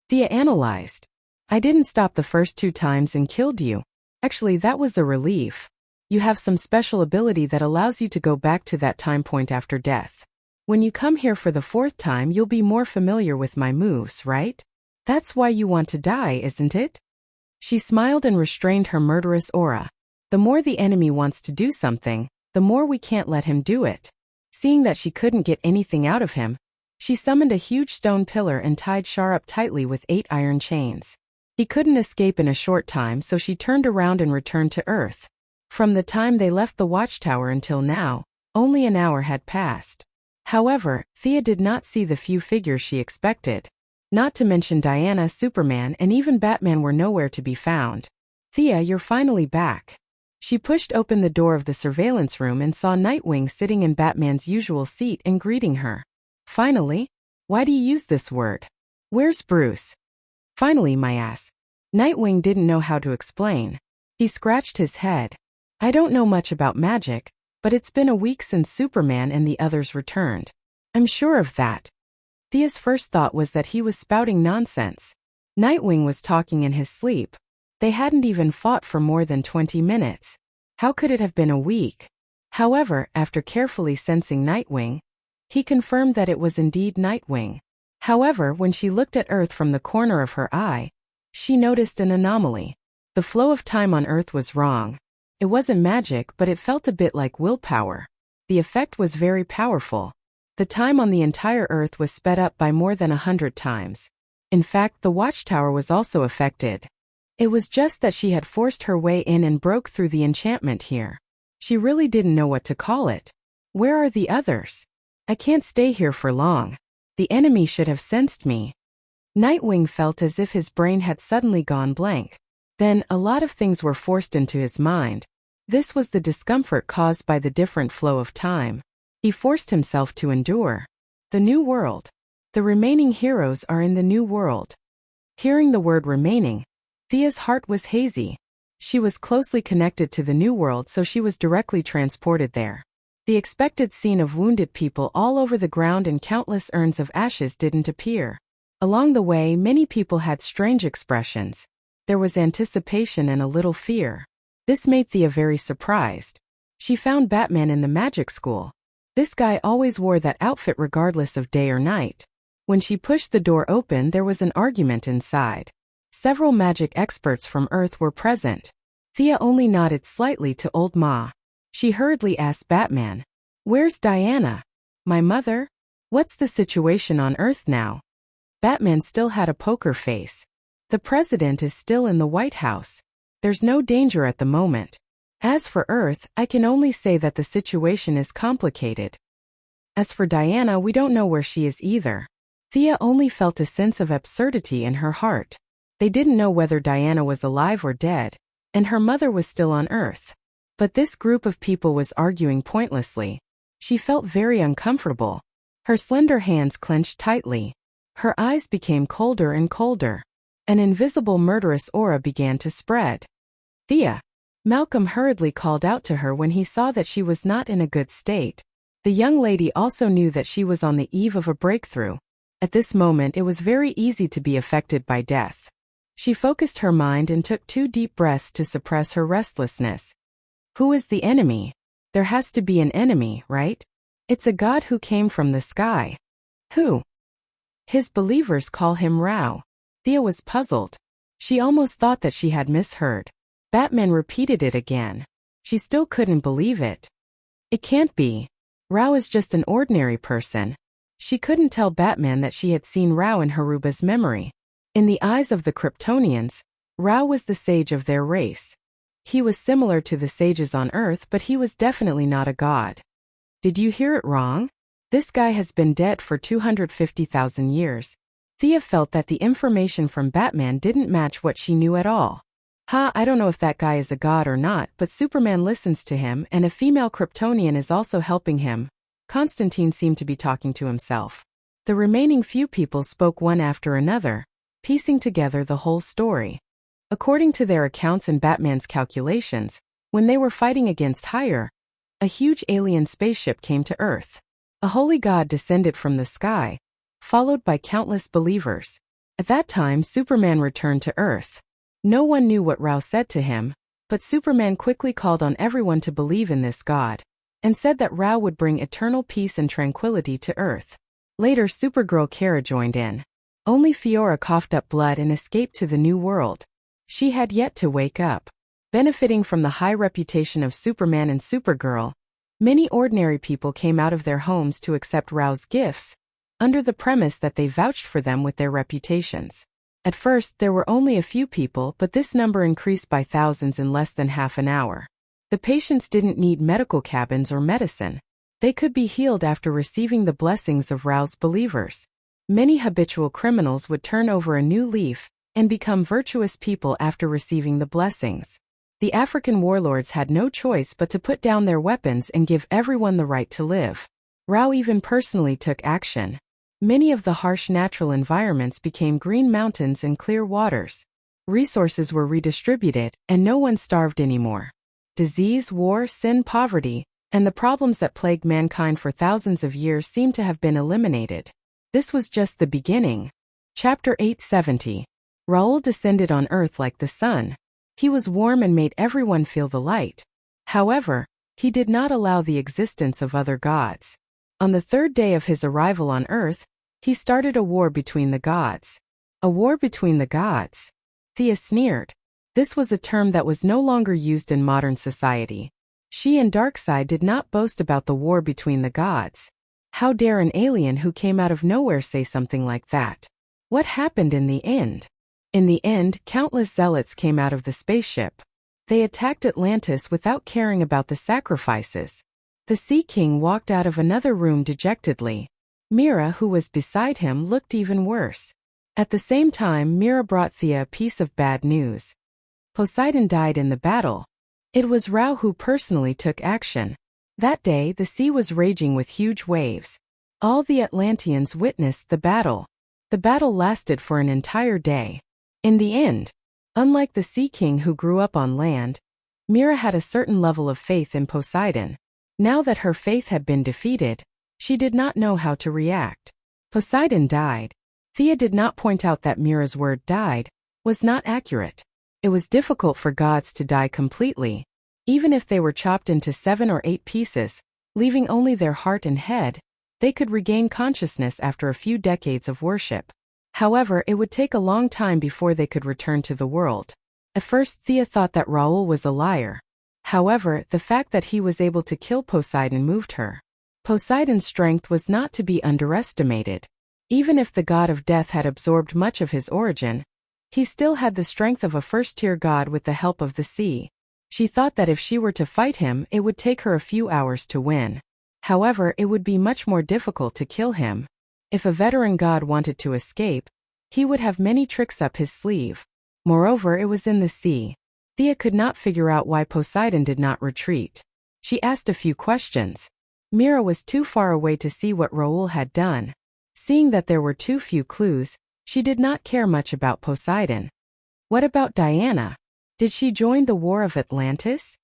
Thea analyzed. "I didn't stop the first 2 times and killed you. Actually, that was a relief. You have some special ability that allows you to go back to that time point after death. When you come here for the 4th time, you'll be more familiar with my moves, right? That's why you want to die, isn't it?" She smiled and restrained her murderous aura. "The more the enemy wants to do something, the more we can't let him do it." Seeing that she couldn't get anything out of him, she summoned a huge stone pillar and tied Shar up tightly with 8 iron chains. He couldn't escape in a short time, so she turned around and returned to Earth. From the time they left the watchtower until now, only an hour had passed. However, Thea did not see the few figures she expected. Not to mention Diana, Superman, and even Batman were nowhere to be found. "Thea, you're finally back." She pushed open the door of the surveillance room and saw Nightwing sitting in Batman's usual seat and greeting her. "Finally? Why do you use this word? Where's Bruce?" "Finally, my ass." Nightwing didn't know how to explain. He scratched his head. "I don't know much about magic, but it's been a week since Superman and the others returned. I'm sure of that." Thea's first thought was that he was spouting nonsense. Nightwing was talking in his sleep. They hadn't even fought for more than 20 minutes. How could it have been a week? However, after carefully sensing Nightwing, he confirmed that it was indeed Nightwing. However, when she looked at Earth from the corner of her eye, she noticed an anomaly. The flow of time on Earth was wrong. It wasn't magic, but it felt a bit like willpower. The effect was very powerful. The time on the entire Earth was sped up by more than 100 times. In fact, the watchtower was also affected. It was just that she had forced her way in and broke through the enchantment here. She really didn't know what to call it. Where are the others? I can't stay here for long. The enemy should have sensed me. Nightwing felt as if his brain had suddenly gone blank. Then, a lot of things were forced into his mind. This was the discomfort caused by the different flow of time. He forced himself to endure. The new world. The remaining heroes are in the new world. Hearing the word remaining, Thea's heart was hazy. She was closely connected to the new world, so she was directly transported there. The expected scene of wounded people all over the ground and countless urns of ashes didn't appear. Along the way, many people had strange expressions. There was anticipation and a little fear. This made Thea very surprised. She found Batman in the magic school. This guy always wore that outfit regardless of day or night. When she pushed the door open, there was an argument inside. Several magic experts from Earth were present. Thea only nodded slightly to old Ma. She hurriedly asked Batman, "Where's Diana? My mother? What's the situation on Earth now?" Batman still had a poker face. "The president is still in the White House. There's no danger at the moment. As for Earth, I can only say that the situation is complicated. As for Diana, we don't know where she is either." Thea only felt a sense of absurdity in her heart. They didn't know whether Diana was alive or dead, and her mother was still on Earth. But this group of people was arguing pointlessly. She felt very uncomfortable. Her slender hands clenched tightly. Her eyes became colder and colder. An invisible murderous aura began to spread. "Thea!" Malcolm hurriedly called out to her when he saw that she was not in a good state. The young lady also knew that she was on the eve of a breakthrough. At this moment it was very easy to be affected by death. She focused her mind and took 2 deep breaths to suppress her restlessness. Who is the enemy? There has to be an enemy, right? It's a god who came from the sky. Who? His believers call him Rao. Thea was puzzled. She almost thought that she had misheard. Batman repeated it again. She still couldn't believe it. It can't be. Rao is just an ordinary person. She couldn't tell Batman that she had seen Rao in Haruba's memory. In the eyes of the Kryptonians, Rao was the sage of their race. He was similar to the sages on Earth, but he was definitely not a god. Did you hear it wrong? This guy has been dead for 250,000 years. Thea felt that the information from Batman didn't match what she knew at all. I don't know if that guy is a god or not, but Superman listens to him and a female Kryptonian is also helping him. Constantine seemed to be talking to himself. The remaining few people spoke one after another, piecing together the whole story. According to their accounts and Batman's calculations, when they were fighting against Hire, a huge alien spaceship came to Earth. A holy god descended from the sky, followed by countless believers. At that time, Superman returned to Earth. No one knew what Rao said to him, but Superman quickly called on everyone to believe in this god, and said that Rao would bring eternal peace and tranquility to Earth. Later, Supergirl Kara joined in. Only Fiora coughed up blood and escaped to the new world. She had yet to wake up. Benefiting from the high reputation of Superman and Supergirl, many ordinary people came out of their homes to accept Rao's gifts, under the premise that they vouched for them with their reputations. At first, there were only a few people, but this number increased by thousands in less than half an hour. The patients didn't need medical cabins or medicine. They could be healed after receiving the blessings of Rao's believers. Many habitual criminals would turn over a new leaf and become virtuous people after receiving the blessings. The African warlords had no choice but to put down their weapons and give everyone the right to live. Rao even personally took action. Many of the harsh natural environments became green mountains and clear waters. Resources were redistributed, and no one starved anymore. Disease, war, sin, poverty, and the problems that plagued mankind for thousands of years seemed to have been eliminated. This was just the beginning. Chapter 870. Raoul descended on Earth like the sun. He was warm and made everyone feel the light. However, he did not allow the existence of other gods. On the 3rd day of his arrival on Earth, he started a war between the gods. A war between the gods? Thea sneered. This was a term that was no longer used in modern society. She and Darkseid did not boast about the war between the gods. How dare an alien who came out of nowhere say something like that? What happened in the end? In the end, countless zealots came out of the spaceship. They attacked Atlantis without caring about the sacrifices. The Sea King walked out of another room dejectedly. Mira, who was beside him, looked even worse. At the same time, Mira brought Thea a piece of bad news. Poseidon died in the battle. It was Rao who personally took action. That day, the sea was raging with huge waves. All the Atlanteans witnessed the battle. The battle lasted for an entire day. In the end, unlike the Sea King who grew up on land, Mira had a certain level of faith in Poseidon. Now that her faith had been defeated, she did not know how to react. Poseidon died. Thea did not point out that Mira's word "died" was not accurate. It was difficult for gods to die completely. Even if they were chopped into 7 or 8 pieces, leaving only their heart and head, they could regain consciousness after a few decades of worship. However, it would take a long time before they could return to the world. At first Thea thought that Raoul was a liar. However, the fact that he was able to kill Poseidon moved her. Poseidon's strength was not to be underestimated. Even if the god of death had absorbed much of his origin, he still had the strength of a first-tier god with the help of the sea. She thought that if she were to fight him, it would take her a few hours to win. However, it would be much more difficult to kill him. If a veteran god wanted to escape, he would have many tricks up his sleeve. Moreover, it was in the sea. Thea could not figure out why Poseidon did not retreat. She asked a few questions. Mira was too far away to see what Raoul had done. Seeing that there were too few clues, she did not care much about Poseidon. What about Diana? Did she join the War of Atlantis?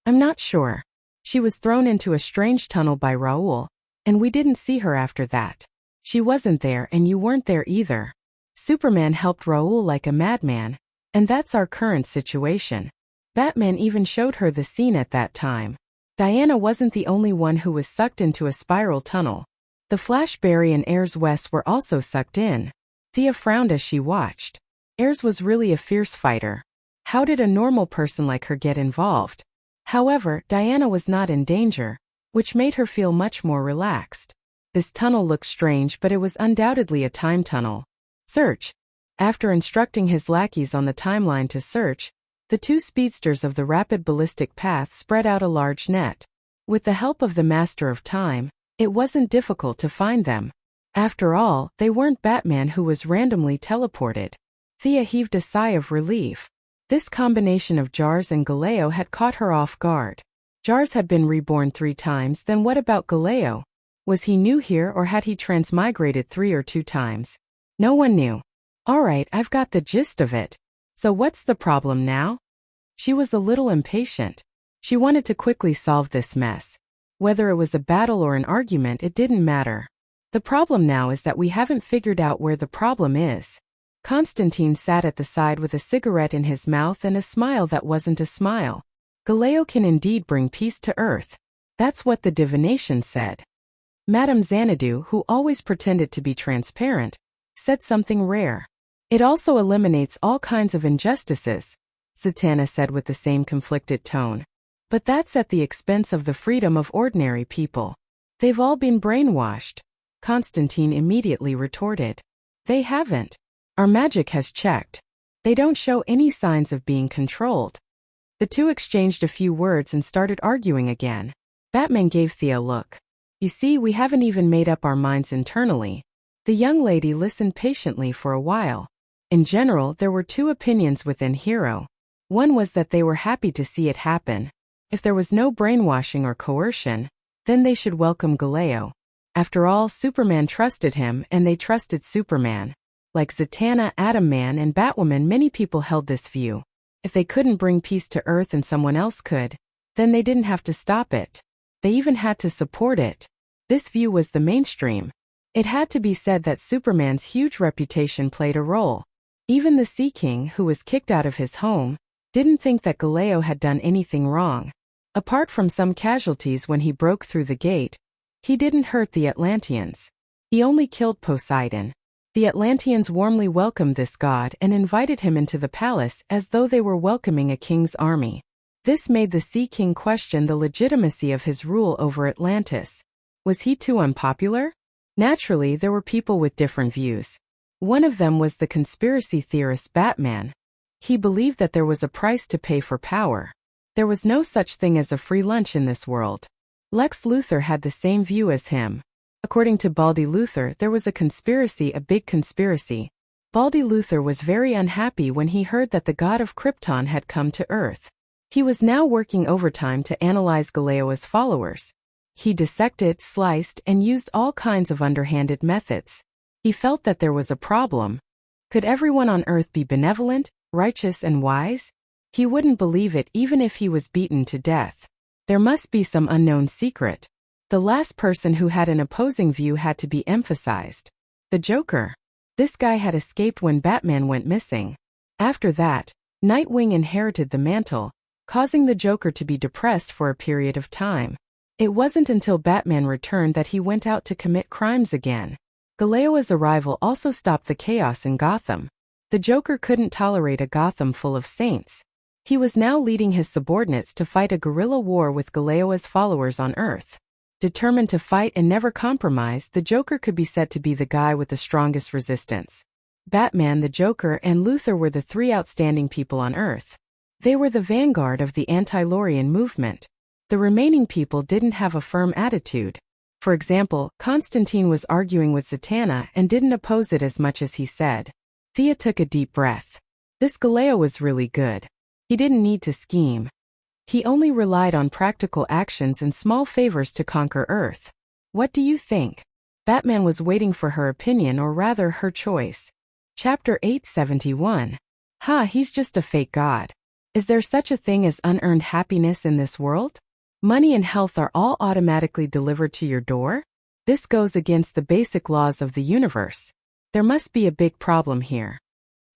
I'm not sure. She was thrown into a strange tunnel by Raoul, and we didn't see her after that. She wasn't there and you weren't there either. Superman helped Raoul like a madman, and that's our current situation. Batman even showed her the scene at that time. Diana wasn't the only one who was sucked into a spiral tunnel. The Flash Barry and Ayres West were also sucked in. Thea frowned as she watched. Ayres was really a fierce fighter. How did a normal person like her get involved? However, Diana was not in danger, which made her feel much more relaxed. This tunnel looked strange, but it was undoubtedly a time tunnel. Search. After instructing his lackeys on the timeline to search, the two speedsters of the rapid ballistic path spread out a large net. With the help of the Master of Time, it wasn't difficult to find them. After all, they weren't Batman who was randomly teleported. Thea heaved a sigh of relief. This combination of Jars and Galeo had caught her off guard. Jars had been reborn 3 times, then what about Galeo? Was he new here or had he transmigrated 3 or 2 times? No one knew. Alright, I've got the gist of it. So what's the problem now? She was a little impatient. She wanted to quickly solve this mess. Whether it was a battle or an argument, it didn't matter. The problem now is that we haven't figured out where the problem is. Constantine sat at the side with a cigarette in his mouth and a smile that wasn't a smile. Galeo can indeed bring peace to Earth. That's what the divination said. Madame Xanadu, who always pretended to be transparent, said something rare. It also eliminates all kinds of injustices, Zatanna said with the same conflicted tone. But that's at the expense of the freedom of ordinary people. They've all been brainwashed. Constantine immediately retorted. They haven't. Our magic has checked. They don't show any signs of being controlled. The two exchanged a few words and started arguing again. Batman gave Thea a look. You see, we haven't even made up our minds internally. The young lady listened patiently for a while. In general, there were 2 opinions within Hero. One was that they were happy to see it happen. If there was no brainwashing or coercion, then they should welcome Galeo. After all, Superman trusted him and they trusted Superman. Like Zatanna, Atom Man, and Batwoman, many people held this view. If they couldn't bring peace to Earth and someone else could, then they didn't have to stop it. They even had to support it. This view was the mainstream. It had to be said that Superman's huge reputation played a role. Even the Sea King, who was kicked out of his home, didn't think that Galeo had done anything wrong. Apart from some casualties when he broke through the gate, he didn't hurt the Atlanteans. He only killed Poseidon. The Atlanteans warmly welcomed this god and invited him into the palace as though they were welcoming a king's army. This made the Sea King question the legitimacy of his rule over Atlantis. Was he too unpopular? Naturally, there were people with different views. One of them was the conspiracy theorist Batman. He believed that there was a price to pay for power. There was no such thing as a free lunch in this world. Lex Luthor had the same view as him. According to Baldy Luthor, there was a conspiracy, a big conspiracy. Baldy Luthor was very unhappy when he heard that the god of Krypton had come to Earth. He was now working overtime to analyze Galeo's followers. He dissected, sliced, and used all kinds of underhanded methods. He felt that there was a problem. Could everyone on Earth be benevolent, righteous, and wise? He wouldn't believe it even if he was beaten to death. There must be some unknown secret. The last person who had an opposing view had to be emphasized. The Joker. This guy had escaped when Batman went missing. After that, Nightwing inherited the mantle, causing the Joker to be depressed for a period of time. It wasn't until Batman returned that he went out to commit crimes again. Galeo's arrival also stopped the chaos in Gotham. The Joker couldn't tolerate a Gotham full of saints. He was now leading his subordinates to fight a guerrilla war with Galeoa's followers on Earth. Determined to fight and never compromise, the Joker could be said to be the guy with the strongest resistance. Batman, the Joker, and Luthor were the three outstanding people on Earth. They were the vanguard of the anti-Lorian movement. The remaining people didn't have a firm attitude. For example, Constantine was arguing with Zatanna and didn't oppose it as much as he said. Thea took a deep breath. This Galeo was really good. He didn't need to scheme. He only relied on practical actions and small favors to conquer Earth. What do you think? Batman was waiting for her opinion, or rather her choice. Chapter 871. He's just a fake god. Is there such a thing as unearned happiness in this world? Money and health are all automatically delivered to your door? This goes against the basic laws of the universe. There must be a big problem here.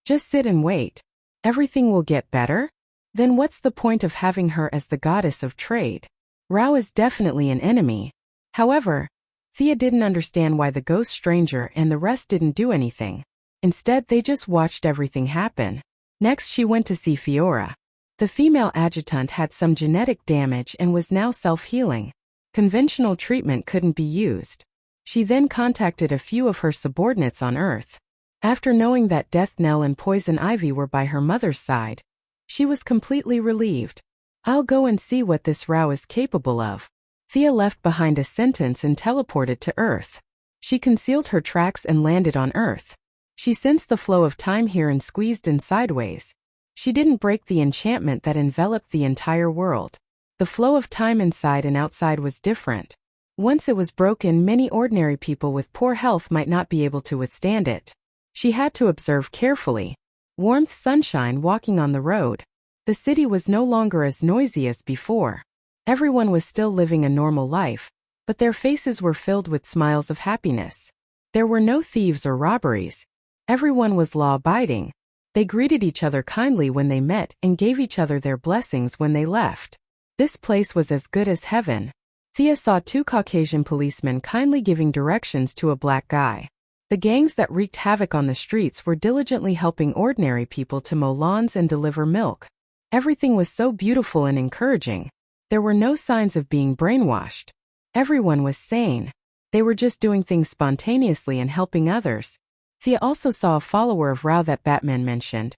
Just sit and wait. Everything will get better? Then what's the point of having her as the goddess of trade? Rao is definitely an enemy. However, Thea didn't understand why the ghost stranger and the rest didn't do anything. Instead, they just watched everything happen. Next, she went to see Fiora. The female adjutant had some genetic damage and was now self-healing. Conventional treatment couldn't be used. She then contacted a few of her subordinates on Earth. After knowing that Death Knell and Poison Ivy were by her mother's side, she was completely relieved. I'll go and see what this Rao is capable of. Thea left behind a sentence and teleported to Earth. She concealed her tracks and landed on Earth. She sensed the flow of time here and squeezed in sideways. She didn't break the enchantment that enveloped the entire world. The flow of time inside and outside was different. Once it was broken, many ordinary people with poor health might not be able to withstand it. She had to observe carefully. Warmth, sunshine, walking on the road. The city was no longer as noisy as before. Everyone was still living a normal life, but their faces were filled with smiles of happiness. There were no thieves or robberies. Everyone was law-abiding. They greeted each other kindly when they met and gave each other their blessings when they left. This place was as good as heaven. Thea saw two Caucasian policemen kindly giving directions to a black guy. The gangs that wreaked havoc on the streets were diligently helping ordinary people to mow lawns and deliver milk. Everything was so beautiful and encouraging. There were no signs of being brainwashed. Everyone was sane. They were just doing things spontaneously and helping others. Thea also saw a follower of Rao that Batman mentioned.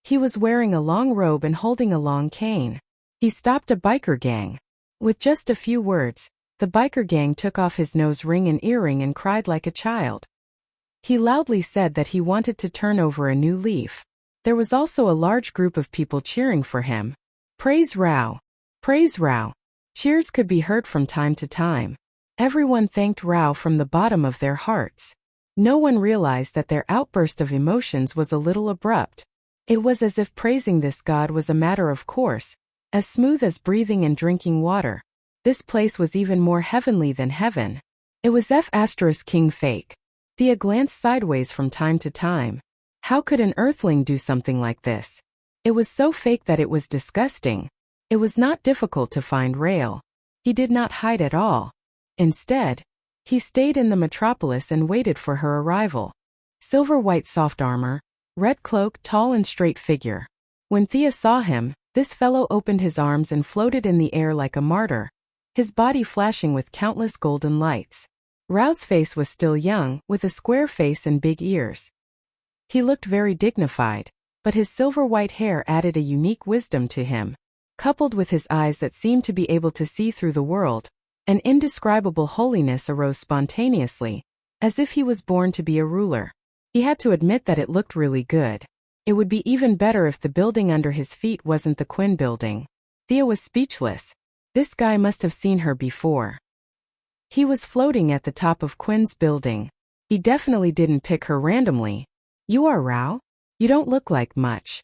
He was wearing a long robe and holding a long cane. He stopped a biker gang. With just a few words, the biker gang took off his nose ring and earring and cried like a child. He loudly said that he wanted to turn over a new leaf. There was also a large group of people cheering for him. Praise Rao! Praise Rao! Cheers could be heard from time to time. Everyone thanked Rao from the bottom of their hearts. No one realized that their outburst of emotions was a little abrupt. It was as if praising this god was a matter of course, as smooth as breathing and drinking water. This place was even more heavenly than heaven. It was King fake. Thea glanced sideways from time to time. How could an earthling do something like this? It was so fake that it was disgusting. It was not difficult to find Rael. He did not hide at all. Instead, he stayed in the metropolis and waited for her arrival. Silver white soft armor, red cloak, tall and straight figure. When Thea saw him, this fellow opened his arms and floated in the air like a martyr, his body flashing with countless golden lights. Rao's face was still young, with a square face and big ears. He looked very dignified, but his silver white hair added a unique wisdom to him. Coupled with his eyes that seemed to be able to see through the world, an indescribable holiness arose spontaneously, as if he was born to be a ruler. He had to admit that it looked really good. It would be even better if the building under his feet wasn't the Quinn building. Thea was speechless. This guy must have seen her before. He was floating at the top of Quinn's building. He definitely didn't pick her randomly. You are Rao? You don't look like much.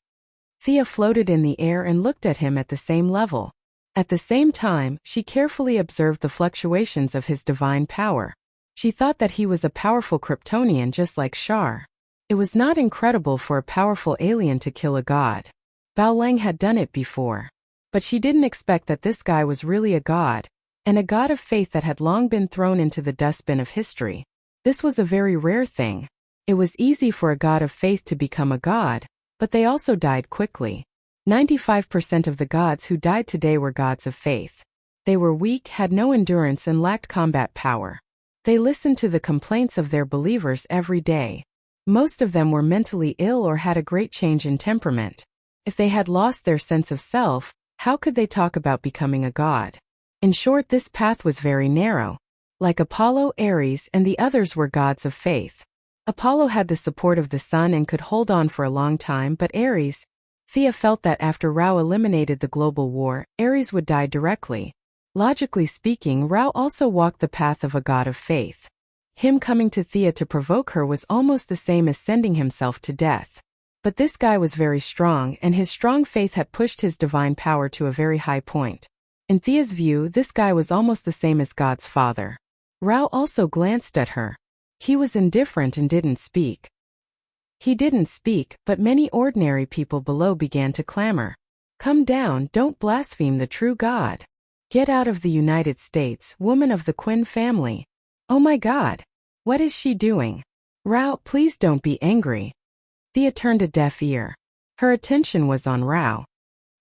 Thea floated in the air and looked at him at the same level. At the same time, she carefully observed the fluctuations of his divine power. She thought that he was a powerful Kryptonian just like Shar. It was not incredible for a powerful alien to kill a god. Bao Lang had done it before. But she didn't expect that this guy was really a god, and a god of faith that had long been thrown into the dustbin of history. This was a very rare thing. It was easy for a god of faith to become a god, but they also died quickly. 95% of the gods who died today were gods of faith. They were weak, had no endurance, and lacked combat power. They listened to the complaints of their believers every day. Most of them were mentally ill or had a great change in temperament. If they had lost their sense of self, how could they talk about becoming a god? In short, this path was very narrow. Like Apollo, Ares, and the others were gods of faith. Apollo had the support of the sun and could hold on for a long time, but Ares, Thea felt that after Ra eliminated the global war, Ares would die directly. Logically speaking, Ra also walked the path of a god of faith. Him coming to Thea to provoke her was almost the same as sending himself to death. But this guy was very strong, and his strong faith had pushed his divine power to a very high point. In Thea's view, this guy was almost the same as God's father. Ra also glanced at her. He was indifferent and didn't speak. He didn't speak, but many ordinary people below began to clamor. Come down, don't blaspheme the true God. Get out of the United States, woman of the Quinn family. Oh my God. What is she doing? Rao, please don't be angry. Thea turned a deaf ear. Her attention was on Rao.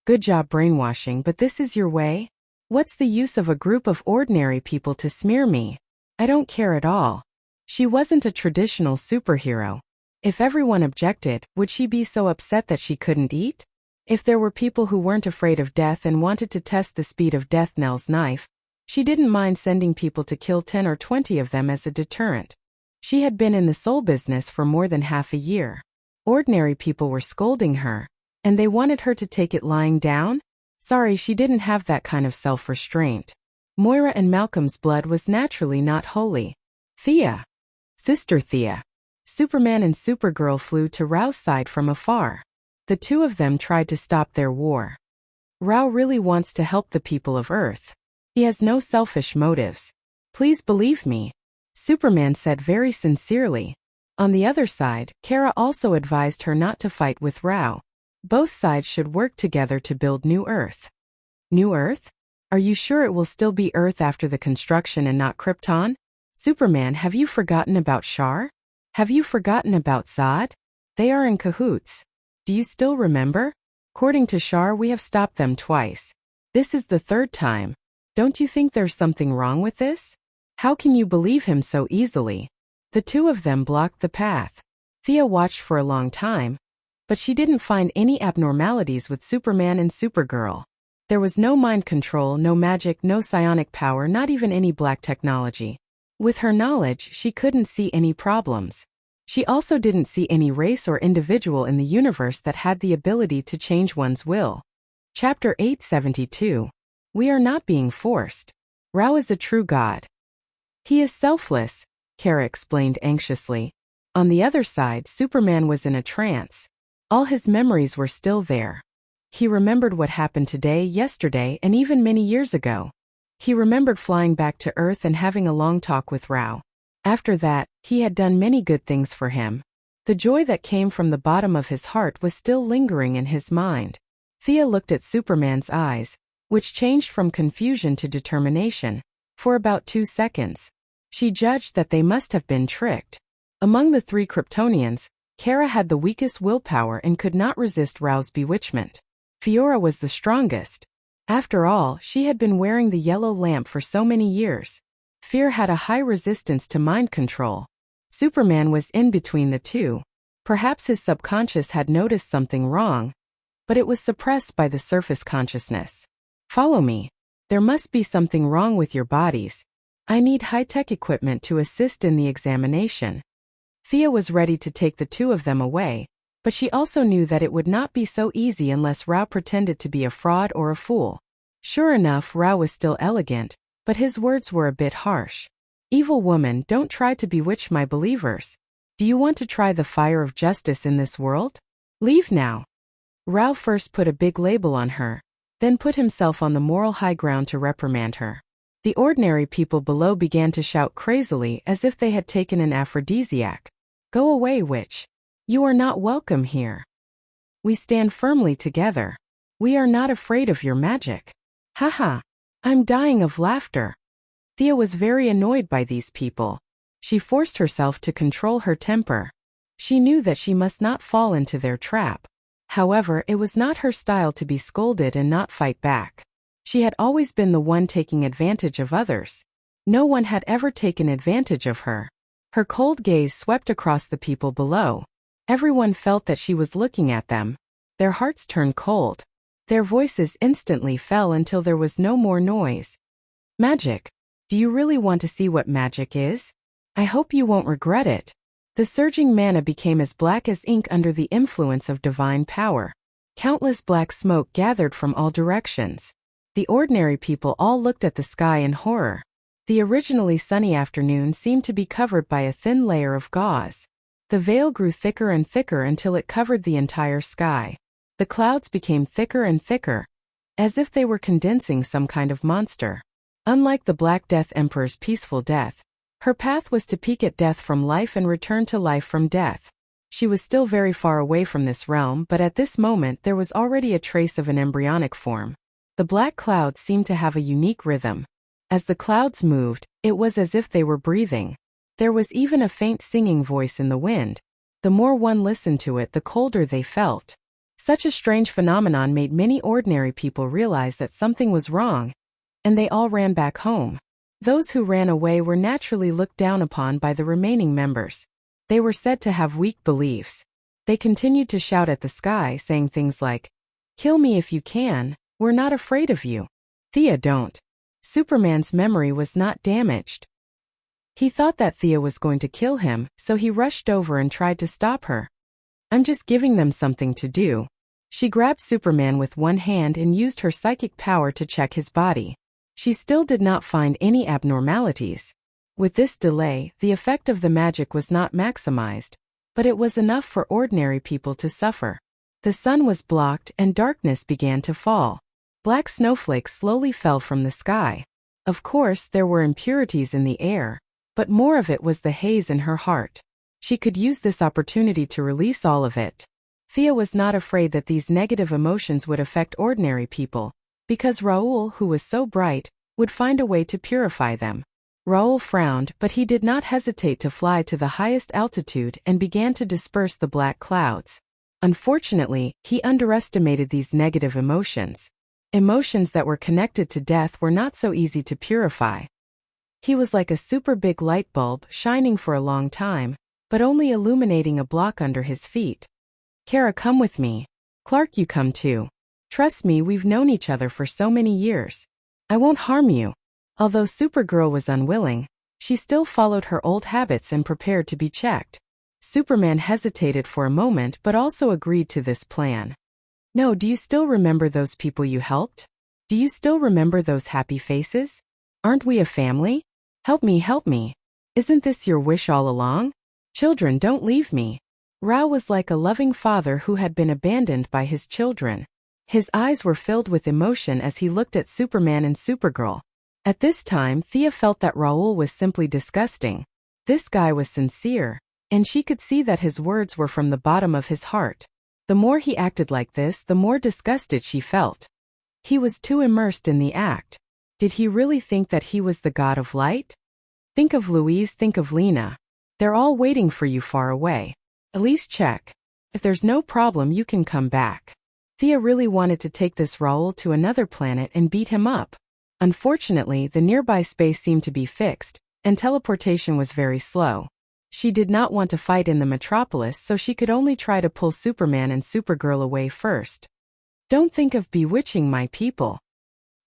Good job brainwashing, but this is your way? What's the use of a group of ordinary people to smear me? I don't care at all. She wasn't a traditional superhero. If everyone objected, would she be so upset that she couldn't eat? If there were people who weren't afraid of death and wanted to test the speed of Death Knell's knife, she didn't mind sending people to kill 10 or 20 of them as a deterrent. She had been in the soul business for more than half a year. Ordinary people were scolding her, and they wanted her to take it lying down? Sorry, she didn't have that kind of self-restraint. Moira and Malcolm's blood was naturally not holy. Thea. Sister Thea. Superman and Supergirl flew to Rao's side from afar. The two of them tried to stop their war. Rao really wants to help the people of Earth. He has no selfish motives. Please believe me. Superman said very sincerely. On the other side, Kara also advised her not to fight with Rao. Both sides should work together to build New Earth. New Earth? Are you sure it will still be Earth after the construction and not Krypton? Superman, have you forgotten about Shar? Have you forgotten about Zod? They are in cahoots. Do you still remember? According to Shar, we have stopped them twice. This is the third time. Don't you think there's something wrong with this? How can you believe him so easily? The two of them blocked the path. Thea watched for a long time, but she didn't find any abnormalities with Superman and Supergirl. There was no mind control, no magic, no psionic power, not even any black technology. With her knowledge, she couldn't see any problems. She also didn't see any race or individual in the universe that had the ability to change one's will. Chapter 872. We are not being forced. Rao is a true god. He is selfless, Kara explained anxiously. On the other side, Superman was in a trance. All his memories were still there. He remembered what happened today, yesterday, and even many years ago. He remembered flying back to Earth and having a long talk with Rao. After that, he had done many good things for him. The joy that came from the bottom of his heart was still lingering in his mind. Thea looked at Superman's eyes, which changed from confusion to determination, for about 2 seconds. She judged that they must have been tricked. Among the 3 Kryptonians, Kara had the weakest willpower and could not resist Rao's bewitchment. Fiora was the strongest. After all, she had been wearing the yellow lamp for so many years. Fear had a high resistance to mind control. Superman was in between the two. Perhaps his subconscious had noticed something wrong, but it was suppressed by the surface consciousness. Follow me. There must be something wrong with your bodies. I need high-tech equipment to assist in the examination. Thea was ready to take the two of them away, but she also knew that it would not be so easy unless Rao pretended to be a fraud or a fool. Sure enough, Rao was still elegant, but his words were a bit harsh. Evil woman, don't try to bewitch my believers. Do you want to try the fire of justice in this world? Leave now. Rao first put a big label on her, then put himself on the moral high ground to reprimand her. The ordinary people below began to shout crazily as if they had taken an aphrodisiac. Go away, witch. You are not welcome here. We stand firmly together. We are not afraid of your magic. Haha. I'm dying of laughter. Thea was very annoyed by these people. She forced herself to control her temper. She knew that she must not fall into their trap. However, it was not her style to be scolded and not fight back. She had always been the one taking advantage of others. No one had ever taken advantage of her. Her cold gaze swept across the people below. Everyone felt that she was looking at them. Their hearts turned cold. Their voices instantly fell until there was no more noise. Magic. Do you really want to see what magic is? I hope you won't regret it. The surging mana became as black as ink under the influence of divine power. Countless black smoke gathered from all directions. The ordinary people all looked at the sky in horror. The originally sunny afternoon seemed to be covered by a thin layer of gauze. The veil grew thicker and thicker until it covered the entire sky. The clouds became thicker and thicker, as if they were condensing some kind of monster. Unlike the Black Death Emperor's peaceful death, her path was to peak at death from life and return to life from death. She was still very far away from this realm, but at this moment there was already a trace of an embryonic form. The black clouds seemed to have a unique rhythm. As the clouds moved, it was as if they were breathing. There was even a faint singing voice in the wind. The more one listened to it, the colder they felt. Such a strange phenomenon made many ordinary people realize that something was wrong, and they all ran back home. Those who ran away were naturally looked down upon by the remaining members. They were said to have weak beliefs. They continued to shout at the sky, saying things like, "Kill me if you can, we're not afraid of you." Thea, don't. Superman's memory was not damaged. He thought that Thea was going to kill him, so he rushed over and tried to stop her. "I'm just giving them something to do." She grabbed Superman with one hand and used her psychic power to check his body. She still did not find any abnormalities. With this delay, the effect of the magic was not maximized, but it was enough for ordinary people to suffer. The sun was blocked and darkness began to fall. Black snowflakes slowly fell from the sky. Of course, there were impurities in the air, but more of it was the haze in her heart. She could use this opportunity to release all of it. Thea was not afraid that these negative emotions would affect ordinary people, because Raoul, who was so bright, would find a way to purify them. Raoul frowned, but he did not hesitate to fly to the highest altitude and began to disperse the black clouds. Unfortunately, he underestimated these negative emotions. Emotions that were connected to death were not so easy to purify. He was like a super big light bulb shining for a long time, but only illuminating a block under his feet. "Kara, come with me. Clark, you come too. Trust me, we've known each other for so many years. I won't harm you." Although Supergirl was unwilling, she still followed her old habits and prepared to be checked. Superman hesitated for a moment but also agreed to this plan. "No, do you still remember those people you helped? Do you still remember those happy faces? Aren't we a family? Help me, help me. Isn't this your wish all along? Children, don't leave me." Ra was like a loving father who had been abandoned by his children. His eyes were filled with emotion as he looked at Superman and Supergirl. At this time, Thea felt that Raoul was simply disgusting. This guy was sincere, and she could see that his words were from the bottom of his heart. The more he acted like this, the more disgusted she felt. He was too immersed in the act. Did he really think that he was the god of light? Think of Louise, think of Lena. They're all waiting for you far away. At least check. If there's no problem, you can come back. Thea really wanted to take this Raoul to another planet and beat him up. Unfortunately, the nearby space seemed to be fixed, and teleportation was very slow. She did not want to fight in the metropolis, so she could only try to pull Superman and Supergirl away first. "Don't think of bewitching my people."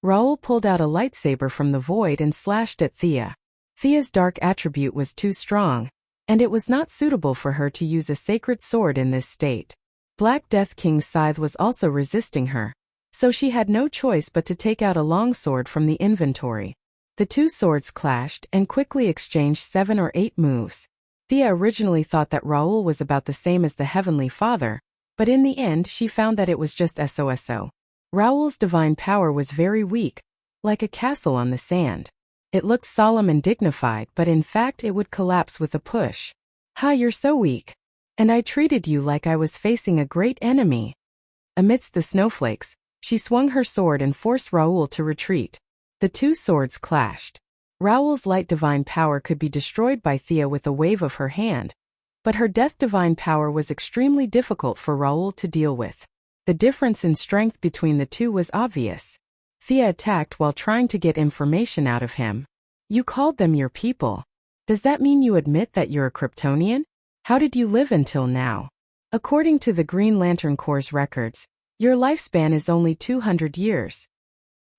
Raoul pulled out a lightsaber from the void and slashed at Thea. Thea's dark attribute was too strong, and it was not suitable for her to use a sacred sword in this state. Black Death King's scythe was also resisting her, so she had no choice but to take out a long sword from the inventory. The two swords clashed and quickly exchanged 7 or 8 moves. Thea originally thought that Raoul was about the same as the Heavenly Father, but in the end she found that it was just SOSO. Raoul's divine power was very weak, like a castle on the sand. It looked solemn and dignified, but in fact it would collapse with a push. "Ha, you're so weak. And I treated you like I was facing a great enemy." Amidst the snowflakes, she swung her sword and forced Raoul to retreat. The two swords clashed. Raoul's light divine power could be destroyed by Thea with a wave of her hand, But her death divine power was extremely difficult for Raoul to deal with. The difference in strength between the two was obvious. Thea attacked while trying to get information out of him. You called them your people. Does that mean you admit that you're a Kryptonian? How did you live until now? According to the Green Lantern Corps' records, your lifespan is only 200 years.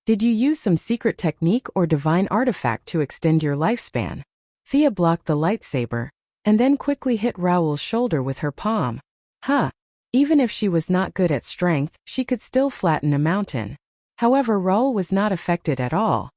Did you use some secret technique or divine artifact to extend your lifespan? Thea blocked the lightsaber, and then quickly hit Raoul's shoulder with her palm. Even if she was not good at strength, she could still flatten a mountain. However, Raoul was not affected at all.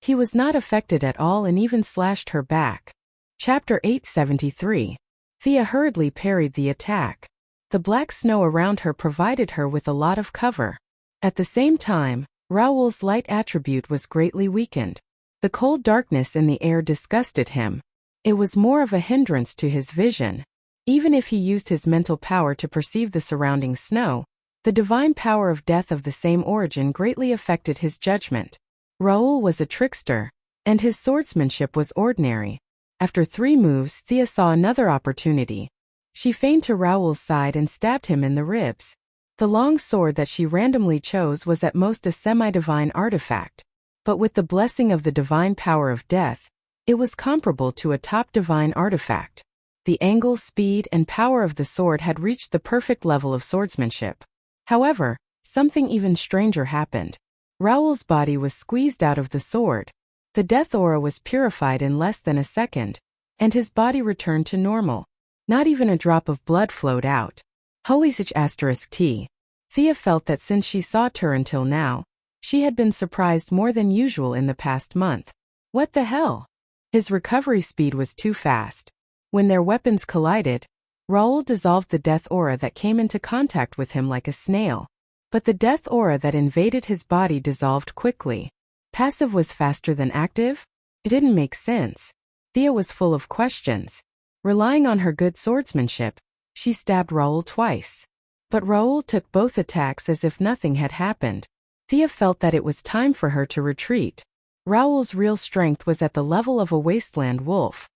He was not affected at all and even slashed her back. Chapter 873. Thea hurriedly parried the attack. The black snow around her provided her with a lot of cover. At the same time, Raoul's light attribute was greatly weakened. The cold darkness in the air disgusted him. It was more of a hindrance to his vision. Even if he used his mental power to perceive the surrounding snow, the divine power of death of the same origin greatly affected his judgment. Raoul was a trickster, and his swordsmanship was ordinary. After 3 moves, Thea saw another opportunity. She feigned to Raoul's side and stabbed him in the ribs. The long sword that she randomly chose was at most a semi-divine artifact. But with the blessing of the divine power of death, it was comparable to a top divine artifact. The angle, speed, and power of the sword had reached the perfect level of swordsmanship. However, something even stranger happened. Raoul's body was squeezed out of the sword. The death aura was purified in less than a second, and his body returned to normal. Not even a drop of blood flowed out. T. Thea felt that since she saw her until now, she had been surprised more than usual in the past month. What the hell? His recovery speed was too fast. When their weapons collided, Raoul dissolved the death aura that came into contact with him like a snail. But the death aura that invaded his body dissolved quickly. Passive was faster than active? It didn't make sense. Thea was full of questions. Relying on her good swordsmanship, she stabbed Raoul twice. But Raoul took both attacks as if nothing had happened. Thea felt that it was time for her to retreat. Raoul's real strength was at the level of a wasteland wolf.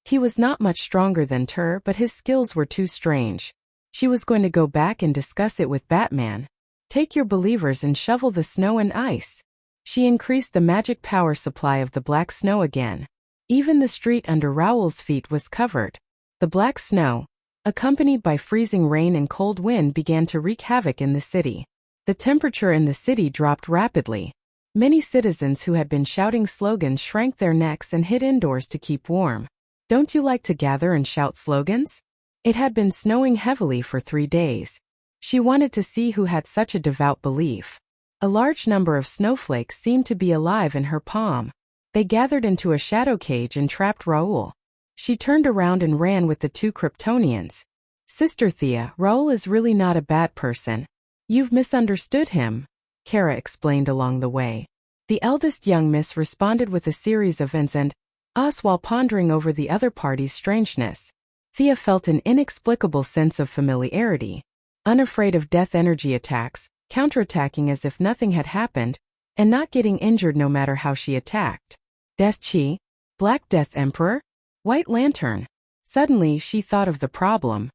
He was not much stronger than her, but his skills were too strange. She was going to go back and discuss it with Batman. Take your believers and shovel the snow and ice. She increased the magic power supply of the black snow again. Even the street under Raoul's feet was covered. The black snow, accompanied by freezing rain and cold wind, began to wreak havoc in the city. The temperature in the city dropped rapidly. Many citizens who had been shouting slogans shrank their necks and hid indoors to keep warm. Don't you like to gather and shout slogans? It had been snowing heavily for 3 days. She wanted to see who had such a devout belief. A large number of snowflakes seemed to be alive in her palm. They gathered into a shadow cage and trapped Raoul. She turned around and ran with the 2 Kryptonians. Sister Thea, Raoul is really not a bad person. You've misunderstood him, Kara explained along the way. The eldest young miss responded with a series of ins and ahs while pondering over the other party's strangeness. Thea felt an inexplicable sense of familiarity. Unafraid of death energy attacks, counterattacking as if nothing had happened, and not getting injured no matter how she attacked. Death Chi? Black Death Emperor? White Lantern? Suddenly she thought of the problem.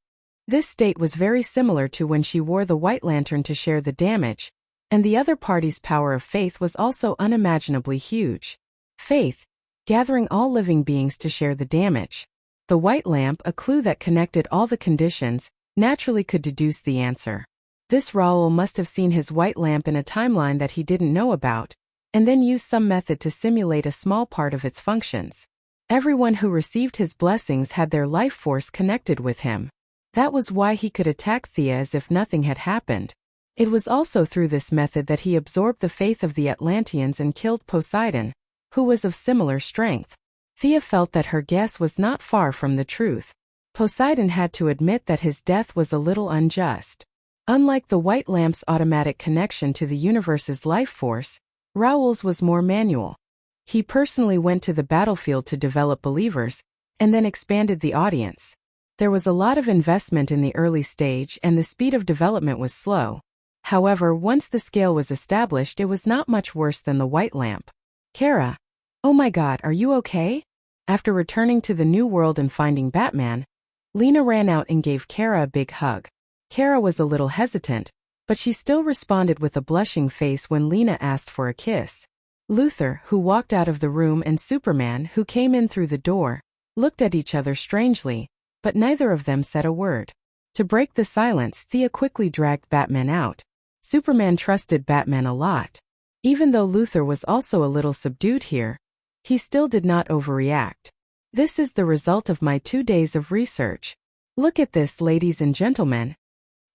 This state was very similar to when she wore the White Lantern to share the damage, and the other party's power of faith was also unimaginably huge. Faith, gathering all living beings to share the damage. The white lamp, a clue that connected all the conditions, naturally could deduce the answer. This Raoul must have seen his white lamp in a timeline that he didn't know about, and then used some method to simulate a small part of its functions. Everyone who received his blessings had their life force connected with him. That was why he could attack Thea as if nothing had happened. It was also through this method that he absorbed the faith of the Atlanteans and killed Poseidon, who was of similar strength. Thea felt that her guess was not far from the truth. Poseidon had to admit that his death was a little unjust. Unlike the white lamp's automatic connection to the universe's life force, Raoul's was more manual. He personally went to the battlefield to develop believers, and then expanded the audience. There was a lot of investment in the early stage and the speed of development was slow. However, once the scale was established, it was not much worse than the white lamp. Kara. Oh my god, are you okay? After returning to the new world and finding Batman, Lena ran out and gave Kara a big hug. Kara was a little hesitant, but she still responded with a blushing face when Lena asked for a kiss. Luther, who walked out of the room, and Superman, who came in through the door, looked at each other strangely, but neither of them said a word. To break the silence, Thea quickly dragged Batman out. Superman trusted Batman a lot. Even though Luther was also a little subdued here, he still did not overreact. This is the result of my 2 days of research. Look at this, ladies and gentlemen.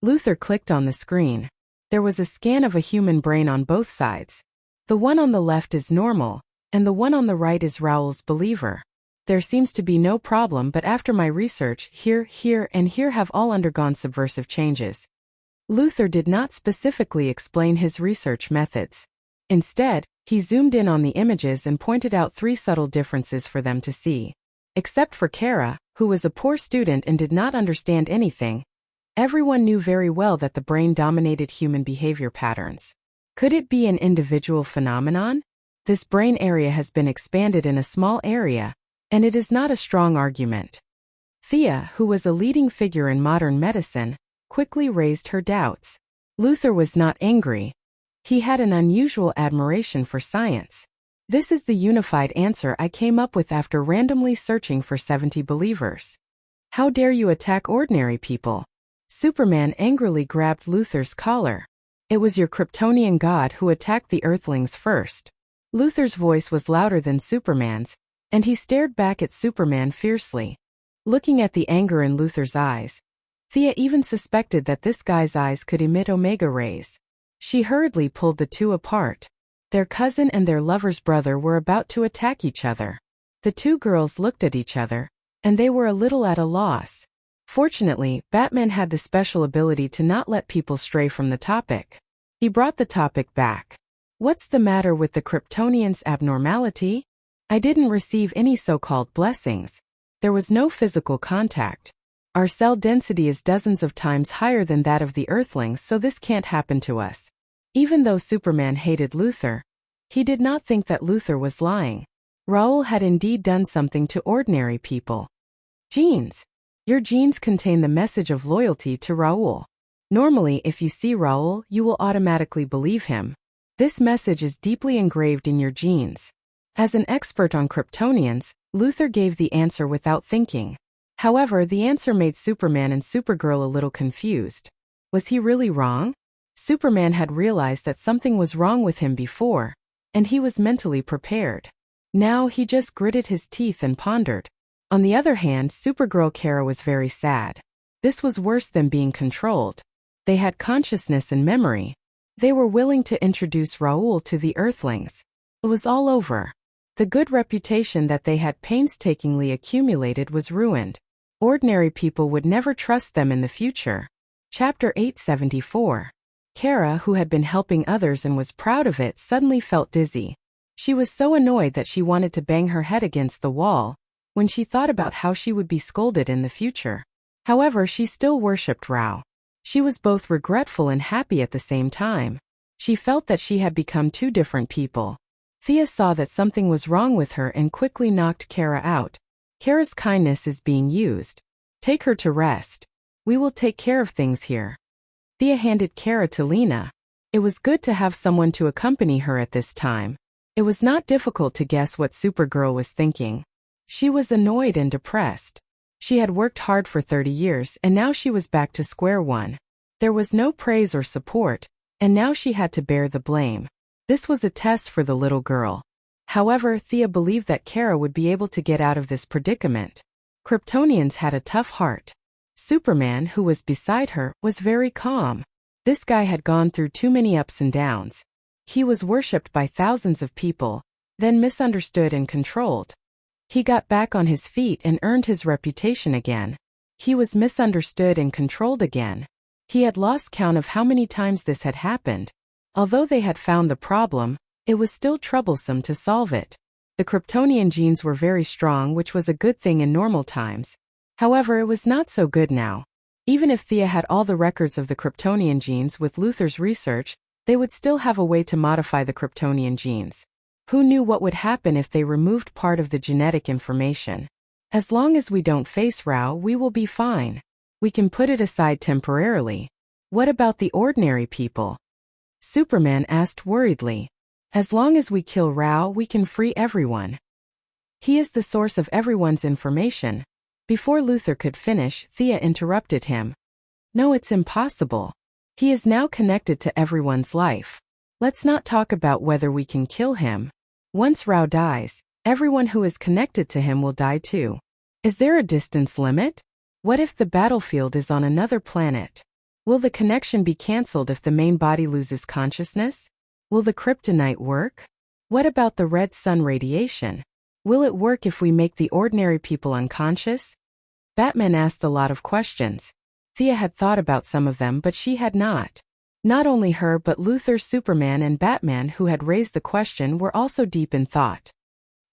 Luther clicked on the screen. There was a scan of a human brain on both sides. The one on the left is normal, and the one on the right is Raoul's believer. There seems to be no problem, but after my research, here, and here have all undergone subversive changes. Luther did not specifically explain his research methods. Instead, he zoomed in on the images and pointed out 3 subtle differences for them to see. Except for Kara, who was a poor student and did not understand anything, everyone knew very well that the brain dominated human behavior patterns. Could it be an individual phenomenon? This brain area has been expanded in a small area, and it is not a strong argument. Thea, who was a leading figure in modern medicine, quickly raised her doubts. Luther was not angry. He had an unusual admiration for science. This is the unified answer I came up with after randomly searching for 70 believers. How dare you attack ordinary people? Superman angrily grabbed Luther's collar. It was your Kryptonian god who attacked the Earthlings first. Luther's voice was louder than Superman's, and he stared back at Superman fiercely. Looking at the anger in Luther's eyes, Thea even suspected that this guy's eyes could emit omega rays. She hurriedly pulled the two apart. Their cousin and their lover's brother were about to attack each other. The 2 girls looked at each other, and they were a little at a loss. Fortunately, Batman had the special ability to not let people stray from the topic. He brought the topic back. What's the matter with the Kryptonians' abnormality? I didn't receive any so-called blessings. There was no physical contact. Our cell density is dozens of times higher than that of the Earthlings, so this can't happen to us. Even though Superman hated Luther, he did not think that Luther was lying. Raoul had indeed done something to ordinary people. Genes. Your genes contain the message of loyalty to Raoul. Normally, if you see Raoul, you will automatically believe him. This message is deeply engraved in your genes. As an expert on Kryptonians, Luther gave the answer without thinking. However, the answer made Superman and Supergirl a little confused. Was he really wrong? Superman had realized that something was wrong with him before, and he was mentally prepared. Now he just gritted his teeth and pondered. On the other hand, Supergirl Kara was very sad. This was worse than being controlled. They had consciousness and memory. They were willing to introduce Raoul to the Earthlings. It was all over. The good reputation that they had painstakingly accumulated was ruined. Ordinary people would never trust them in the future. Chapter 874. Kara, who had been helping others and was proud of it, suddenly felt dizzy. She was so annoyed that she wanted to bang her head against the wall when she thought about how she would be scolded in the future. However, she still worshipped Rao. She was both regretful and happy at the same time. She felt that she had become 2 different people. Thea saw that something was wrong with her and quickly knocked Kara out. Kara's kindness is being used. Take her to rest. We will take care of things here. Thea handed Kara to Lena. It was good to have someone to accompany her at this time. It was not difficult to guess what Supergirl was thinking. She was annoyed and depressed. She had worked hard for 30 years and now she was back to square one. There was no praise or support, and now she had to bear the blame. This was a test for the little girl. However, Thea believed that Kara would be able to get out of this predicament. Kryptonians had a tough heart. Superman, who was beside her, was very calm. This guy had gone through too many ups and downs. He was worshipped by thousands of people, then misunderstood and controlled. He got back on his feet and earned his reputation again. He was misunderstood and controlled again. He had lost count of how many times this had happened. Although they had found the problem, it was still troublesome to solve it. The Kryptonian genes were very strong, which was a good thing in normal times. However, it was not so good now. Even if Thea had all the records of the Kryptonian genes with Luther's research, they would still have a way to modify the Kryptonian genes. Who knew what would happen if they removed part of the genetic information? As long as we don't face Rao, we will be fine. We can put it aside temporarily. What about the ordinary people? Superman asked worriedly. As long as we kill Rao, we can free everyone. He is the source of everyone's information. Before Luthor could finish, Thea interrupted him. No, it's impossible. He is now connected to everyone's life. Let's not talk about whether we can kill him. Once Rao dies, everyone who is connected to him will die too. Is there a distance limit? What if the battlefield is on another planet? Will the connection be cancelled if the main body loses consciousness? Will the kryptonite work? What about the red sun radiation? Will it work if we make the ordinary people unconscious? Batman asked a lot of questions. Thea had thought about some of them, but she had not. Not only her but Luthor, Superman and Batman, who had raised the question, were also deep in thought.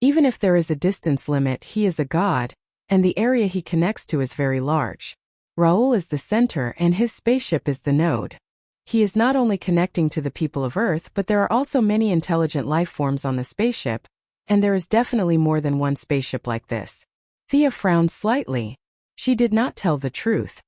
Even if there is a distance limit, he is a god, and the area he connects to is very large. Raoul is the center and his spaceship is the node. He is not only connecting to the people of Earth, but there are also many intelligent life forms on the spaceship, and there is definitely more than one spaceship like this. Thea frowned slightly. She did not tell the truth.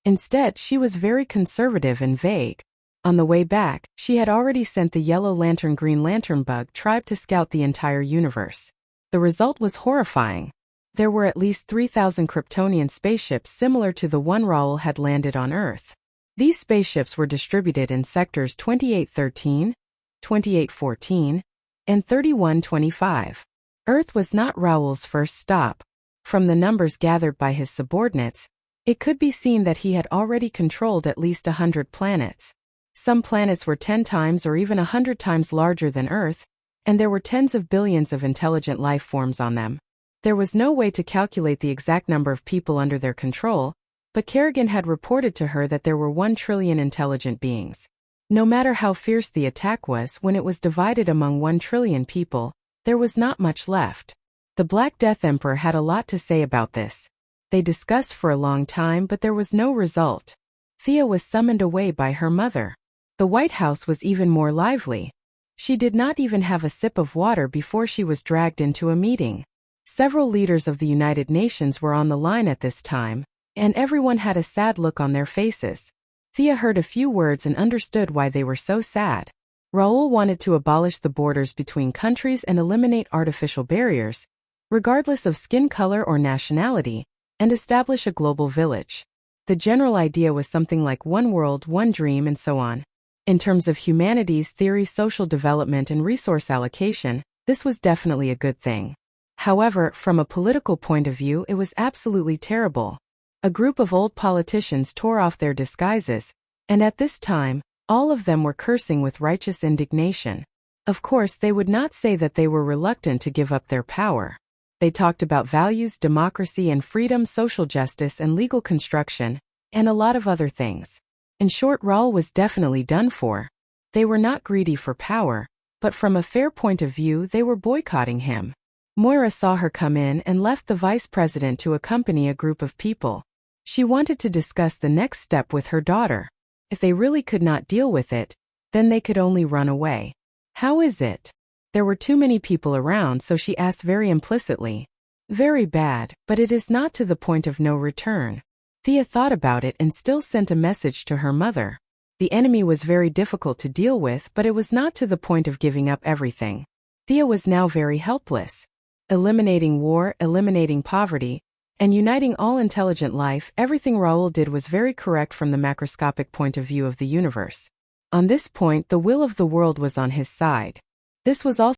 Instead, she was very conservative and vague. On the way back, she had already sent the Yellow Lantern Green Lantern Bug tribe to scout the entire universe. The result was horrifying. There were at least 3,000 Kryptonian spaceships similar to the one Raoul had landed on Earth. These spaceships were distributed in sectors 2813, 2814, and 3125. Earth was not Raoul's first stop. From the numbers gathered by his subordinates, it could be seen that he had already controlled at least 100 planets. Some planets were 10 times or even 100 times larger than Earth, and there were tens of billions of intelligent life forms on them. There was no way to calculate the exact number of people under their control, but Kerrigan had reported to her that there were 1 trillion intelligent beings. No matter how fierce the attack was, when it was divided among 1 trillion people, there was not much left. The Black Death Emperor had a lot to say about this. They discussed for a long time, but there was no result. Thea was summoned away by her mother. The White House was even more lively. She did not even have a sip of water before she was dragged into a meeting. Several leaders of the United Nations were on the line at this time, and everyone had a sad look on their faces. Thea heard a few words and understood why they were so sad. Raoul wanted to abolish the borders between countries and eliminate artificial barriers, regardless of skin color or nationality, and establish a global village. The general idea was something like one world, one dream, and so on. In terms of humanities theory, social development, and resource allocation, this was definitely a good thing. However, from a political point of view, it was absolutely terrible. A group of old politicians tore off their disguises, and at this time, all of them were cursing with righteous indignation. Of course, they would not say that they were reluctant to give up their power. They talked about values, democracy and freedom, social justice and legal construction, and a lot of other things. In short, Raoul was definitely done for. They were not greedy for power, but from a fair point of view, they were boycotting him. Moira saw her come in and left the vice president to accompany a group of people. She wanted to discuss the next step with her daughter. If they really could not deal with it, then they could only run away. How is it? There were too many people around, so she asked very implicitly. Very bad, but it is not to the point of no return. Thea thought about it and still sent a message to her mother. The enemy was very difficult to deal with, but it was not to the point of giving up everything. Thea was now very helpless. Eliminating war, eliminating poverty, and uniting all intelligent life, everything Raoul did was very correct from the macroscopic point of view of the universe. On this point, the will of the world was on his side. This was also